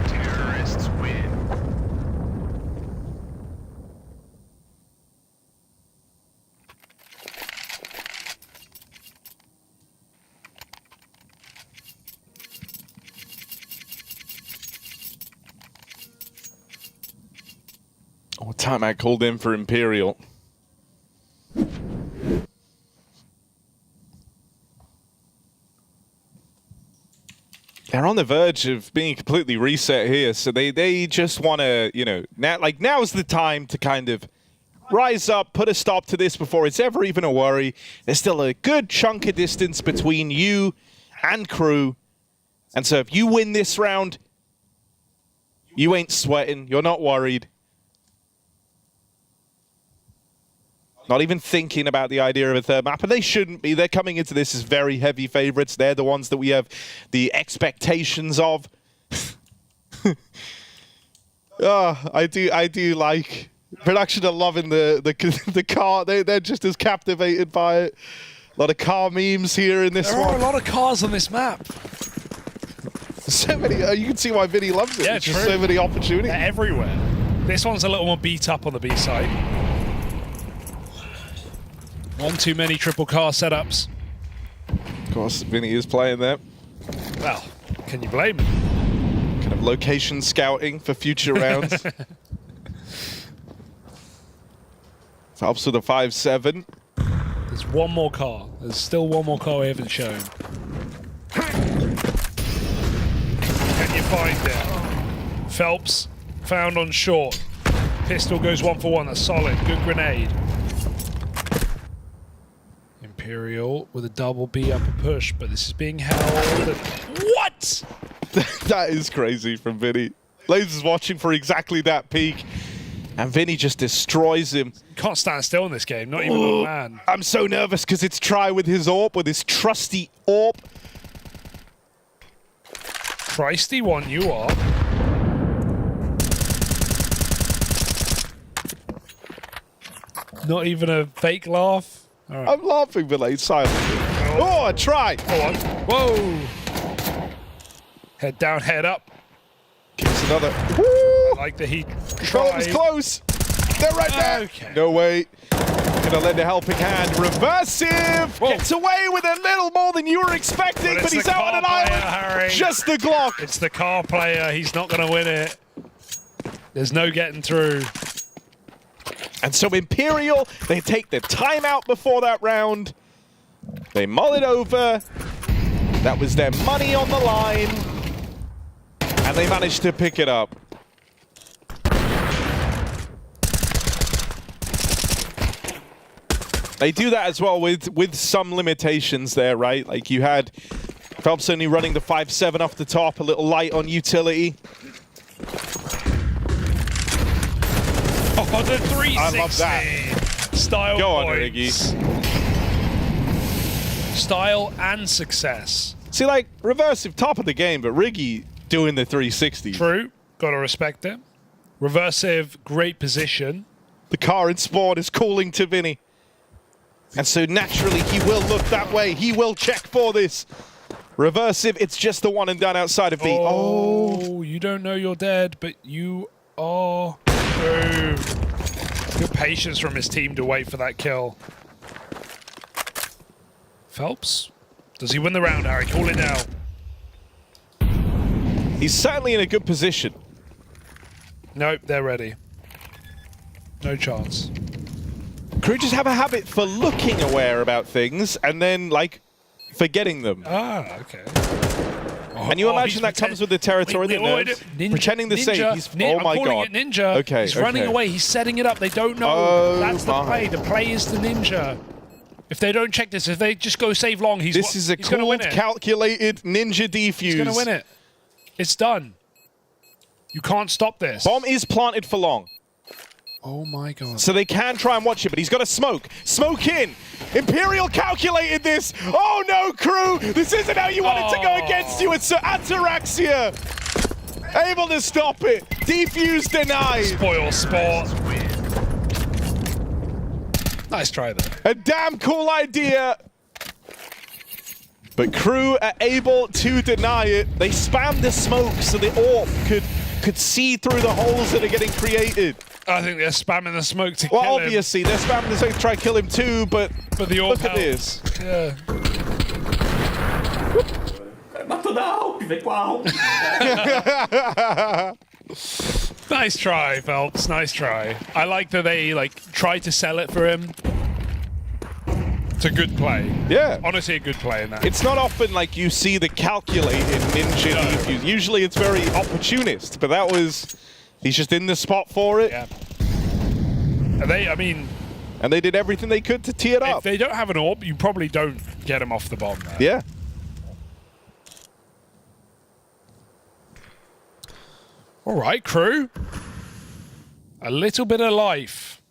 Terrorists win. Oh, timeout called in for Imperial. They're on the verge of being completely reset here, so they just want to, you know, now's the time to kind of rise up, put a stop to this before it's ever even a worry. There's still a good chunk of distance between you and KRÜ, and so if you win this round, you ain't sweating, you're not worried. Not even thinking about the idea of a third map, and they shouldn't be. They're coming into this as very heavy favorites. They're the ones that we have the expectations of. I do like production are loving the car. They're just as captivated by it. A lot of car memes here in this one. There are a lot of cars on this map. So many. You can see why Vinny loves it. Yeah, There's true. just so many opportunities. They're everywhere. This one's a little more beat up on the B side. One too many triple car setups. Of course, Vinny is playing there. Well, can you blame him? Kind of location scouting for future rounds. Helps with a 5-7. There's one more car. There's still one more car we haven't shown. Can you find it? Phelps found on short. Pistol goes 1 for 1. That's solid. Good grenade. Imperial with a double B upper push, but this is being held. What? That is crazy from Vinny. Laser is watching for exactly that peak, and Vinny just destroys him. Can't stand still in this game, not even one man. I'm so nervous because it's Try with his AWP, with his trusty AWP. Christy one, you are. Not even a fake laugh. All right. I'm laughing, but like silent. Oh, a Try! Hold on. Whoa! Head down, head up. Gives another. Woo! I like the heat. Control was close. They're right there. Okay. No way. Gonna lend a helping hand. Reversive! Whoa. Gets away with a little more than you were expecting, but he's out on an island. Harry. Just the Glock. It's the car player. He's not going to win it. There's no getting through. And so Imperial, they take the timeout before that round. They mull it over. That was their money on the line. And they managed to pick it up. They do that as well with some limitations there, right? Like you had Phelps only running the 5-7 off the top, a little light on utility. Oh, the 360. I love that. Style Go on, points. Riggy. Style and success. See, like, Reversive, top of the game, but Riggy doing the 360. True. Gotta respect it. Reversive, great position. The car in spawn is calling to Vinny. And so naturally, he will look that way. He will check for this. Reversive, it's just the one and done outside of B. Oh, you don't know you're dead, but you are. Boom. Good patience from his team to wait for that kill. Phelps? Does he win the round, Harry? Call it now. He's certainly in a good position. Nope, they're ready. No chance. KRÜ just have a habit for looking aware about things and then, like, forgetting them. Ah, okay. And you imagine that comes with the territory, the nerves. Pretending to say he's... Oh my God. I'm calling it Ninja. Okay, he's running away. He's setting it up. They don't know. Oh, that's the play. The play is the Ninja. If they don't check this, if they just go save long, he's going to win it. Calculated Ninja defuse. He's going to win it. It's done. You can't stop this. Bomb is planted for long. Oh my God. So they can try and watch it, but he's got to smoke. Smoke in. Imperial calculated this. Oh no, KRÜ. This isn't how you want it to go against you. It's Ataraxia. Able to stop it. Defuse denied. Spoil sport. Nice try there. A damn cool idea. But KRÜ are able to deny it. They spammed the smoke so the AWP could see through the holes that are getting created. I think they're spamming the smoke to kill him. Well, obviously, they're spamming the smoke to try to kill him too, but the AWP look at this. Yeah. Nice try, Phelps. Nice try. I like that they tried to sell it for him. It's a good play. Yeah. Honestly, a good play in that. It's not often like you see the calculated Ninja defuse. Usually it's very opportunist, but that was... He's just in the spot for it. Yeah. And they did everything they could to tee it up. If they don't have an AWP, you probably don't get him off the bomb there. Yeah. All right, KRÜ. A little bit of life.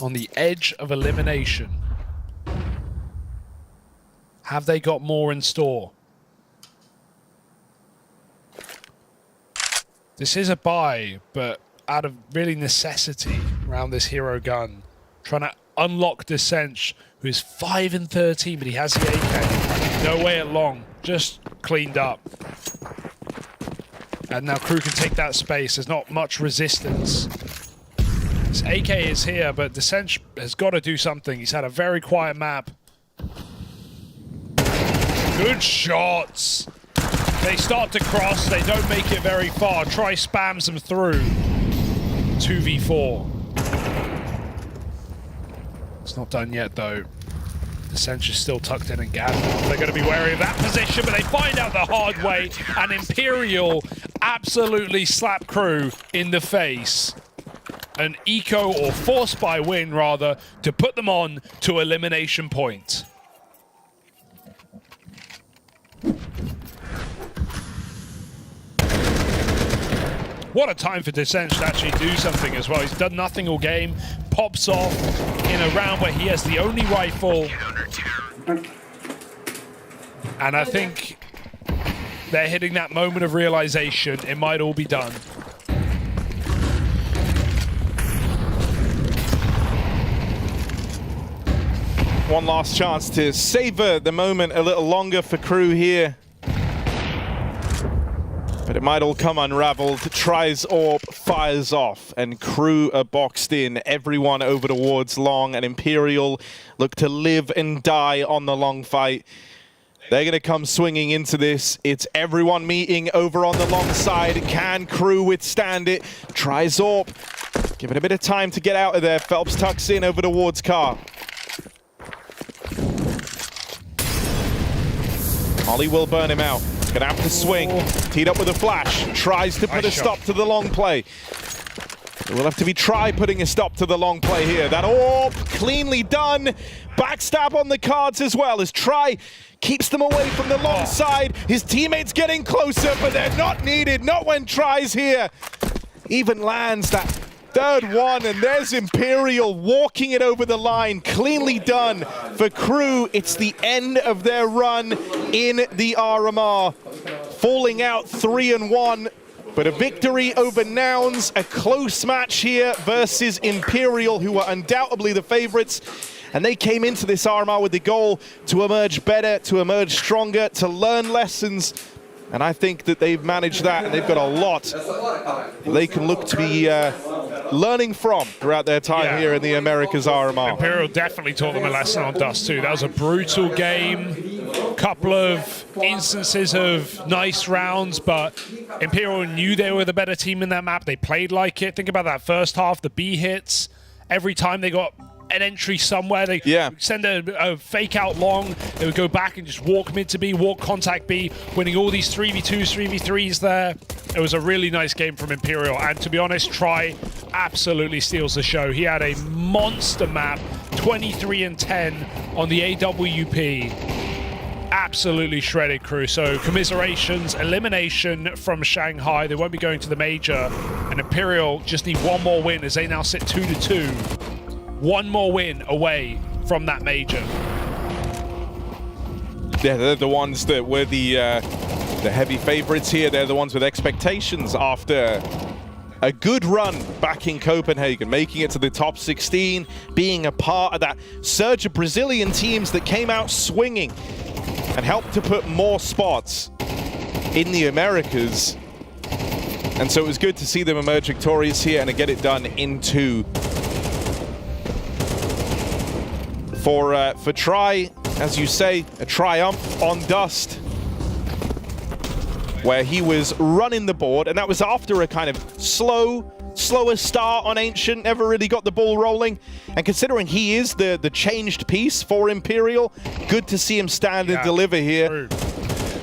On the edge of elimination. Have they got more in store? This is a buy, but out of really necessity around this hero gun. Trying to unlock Descench, who is 5 and 13, but he has the AK. No way at long, just cleaned up. And now KRÜ can take that space. There's not much resistance. This AK is here, but Descench has got to do something. He's had a very quiet map. Good shots. They start to cross. They don't make it very far. Try spams them through. 2v4. It's not done yet, though. Descench is still tucked in and gathered. They're going to be wary of that position, but they find out the hard way, and Imperial absolutely slap KRÜ in the face. An eco or force buy win, rather, to put them on to elimination point. What a time for Descench to actually do something as well. He's done nothing all game. Pops off in a round where he has the only rifle. And I think they're hitting that moment of realization. It might all be done. One last chance to savor the moment a little longer for KRÜ here. But it might all come unraveled. Tries AWP, fires off, and KRÜ are boxed in. Everyone over towards long, and Imperial look to live and die on the long fight. They're going to come swinging into this. It's everyone meeting over on the long side. Can KRÜ withstand it? Tries AWP. Give it a bit of time to get out of there. Phelps tucks in over towards Car. Ollie will burn him out. Gonna have to swing. Teed up with a flash. Tries to put a stop to the long play. It will have to be Try putting a stop to the long play here. That AWP cleanly done. Backstab on the cards as well as Try keeps them away from the long side. His teammates getting closer, but they're not needed. Not when Try's here. Even lands that third one, and there's Imperial walking it over the line. Cleanly done for KRÜ. It's the end of their run in the RMR. Falling out 3-1, but a victory over Nouns. A close match here versus Imperial, who are undoubtedly the favorites. And they came into this RMR with the goal to emerge better, to emerge stronger, to learn lessons. And I think that they've managed that, and they've got a lot they can look to be learning from throughout their time here in the Americas RMR. Imperial definitely taught them a lesson on Dust 2. That was a brutal game. Couple of instances of nice rounds, but Imperial knew they were the better team in that map. They played like it. Think about that first half, the B hits. Every time they got an entry somewhere. They Yeah. send a fake out long. They would go back and just walk mid to B, walk contact B, winning all these 3v2s, 3v3s there. It was a really nice game from Imperial. And to be honest, Try absolutely steals the show. He had a monster map, 23 and 10 on the AWP. Absolutely shredded KRÜ. So commiserations, elimination from Shanghai. They won't be going to the major. And Imperial just need one more win as they now sit 2-2. One more win away from that major. Yeah, they're the ones that were the heavy favorites here. They're the ones with expectations after a good run back in Copenhagen, making it to the top 16, being a part of that surge of Brazilian teams that came out swinging and helped to put more spots in the Americas. And so it was good to see them emerge victorious here and to get it done in 2. For Try, as you say, a triumph on Dust, where he was running the board, and that was after a kind of slower start on Ancient, never really got the ball rolling. And considering he is the changed piece for Imperial, good to see him stand and deliver here.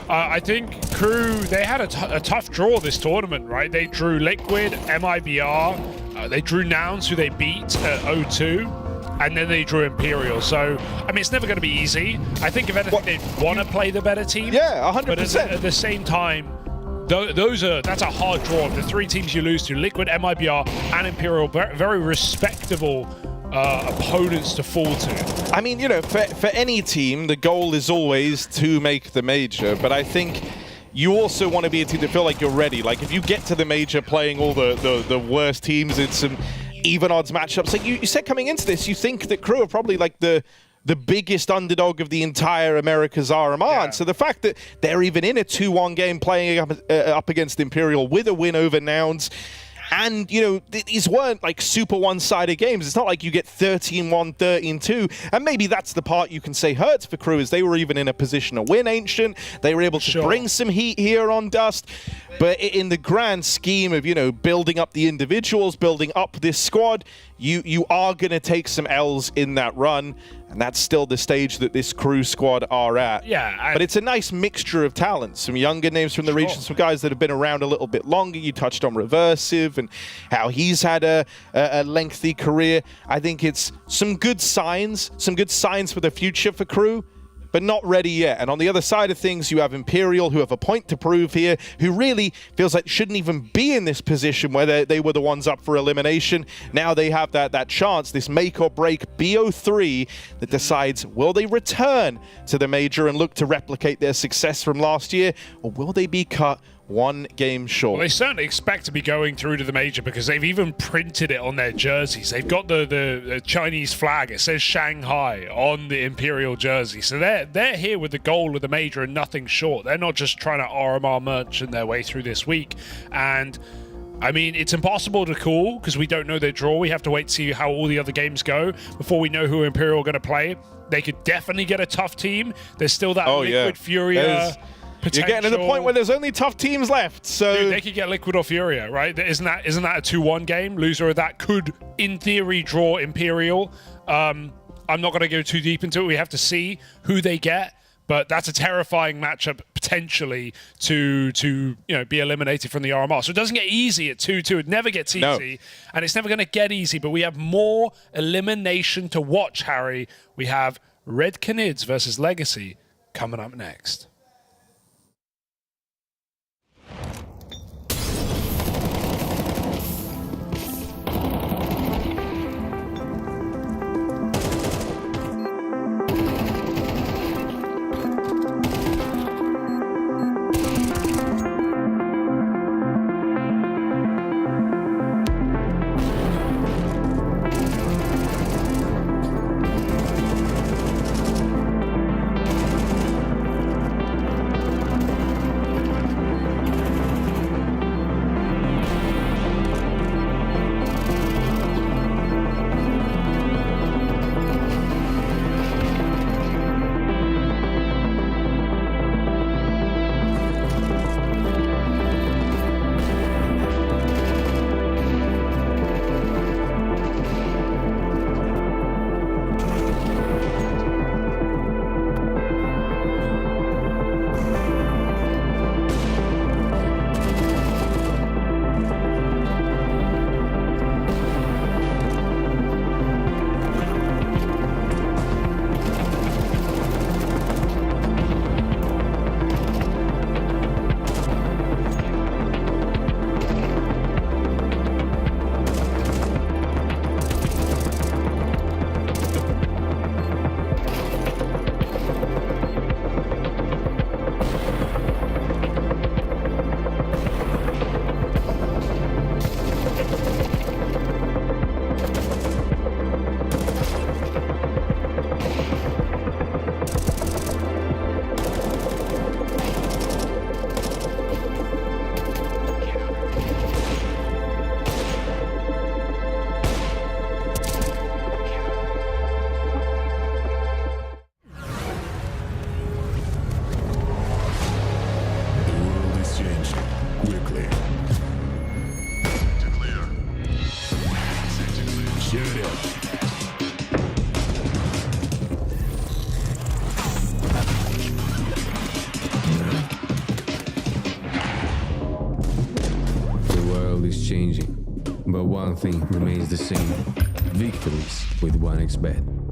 I think KRÜ, they had a tough draw this tournament, right? They drew Liquid, MIBR, they drew Nouns, who they beat at 0-2. And then they drew Imperial. So, I mean, it's never going to be easy. I think if anything, they'd want to play the better team. Yeah, 100%. But at the same time, that's a hard draw. The 3 teams you lose to, Liquid, MIBR, and Imperial, very respectable opponents to fall to. I mean, you know, for any team, the goal is always to make the major. But I think you also want to be a team that feel like you're ready. Like, if you get to the major playing all the worst teams, it's some even odds matchups. Like you said coming into this, you think that KRÜ are probably like the biggest underdog of the entire Americas RMR. Yeah. And so the fact that they're even in a 2-1 game playing up against Imperial with a win over Nouns, and, you know, these weren't like super one-sided games. It's not like you get 13-1, 13-2. And maybe that's the part you can say hurts for KRÜ, is they were even in a position to win Ancient. They were able to bring some heat here on Dust. But in the grand scheme of, you know, building up the individuals, building up this squad, you are going to take some L's in that run. And that's still the stage that this KRÜ squad are at. Yeah. But it's a nice mixture of talents. Some younger names from the region, some guys that have been around a little bit longer. You touched on Reversive and how he's had a lengthy career. I think it's some good signs for the future for KRÜ, but not ready yet. And on the other side of things, you have Imperial, who have a point to prove here, who really feels like shouldn't even be in this position where they were the ones up for elimination. Now they have that chance, this make or break BO3 that decides, will they return to the major and look to replicate their success from last year, or will they be cut one game short? Well, they certainly expect to be going through to the major because they've even printed it on their jerseys. They've got the Chinese flag. It says Shanghai on the Imperial jersey. So they're here with the goal of the major and nothing short. They're not just trying to RMR merchant their way through this week. And I mean, it's impossible to call because we don't know their draw. We have to wait to see how all the other games go before we know who Imperial are going to play. They could definitely get a tough team. There's still that Liquid FURIA. You're getting to the point where there's only tough teams left, so dude, they could get Liquid or FURIA, right? Isn't that a 2-1 game? Loser of that could, in theory, draw Imperial. I'm not going to go too deep into it. We have to see who they get, but that's a terrifying matchup potentially to be eliminated from the RMR. So it doesn't get easy at 2-2. It never gets easy, and it's never going to get easy. But we have more elimination to watch, Harry. We have Red Canids versus Legacy coming up next. But one thing remains the same. Victories with 1xBet.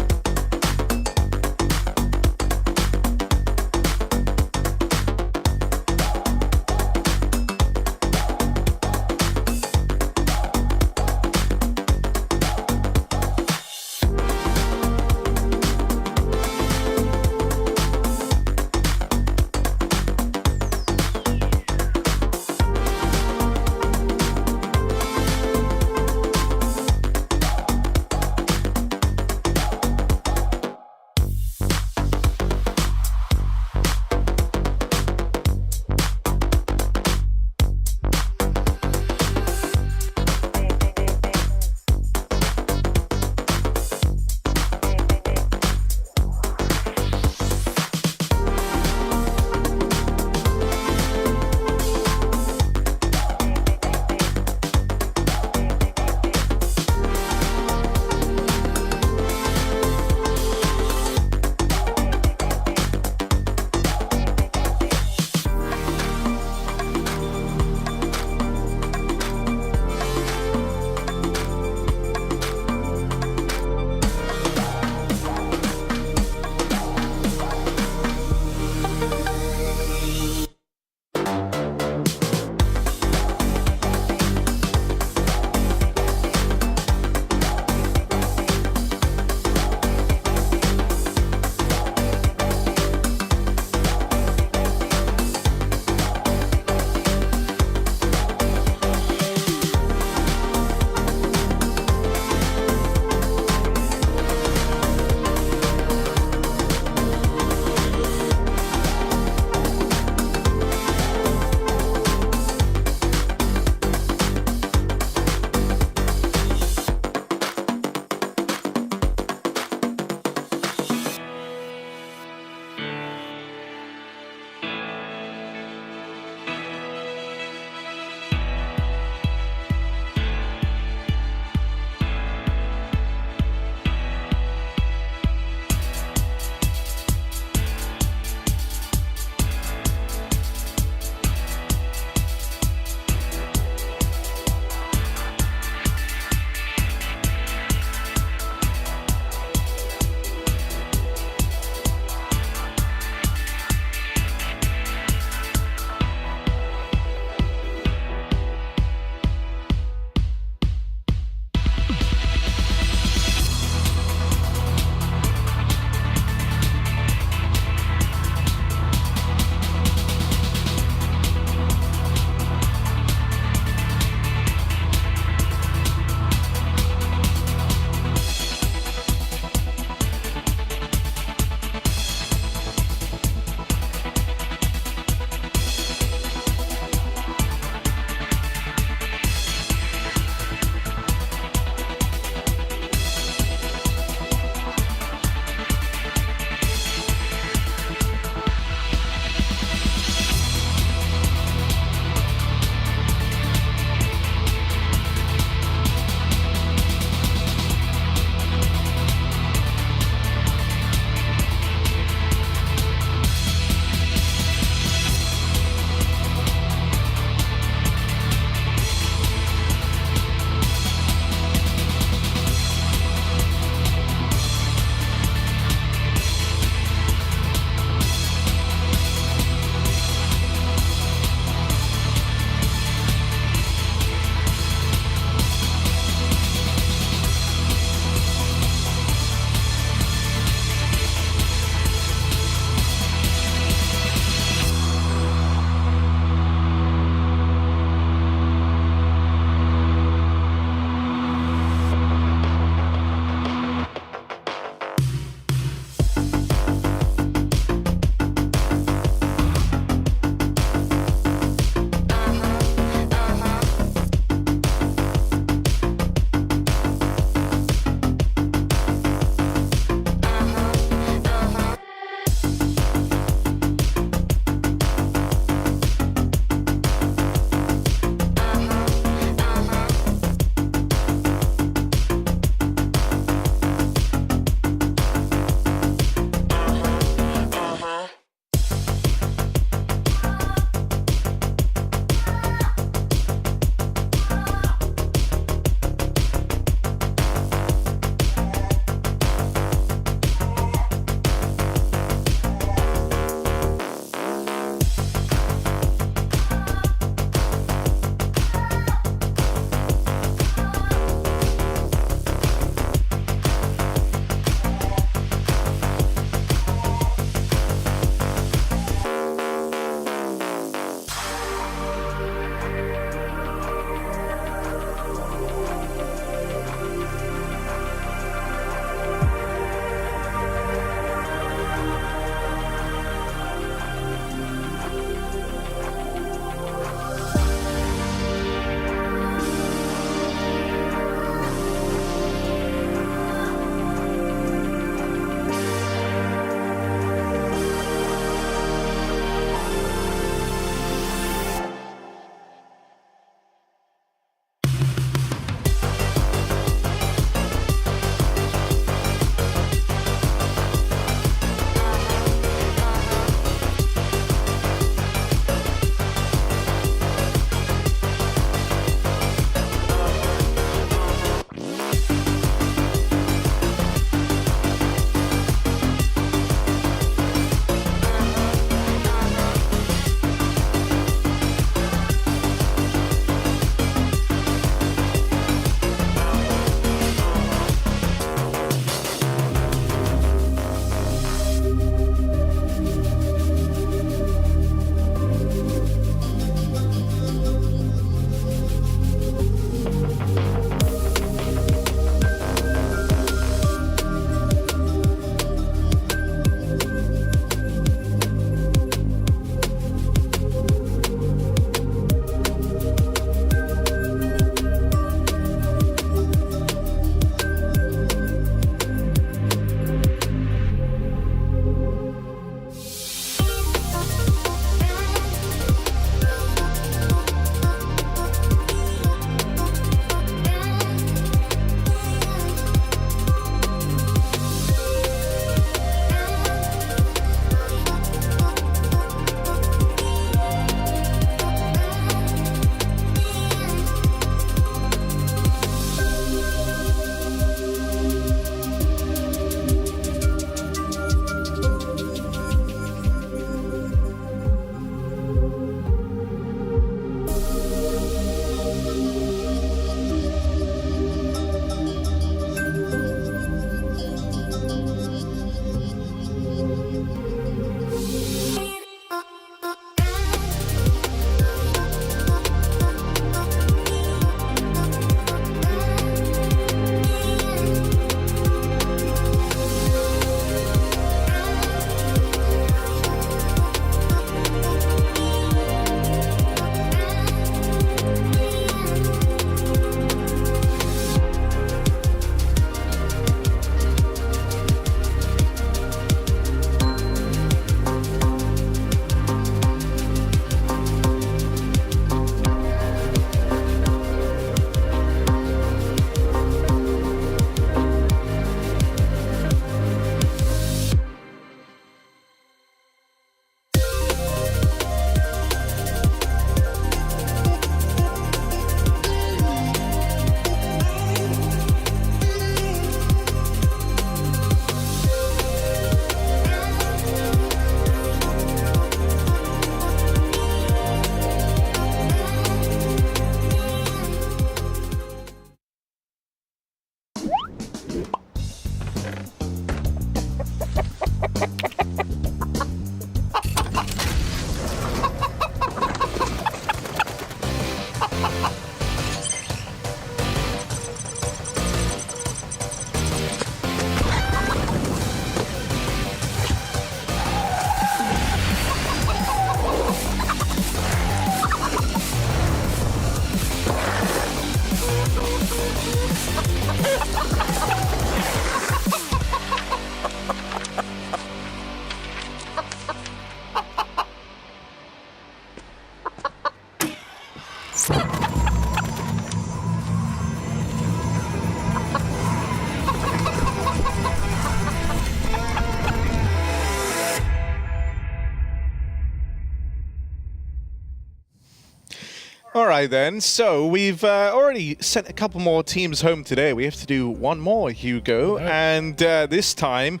All right, then. So we've already sent a couple more teams home today. We have to do one more, Hugo. And this time,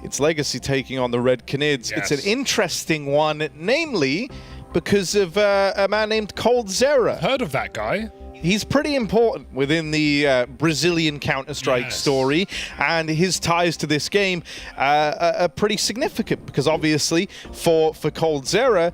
it's Legacy taking on the Red Canids. Yes. It's an interesting one, namely because of a man named coldzera. Heard of that guy? He's pretty important within the Brazilian Counter-Strike story, and his ties to this game are pretty significant because obviously for coldzera,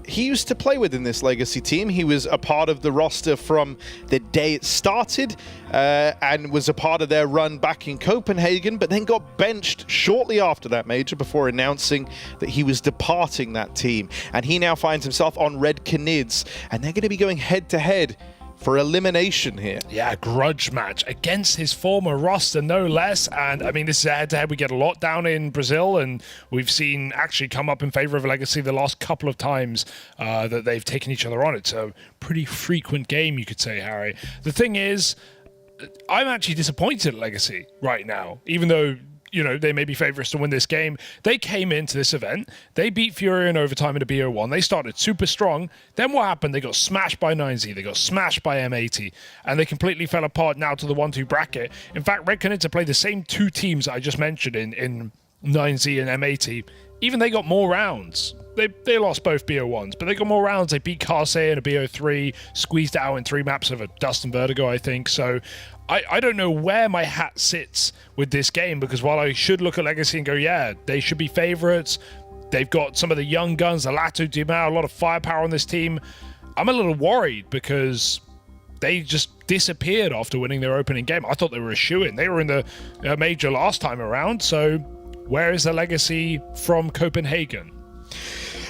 he used to play within this Legacy team. He was a part of the roster from the day it started and was a part of their run back in Copenhagen, but then got benched shortly after that major before announcing that he was departing that team. And he now finds himself on Red Canids, and they're going to be going head-to-head for elimination here. Yeah, grudge match against his former roster, no less. And I mean, this is a head-to-head we get a lot down in Brazil, and we've seen actually come up in favor of Legacy the last couple of times that they've taken each other on. It's a pretty frequent game, you could say, Harry. The thing is, I'm actually disappointed at Legacy right now, even though, you know, they may be favorites to win this game. They came into this event, they beat FURIA in overtime in a BO1, they started super strong. Then what happened? They got smashed by Nouns, they got smashed by M80, and they completely fell apart now to the 1-2 bracket. In fact, Red Canids have played the same two teams I just mentioned in Nouns and M80. Even they got more rounds. They lost both BO1s, but they got more rounds. They beat Carse in a BO3, squeezed out in 3 maps of a Dust and Vertigo, I think. So I don't know where my hat sits with this game, because while I should look at Legacy and go, yeah, they should be favorites, they've got some of the young guns, the Latu Dimao, a lot of firepower on this team, I'm a little worried because they just disappeared after winning their opening game. I thought they were a shoo-in. They were in the major last time around, so where is the Legacy from Copenhagen?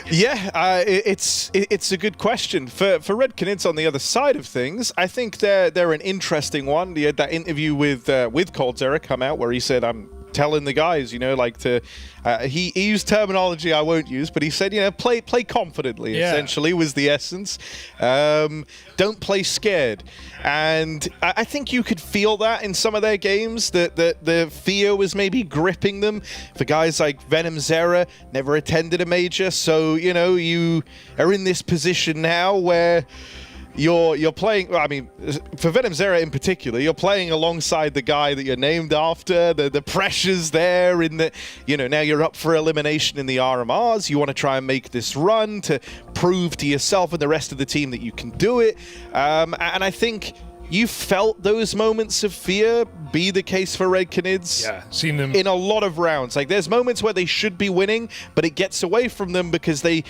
Yeah, it's a good question. For Red Canids on the other side of things, I think they're an interesting one. You had that interview with coldzera come out where he said, I'm telling the guys, you know, like to he used terminology I won't use, but he said, you know, play confidently, essentially was the essence. Don't play scared. And I think you could feel that in some of their games, that the fear was maybe gripping them. For guys like Venom Zera, never attended a major, so, you know, you are in this position now where you're playing, I mean, for Venom Zera in particular, you're playing alongside the guy that you're named after. The pressure's there in the, you know, now you're up for elimination in the RMRs. You want to try and make this run to prove to yourself and the rest of the team that you can do it. And I think you felt those moments of fear be the case for Red Canids. Yeah, seen them in a lot of rounds. Like, there's moments where they should be winning, but it gets away from them because they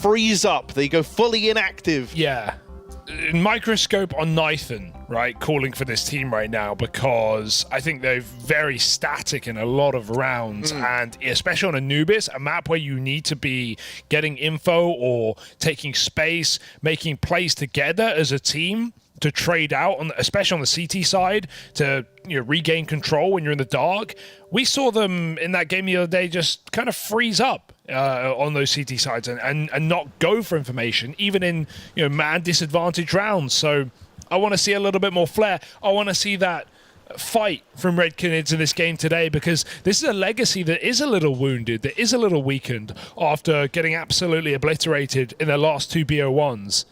freeze up. They go fully inactive. Yeah. Microscope on Nathan, right, calling for this team right now, because I think they're very static in a lot of rounds, and especially on Anubis, a map where you need to be getting info or taking space, making plays together as a team to trade out, especially on the CT side, to, you know, regain control when you're in the dark. We saw them in that game the other day just kind of freeze up on those CT sides and not go for information, even in, you know, man disadvantaged rounds. So I want to see a little bit more flair. I want to see that fight from Red Canids in this game today, because this is a Legacy that is a little wounded, that is a little weakened after getting absolutely obliterated in their last 2 BO1s.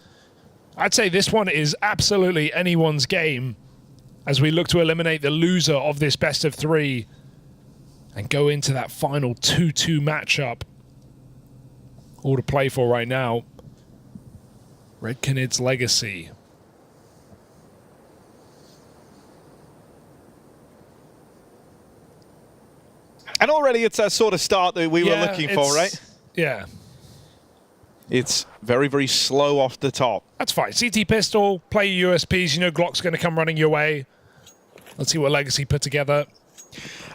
I'd say this one is absolutely anyone's game as we look to eliminate the loser of this best of 3 and go into that final 2-2 matchup. All to play for right now. Red Canids Legacy. And already it's that sort of start that we were looking for, right? Yeah. It's very, very slow off the top. That's fine. CT pistol, play your USPs. You know Glock's going to come running your way. Let's see what Legacy put together.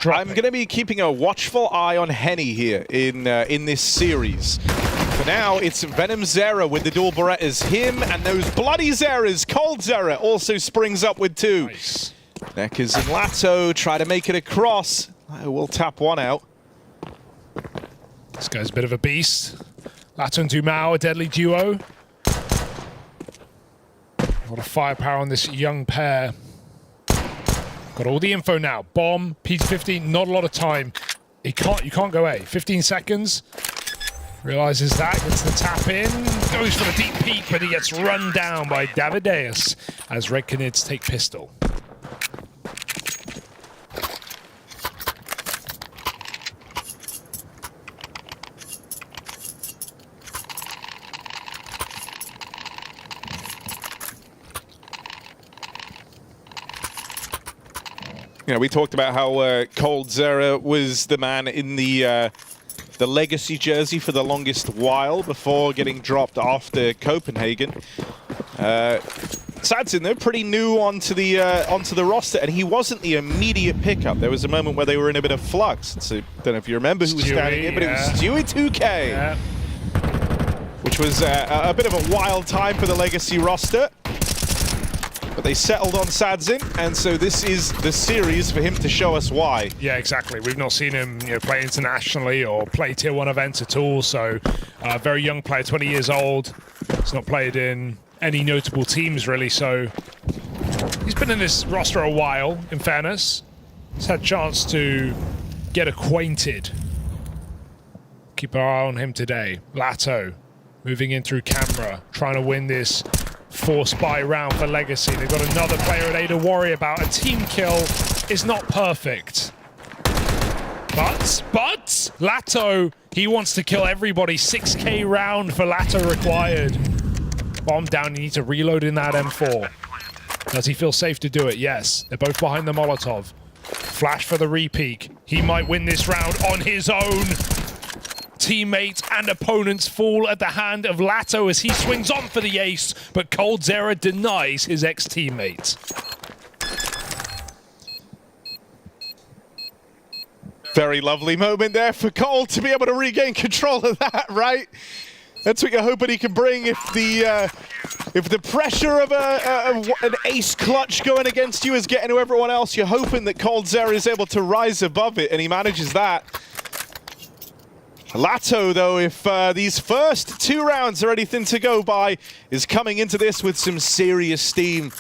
I'm going to be keeping a watchful eye on Henny here in this series. For now, it's Venom Zera with the dual Berettas. Him and those bloody Zeras. Cold Zera also springs up with 2. Nice. Neckers and Lato try to make it across. We'll tap one out. This guy's a bit of a beast. Lato and Dumao, a deadly duo. A lot of firepower on this young pair. Got all the info now. Bomb, P15, not a lot of time. You can't go A. 15 seconds. Realizes that, gets the tap in, goes for the deep peek, but he gets run down by Davideus as Red Canids take pistol. You know, we talked about how Cold Zera was the man in the Legacy jersey for the longest while before getting dropped off to Copenhagen. Sadzin, though, pretty new onto the roster, and he wasn't the immediate pickup. There was a moment where they were in a bit of flux. So, don't know if you remember who was standing in, but it was Stewie 2K, which was a bit of a wild time for the Legacy roster. But they settled on Sadzin, and so this is the series for him to show us why. Yeah, exactly. We've not seen him play internationally or play Tier 1 events at all, so very young player, 20 years old. He's not played in any notable teams, really, so he's been in this roster a while, in fairness. He's had a chance to get acquainted. Keep our eye on him today. Lato moving in through camera, trying to win this 4-spy round for Legacy. They've got another player at A to worry about. A team kill is not perfect. But Lato, he wants to kill everybody. 6K round for Lato required. Bomb down, you need to reload in that M4. Does he feel safe to do it? Yes. They're both behind the Molotov. Flash for the re-peek. He might win this round on his own. Teammates and opponents fall at the hand of Lato as he swings on for the ace, but Cold Zera denies his ex-teammate. Very lovely moment there for Cold to be able to regain control of that, right? That's what you're hoping he can bring if the pressure of an ace clutch going against you is getting to everyone else. You're hoping that Cold Zera is able to rise above it, and he manages that. Lato, though, if these first 2 rounds are anything to go by, is coming into this with some serious steam.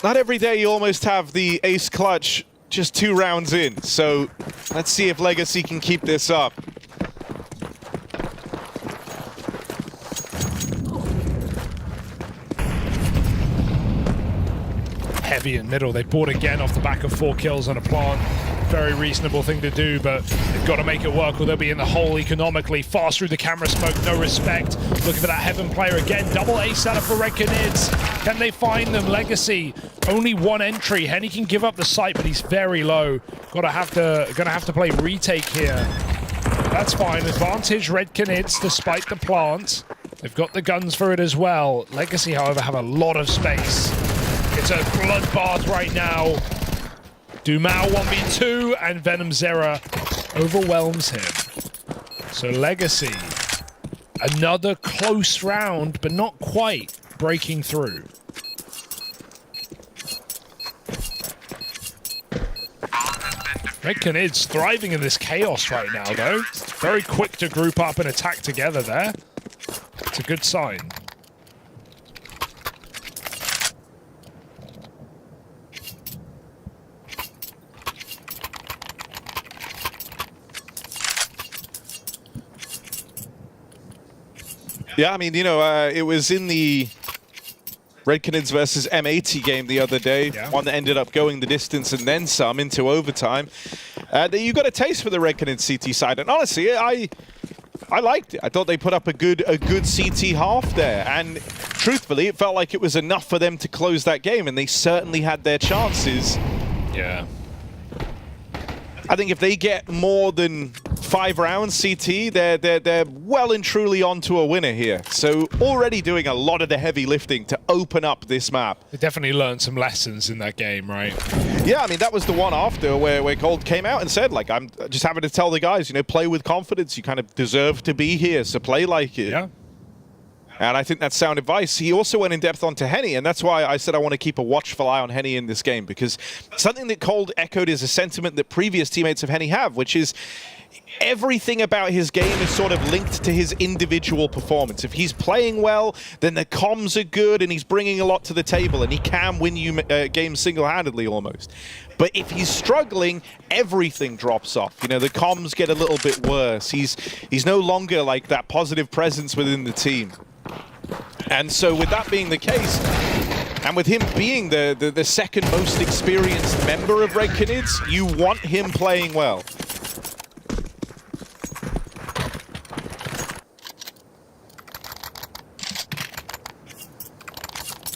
Not every day you almost have the ace clutch just 2 rounds in, so let's see if Legacy can keep this up. Heavy in middle. They bought again off the back of 4 kills on a plant. Very reasonable thing to do, but they've got to make it work or they'll be in the hole economically. Fast through the camera smoke, no respect. Looking for that Heaven player again. Double ace setup for Red Canids. Can they find them? Legacy, only 1 entry. Henny can give up the site, but he's very low. Gonna have to play retake here. That's fine. Advantage Red Canids despite the plant. They've got the guns for it as well. Legacy, however, have a lot of space. It's a bloodbath right now. Dumao 1v2 and Venom Zera overwhelms him. So Legacy, another close round, but not quite breaking through. Red Canids thriving in this chaos right now, though. Very quick to group up and attack together there. It's a good sign. Yeah, I mean, you know, it was in the Red Canids versus M80 game the other day, one that ended up going the distance and then some into overtime. You got a taste for the Red Canids CT side, and honestly, I I liked it. I thought they put up a good CT half there, and truthfully, it felt like it was enough for them to close that game, and they certainly had their chances. Yeah. I think if they get more than 5 rounds CT, they're well and truly onto a winner here. So already doing a lot of the heavy lifting to open up this map. They definitely learned some lessons in that game, right? Yeah, I mean, that was the one after where Cold came out and said, like, I'm just having to tell the guys, you know, play with confidence. You kind of deserve to be here, so play like it. Yeah. And I think that's sound advice. He also went in depth onto Henny, and that's why I said I want to keep a watchful eye on Henny in this game, because something that Cold echoed is a sentiment that previous teammates of Henny have, which is everything about his game is sort of linked to his individual performance. If he's playing well, then the comms are good, and he's bringing a lot to the table, and he can win you games single-handedly almost. But if he's struggling, everything drops off. You know, the comms get a little bit worse. He's no longer like that positive presence within the team. And so with that being the case, and with him being the second most experienced member of Red Canids, you want him playing well.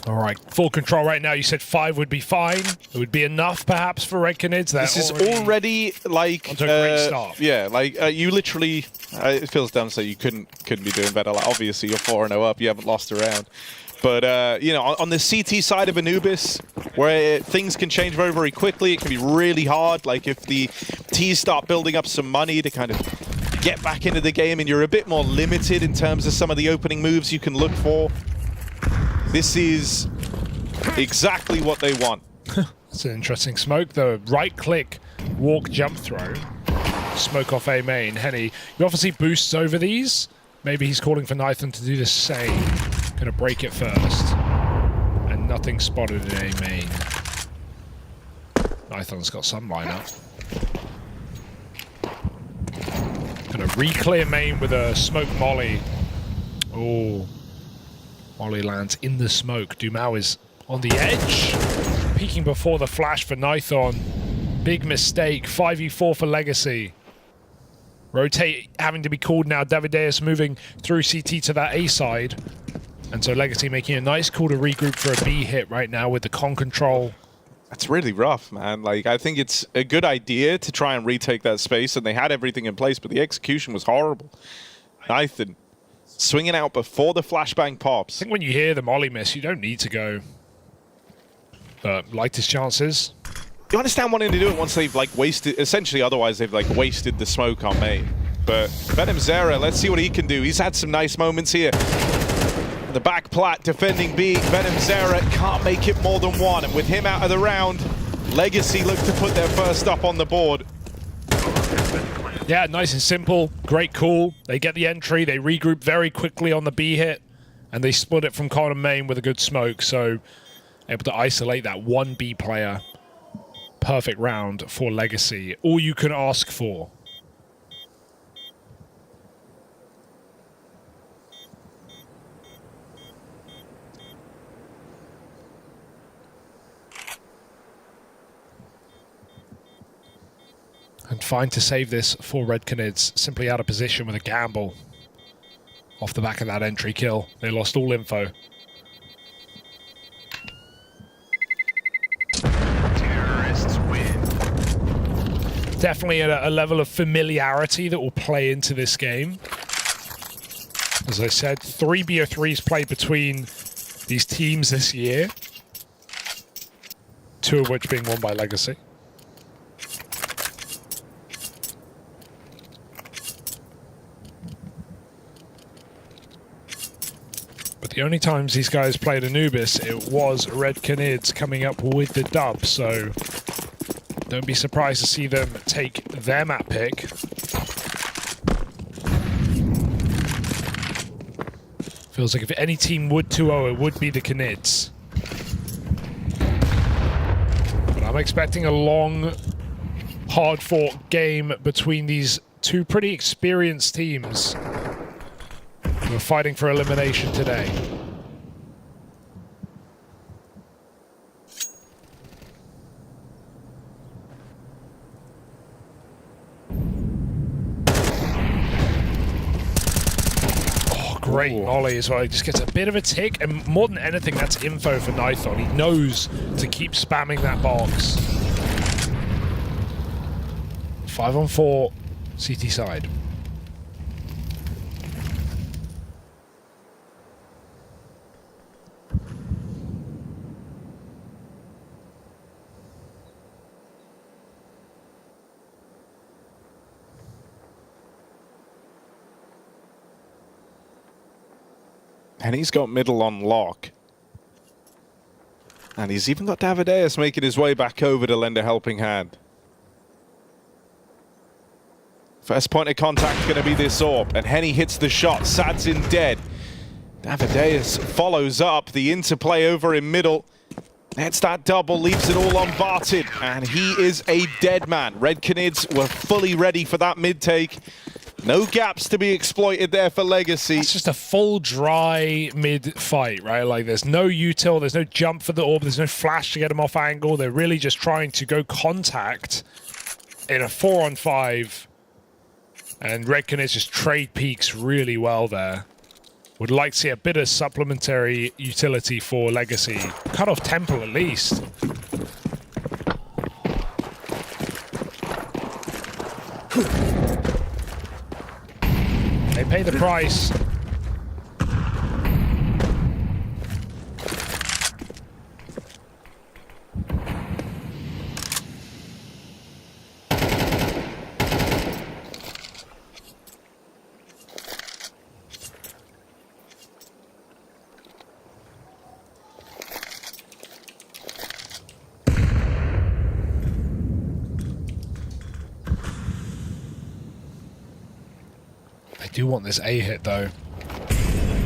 All right, full control right now. You said 5 would be fine. It would be enough, perhaps, for Red Canids. This is already like onto a great start. Yeah, like you literally. It feels dumb to say you couldn't be doing better. Like obviously you're 4-0 up. You haven't lost a round. But you know, on the CT side of Anubis, where things can change very, very quickly, it can be really hard. Like if the T's start building up some money to kind of get back into the game, and you're a bit more limited in terms of some of the opening moves you can look for. This is exactly what they want. It's an interesting smoke. The right-click walk jump throw. Smoke off A main. Henny, you often see boosts over these. Maybe he's calling for Nython to do the same. Gonna break it first. And nothing spotted in A main. Nython's got some lineup. Gonna re-clear main with a smoke molly. Oh. Molly lands in the smoke. Dumao is on the edge. Peeking before the flash for Nython. Big mistake. 5v4 for Legacy. Rotate having to be called now. Davideus moving through CT to that A side. And so Legacy making a nice call to regroup for a B hit right now with the con control. That's really rough, man. Like, I think it's a good idea to try and retake that space, and they had everything in place, but the execution was horrible. Nython swinging out before the flashbang pops. I think when you hear the molly miss, you don't need to go. But liked his chances. You understand wanting to do it once they've like wasted, essentially otherwise they've like wasted the smoke on main. But Venom Zera, let's see what he can do. He's had some nice moments here. The back plat defending B, Venom Zera can't make it more than one. And with him out of the round, Legacy look to put their first up on the board. Yeah, nice and simple. Great call. They get the entry. They regroup very quickly on the B hit. And they split it from con and main with a good smoke. So able to isolate that one B player. Perfect round for Legacy. All you can ask for. And fine to save this for Red Canids. Simply out of position with a gamble. Off the back of that entry kill. They lost all info. Terrorists win. Definitely a level of familiarity that will play into this game. As I said, 3 BO3s played between these teams this year. 2 of which being won by Legacy. The only times these guys played Anubis, it was Red Canids coming up with the dub, so don't be surprised to see them take their map pick. Feels like if any team would 2-0, it would be the Canids. But I'm expecting a long, hard-fought game between these 2 pretty experienced teams. We're fighting for elimination today. Great molly as well. He just gets a bit of a tick, and more than anything, that's info for Nython. He knows to keep spamming that box. 5-on-4, CT side. And he's got middle on lock. And he's even got Davideus making his way back over to lend a helping hand. First point of contact going to be this AWP. And Henny hits the shot. Sadzin dead. Davideus follows up. The interplay over in middle. Hits that double, leaves it all on Barton. And he is a dead man. Red Canids were fully ready for that mid take. No gaps to be exploited there for Legacy. It's just a full dry mid fight, right? Like there's no util, there's no jump for the AWP, there's no flash to get them off angle. They're really just trying to go contact in a 4-on-5. And Red Canids just trade peaks really well there. Would like to see a bit of supplementary utility for Legacy. Cut off Temple at least. They pay the price. I do want this A hit though.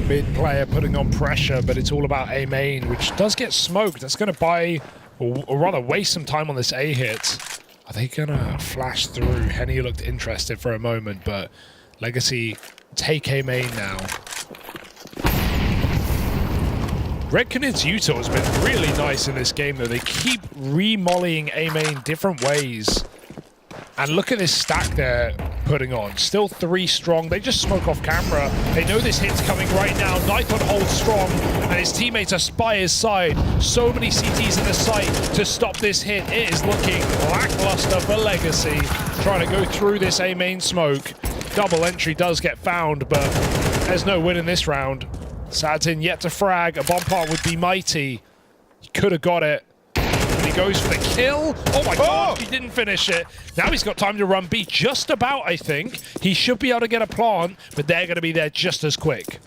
Mid player putting on pressure, but it's all about A main, which does get smoked. That's going to buy, or rather waste some time on this A hit. Are they going to flash through? Henny looked interested for a moment, but Legacy take A main now. Red Canids util has been really nice in this game though. They keep re-mollying A main different ways. And look at this stack they're putting on. Still 3 strong. They just smoke off camera. They know this hit's coming right now. Nython holds strong, and his teammates are by his side. So many CTs in the sight to stop this hit. It is looking lackluster for Legacy. Trying to go through this A main smoke. Double entry does get found, but there's no win in this round. Sadzin yet to frag. A bomb part would be mighty. He could have got it. He goes for the kill. Oh my god, he didn't finish it. Now he's got time to run B just about, I think. He should be able to get a plant, but they're going to be there just as quick.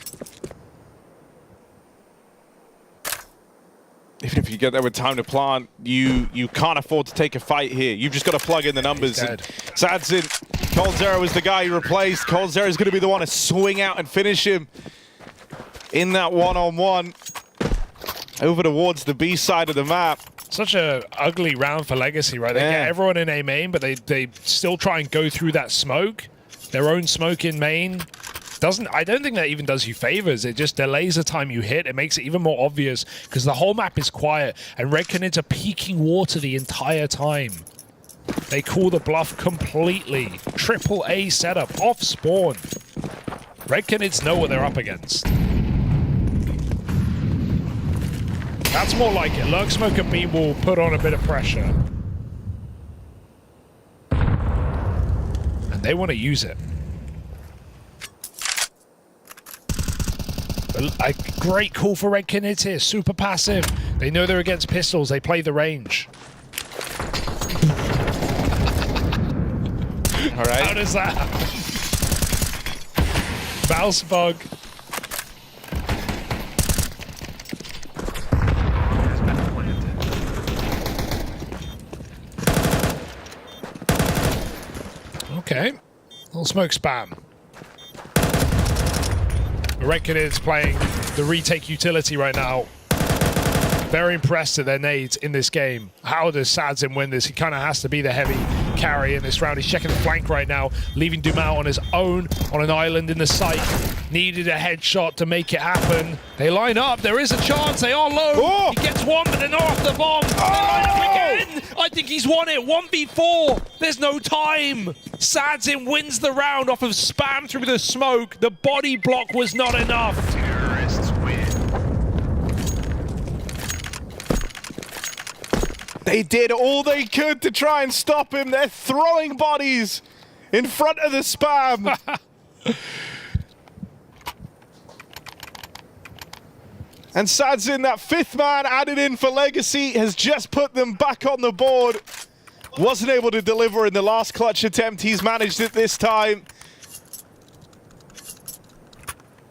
Even if you get there with time to plant, you can't afford to take a fight here. You've just got to plug in the numbers. Sadzin, coldzera was the guy he replaced. coldzera is going to be the one to swing out and finish him in that one-on-one. Over towards the B side of the map. Such a ugly round for Legacy, right? They get everyone in A main, but they still try and go through that smoke. Their own smoke in main. I don't think that even does you favors. It just delays the time you hit. It makes it even more obvious because the whole map is quiet and Red Canids are peeking water the entire time. They call the bluff completely. Triple A setup off spawn. Red Canids know what they're up against. That's more like it. Lurk Smoke and B will put on a bit of pressure. And they want to use it. A great call for Red Canids here. Super passive. They know they're against pistols. They play the range. All right. How does that? Mouse bug. Okay, little smoke spam. Red Canids playing the retake utility right now. Very impressed at their nades in this game. How does Sadzin win this? He kind of has to be the heavy carry in this round. He's checking the flank right now, leaving Dumao on his own on an island in the site. Needed a headshot to make it happen. They line up. There is a chance. They are low. Oh! He gets one, but they're not off the bomb. They line up again. I think he's won it. 1v4. There's no time. Sadzin wins the round off of spam through the smoke. The body block was not enough. Terrorists win. They did all they could to try and stop him. They're throwing bodies in front of the spam. And Sadzin, that 5th man added in for Legacy, has just put them back on the board. Wasn't able to deliver in the last clutch attempt. He's managed it this time.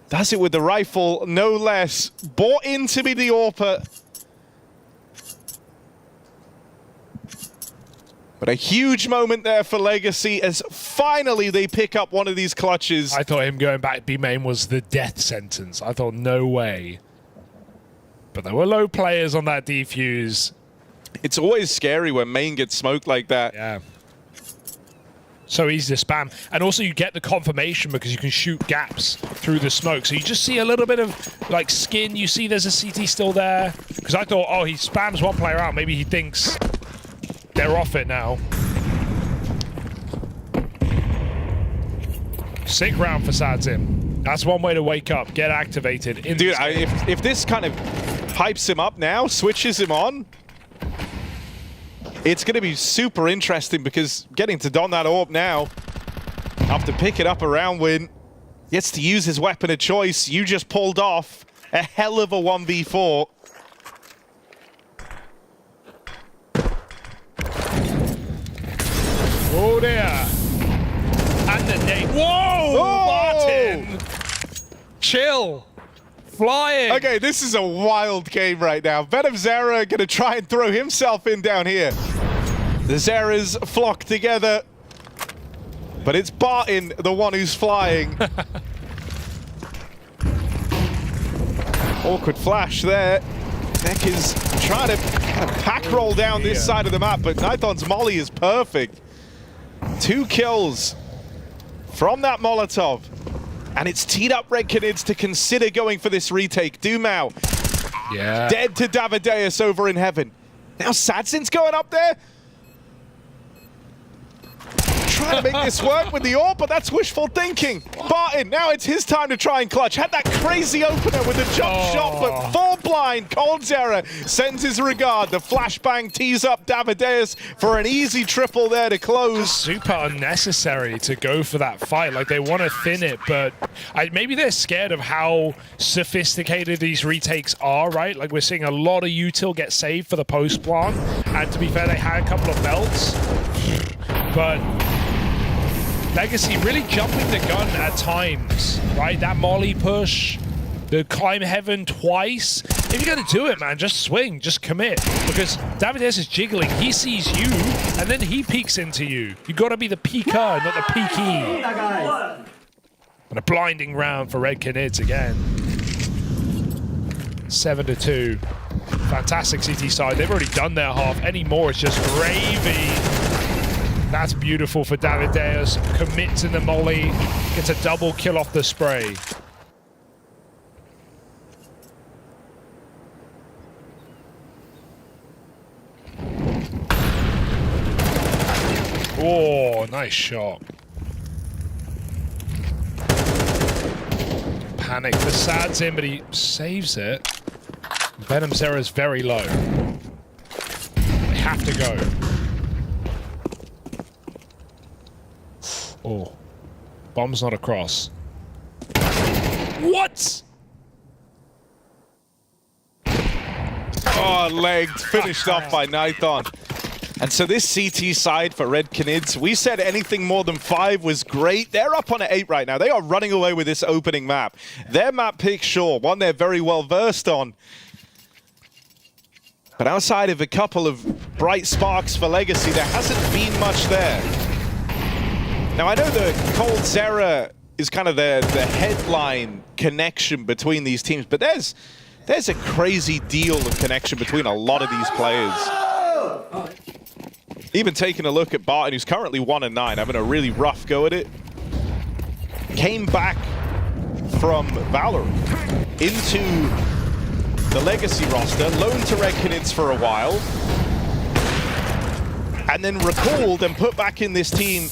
Does it with the rifle, no less. Bought in to be the AWPer. But a huge moment there for Legacy as finally they pick up one of these clutches. I thought him going back B main was the death sentence. I thought, no way. But there were low players on that defuse. It's always scary when main gets smoked like that. Yeah. So easy to spam. And also you get the confirmation because you can shoot gaps through the smoke. So you just see a little bit of like skin. You see there's a CT still there. Because I thought, oh, he spams one player out. Maybe he thinks they're off it now. Sick round for Sadzin. That's one way to wake up. Get activated. Dude, if this kind of hypes him up now, switches him on, it's going to be super interesting because getting to don that AWP now, after picking up a round win, gets to use his weapon of choice. You just pulled off a hell of a 1v4. Oh dear. And the name. Whoa! Oh! Martin! Chill. Flying. Okay, this is a wild game right now. Venom Zera going to try and throw himself in down here. The Zeras flock together. But it's Barton, the one who's flying. Awkward flash there. Neck is trying to kind of pack roll down this side of the map, but Nithon's molly is perfect. 2 kills from that Molotov. And it's teed up Red Canids to consider going for this retake. Dumao, dead to Davideus over in heaven. Now Sadzin's going up there. Trying to make this work with the AWP, but that's wishful thinking. Barton, now it's his time to try and clutch. Had that crazy opener with the jump shot, but full blind. Cold Zera sends his regard. The flashbang tees up Davideus for an easy triple there to close. Super unnecessary to go for that fight. Like, they want to thin it, but maybe they're scared of how sophisticated these retakes are, right? Like, we're seeing a lot of util get saved for the post plant, and to be fair, they had a couple of belts, but Legacy really jumping the gun at times, right? That molly push, the climb heaven twice. If you're going to do it, man, just swing, just commit. Because Davideus is jiggling. He sees you, and then he peeks into you. You got to be the peeker, not the peeky. And a blinding round for Red Canids again. 7-2. Fantastic CT side. They've already done their half. Any more, it's just gravy. That's beautiful for Davideus. Commits in the molly. Gets a double kill off the spray. Oh, nice shot. Panic for Sadzin, but he saves it. Venom Zera is very low. They have to go. Oh, bomb's not across. What? Oh, legged, finished off by Nithon. And so this CT side for Red Canids, we said anything more than 5 was great. They're up on an 8 right now. They are running away with this opening map. Their map pick, sure, one they're very well versed on. But outside of a couple of bright sparks for Legacy, there hasn't been much there. Now, I know the Cold Zera is kind of the headline connection between these teams, but there's a crazy deal of connection between a lot of these players. Even taking a look at Barton, who's currently 1-9, having a really rough go at it. Came back from Valor into the Legacy roster, loaned to Red Canids for a while, and then recalled and put back in this team.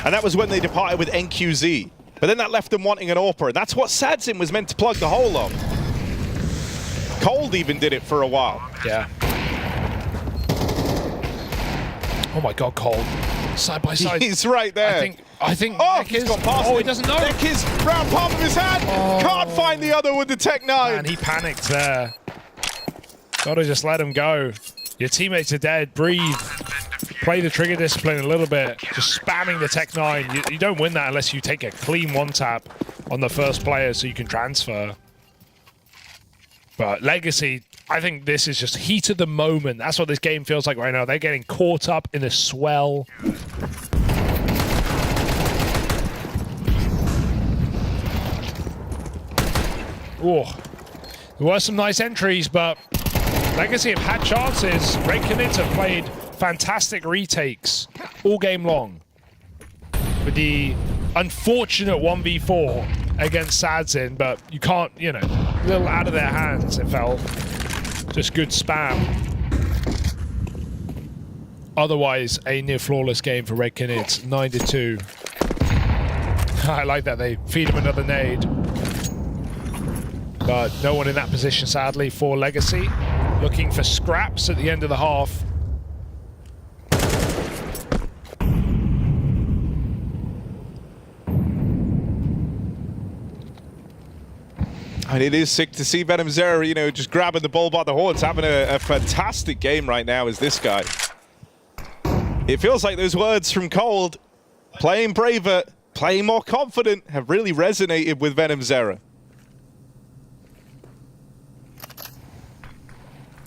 And that was when they departed with NQZ. But then that left them wanting an AWPer, and that's what Sadzin was meant to plug the hole on. Cold even did it for a while. Yeah. Oh my God, Cold. Side by side. He's right there. I think oh, Nick he's is, gone past oh, him. he doesn't know. Nick is round palm of his hand. Can't find the other with the Tech 9. Man, he panicked there. Gotta just let him go. Your teammates are dead. Breathe. Play the trigger discipline a little bit. Just spamming the Tech 9. You don't win that unless you take a clean one tap on the first player so you can transfer. But Legacy, I think this is just heat of the moment. That's what this game feels like right now. They're getting caught up in a swell. Oh, there were some nice entries, but Legacy have had chances. Red Canids have played fantastic retakes all game long. With the unfortunate 1v4 against Sadzin, but you can't, you know, a little out of their hands, it felt. Just good spam. Otherwise, a near flawless game for Red Canids, 9-2. I like that they feed him another nade. But no one in that position, sadly, for Legacy. Looking for scraps at the end of the half. And it is sick to see Venom Zero, you know, just grabbing the ball by the horns, having a fantastic game right now as this guy. It feels like those words from Cold, playing braver, playing more confident, have really resonated with Venom Zero.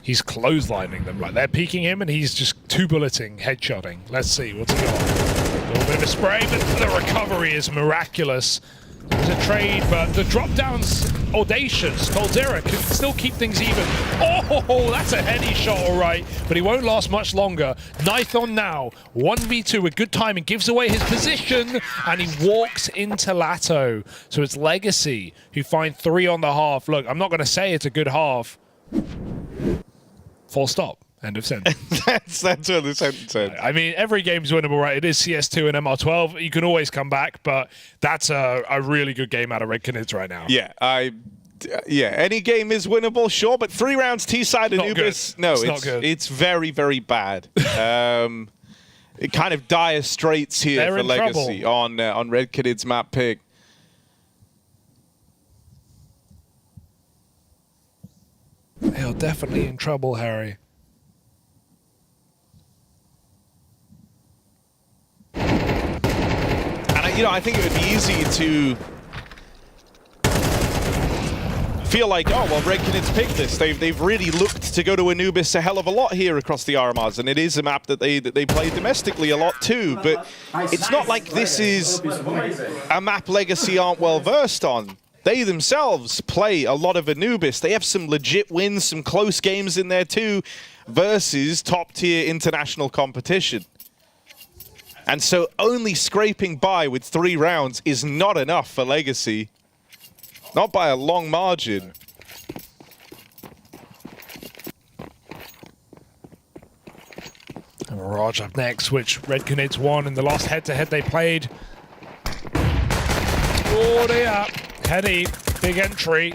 He's clotheslining them, like they're peeking him and he's just two-bulleting, headshotting. Let's see, what's he got? A little bit of a spray, but the recovery is miraculous. There's a trade, but the drop-down's audacious. Coldzera can still keep things even. Oh, that's a heady shot, all right, but he won't last much longer. Nython now, 1v2 with good timing, gives away his position, and he walks into Lato. So it's Legacy who find 3 on the half. Look, I'm not going to say it's a good half. Full stop. End of sentence. that's what the sentence said. I mean, every game's winnable, right? It is CS2 and MR12. You can always come back, but that's a really good game out of Red Canids right now. Yeah, any game is winnable, sure, but 3 rounds T-side Anubis, no, it's not good. It's very, very bad. It kind of dire straits here They're for Legacy on Red Canids map pick. They're definitely in trouble, Harry. And I think it would be easy to feel like, oh, well, Red Canids picked this. They've really looked to go to Anubis a hell of a lot here across the RMRs, and it is a map that they play domestically a lot too. But it's not like this is a map Legacy aren't well versed on. They themselves play a lot of Anubis. They have some legit wins, some close games in there too, versus top-tier international competition. And so only scraping by with 3 rounds is not enough for Legacy. Not by a long margin. And Mirage up next, which Red Canids won in the last head-to-head they played. Oh, they up. Heady, big entry.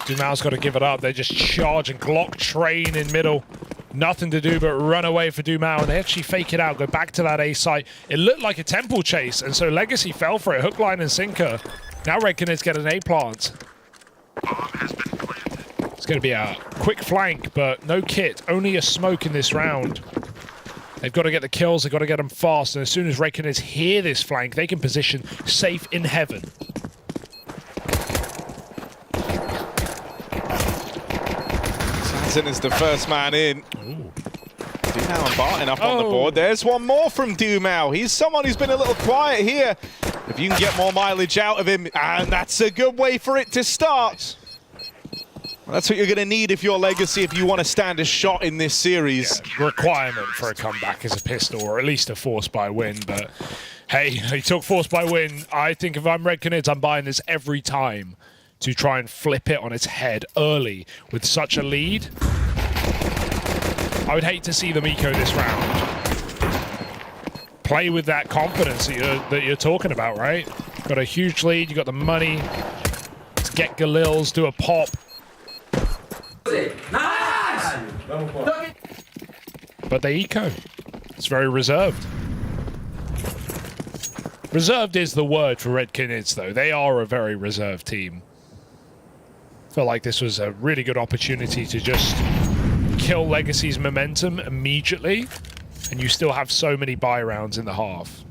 Dumao's got to give it up. They just charge and Glock train in middle. Nothing to do but run away for Dumao. And they actually fake it out, go back to that A site. It looked like a temple chase, and so Legacy fell for it. Hook, line, and sinker. Now Red Canids get an A plant. It's going to be a quick flank, but no kit. Only a smoke in this round. They've got to get the kills, they've got to get them fast, and as soon as Red Canids hear this flank, they can position safe in heaven. Sadzin is the first man in. Dumao and Barton up on the board. There's one more from Dumao. He's someone who's been a little quiet here. If you can get more mileage out of him, and that's a good way for it to start. That's what you're going to need if you're Legacy, if you want to stand a shot in this series. Yeah, requirement for a comeback is a pistol, or at least a force buy win. But hey, he took force buy win. I think if I'm Red Canids, I'm buying this every time to try and flip it on its head early with such a lead. I would hate to see them eco this round. Play with that confidence that you're talking about, right? Got a huge lead, you got the money to get Galils, do a pop. Nice! But they eco. It's very reserved. Reserved is the word for Red Canids, though. They are a very reserved team. Felt like this was a really good opportunity to just kill Legacy's momentum immediately, and you still have so many buy rounds in the half.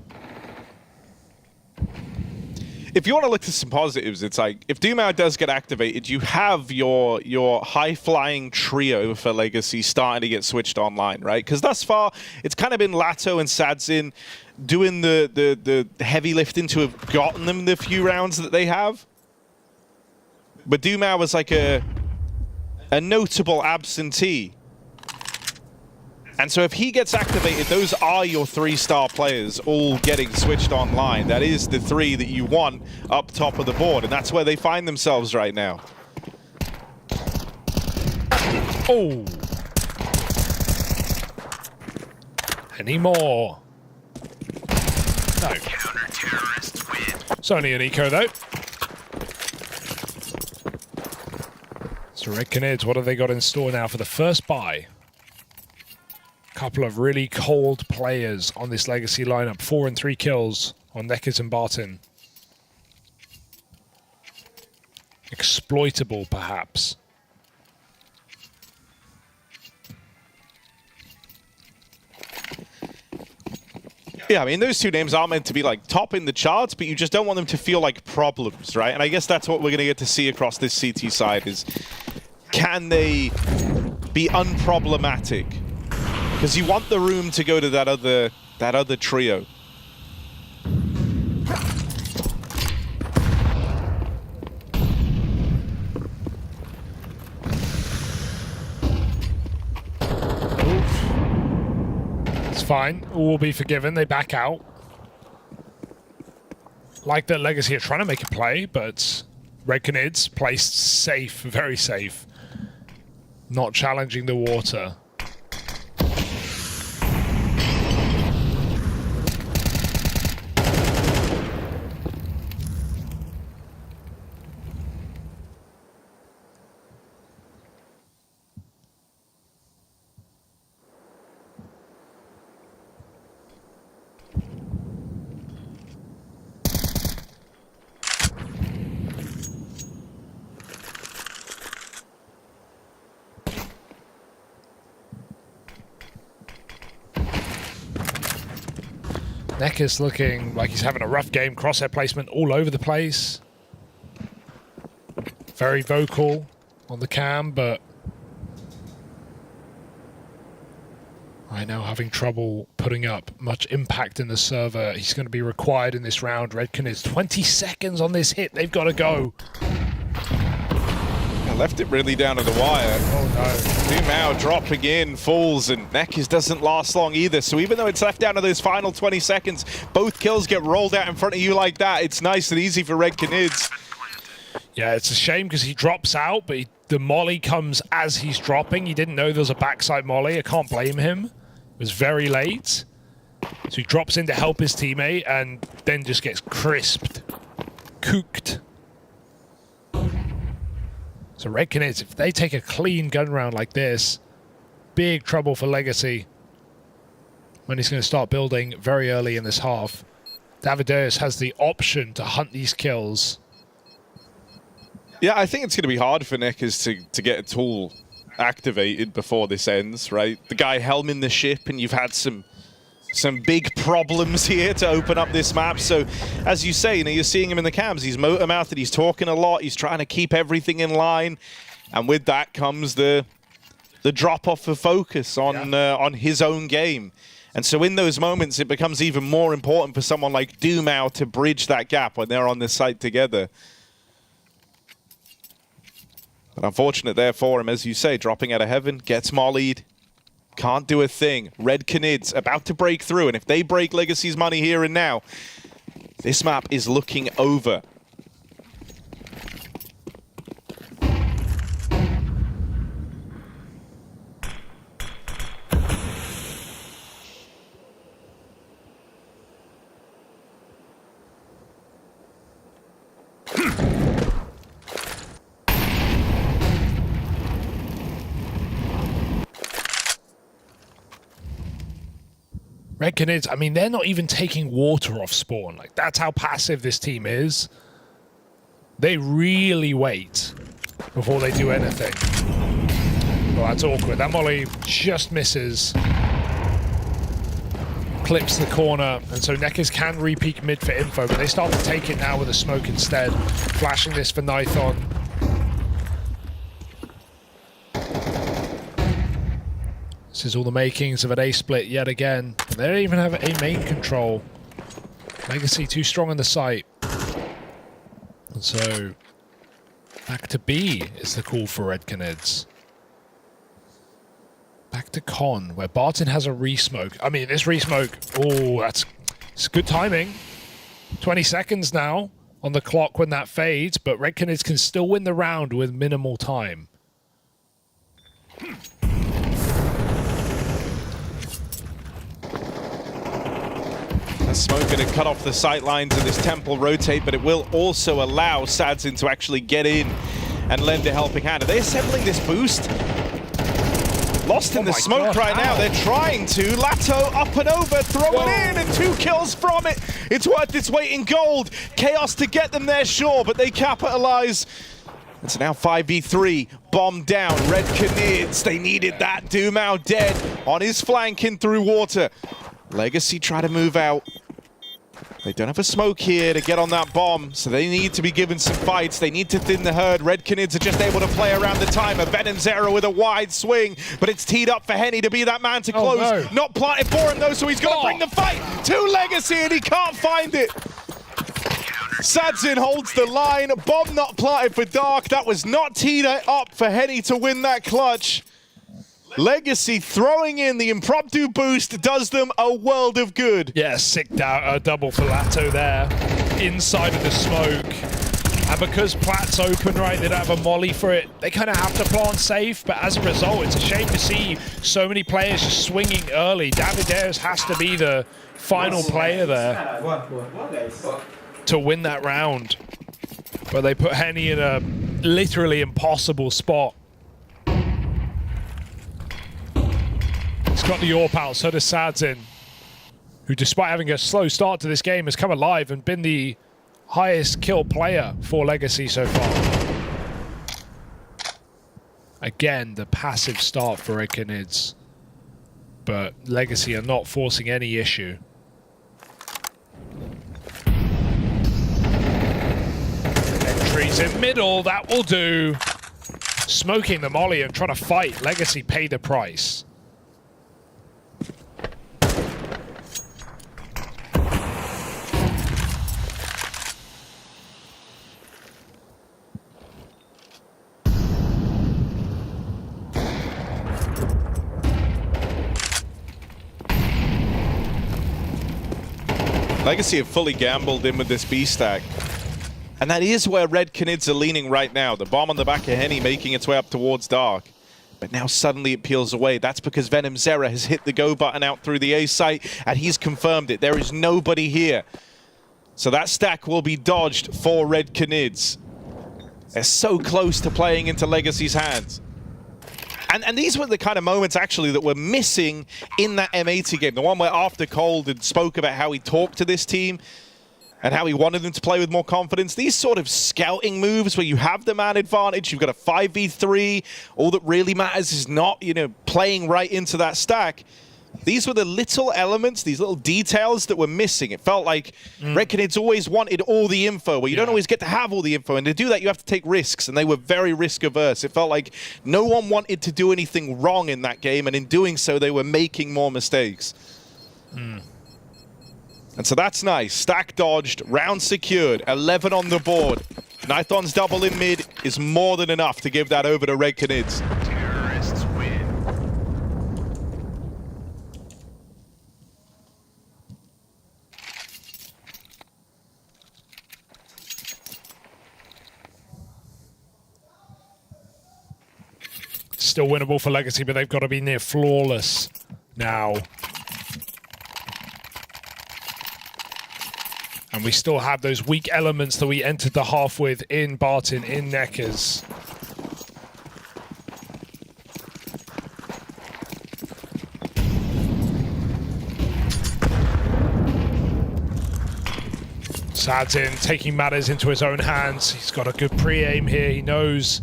If you want to look at some positives, it's like, if Doomau does get activated, you have your high-flying trio for Legacy starting to get switched online, right? Because thus far, it's kind of been Lato and Sadzin doing the heavy lifting to have gotten them the few rounds that they have. But Doomau was like a notable absentee. And so if he gets activated, those are your 3-star players all getting switched online. That is the 3 that you want up top of the board, and that's where they find themselves right now. Oh. Any more? No. It's only an eco, though. So Red Canids, what have they got in store now for the first buy? Couple of really cold players on this Legacy lineup. 4 and 3 kills on Neckers and Barton. Exploitable, perhaps. Yeah, I mean, those two names are meant to be like top in the charts, but you just don't want them to feel like problems, right? And I guess that's what we're going to get to see across this CT side is, can they be unproblematic? Because you want the room to go to that other trio. It's fine. All will be forgiven. They back out. Like that Legacy are trying to make a play, but Red Canids placed safe, very safe. Not challenging the water. Neckers looking like he's having a rough game. Crosshair placement all over the place. Very vocal on the cam, but I know having trouble putting up much impact in the server. He's going to be required in this round. Red Canids 20 seconds on this hit. They've got to go. Left it really down to the wire. Oh no. Doomau dropping in, falls, and Neckers doesn't last long either. So even though it's left down to those final 20 seconds, both kills get rolled out in front of you like that. It's nice and easy for Red Canids. Yeah, it's a shame because he drops out, but the molly comes as he's dropping. He didn't know there was a backside molly. I can't blame him. It was very late. So he drops in to help his teammate and then just gets crisped. Cooked. So Red Canids, if they take a clean gun round like this, big trouble for Legacy when he's going to start building very early in this half. Davideus has the option to hunt these kills. Yeah, I think it's going to be hard for Neckers to get a tool activated before this ends, right? The guy helming the ship, and you've had some big problems here to open up this map. So, as you say, you're seeing him in the cams. He's motor-mouthed, he's talking a lot, he's trying to keep everything in line. And with that comes the drop-off of focus on his own game. And so in those moments, it becomes even more important for someone like Doomau to bridge that gap when they're on the site together. But unfortunate there for him, as you say, dropping out of heaven, gets mollied. Can't do a thing. Red Canids about to break through, and if they break Legacy's money here and now, this map is looking over. Red Canids, I mean, they're not even taking water off spawn. Like, that's how passive this team is. They really wait before they do anything. Well, that's awkward. That molly just misses. Clips the corner, and so Nekkers can re-peek mid for info, but they start to take it now with a smoke instead. Flashing this for Nython. This is all the makings of an A split yet again. They don't even have A main control. Legacy too strong on the site. And so back to B is the call for Red Canids. Back to Con, where Barton has a re-smoke. I mean, this re-smoke, oh, it's good timing. 20 seconds now on the clock when that fades, but Red Canids can still win the round with minimal time. Smoke going to cut off the sight lines of this temple rotate, but it will also allow Sadzin to actually get in and lend a helping hand. Are they assembling this boost? Lost in the smoke right now. They're trying to. Lato up and over, throw it in, and 2 kills from it. It's worth its weight in gold. Chaos to get them there, sure, but they capitalize. It's now 5v3, bomb down, Red Canids. They needed that. Doomau dead on his flank in through water. Legacy try to move out. They don't have a smoke here to get on that bomb, so they need to be given some fights. They need to thin the herd. Red Canids are just able to play around the timer. Venom's arrow with a wide swing, but it's teed up for Henny to be that man to close. Oh, no. Not planted for him, though, so he's going to bring the fight to Legacy, and he can't find it. Sadzin holds the line. Bomb not planted for Dark. That was not teed up for Henny to win that clutch. Legacy throwing in the impromptu boost does them a world of good. Yeah, sick double for Lato there, inside of the smoke. And because Plat's open, right, they don't have a molly for it, they kind of have to plant safe, but as a result, it's a shame to see so many players just swinging early. Davideus has to be the final player there to win that round. But they put Henny in a literally impossible spot. He's got the AWP out, so does Sadzin, who despite having a slow start to this game has come alive and been the highest kill player for Legacy so far. Again, the passive start for Red Canids, but Legacy are not forcing any issue. Entries in middle, that will do. Smoking the molly and trying to fight. Legacy pay the price. Legacy have fully gambled in with this B stack. And that is where Red Canids are leaning right now. The bomb on the back of Henny making its way up towards Dark. But now suddenly it peels away. That's because Venom Zera has hit the go button out through the A site, and he's confirmed it. There is nobody here. So that stack will be dodged for Red Canids. They're so close to playing into Legacy's hands. And these were the kind of moments, actually, that were missing in that M80 game. The one where after Cold had spoke about how he talked to this team and how he wanted them to play with more confidence. These sort of scouting moves where you have the man advantage, you've got a 5v3, all that really matters is not, you know, playing right into that stack. These were the little elements, these little details that were missing. It felt like Red Canids always wanted all the info, where you don't always get to have all the info. And to do that, you have to take risks, and they were very risk-averse. It felt like no one wanted to do anything wrong in that game, and in doing so, they were making more mistakes. And so that's nice. Stack dodged, round secured, 11 on the board. Nython's double in mid is more than enough to give that over to Red Canids. Terrorists win. Still winnable for Legacy, but they've got to be near flawless now. And we still have those weak elements that we entered the half with in Barton, in Neckers. Sadzin taking matters into his own hands. He's got a good pre-aim here, he knows.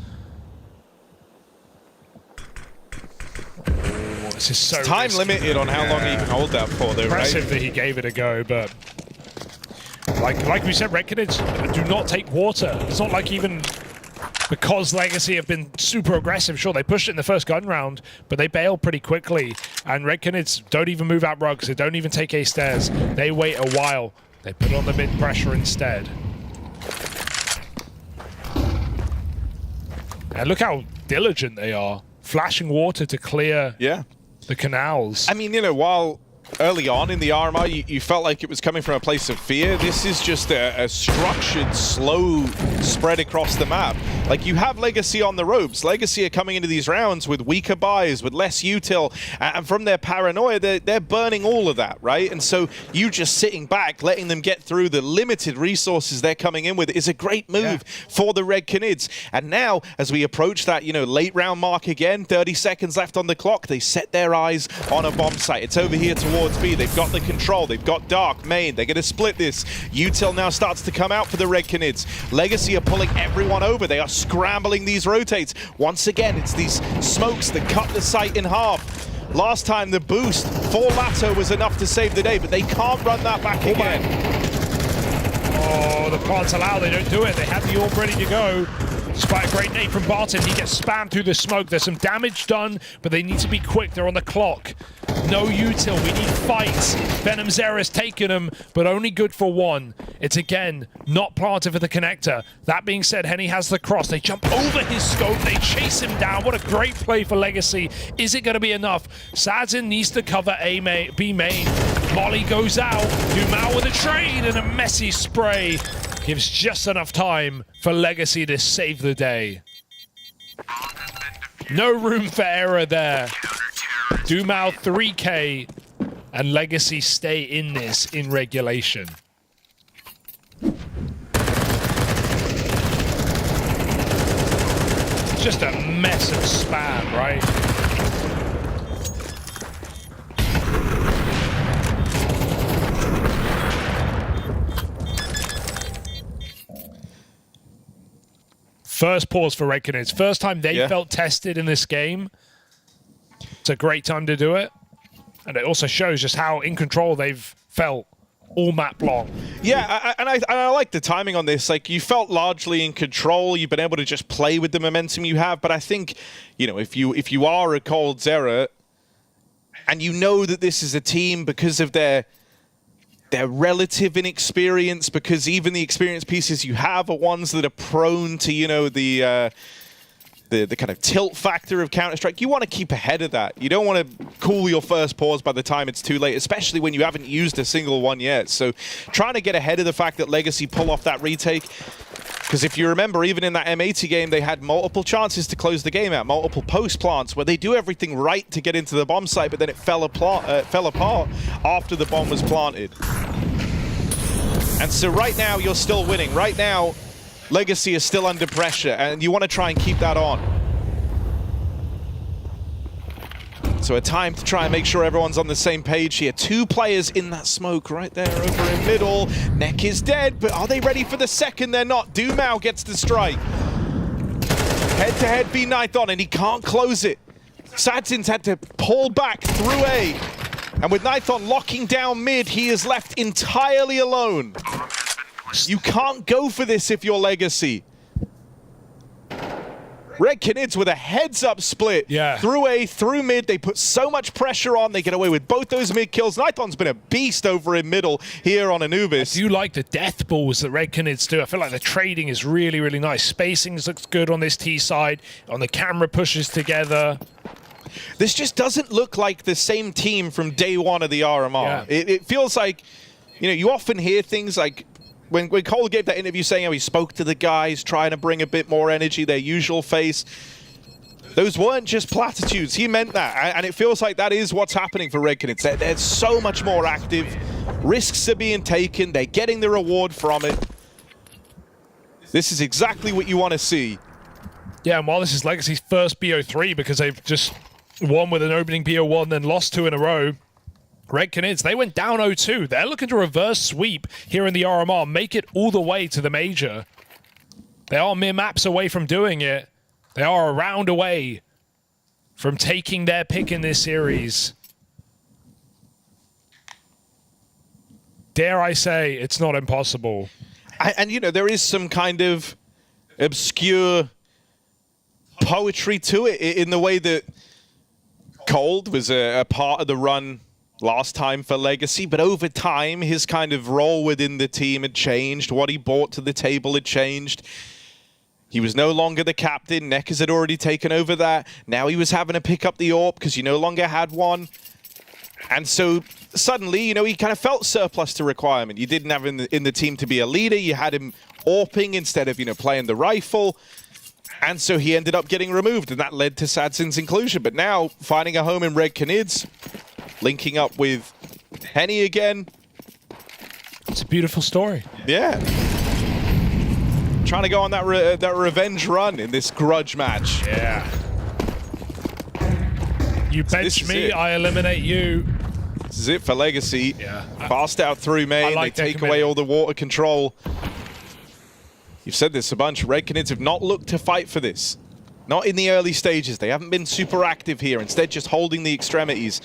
This is so time risky. limited on how long he can hold that for, though, Impressive right? that he gave it a go, but like we said, Red Canids do not take water. It's not like even because Legacy have been super aggressive. Sure, they pushed it in the first gun round, but they bailed pretty quickly. And Red Canids don't even move out rugs. They don't even take A stairs. They wait a while. They put on the mid pressure instead. And look how diligent they are. Flashing water to clear the canals. I mean, you know, while early on in the RMR, you felt like it was coming from a place of fear. This is just a structured, slow spread across the map. Like, you have Legacy on the ropes. Legacy are coming into these rounds with weaker buys, with less util, and from their paranoia, they're burning all of that, right? And so you just sitting back, letting them get through the limited resources they're coming in with is a great move for the Red Canids. And now, as we approach that, you know, late round mark again, 30 seconds left on the clock, they set their eyes on a bomb site. It's over here towards B. They've got the control. They've got Dark, Main. They're going to split this. Util now starts to come out for the Red Canids. Legacy are pulling everyone over. They are scrambling these rotates. Once again, it's these smokes that cut the site in half. Last time, the boost for Lato was enough to save the day, but they can't run that back again. Oh, the plants allow. They don't do it. They have the orb ready to go. Despite a great nade from Barton, he gets spammed through the smoke. There's some damage done, but they need to be quick. They're on the clock. No util. We need fights. Venom Zera's taken him, but only good for one. It's again not planted for the connector. That being said, Henny has the cross. They jump over his scope. They chase him down. What a great play for Legacy. Is it going to be enough? Sadzin needs to cover B main. Molly goes out. Dumao with a trade and a messy spray. Gives just enough time for Legacy to save the day. No room for error there. Dumao 3K and Legacy stay in this in regulation. It's just a mess of spam, right? First pause for Red Canids. First time they felt tested in this game. It's a great time to do it. And it also shows just how in control they've felt all map long. Yeah, and I like the timing on this. Like, you felt largely in control. You've been able to just play with the momentum you have. But I think, you know, if you are a Cold Zera and you know that this is a team because of their relative inexperience, because even the experienced pieces you have are ones that are prone to, you know, the kind of tilt factor of Counter-Strike. You want to keep ahead of that. You don't want to cool your first pause by the time it's too late, especially when you haven't used a single one yet. So trying to get ahead of the fact that Legacy pull off that retake, because if you remember, even in that M80 game, they had multiple chances to close the game out, multiple post plants where they do everything right to get into the bomb site, but then it fell apart after the bomb was planted. And so right now, you're still winning. Right now, Legacy is still under pressure, and you want to try and keep that on. So a time to try and make sure everyone's on the same page here. Two players in that smoke right there over in middle. Neck is dead, but are they ready for the second? They're not. Dumao gets the strike. Head-to-head B9 and he can't close it. Sadzin's had to pull back through A. And with Nithon locking down mid, he is left entirely alone. You can't go for this if you're Legacy. Red Canids with a heads-up split through A, through mid. They put so much pressure on. They get away with both those mid kills. Nithon's been a beast over in middle here on Anubis. I do like the death balls that Red Canids do. I feel like the trading is really, really nice. Spacing looks good on this T side. On the camera pushes together. This just doesn't look like the same team from day one of the RMR. It feels like, you know, you often hear things like when Cole gave that interview saying how he spoke to the guys, trying to bring a bit more energy, their usual face. Those weren't just platitudes. He meant that. And it feels like that is what's happening for Red Canids. They're so much more active. Risks are being taken. They're getting the reward from it. This is exactly what you want to see. Yeah, and while this is Legacy's first BO3, because they've just won with an opening BO1, then lost 2 in a row, Red Canids, they went down 0-2. They're looking to reverse sweep here in the RMR, make it all the way to the Major. They are mere maps away from doing it. They are a round away from taking their pick in this series. Dare I say, it's not impossible. And you know, there is some kind of obscure poetry to it in the way that Cold was a part of the run last time for Legacy, but over time his kind of role within the team had changed. What he brought to the table had changed. He was no longer the captain. Neckers had already taken over that. Now he was having to pick up the AWP because he no longer had one. And so suddenly, you know, he kind of felt surplus to requirement. You didn't have in the team to be a leader. You had him AWPing instead of, you know, playing the rifle. And so he ended up getting removed, and that led to Sadzin's inclusion. But now, finding a home in Red Canids, linking up with Henny again. It's a beautiful story. Yeah. Trying to go on that revenge run in this grudge match. Yeah. You bench me, I eliminate you. This is it for Legacy. Yeah. Fast out through main, they take away all the water control. You've said this a bunch. Red Canids have not looked to fight for this. Not in the early stages. They haven't been super active here. Instead, just holding the extremities.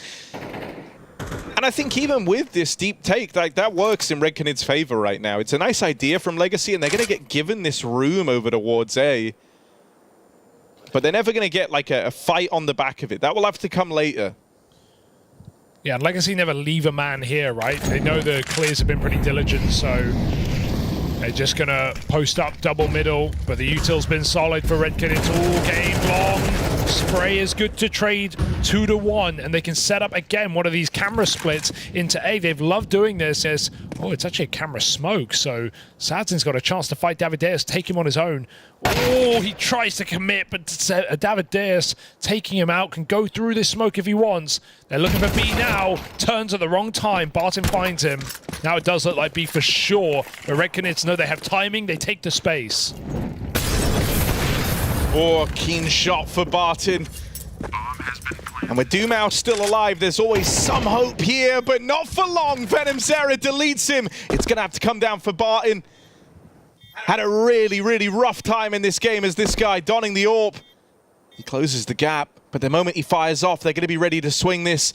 And I think even with this deep take, like, that works in Red Canids' favor right now. It's a nice idea from Legacy, and they're going to get given this room over towards A. But they're never going to get like a fight on the back of it. That will have to come later. Yeah, and Legacy never leave a man here, right? They know the clears have been pretty diligent, so they're just going to post up double middle, but the util's been solid for Red Canids all game long. Spray is good to trade 2-1, and they can set up again one of these camera splits into A. They've loved doing this as, oh, it's actually a camera smoke, so Sadzin's got a chance to fight Davideus, take him on his own. Oh, he tries to commit, but Davideus taking him out, can go through this smoke if he wants. They're looking for B now, turns at the wrong time, Barton finds him. Now it does look like B for sure, but Red Canids know they have timing, they take the space. Oh, keen shot for Barton. And with Dumau still alive, there's always some hope here, but not for long. Venom Zera deletes him. It's going to have to come down for Barton. Had a really, really rough time in this game as this guy donning the AWP. He closes the gap, but the moment he fires off, they're going to be ready to swing this.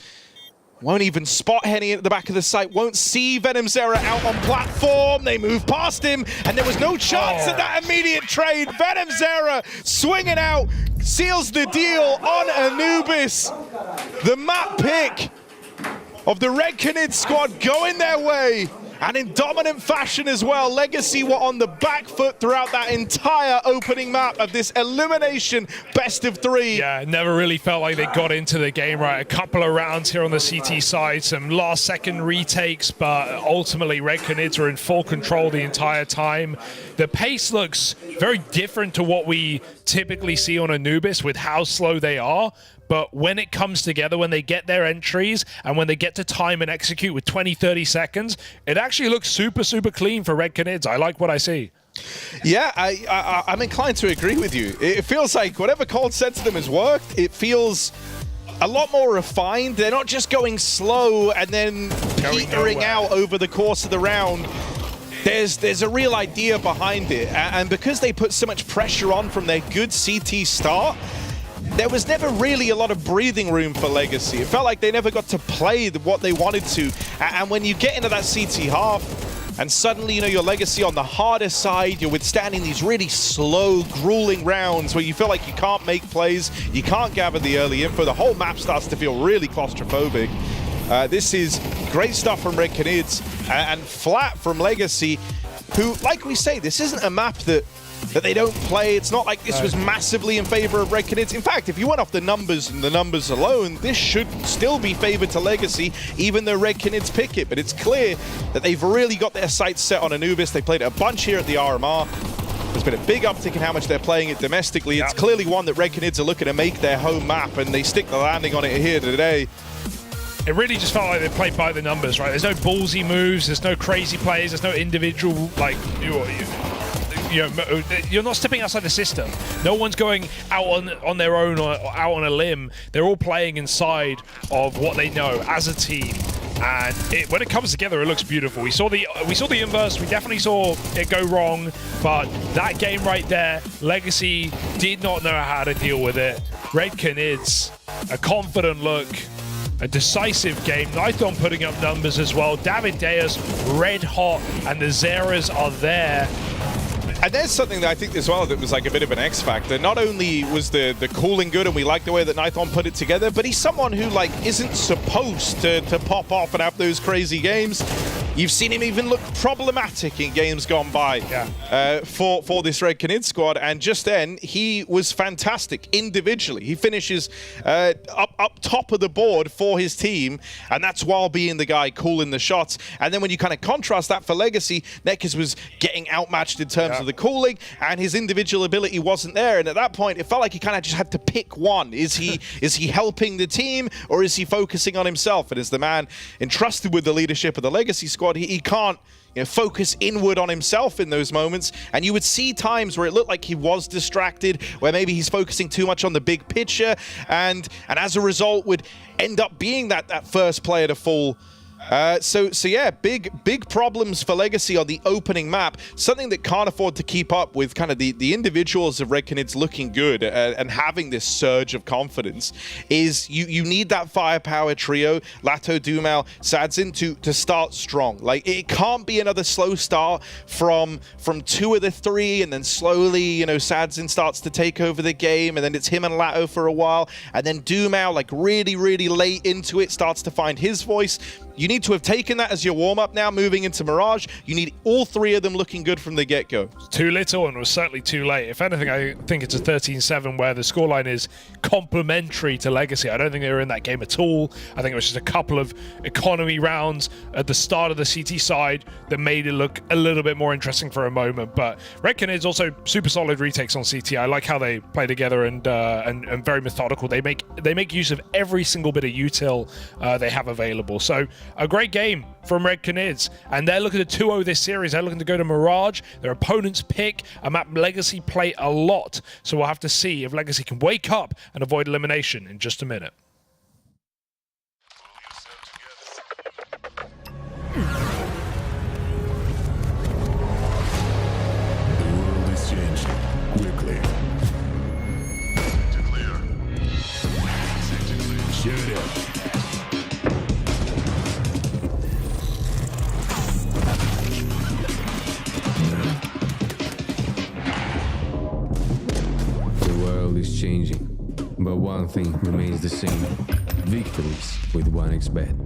Won't even spot Henny at the back of the site. Won't see Venom Zera out on platform. They move past him, and there was no chance at that immediate trade. Venom Zera swinging out, seals the deal on Anubis. The map pick of the Red Canids squad going their way. And in dominant fashion as well. Legacy were on the back foot throughout that entire opening map of this elimination best of 3. Yeah, never really felt like they got into the game right. A couple of rounds here on the CT side, some last second retakes, but ultimately Red Canids were in full control the entire time. The pace looks very different to what we typically see on Anubis with how slow they are. But when it comes together, when they get their entries and when they get to time and execute with 20, 30 seconds, it actually looks super, super clean for Red Canids. I like what I see. Yeah, I'm inclined to agree with you. It feels like whatever Cold said to them has worked. It feels a lot more refined. They're not just going slow and then petering out over the course of the round. There's a real idea behind it. And because they put so much pressure on from their good CT start, there was never really a lot of breathing room for Legacy. It felt like they never got to play what they wanted to. And when you get into that CT half, and suddenly, you know, your Legacy on the harder side, you're withstanding these really slow, grueling rounds where you feel like you can't make plays, you can't gather the early info, the whole map starts to feel really claustrophobic. This is great stuff from Red Canids and flat from Legacy, who, like we say, this isn't a map that they don't play. It's not like this was massively in favor of Red Canids. In fact, if you went off the numbers and the numbers alone, this should still be favored to Legacy, even though Red Canids pick it. But it's clear that they've really got their sights set on Anubis. They played it a bunch here at the RMR. There's been a big uptick in how much they're playing it domestically. It's clearly one that Red Canids are looking to make their home map, and they stick the landing on it here today. It really just felt like they played by the numbers, right? There's no ballsy moves, there's no crazy plays, there's no individual, like, you're not stepping outside the system. No one's going out on their own or out on a limb. They're all playing inside of what they know as a team. And when it comes together, it looks beautiful. We saw the inverse. We definitely saw it go wrong. But that game right there, Legacy did not know how to deal with it. Red Canids, a confident look. A decisive game. Nython putting up numbers as well. David Deus red hot, and the Zeras are there. And there's something that I think as well that was like a bit of an X factor. Not only was the cooling good, and we like the way that Nython put it together, but he's someone who like isn't supposed to pop off and have those crazy games. You've seen him even look problematic in games gone by for this Red Canids squad, and just then he was fantastic individually. He finishes up top of the board for his team, and that's while being the guy calling the shots. And then when you kind of contrast that for Legacy, Nekkers was getting outmatched in terms of the cooling, and his individual ability wasn't there. And at that point, it felt like he kind of just had to pick one. Is he helping the team, or is he focusing on himself? And as the man entrusted with the leadership of the Legacy squad, he can't focus inward on himself in those moments. And you would see times where it looked like he was distracted, where maybe he's focusing too much on the big picture, and as a result would end up being that first player to fall. So yeah, big problems for Legacy on the opening map. Something that can't afford to keep up with kind of the individuals of Red Canids looking good and having this surge of confidence is you need that firepower trio, Lato, Dumal, Sadzin to start strong. Like, it can't be another slow start from two of the three, and then slowly, Sadzin starts to take over the game, and then it's him and Lato for a while, and then Dumal, like really late into it, starts to find his voice. You need to have taken that as your warm-up now, moving into Mirage. You need all three of them looking good from the get-go. Too little, and was certainly too late. If anything, I think it's a 13-7 where the scoreline is complementary to Legacy. I don't think they were in that game at all. I think it was just a couple of economy rounds at the start of the CT side that made it look a little bit more interesting for a moment. But Red Canids also super solid retakes on CT. I like how they play together and very methodical. They make use of every single bit of util they have available. So a great game from Red Canids, and they're looking to 2-0 this series. They're looking to go to Mirage. Their opponents pick a map Legacy play a lot, so we'll have to see if Legacy can wake up and avoid elimination in just a minute. The world is changing quickly. Shut up. Is changing, but one thing remains the same: victories with 1xBet.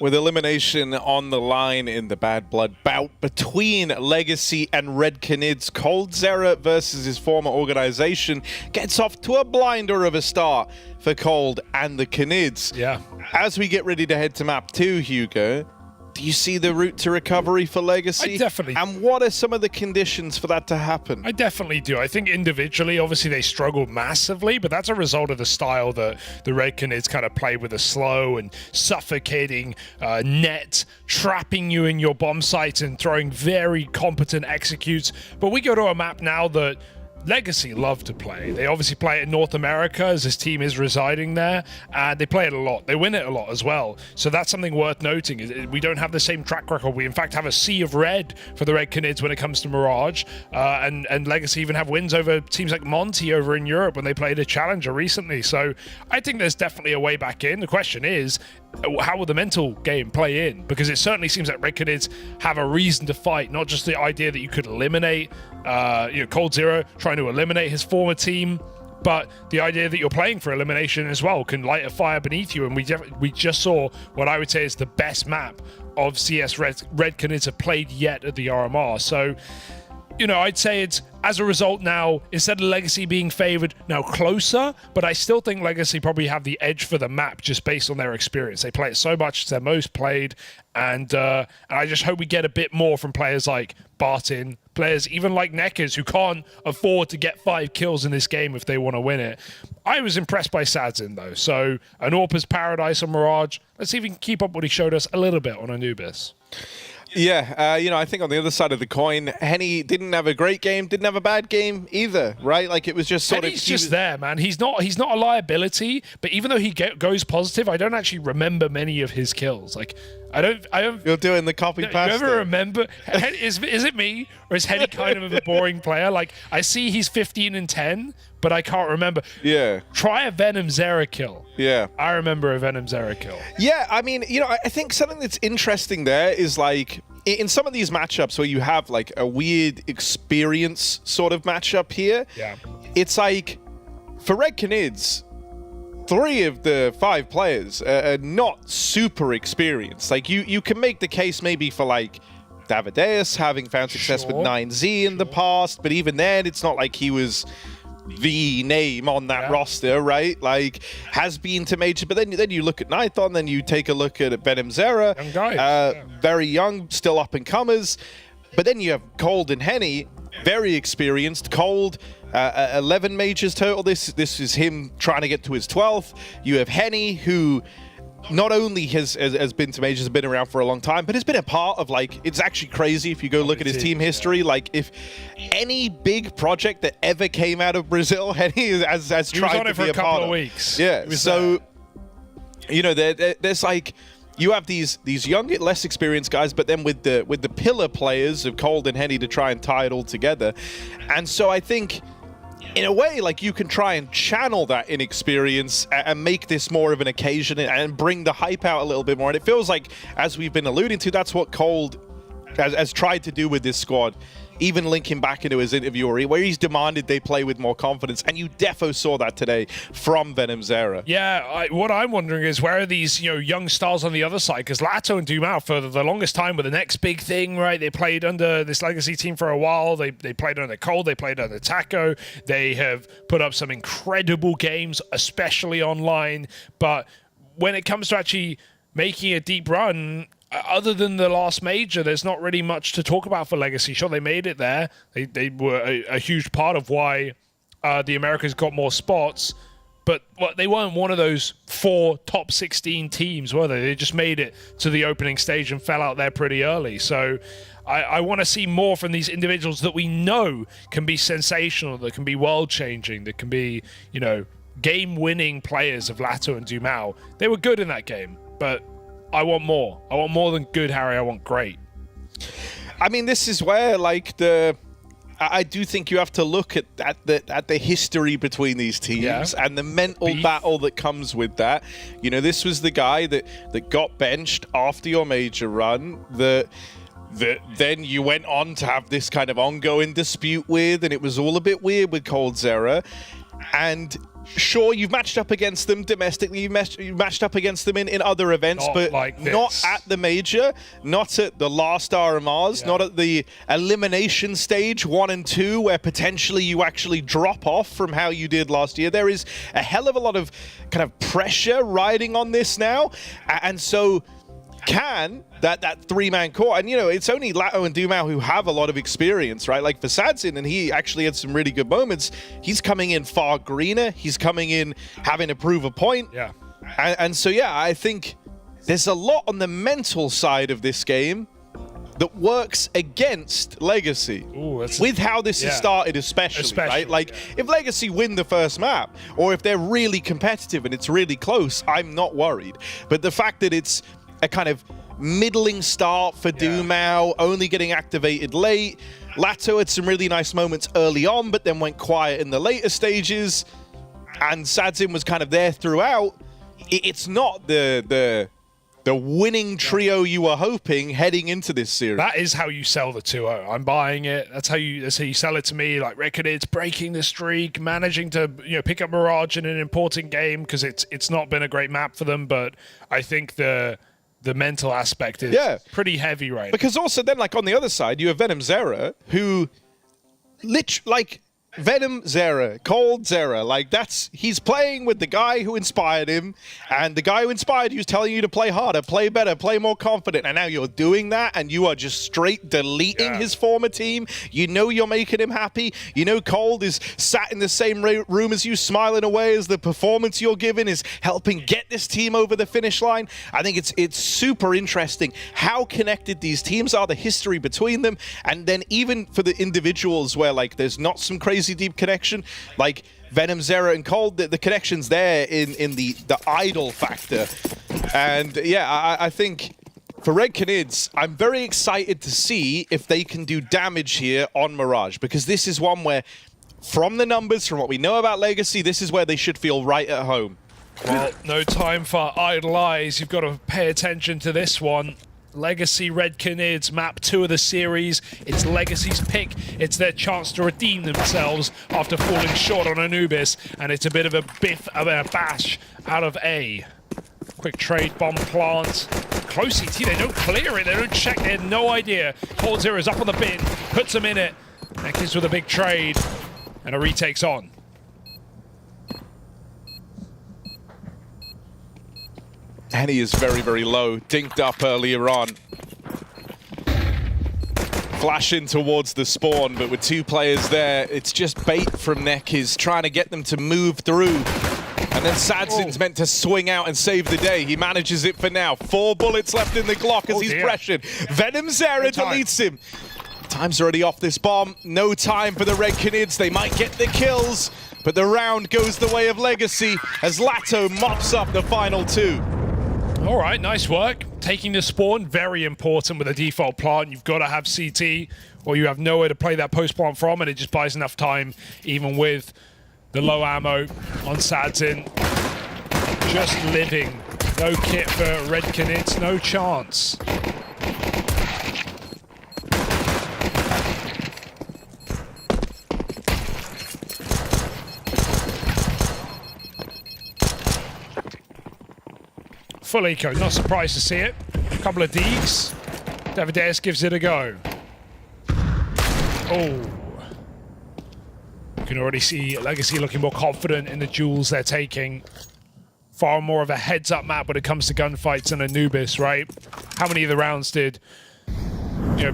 with elimination on the line in the Bad Blood bout between Legacy and Red Canids. coldzera versus his former organization gets off to a blinder of a start for Cold and the Canids. Yeah. As we get ready to head to map 2, Hugo, do you see the route to recovery for Legacy? I definitely. And what are some of the conditions for that to happen? I definitely do. I think individually, obviously, they struggled massively, but that's a result of the style that the Red Canids kind of play with a slow and suffocating net, trapping you in your bomb sites and throwing very competent executes. But we go to a map now that Legacy love to play. They obviously play it in North America as this team is residing there, and they play it a lot. They win it a lot as well. So that's something worth noting. Is we don't have the same track record. We in fact have a sea of red for the Red Canids when it comes to Mirage, and Legacy even have wins over teams like Monty over in Europe when they played a Challenger recently. So I think there's definitely a way back in. The question is, how will the mental game play in? Because it certainly seems like Red Canids have a reason to fight, not just the idea that you could eliminate coldzera trying to eliminate his former team, but the idea that you're playing for elimination as well can light a fire beneath you. And we just saw what I would say is the best map of CS Red Canids have played yet at the RMR. So, you know, I'd say it's, as a result now, instead of Legacy being favored, now closer, but I still think Legacy probably have the edge for the map just based on their experience. They play it so much, it's their most played, and I just hope we get a bit more from players like Barton, players even like Neckers, who can't afford to get 5 kills in this game if they want to win it. I was impressed by Sadzin, though, so an Orpa's Paradise on Mirage, let's see if we can keep up what he showed us a little bit on Anubis. Yeah, you know, I think on the other side of the coin, Henny didn't have a great game, didn't have a bad game either, right? Like it was just sort Henny's of... just there, man. He's not a liability, but even though he goes positive, I don't actually remember many of his kills. Like, I don't. You're doing the copy paste. You ever remember? Is it me, or is Henny kind of a boring player? Like, I see he's 15 and 10, but I can't remember. Yeah. Try a Venom Zera kill. Yeah. I remember a Venom Zera kill. Yeah, I mean, you know, I think something that's interesting there is like in some of these matchups where you have like a weird experience sort of matchup here. Yeah. It's like for Red Canids, 3 of the 5 players are not super experienced. Like you can make the case maybe for like Davideus having found success with 9Z in the past, but even then it's not like he was the name on that roster, right? Like has been to Major, but then you look at Nython, then you take a look at Venom Zera, young guys, very young, still up and comers, but then you have Cold and Henny, very experienced. Cold 11 majors total. This is him trying to get to his 12th. You have Henny, who not only has been to majors, has been around for a long time, but has been a part of, like, it's actually crazy if you go look at his team history. Like, if any big project that ever came out of Brazil, Henny has tried to be a part of. He was on it for a couple of weeks. Yeah, so, you know, there's like, you have these young, less experienced guys, but then with the pillar players of Cold and Henny to try and tie it all together. And so I think, in a way, like, you can try and channel that inexperience and make this more of an occasion and bring the hype out a little bit more. And it feels like, as we've been alluding to, that's what Cold has tried to do with this squad, even linking back into his interview where he's demanded they play with more confidence. And you defo saw that today from Venom Zera. Yeah, what I'm wondering is, where are these, you know, young stars on the other side? Because Lato and Dumao, for the longest time, were the next big thing, right? They played under this Legacy team for a while. They played under Cold. They played under Taco. They have put up some incredible games, especially online. But when it comes to actually making a deep run, other than the last major, there's not really much to talk about for Legacy. Sure, they made it there. They were a huge part of why the Americas got more spots. But they weren't one of those 4 top 16 teams, were they? They just made it to the opening stage and fell out there pretty early. So I want to see more from these individuals that we know can be sensational, that can be world-changing, that can be, you know, game-winning players of Lato and Dumao. They were good in that game, but I want more. I want more than good, Harry. I want great. I mean, this is where, like, I do think you have to look at the history between these teams and the mental battle that comes with that. You know, this was the guy that got benched after your major run, that then you went on to have this kind of ongoing dispute with, and it was all a bit weird with coldzera. And sure, you've matched up against them domestically, you've matched up against them in other events, Not but like this. not at the major, not at the last RMRs, not at the elimination stage 1 and 2, where potentially you actually drop off from how you did last year. There is a hell of a lot of kind of pressure riding on this now, and so can that three-man core, and you know, it's only Lato and Dumao who have a lot of experience, right? Like for Sadzin, and he actually had some really good moments, he's coming in far greener, he's coming in having to prove a point. Yeah. And so yeah, I think there's a lot on the mental side of this game that works against Legacy. Ooh, with how this has started, especially right? Like, if Legacy win the first map, or if they're really competitive and it's really close, I'm not worried. But the fact that it's a kind of middling start for Dumao, only getting activated late. Lato had some really nice moments early on, but then went quiet in the later stages. And Sadzin was kind of there throughout. It's not the winning trio you were hoping heading into this series. That is how you sell the 2-0. I'm buying it. That's how you sell it to me. Like Canids breaking the streak, managing to pick up Mirage in an important game, because it's not been a great map for them. But I think the mental aspect is pretty heavy right now. Because also then, like, on the other side, you have Venom Zera, who Venom Zera, Cold Zera, like he's playing with the guy who inspired him, and the guy who inspired you is telling you to play harder, play better, play more confident, and now you're doing that, and you are just straight deleting his former team. You know you're making him happy. You know Cold is sat in the same room as you, smiling away as the performance you're giving is helping get this team over the finish line. I think it's super interesting how connected these teams are, the history between them, and then even for the individuals where, like, there's not some crazy deep connection, like Venom, Zera, and Cold, the connection's there in the idol factor. And yeah, I think for Red Canids, I'm very excited to see if they can do damage here on Mirage, because this is one where, from the numbers, from what we know about Legacy, this is where they should feel right at home. Well, no time for idle eyes. You've got to pay attention to this one. Legacy Red Canids, map 2 of the series. It's Legacy's pick. It's their chance to redeem themselves after falling short on Anubis, and it's a bit of a bash out of A. Quick trade, bomb plant. Close ET, they don't clear it, they don't check, they had no idea. Cold Zero is up on the bin, puts them in it. Next with a big trade, and a retake's on. Henny is very, very low, dinked up earlier on. Flashing towards the spawn, but with 2 players there, it's just bait from Nekiz, trying to get them to move through. And then Sadzin's meant to swing out and save the day. He manages it for now. 4 bullets left in the Glock as he's pressured. Venom Zera deletes him. Time's already off this bomb. No time for the Red Canids. They might get the kills, but the round goes the way of Legacy as Lato mops up the final 2. All right, nice work. Taking the spawn, very important with a default plant. You've got to have CT, or you have nowhere to play that post plant from, and it just buys enough time, even with the low ammo on Sadzin. Just living. No kit for Red Canids, no chance. Full eco, not surprised to see it. A couple of Deegs. Davideus gives it a go. Oh. You can already see Legacy looking more confident in the duels they're taking. Far more of a heads-up map when it comes to gunfights than Anubis, right? How many of the rounds did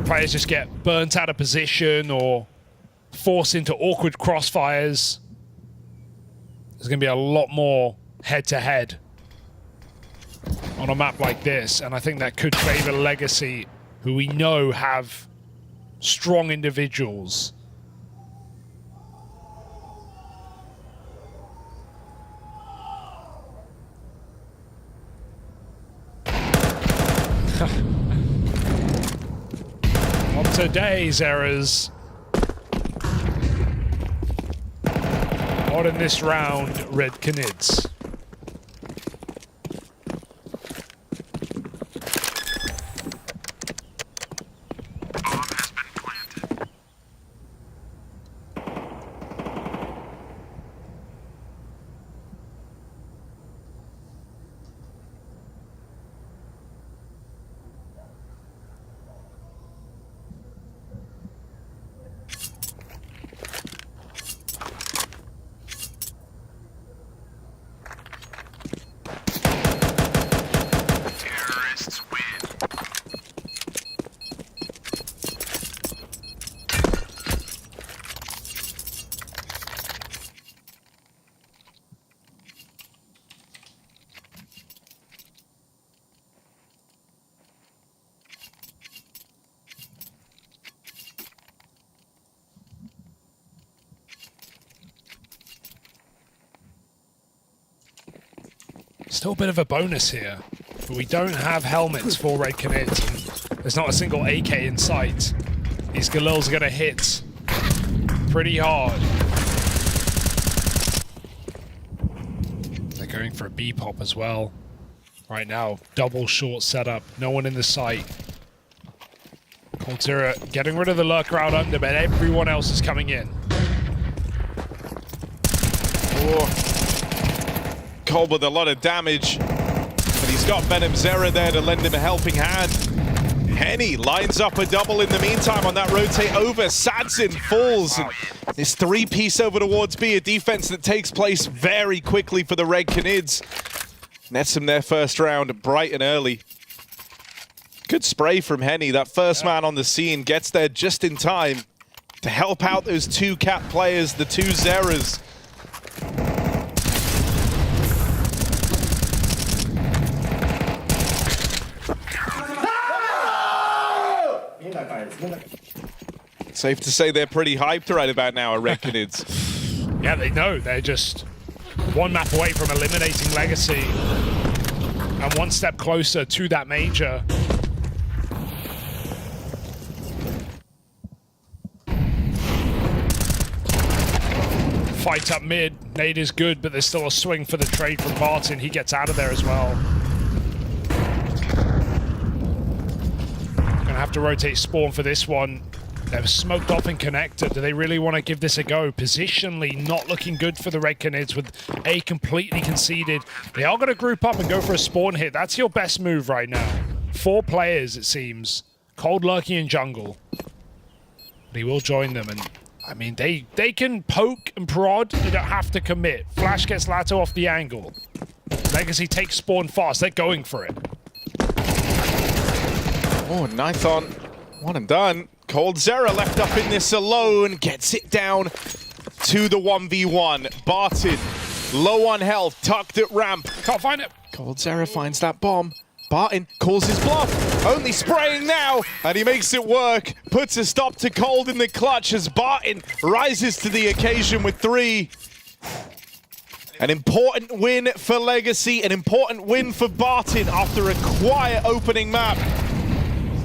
players just get burnt out of position or forced into awkward crossfires? There's going to be a lot more head-to-head on a map like this, and I think that could favor Legacy, who we know have strong individuals. Not today, Zera's. Not in this round, Red Canids. Still a bit of a bonus here. But we don't have helmets for Red Canids. There's not a single AK in sight. These Galils are going to hit pretty hard. They're going for a B pop as well. Right now, double short setup. No one in the sight. coldzera getting rid of the lurker out under, but everyone else is coming in. Cold with a lot of damage. But he's got venomzera there to lend him a helping hand. Henny lines up a double in the meantime on that rotate over. Sadzin falls. Wow. This three-piece over towards B, a defense that takes place very quickly for the Red Canids. Nets them their first round bright and early. Good spray from Henny. That first man on the scene gets there just in time to help out those two Cap players, the two Zeras. Safe to say they're pretty hyped right about now, Red Canids. Yeah, they know. They're just one map away from eliminating Legacy and one step closer to that major. Fight up mid. Nade is good, but there's still a swing for the trade from Barton. He gets out of there as well. Gonna have to rotate Spawn for this one. They're smoked off in connector. Do they really want to give this a go? Positionally, not looking good for the Red Canids with A completely conceded. They are going to group up and go for a spawn hit. That's your best move right now. 4 players, it seems. Cold lurking in jungle. But he will join them, and I mean, they can poke and prod. They don't have to commit. Flash gets Lato off the angle. Legacy takes spawn fast. They're going for it. Oh, Nithon, one and done. coldzera left up in this alone, gets it down to the 1v1. Barton, low on health, tucked at ramp. Can't find it. coldzera finds that bomb. Barton calls his bluff, only spraying now, and he makes it work. Puts a stop to Cold in the clutch as Barton rises to the occasion with 3. An important win for Legacy, an important win for Barton after a quiet opening map.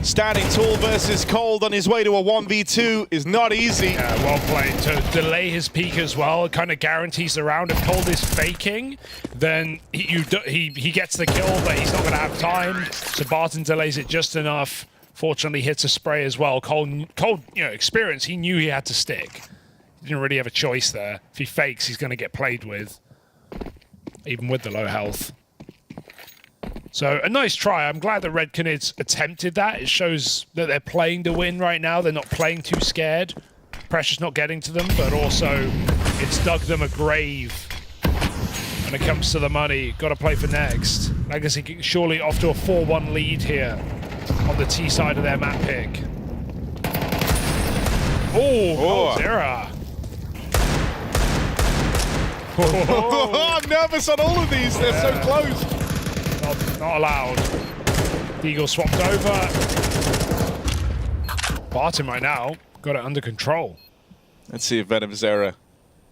Standing tall versus Cold on his way to a 1v2 is not easy. Yeah, well played. To delay his peak as well, it kind of guarantees the round. If Cold is faking, then he gets the kill, but he's not going to have time. So Barton delays it just enough. Fortunately, hits a spray as well. Cold, you know, experience. He knew he had to stick. He didn't really have a choice there. If he fakes, he's going to get played with, even with the low health. So a nice try. I'm glad that Red Canids attempted that. It shows that they're playing to win right now. They're not playing too scared. Pressure's not getting to them, but also it's dug them a grave when it comes to the money. Got to play for next. Legacy surely off to a 4-1 lead here on the T side of their map pick. Oh, coldzera. I'm nervous on all of these. They're so close. Not allowed. Deagle swapped over. Barton right now got it under control. Let's see if venomzera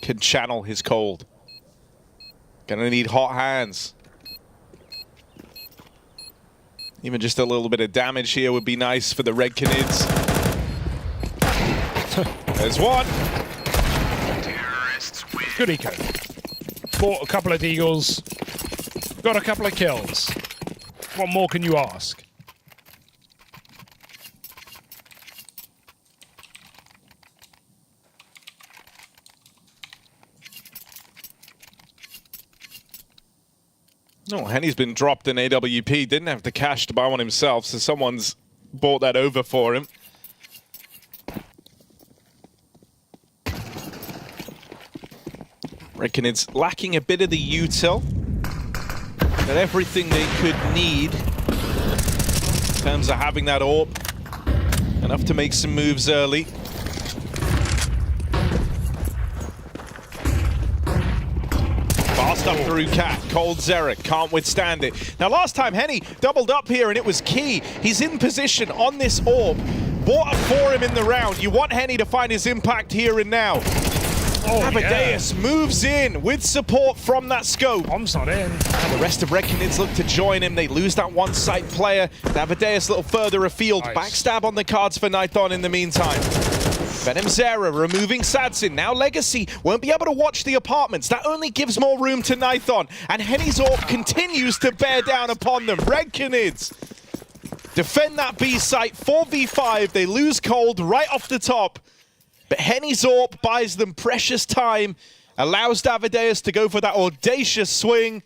can channel his cold. Gonna need hot hands. Even just a little bit of damage here would be nice for the Red Canids. There's one. Good eco. Bought a couple of Deagles. Got a couple of kills. What more can you ask? No, Henny's been dropped in AWP. Didn't have the cash to buy one himself, so someone's bought that over for him. Reckon it's lacking a bit of the util. But everything they could need in terms of having that AWP. Enough to make some moves early. Fast up through Cat. coldzera can't withstand it. Now last time Henny doubled up here and it was key. He's in position on this AWP. Bought up for him in the round. You want Henny to find his impact here and now. Amadeus moves in with support from that scope. Bomb's not in. And the rest of Red Canids look to join him. They lose that one site player. Amadeus a little further afield. Nice. Backstab on the cards for Nithon in the meantime. Venom Zera removing Sadzin. Now Legacy won't be able to watch the apartments. That only gives more room to Nithon. And Henny's AWP continues to bear down upon them. Red Canids defend that B site. 4v5. They lose Cold right off the top. But Henny's AWP buys them precious time. Allows Davideus to go for that audacious swing.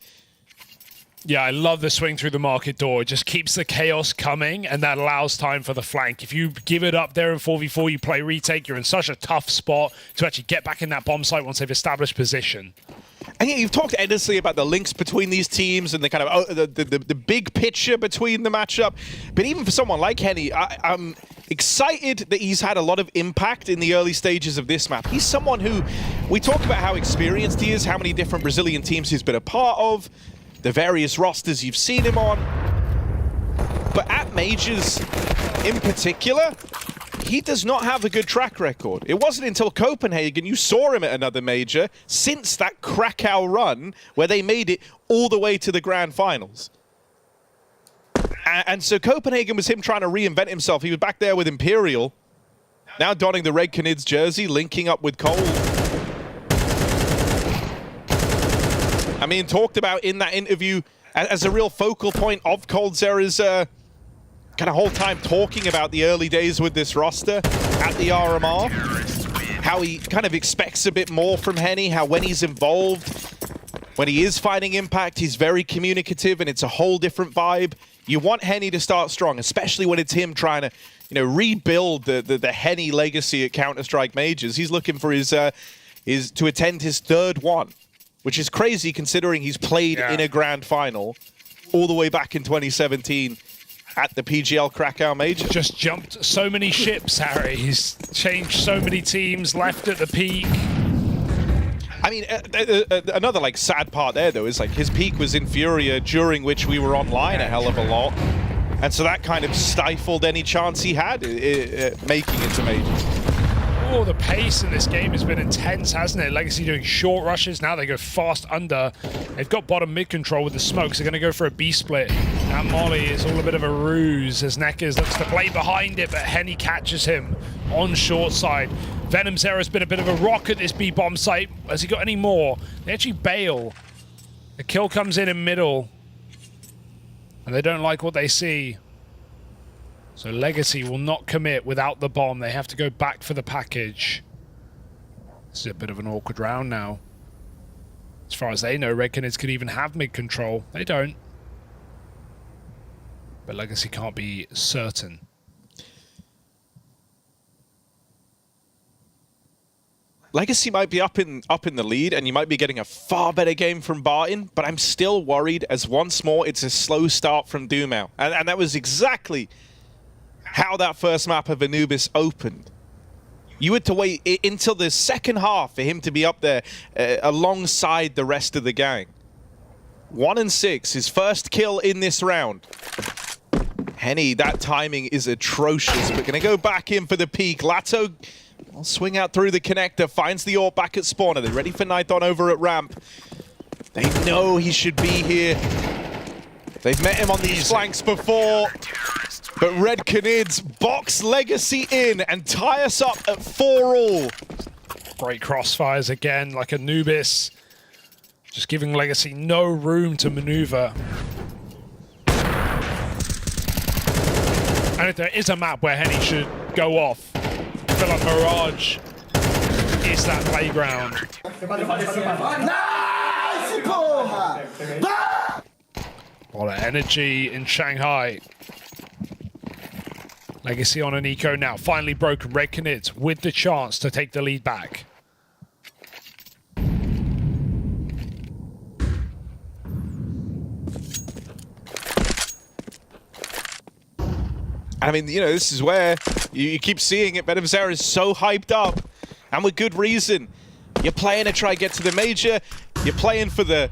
Yeah, I love the swing through the market door. It just keeps the chaos coming, and that allows time for the flank. If you give it up there in 4v4, you play retake, you're in such a tough spot to actually get back in that bomb site once they've established position. And yeah, you've talked endlessly about the links between these teams and the kind of the big picture between the matchup. But even for someone like Henny, I'm excited that he's had a lot of impact in the early stages of this map. He's someone who, we talk about how experienced he is, how many different Brazilian teams he's been a part of, the various rosters you've seen him on. But at Majors in particular, he does not have a good track record. It wasn't until Copenhagen you saw him at another major since that Krakow run where they made it all the way to the grand finals. And so Copenhagen was him trying to reinvent himself. He was back there with Imperial, now donning the Red Canids jersey, linking up with Cole. I mean, talked about in that interview as a real focal point of Coldzera's kind of whole time talking about the early days with this roster at the RMR. How he kind of expects a bit more from Henny, how when he's involved, when he is finding impact, he's very communicative and it's a whole different vibe. You want Henny to start strong, especially when it's him trying to, you know, rebuild the Henny legacy at Counter-Strike Majors. He's looking for his to attend his third one, which is crazy considering he's played in a grand final all the way back in 2017 at the PGL Krakow Major. Just jumped so many ships, Harry. He's changed so many teams, left at the peak. I mean, another like sad part there though is like his peak was in FURIA, during which we were online a hell of a lot, and so that kind of stifled any chance he had making it to Majors. Oh, the pace in this game has been intense, hasn't it? Legacy doing short rushes. Now they go fast under. They've got bottom mid control with the smokes. They're going to go for a B split. That molly is all a bit of a ruse as Neckers looks to play behind it, but Henny catches him on short side. Venom Zera's been a bit of a rock at this B bomb site. Has he got any more? They actually bail. The kill comes in middle, and they don't like what they see. So Legacy will not commit without the bomb. They have to go back for the package. This is a bit of an awkward round now. As far as they know, Red Canids could even have mid control. They don't. But Legacy can't be certain. Legacy might be up in the lead, and you might be getting a far better game from Barton, but I'm still worried as once more it's a slow start from Dumau. And that was exactly how that first map of Anubis opened. You had to wait until the second half for him to be up there alongside the rest of the gang. 1-6, his first kill in this round. Henny, that timing is atrocious, but gonna go back in for the peak. Lato will swing out through the connector, finds the AWP back at spawner. They're ready for Nithon over at ramp. They know he should be here. They've met him on these flanks before. But Red Canids box Legacy in and tie us up at 4-all. Great crossfires again, like Anubis. Just giving Legacy no room to maneuver. And if there is a map where Henny should go off, I feel like Mirage is that playground. A lot of energy in Shanghai. Legacy on an eco now. Finally broken. Red Canids with the chance to take the lead back. I mean, you know, this is where you keep seeing it. Venom Zera is so hyped up, and with good reason. You're playing to try and get to the major. You're playing for the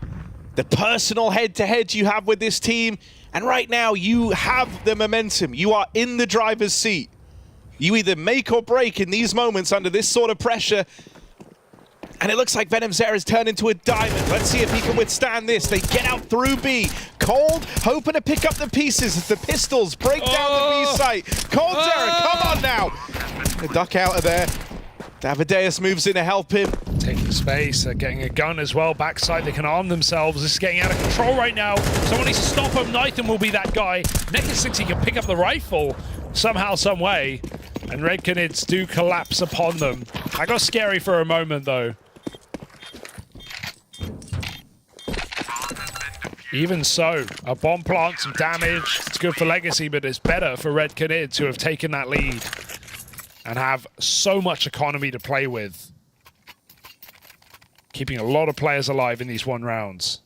personal head-to-head you have with this team. And right now, you have the momentum. You are in the driver's seat. You either make or break in these moments under this sort of pressure. And it looks like Venomzera has turned into a diamond. Let's see if he can withstand this. They get out through B. Cold hoping to pick up the pieces as the pistols break down the B site. Coldzera, come on now. The duck out of there. Davideus moves in to help him. Taking space, they're getting a gun as well. Backside, they can arm themselves. This is getting out of control right now. Someone needs to stop him. Nathan will be that guy. Naked 60 can pick up the rifle somehow, some way. And Red Canids do collapse upon them. I got scary for a moment, though. Even so, a bomb plant, some damage. It's good for Legacy, but it's better for Red Canids, who have taken that lead and have so much economy to play with. Keeping a lot of players alive in these 1 rounds.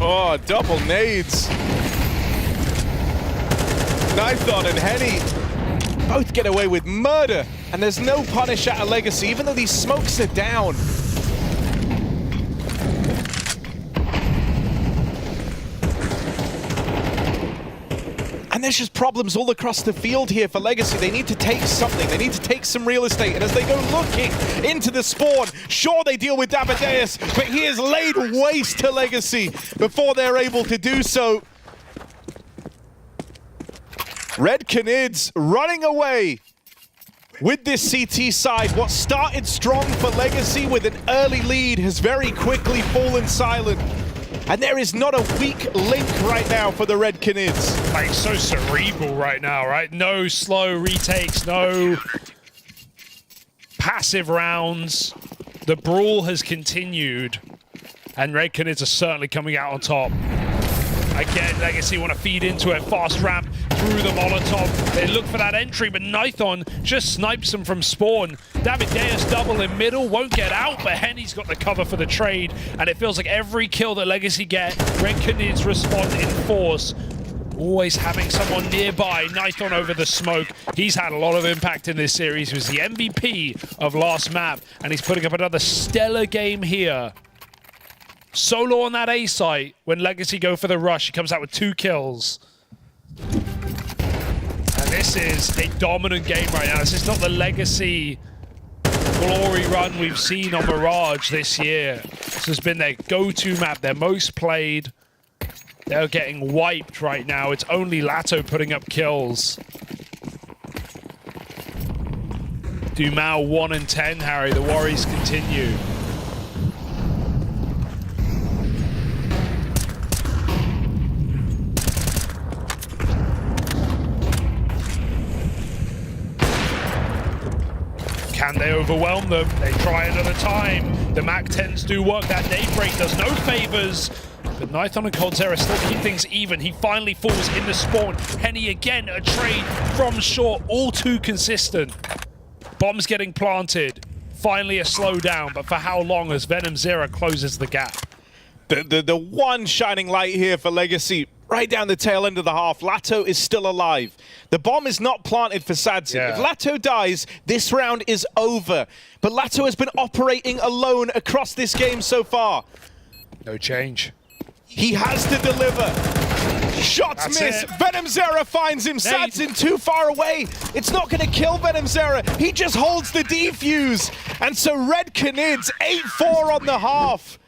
Oh, double nades. Nithon and Henny both get away with murder. And there's no punish at a Legacy, even though these smokes are down. And there's just problems all across the field here for Legacy. They need to take something. They need to take some real estate. And as they go looking into the spawn, sure, they deal with Davideus, but he is laid waste to Legacy before they're able to do so. Red Canids running away with this CT side. What started strong for Legacy with an early lead has very quickly fallen silent. And there is not a weak link right now for the Red Canids. Like, so cerebral right now, right? No slow retakes, no passive rounds. The brawl has continued, and Red Canids are certainly coming out on top. Again, Legacy want to feed into it. Fast ramp through the Molotov. They look for that entry, but Nithon just snipes them from spawn. Davideus double in middle, won't get out, but Henny's got the cover for the trade, and it feels like every kill that Legacy get, Red Canids respond in force. Always having someone nearby. Nithon over the smoke. He's had a lot of impact in this series. He was the MVP of last map, and he's putting up another stellar game here. Solo on that A site. When Legacy go for the rush, he comes out with 2 kills. And this is a dominant game right now. This is not the Legacy glory run we've seen on Mirage this year. This has been their go-to map, their most played. They're getting wiped right now. It's only Lato putting up kills. Dumao 1 and 10, Harry. The worries continue. Can they overwhelm them? They try another time. The MAC-10s do work. That Daybreak does no favors. But Nithon and Coldzera still keep things even. He finally falls in the spawn. Henny again, a trade from short. All too consistent. Bombs getting planted. Finally a slowdown, but for how long as Venomzera closes the gap? The one shining light here for Legacy, right down the tail end of the half. Lato is still alive. The bomb is not planted for Sadzin. Yeah. If Lato dies, this round is over. But Lato has been operating alone across this game so far. No change. He has to deliver. Shots miss. Venomzera finds him. Sadzin too far away. It's not going to kill Venomzera. He just holds the defuse. And so Red Canids 8-4 on the half.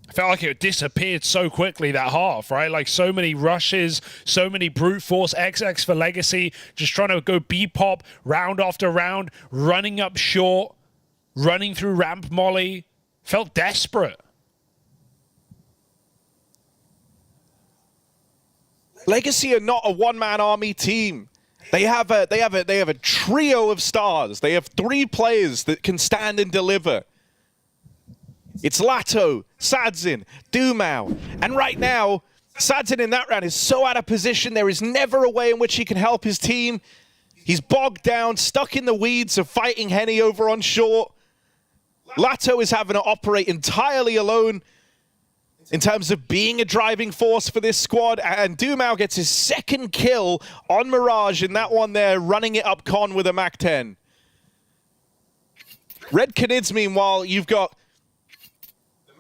I felt like it disappeared so quickly, that half, right? Like, so many rushes, so many brute force XX for Legacy, just trying to go B-pop round after round, running up short, running through ramp molly. Felt desperate. Legacy are not a one-man army team. They have a trio of stars. They have 3 players that can stand and deliver. It's Lato, Sadzin, Dumao. And right now, Sadzin in that round is so out of position. There is never a way in which he can help his team. He's bogged down, stuck in the weeds of fighting Henny over on short. Lato is having to operate entirely alone in terms of being a driving force for this squad, and Dumao gets his second kill on Mirage in that one there, running it up con with a MAC-10. Red Canids, meanwhile, you've got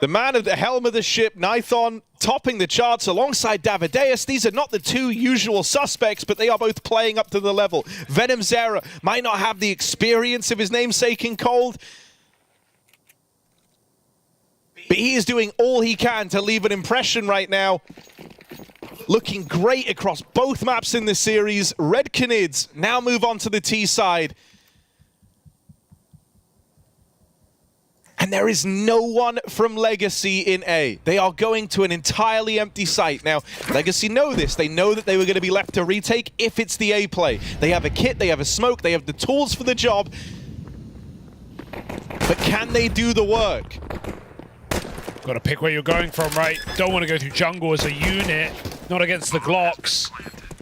the man of the helm of the ship, Nithon, topping the charts alongside Davideus. These are not the two usual suspects, but they are both playing up to the level. Venom Zera might not have the experience of his namesake in Cold, but he is doing all he can to leave an impression right now. Looking great across both maps in this series. Red Canids now move on to the T side. And there is no one from Legacy in A. They are going to an entirely empty site. Now, Legacy know this. They know that they were going to be left to retake if it's the A play. They have a kit, they have a smoke, they have the tools for the job. But can they do the work? Got to pick where you're going from, right? Don't want to go through jungle as a unit. Not against the Glocks.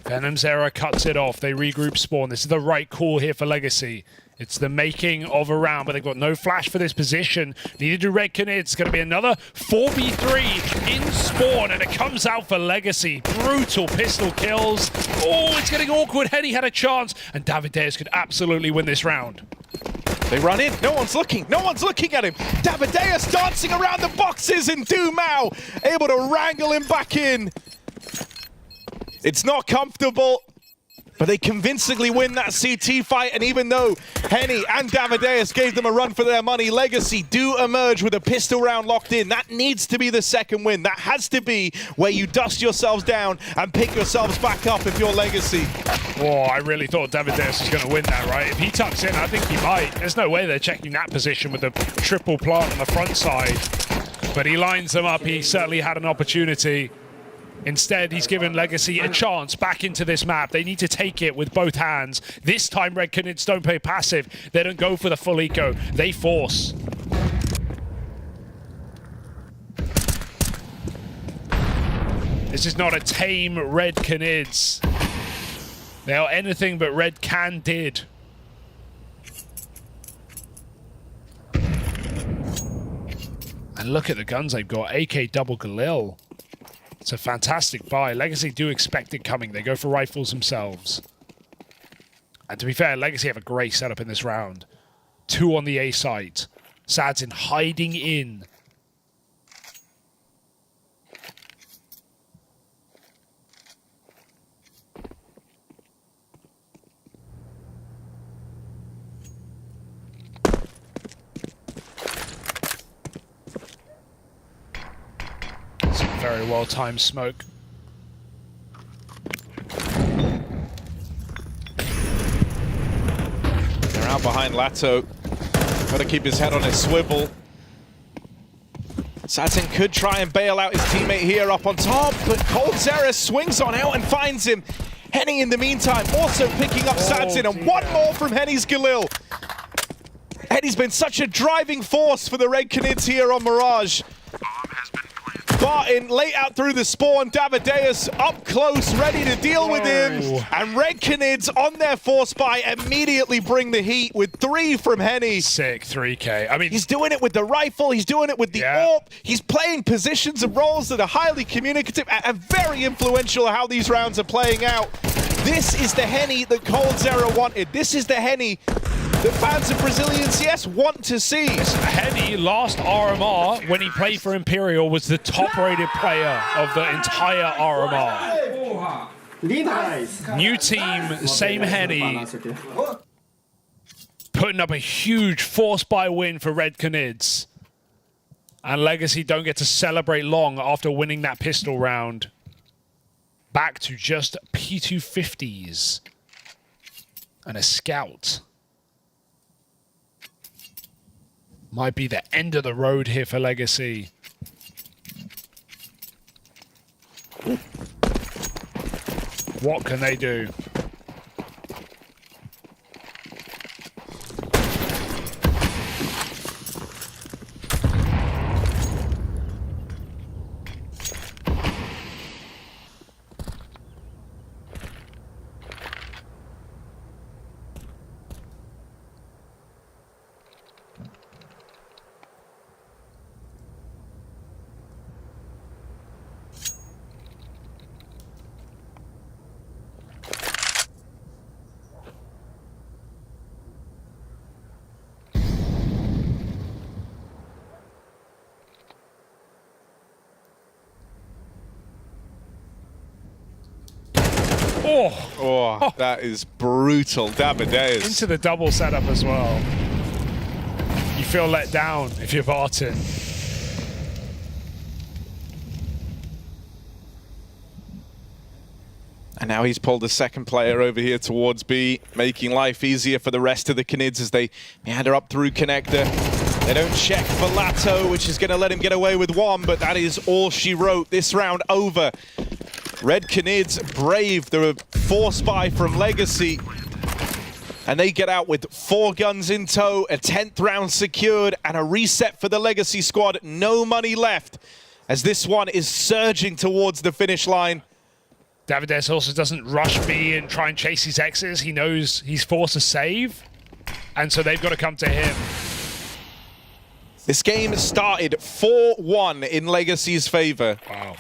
Venom's Era cuts it off. They regroup spawn. This is the right call here for Legacy. It's the making of a round, but they've got no flash for this position. Neither do Red Canids. It's going to be another 4v3 in spawn, and it comes out for Legacy. Brutal pistol kills. Oh, it's getting awkward. Henny had a chance, and Davideus could absolutely win this round. They run in. No one's looking. No one's looking at him. Davideus dancing around the boxes, and Dumao able to wrangle him back in. It's not comfortable, but they convincingly win that CT fight, and even though Henny and Davideus gave them a run for their money, Legacy do emerge with a pistol round locked in. That needs to be the second win. That has to be where you dust yourselves down and pick yourselves back up if you're Legacy. Oh, I really thought Davideus was going to win that, right? If he tucks in, I think he might. There's no way they're checking that position with a triple plant on the front side. But he lines them up. He certainly had an opportunity. Instead, he's given Legacy a chance back into this map. They need to take it with both hands. This time, Red Canids don't play passive. They don't go for the full eco. They force. This is not a tame Red Canids. They are anything but Red Can did. And look at the guns they've got. AK double Galil. It's a fantastic buy. Legacy do expect it coming. They go for rifles themselves. And to be fair, Legacy have a great setup in this round. 2 on the A site. Sadzin hiding in. Very well-timed smoke. They're out behind Lato. Got to keep his head on his swivel. Sadzin could try and bail out his teammate here up on top, but Cold Zera swings on out and finds him. Henny in the meantime also picking up Sadzin, and one more from Henny's Galil. Henny's been such a driving force for the Red Canids here on Mirage. Barton late out through the spawn, Davideus up close, ready to deal with him. And Red Canids on their force buy immediately bring the heat with 3 from Henny. Sick 3K. I mean, he's doing it with the rifle, he's doing it with the AWP. He's playing positions and roles that are highly communicative and very influential how these rounds are playing out. This is the Henny that Cold Zera wanted. This is the Henny that fans of Brazilian CS want to see. Henny, last RMR, when he played for Imperial, was the top-rated player of the entire RMR. New team, same Henny. Putting up a huge force-buy win for Red Canids. And Legacy don't get to celebrate long after winning that pistol round. Back to just P250s. And a scout. Might be the end of the road here for Legacy. What can they do? Oh, that is brutal. Davideus. Into the double setup as well. You feel let down if you're Barton. And now he's pulled a second player over here towards B, making life easier for the rest of the Canids as they meander up through connector. They don't check for Lato, which is going to let him get away with one, but that is all she wrote. This round over. Red Canids brave the force buy from Legacy. And they get out with 4 guns in tow, a 10th round secured, and a reset for the Legacy squad. No money left as this one is surging towards the finish line. Davideus also doesn't rush B and try and chase his X's. He knows he's forced to save, and so they've got to come to him. This game started 4-1 in Legacy's favor. Wow.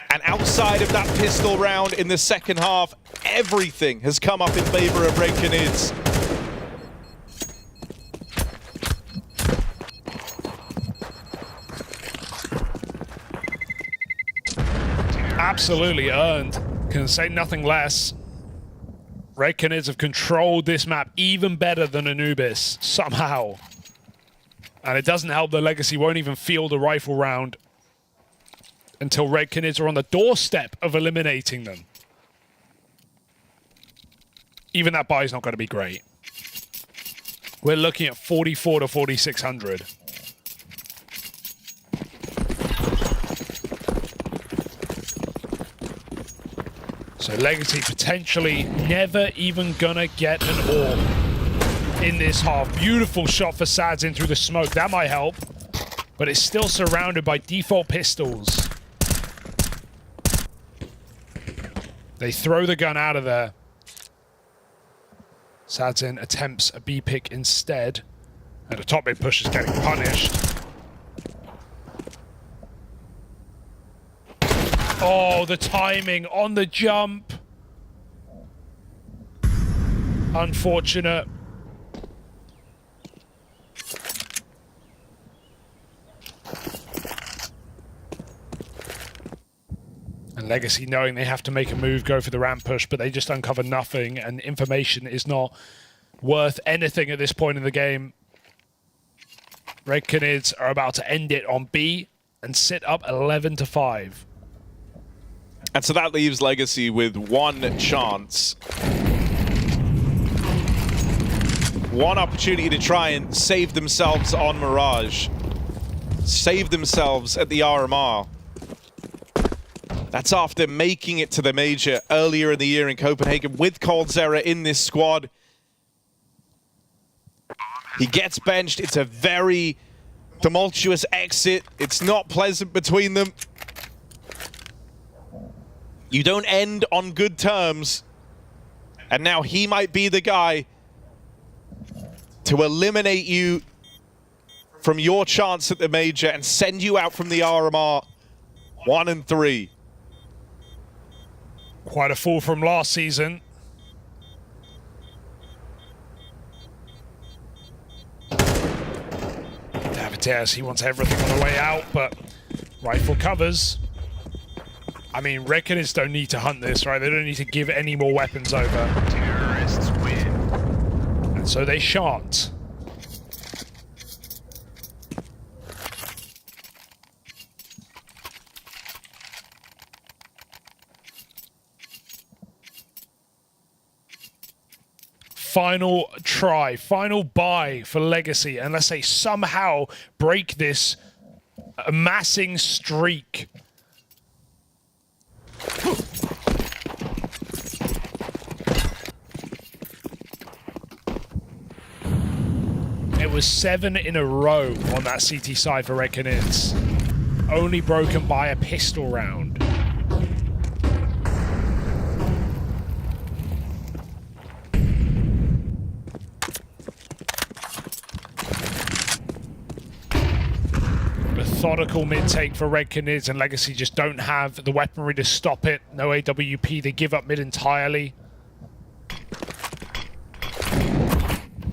And outside of that pistol round in the second half, everything has come up in favor of Red Canids. Absolutely earned. Can say nothing less. Red Canids have controlled this map even better than Anubis, somehow. And it doesn't help that Legacy won't even field a rifle round until Red Canids are on the doorstep of eliminating them. Even that buy is not going to be great. We're looking at 44 to 4,600. So Legacy potentially never even gonna get an AWP in this half. Beautiful shot for Sads in through the smoke. That might help, but it's still surrounded by default pistols. They throw the gun out of there. Sadzin attempts a B pick instead, and the top mid push is getting punished. Oh, the timing on the jump. Unfortunate. And Legacy knowing they have to make a move, go for the ramp push, but they just uncover nothing, and information is not worth anything at this point in the game. Red Canids are about to end it on B and sit up 11 to 5. And so that leaves Legacy with one chance. One opportunity to try and save themselves on Mirage. Save themselves at the RMR. That's after making it to the Major earlier in the year in Copenhagen with coldzera in this squad. He gets benched. It's a very tumultuous exit. It's not pleasant between them. You don't end on good terms. And now he might be the guy to eliminate you from your chance at the Major and send you out from the RMR 1 and 3. Quite a fall from last season. Davideus, he wants everything on the way out, but rifle covers. I mean, Red Canids don't need to hunt this, right? They don't need to give any more weapons over. Terrorists win. And so they shan't. Final try, final buy for Legacy, unless they somehow break this amassing streak. It was 7 in a row on that CT side for Red Canids. Only broken by a pistol round. Methodical mid-take for Red Canids, and Legacy just don't have the weaponry to stop it. No AWP, they give up mid entirely.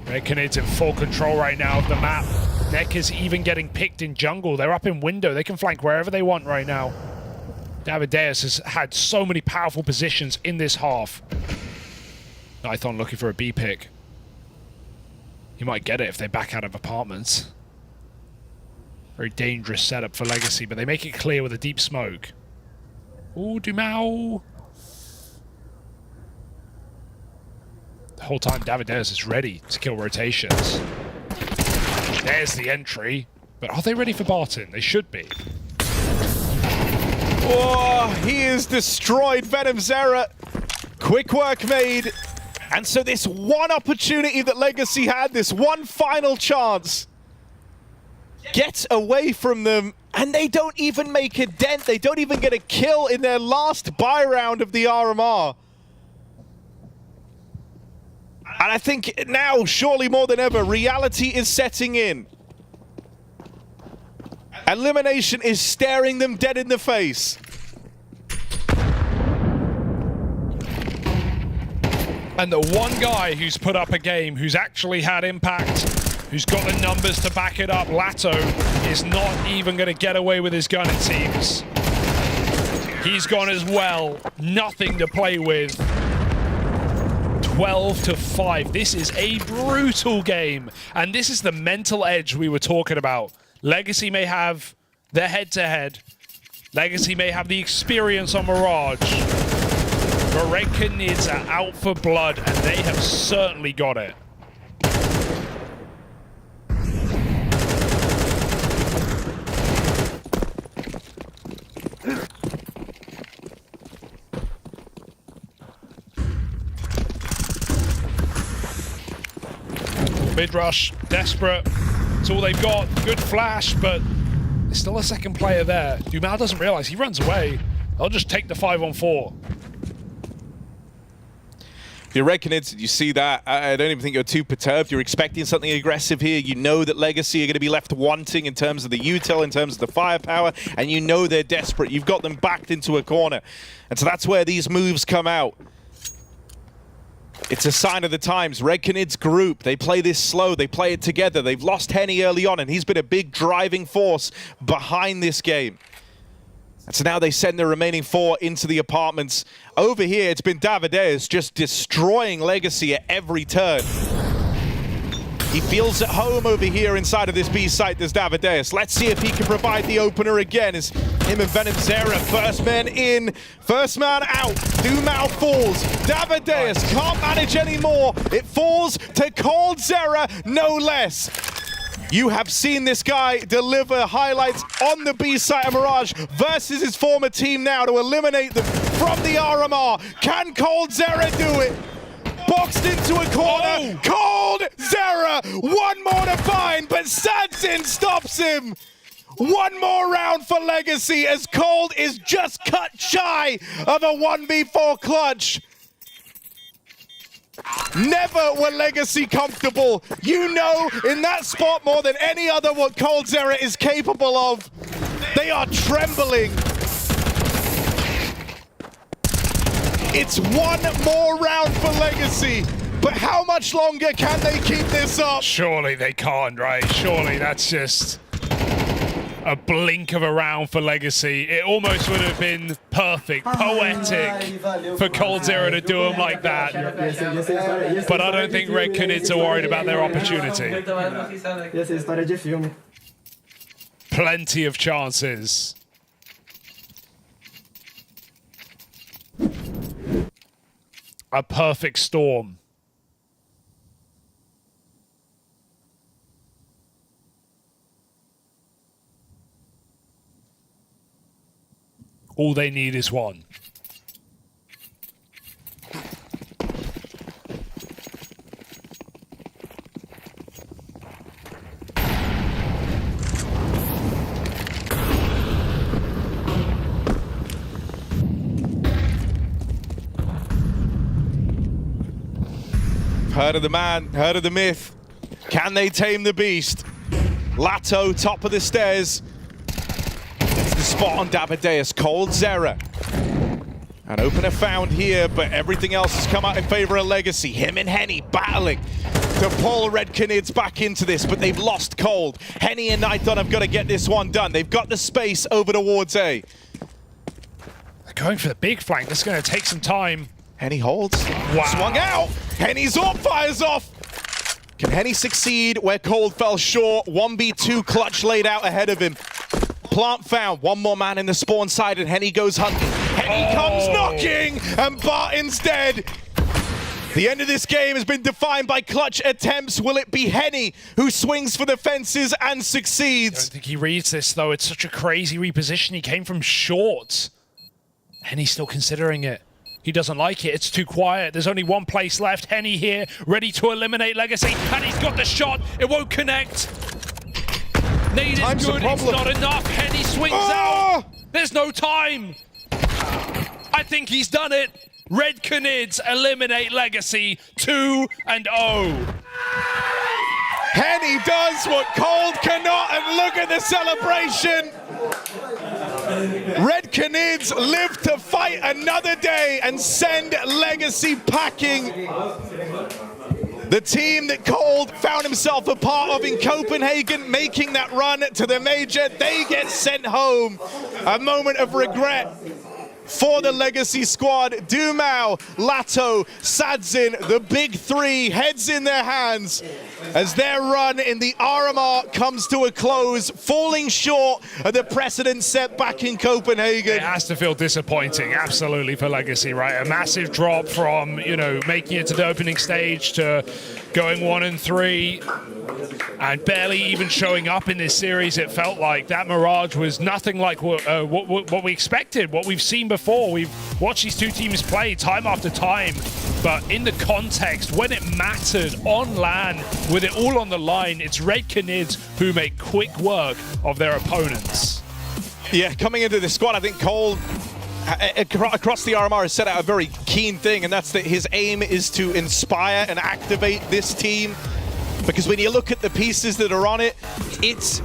Red Canids in full control right now of the map. Neck is even getting picked in jungle. They're up in window. They can flank wherever they want right now. Davideus has had so many powerful positions in this half. Python looking for a B pick. He might get it if they back out of apartments. Very dangerous setup for Legacy, but they make it clear with a deep smoke. Ooh, Dumao. The whole time Davideus is ready to kill rotations. There's the entry. But are they ready for Barton? They should be. Oh, he is destroyed, Venom Zera. Quick work made. And so this one opportunity that Legacy had, this one final chance, gets away from them, and they don't even make a dent. They don't even get a kill in their last buy round of the RMR. And I think now, surely more than ever, reality is setting in. Elimination is staring them dead in the face. And the one guy who's put up a game, who's actually had impact, who's got the numbers to back it up, Lato, is not even going to get away with his gun, it seems. He's gone as well. Nothing to play with. 12-5. This is a brutal game. And this is the mental edge we were talking about. Legacy may have their head-to-head. Legacy may have the experience on Mirage. But Red Canids are out for blood, and they have certainly got it. Mid-rush, desperate. It's all they've got. Good flash, but there's still a second player there. Dumao doesn't realize he runs away. They'll just take the 5-on-4. If you're Red Canids, you see that. I don't even think you're too perturbed. You're expecting something aggressive here. You know that Legacy are going to be left wanting in terms of the util, in terms of the firepower, and you know they're desperate. You've got them backed into a corner. And so that's where these moves come out. It's a sign of the times. Red Canids group, they play this slow, they play it together. They've lost Henny early on, and he's been a big driving force behind this game. And so now they send the remaining 4 into the apartments. Over here, it's been Davideus just destroying Legacy at every turn. He feels at home over here inside of this B site, there's Davideus. Let's see if he can provide the opener again. As him and Venom Zera, first man in, first man out. Dumao falls. Davideus can't manage anymore. It falls to Cold Zera, no less. You have seen this guy deliver highlights on the B site of Mirage versus his former team now to eliminate them from the RMR. Can Cold Zera do it? Boxed into a corner. Cold Zera, one more to find, but Sansin stops him. One more round for Legacy as Cold is just cut shy of a 1v4 clutch. Never were Legacy comfortable. You know in that spot more than any other what Cold Zera is capable of. They are trembling. It's one more round for Legacy, but how much longer can they keep this up? Surely they can't, right? Surely that's just a blink of a round for Legacy. It almost would have been perfect, poetic for Cold Zera to do him like that. But I don't think Red Canids are worried about their opportunity. Plenty of chances. A perfect storm. All they need is one. Heard of the man, heard of the myth. Can they tame the beast? Lato, top of the stairs. It's the spot on Davideus, Cold Zera. An opener found here, but everything else has come out in favor of Legacy. Him and Henny battling to pull Red Canids back into this, but they've lost Cold. Henny and Nighton have got to get this one done. They've got the space over towards A. going for the big flank. This is going to take some time. Henny holds. Wow. Swung out. Henny's up, fires off. Can Henny succeed where Cold fell short? 1v2 clutch laid out ahead of him. Plant found. One more man in the spawn side, and Henny goes hunting. Henny comes knocking, and Barton's dead. The end of this game has been defined by clutch attempts. Will it be Henny who swings for the fences and I succeeds? don't think he reads this, though. It's such a crazy reposition. He came from short, and he's still considering it. He doesn't like it. It's too quiet. There's only one place left. Henny here, ready to eliminate Legacy, and he's got the shot. It won't connect. Nade is good. It's not enough. Henny swings out. There's no time. I think he's done it. Red Canids eliminate Legacy 2-0. Henny does what Cold cannot, and look at the celebration. Red Canids live to fight another day and send Legacy packing. The team that Cold found himself a part of in Copenhagen, making that run to the major, they get sent home. A moment of regret for the Legacy squad. Dumao, Lato, Sadzin, the big three, heads in their hands as their run in the RMR comes to a close, falling short of the precedent set back in Copenhagen. It has to feel disappointing, absolutely, for Legacy, right? A massive drop from, you know, making it to the opening stage to going 1-3 and barely even showing up in this series. It felt like that Mirage was nothing like what we expected, what we've seen before. We've watched these two teams play time after time, but in the context, when it mattered on LAN, with it all on the line, it's Red Canids who make quick work of their opponents. Yeah, coming into this squad, I think Cole across the RMR has set out a very keen thing, and that's that his aim is to inspire and activate this team. Because when you look at the pieces that are on it, it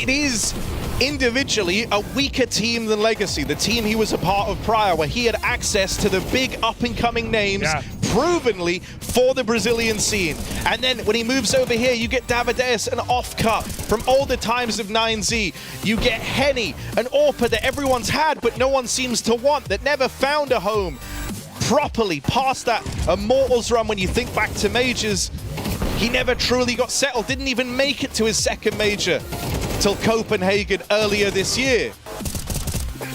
is individually a weaker team than Legacy, the team he was a part of prior, where he had access to the big up-and-coming names, provenly for the Brazilian scene. And then when he moves over here, you get Davideus, an off-cut from older times of 9Z. You get Henny, an AWPer that everyone's had, but no one seems to want, that never found a home properly past that Immortals run. When you think back to majors, he never truly got settled, didn't even make it to his second major till Copenhagen earlier this year.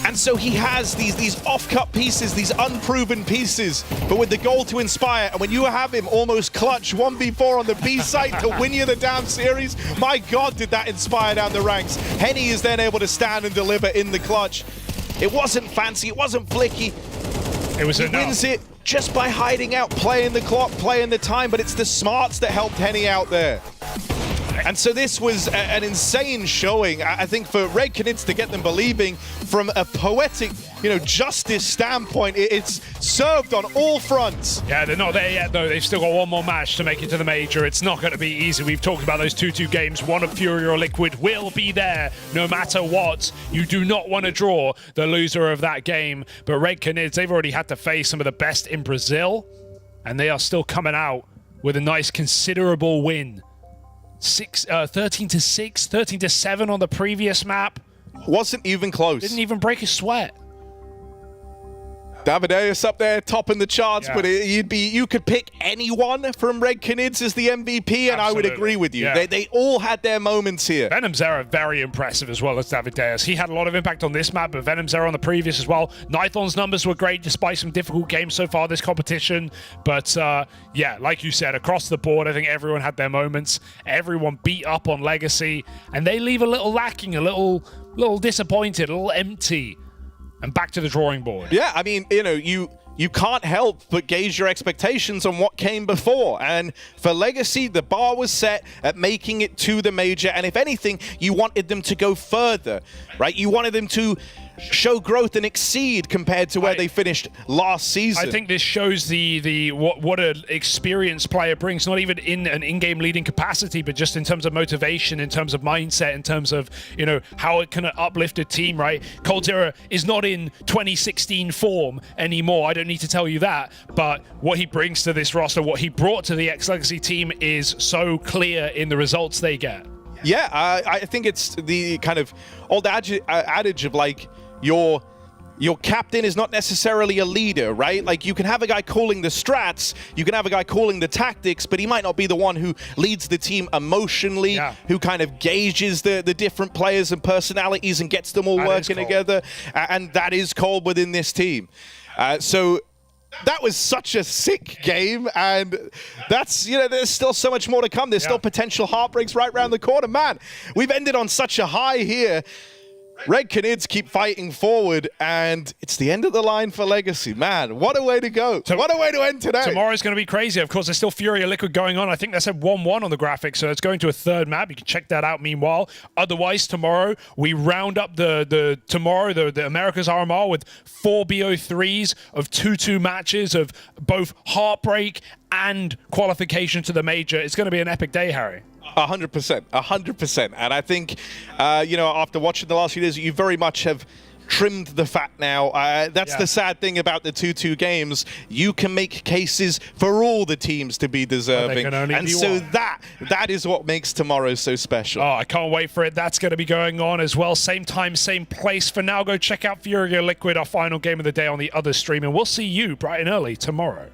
And so he has these off-cut pieces, these unproven pieces, but with the goal to inspire. And when you have him almost clutch 1v4 on the B site to win you the damn series, my God, did that inspire down the ranks. Henny is then able to stand and deliver in the clutch. It wasn't fancy, it wasn't flicky. It was enough. He wins it just by hiding out, playing the clock, playing the time, but it's the smarts that helped Henny out there. And so this was an insane showing, I think, for Red Canids to get them believing from a poetic, justice standpoint. It's served on all fronts. Yeah, they're not there yet, though. They've still got one more match to make it to the major. It's not going to be easy. We've talked about those 2-2 games. One of FURIA or Liquid will be there no matter what. You do not want to draw the loser of that game. But Red Canids, they've already had to face some of the best in Brazil, and they are still coming out with a nice, considerable win. 13-6, 13-7 on the previous map. Wasn't even close. Didn't even break a sweat. Davideus up there topping the charts, but you could pick anyone from Red Canids as the MVP, and I would agree with you. Yeah. They all had their moments here. Venom Zera very impressive as well as Davideus. He had a lot of impact on this map, but Venom Zera on the previous as well. Nithon's numbers were great despite some difficult games so far this competition. But yeah, like you said, across the board, I think everyone had their moments. Everyone beat up on Legacy, and they leave a little lacking, a little disappointed, a little empty. And back to the drawing board. Yeah, I mean, you can't help but gauge your expectations on what came before. And for Legacy, the bar was set at making it to the major. And if anything, you wanted them to go further, right? You wanted them to show growth and exceed compared to where they finished last season. I think this shows what an experienced player brings, not even in an in-game leading capacity, but just in terms of motivation, in terms of mindset, in terms of, how it can uplift a team, right? coldzera is not in 2016 form anymore. I don't need to tell you that, but what he brings to this roster, what he brought to the X-Legacy team is so clear in the results they get. Yeah, I think it's the kind of old adage of like, your your captain is not necessarily a leader, right? Like, you can have a guy calling the strats, you can have a guy calling the tactics, but he might not be the one who leads the team emotionally, who kind of gauges the different players and personalities and gets them all working together. And that is cold within this team. So that was such a sick game, and that's, you know, there's still so much more to come. There's still potential heartbreaks right around the corner. Man, we've ended on such a high here. Red Canids keep fighting forward, and it's the end of the line for Legacy. Man, what a way to go. What a way to end today. Tomorrow's going to be crazy. Of course, there's still FURIA Liquid going on. I think that's at 1-1 on the graphics, so it's going to a third map. You can check that out meanwhile. Otherwise, tomorrow, we round up the Americas RMR with 4 BO3s of 2-2 matches of both heartbreak and qualification to the major. It's going to be an epic day, Harry. 100%, 100%. And I think, you know, after watching the last few days, you very much have trimmed the fat now. That's the sad thing about the 2-2 games. You can make cases for all the teams to be deserving. And so that is what makes tomorrow so special. Oh, I can't wait for it. That's going to be going on as well. Same time, same place. For now, go check out FURIA Liquid, our final game of the day on the other stream. And we'll see you bright and early tomorrow.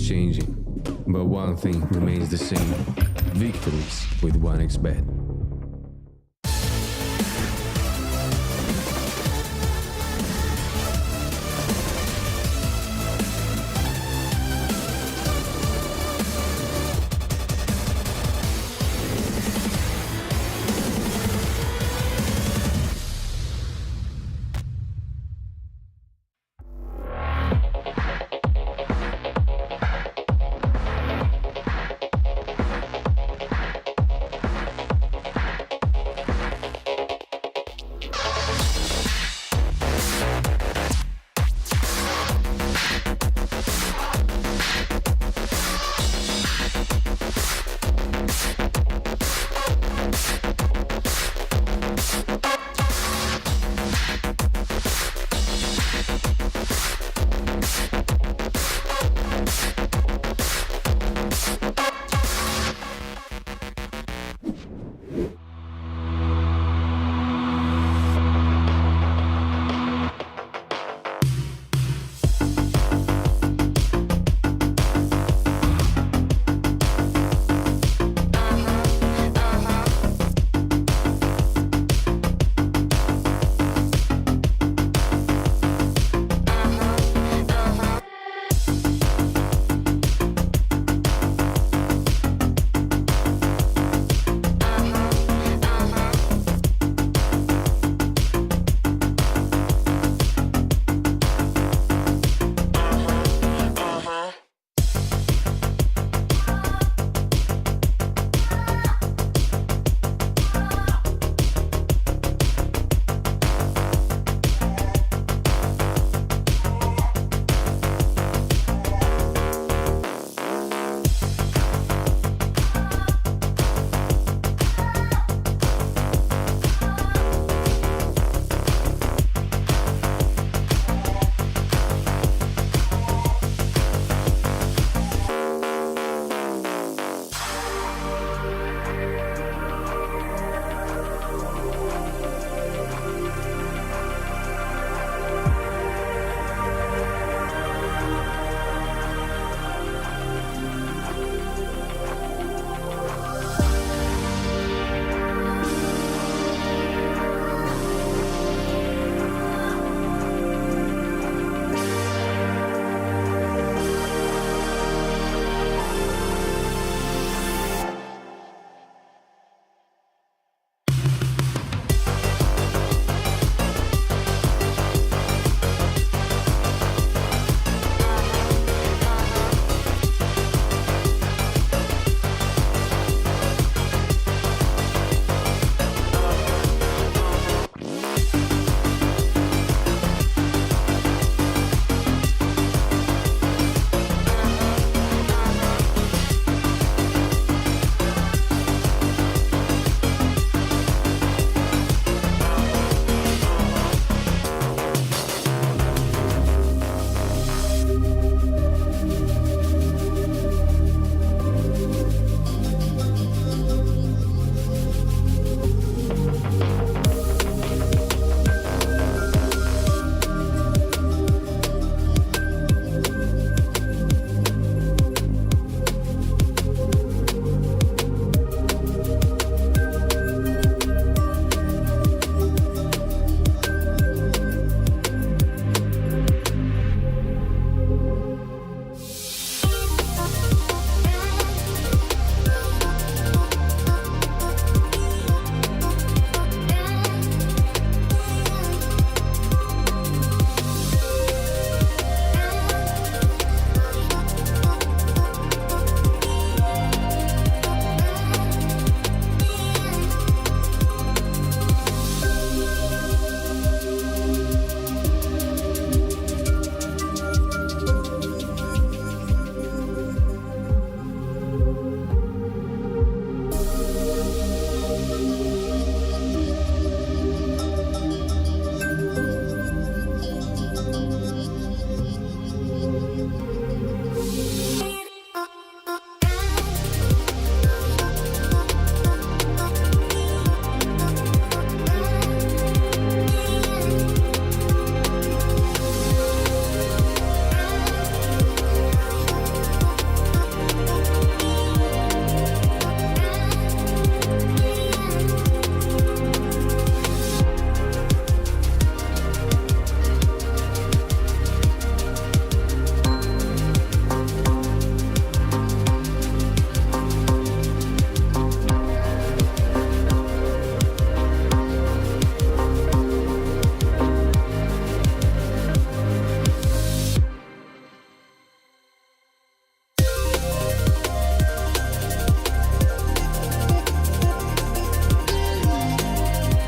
Changing, but one thing remains the same: victories with 1xbet.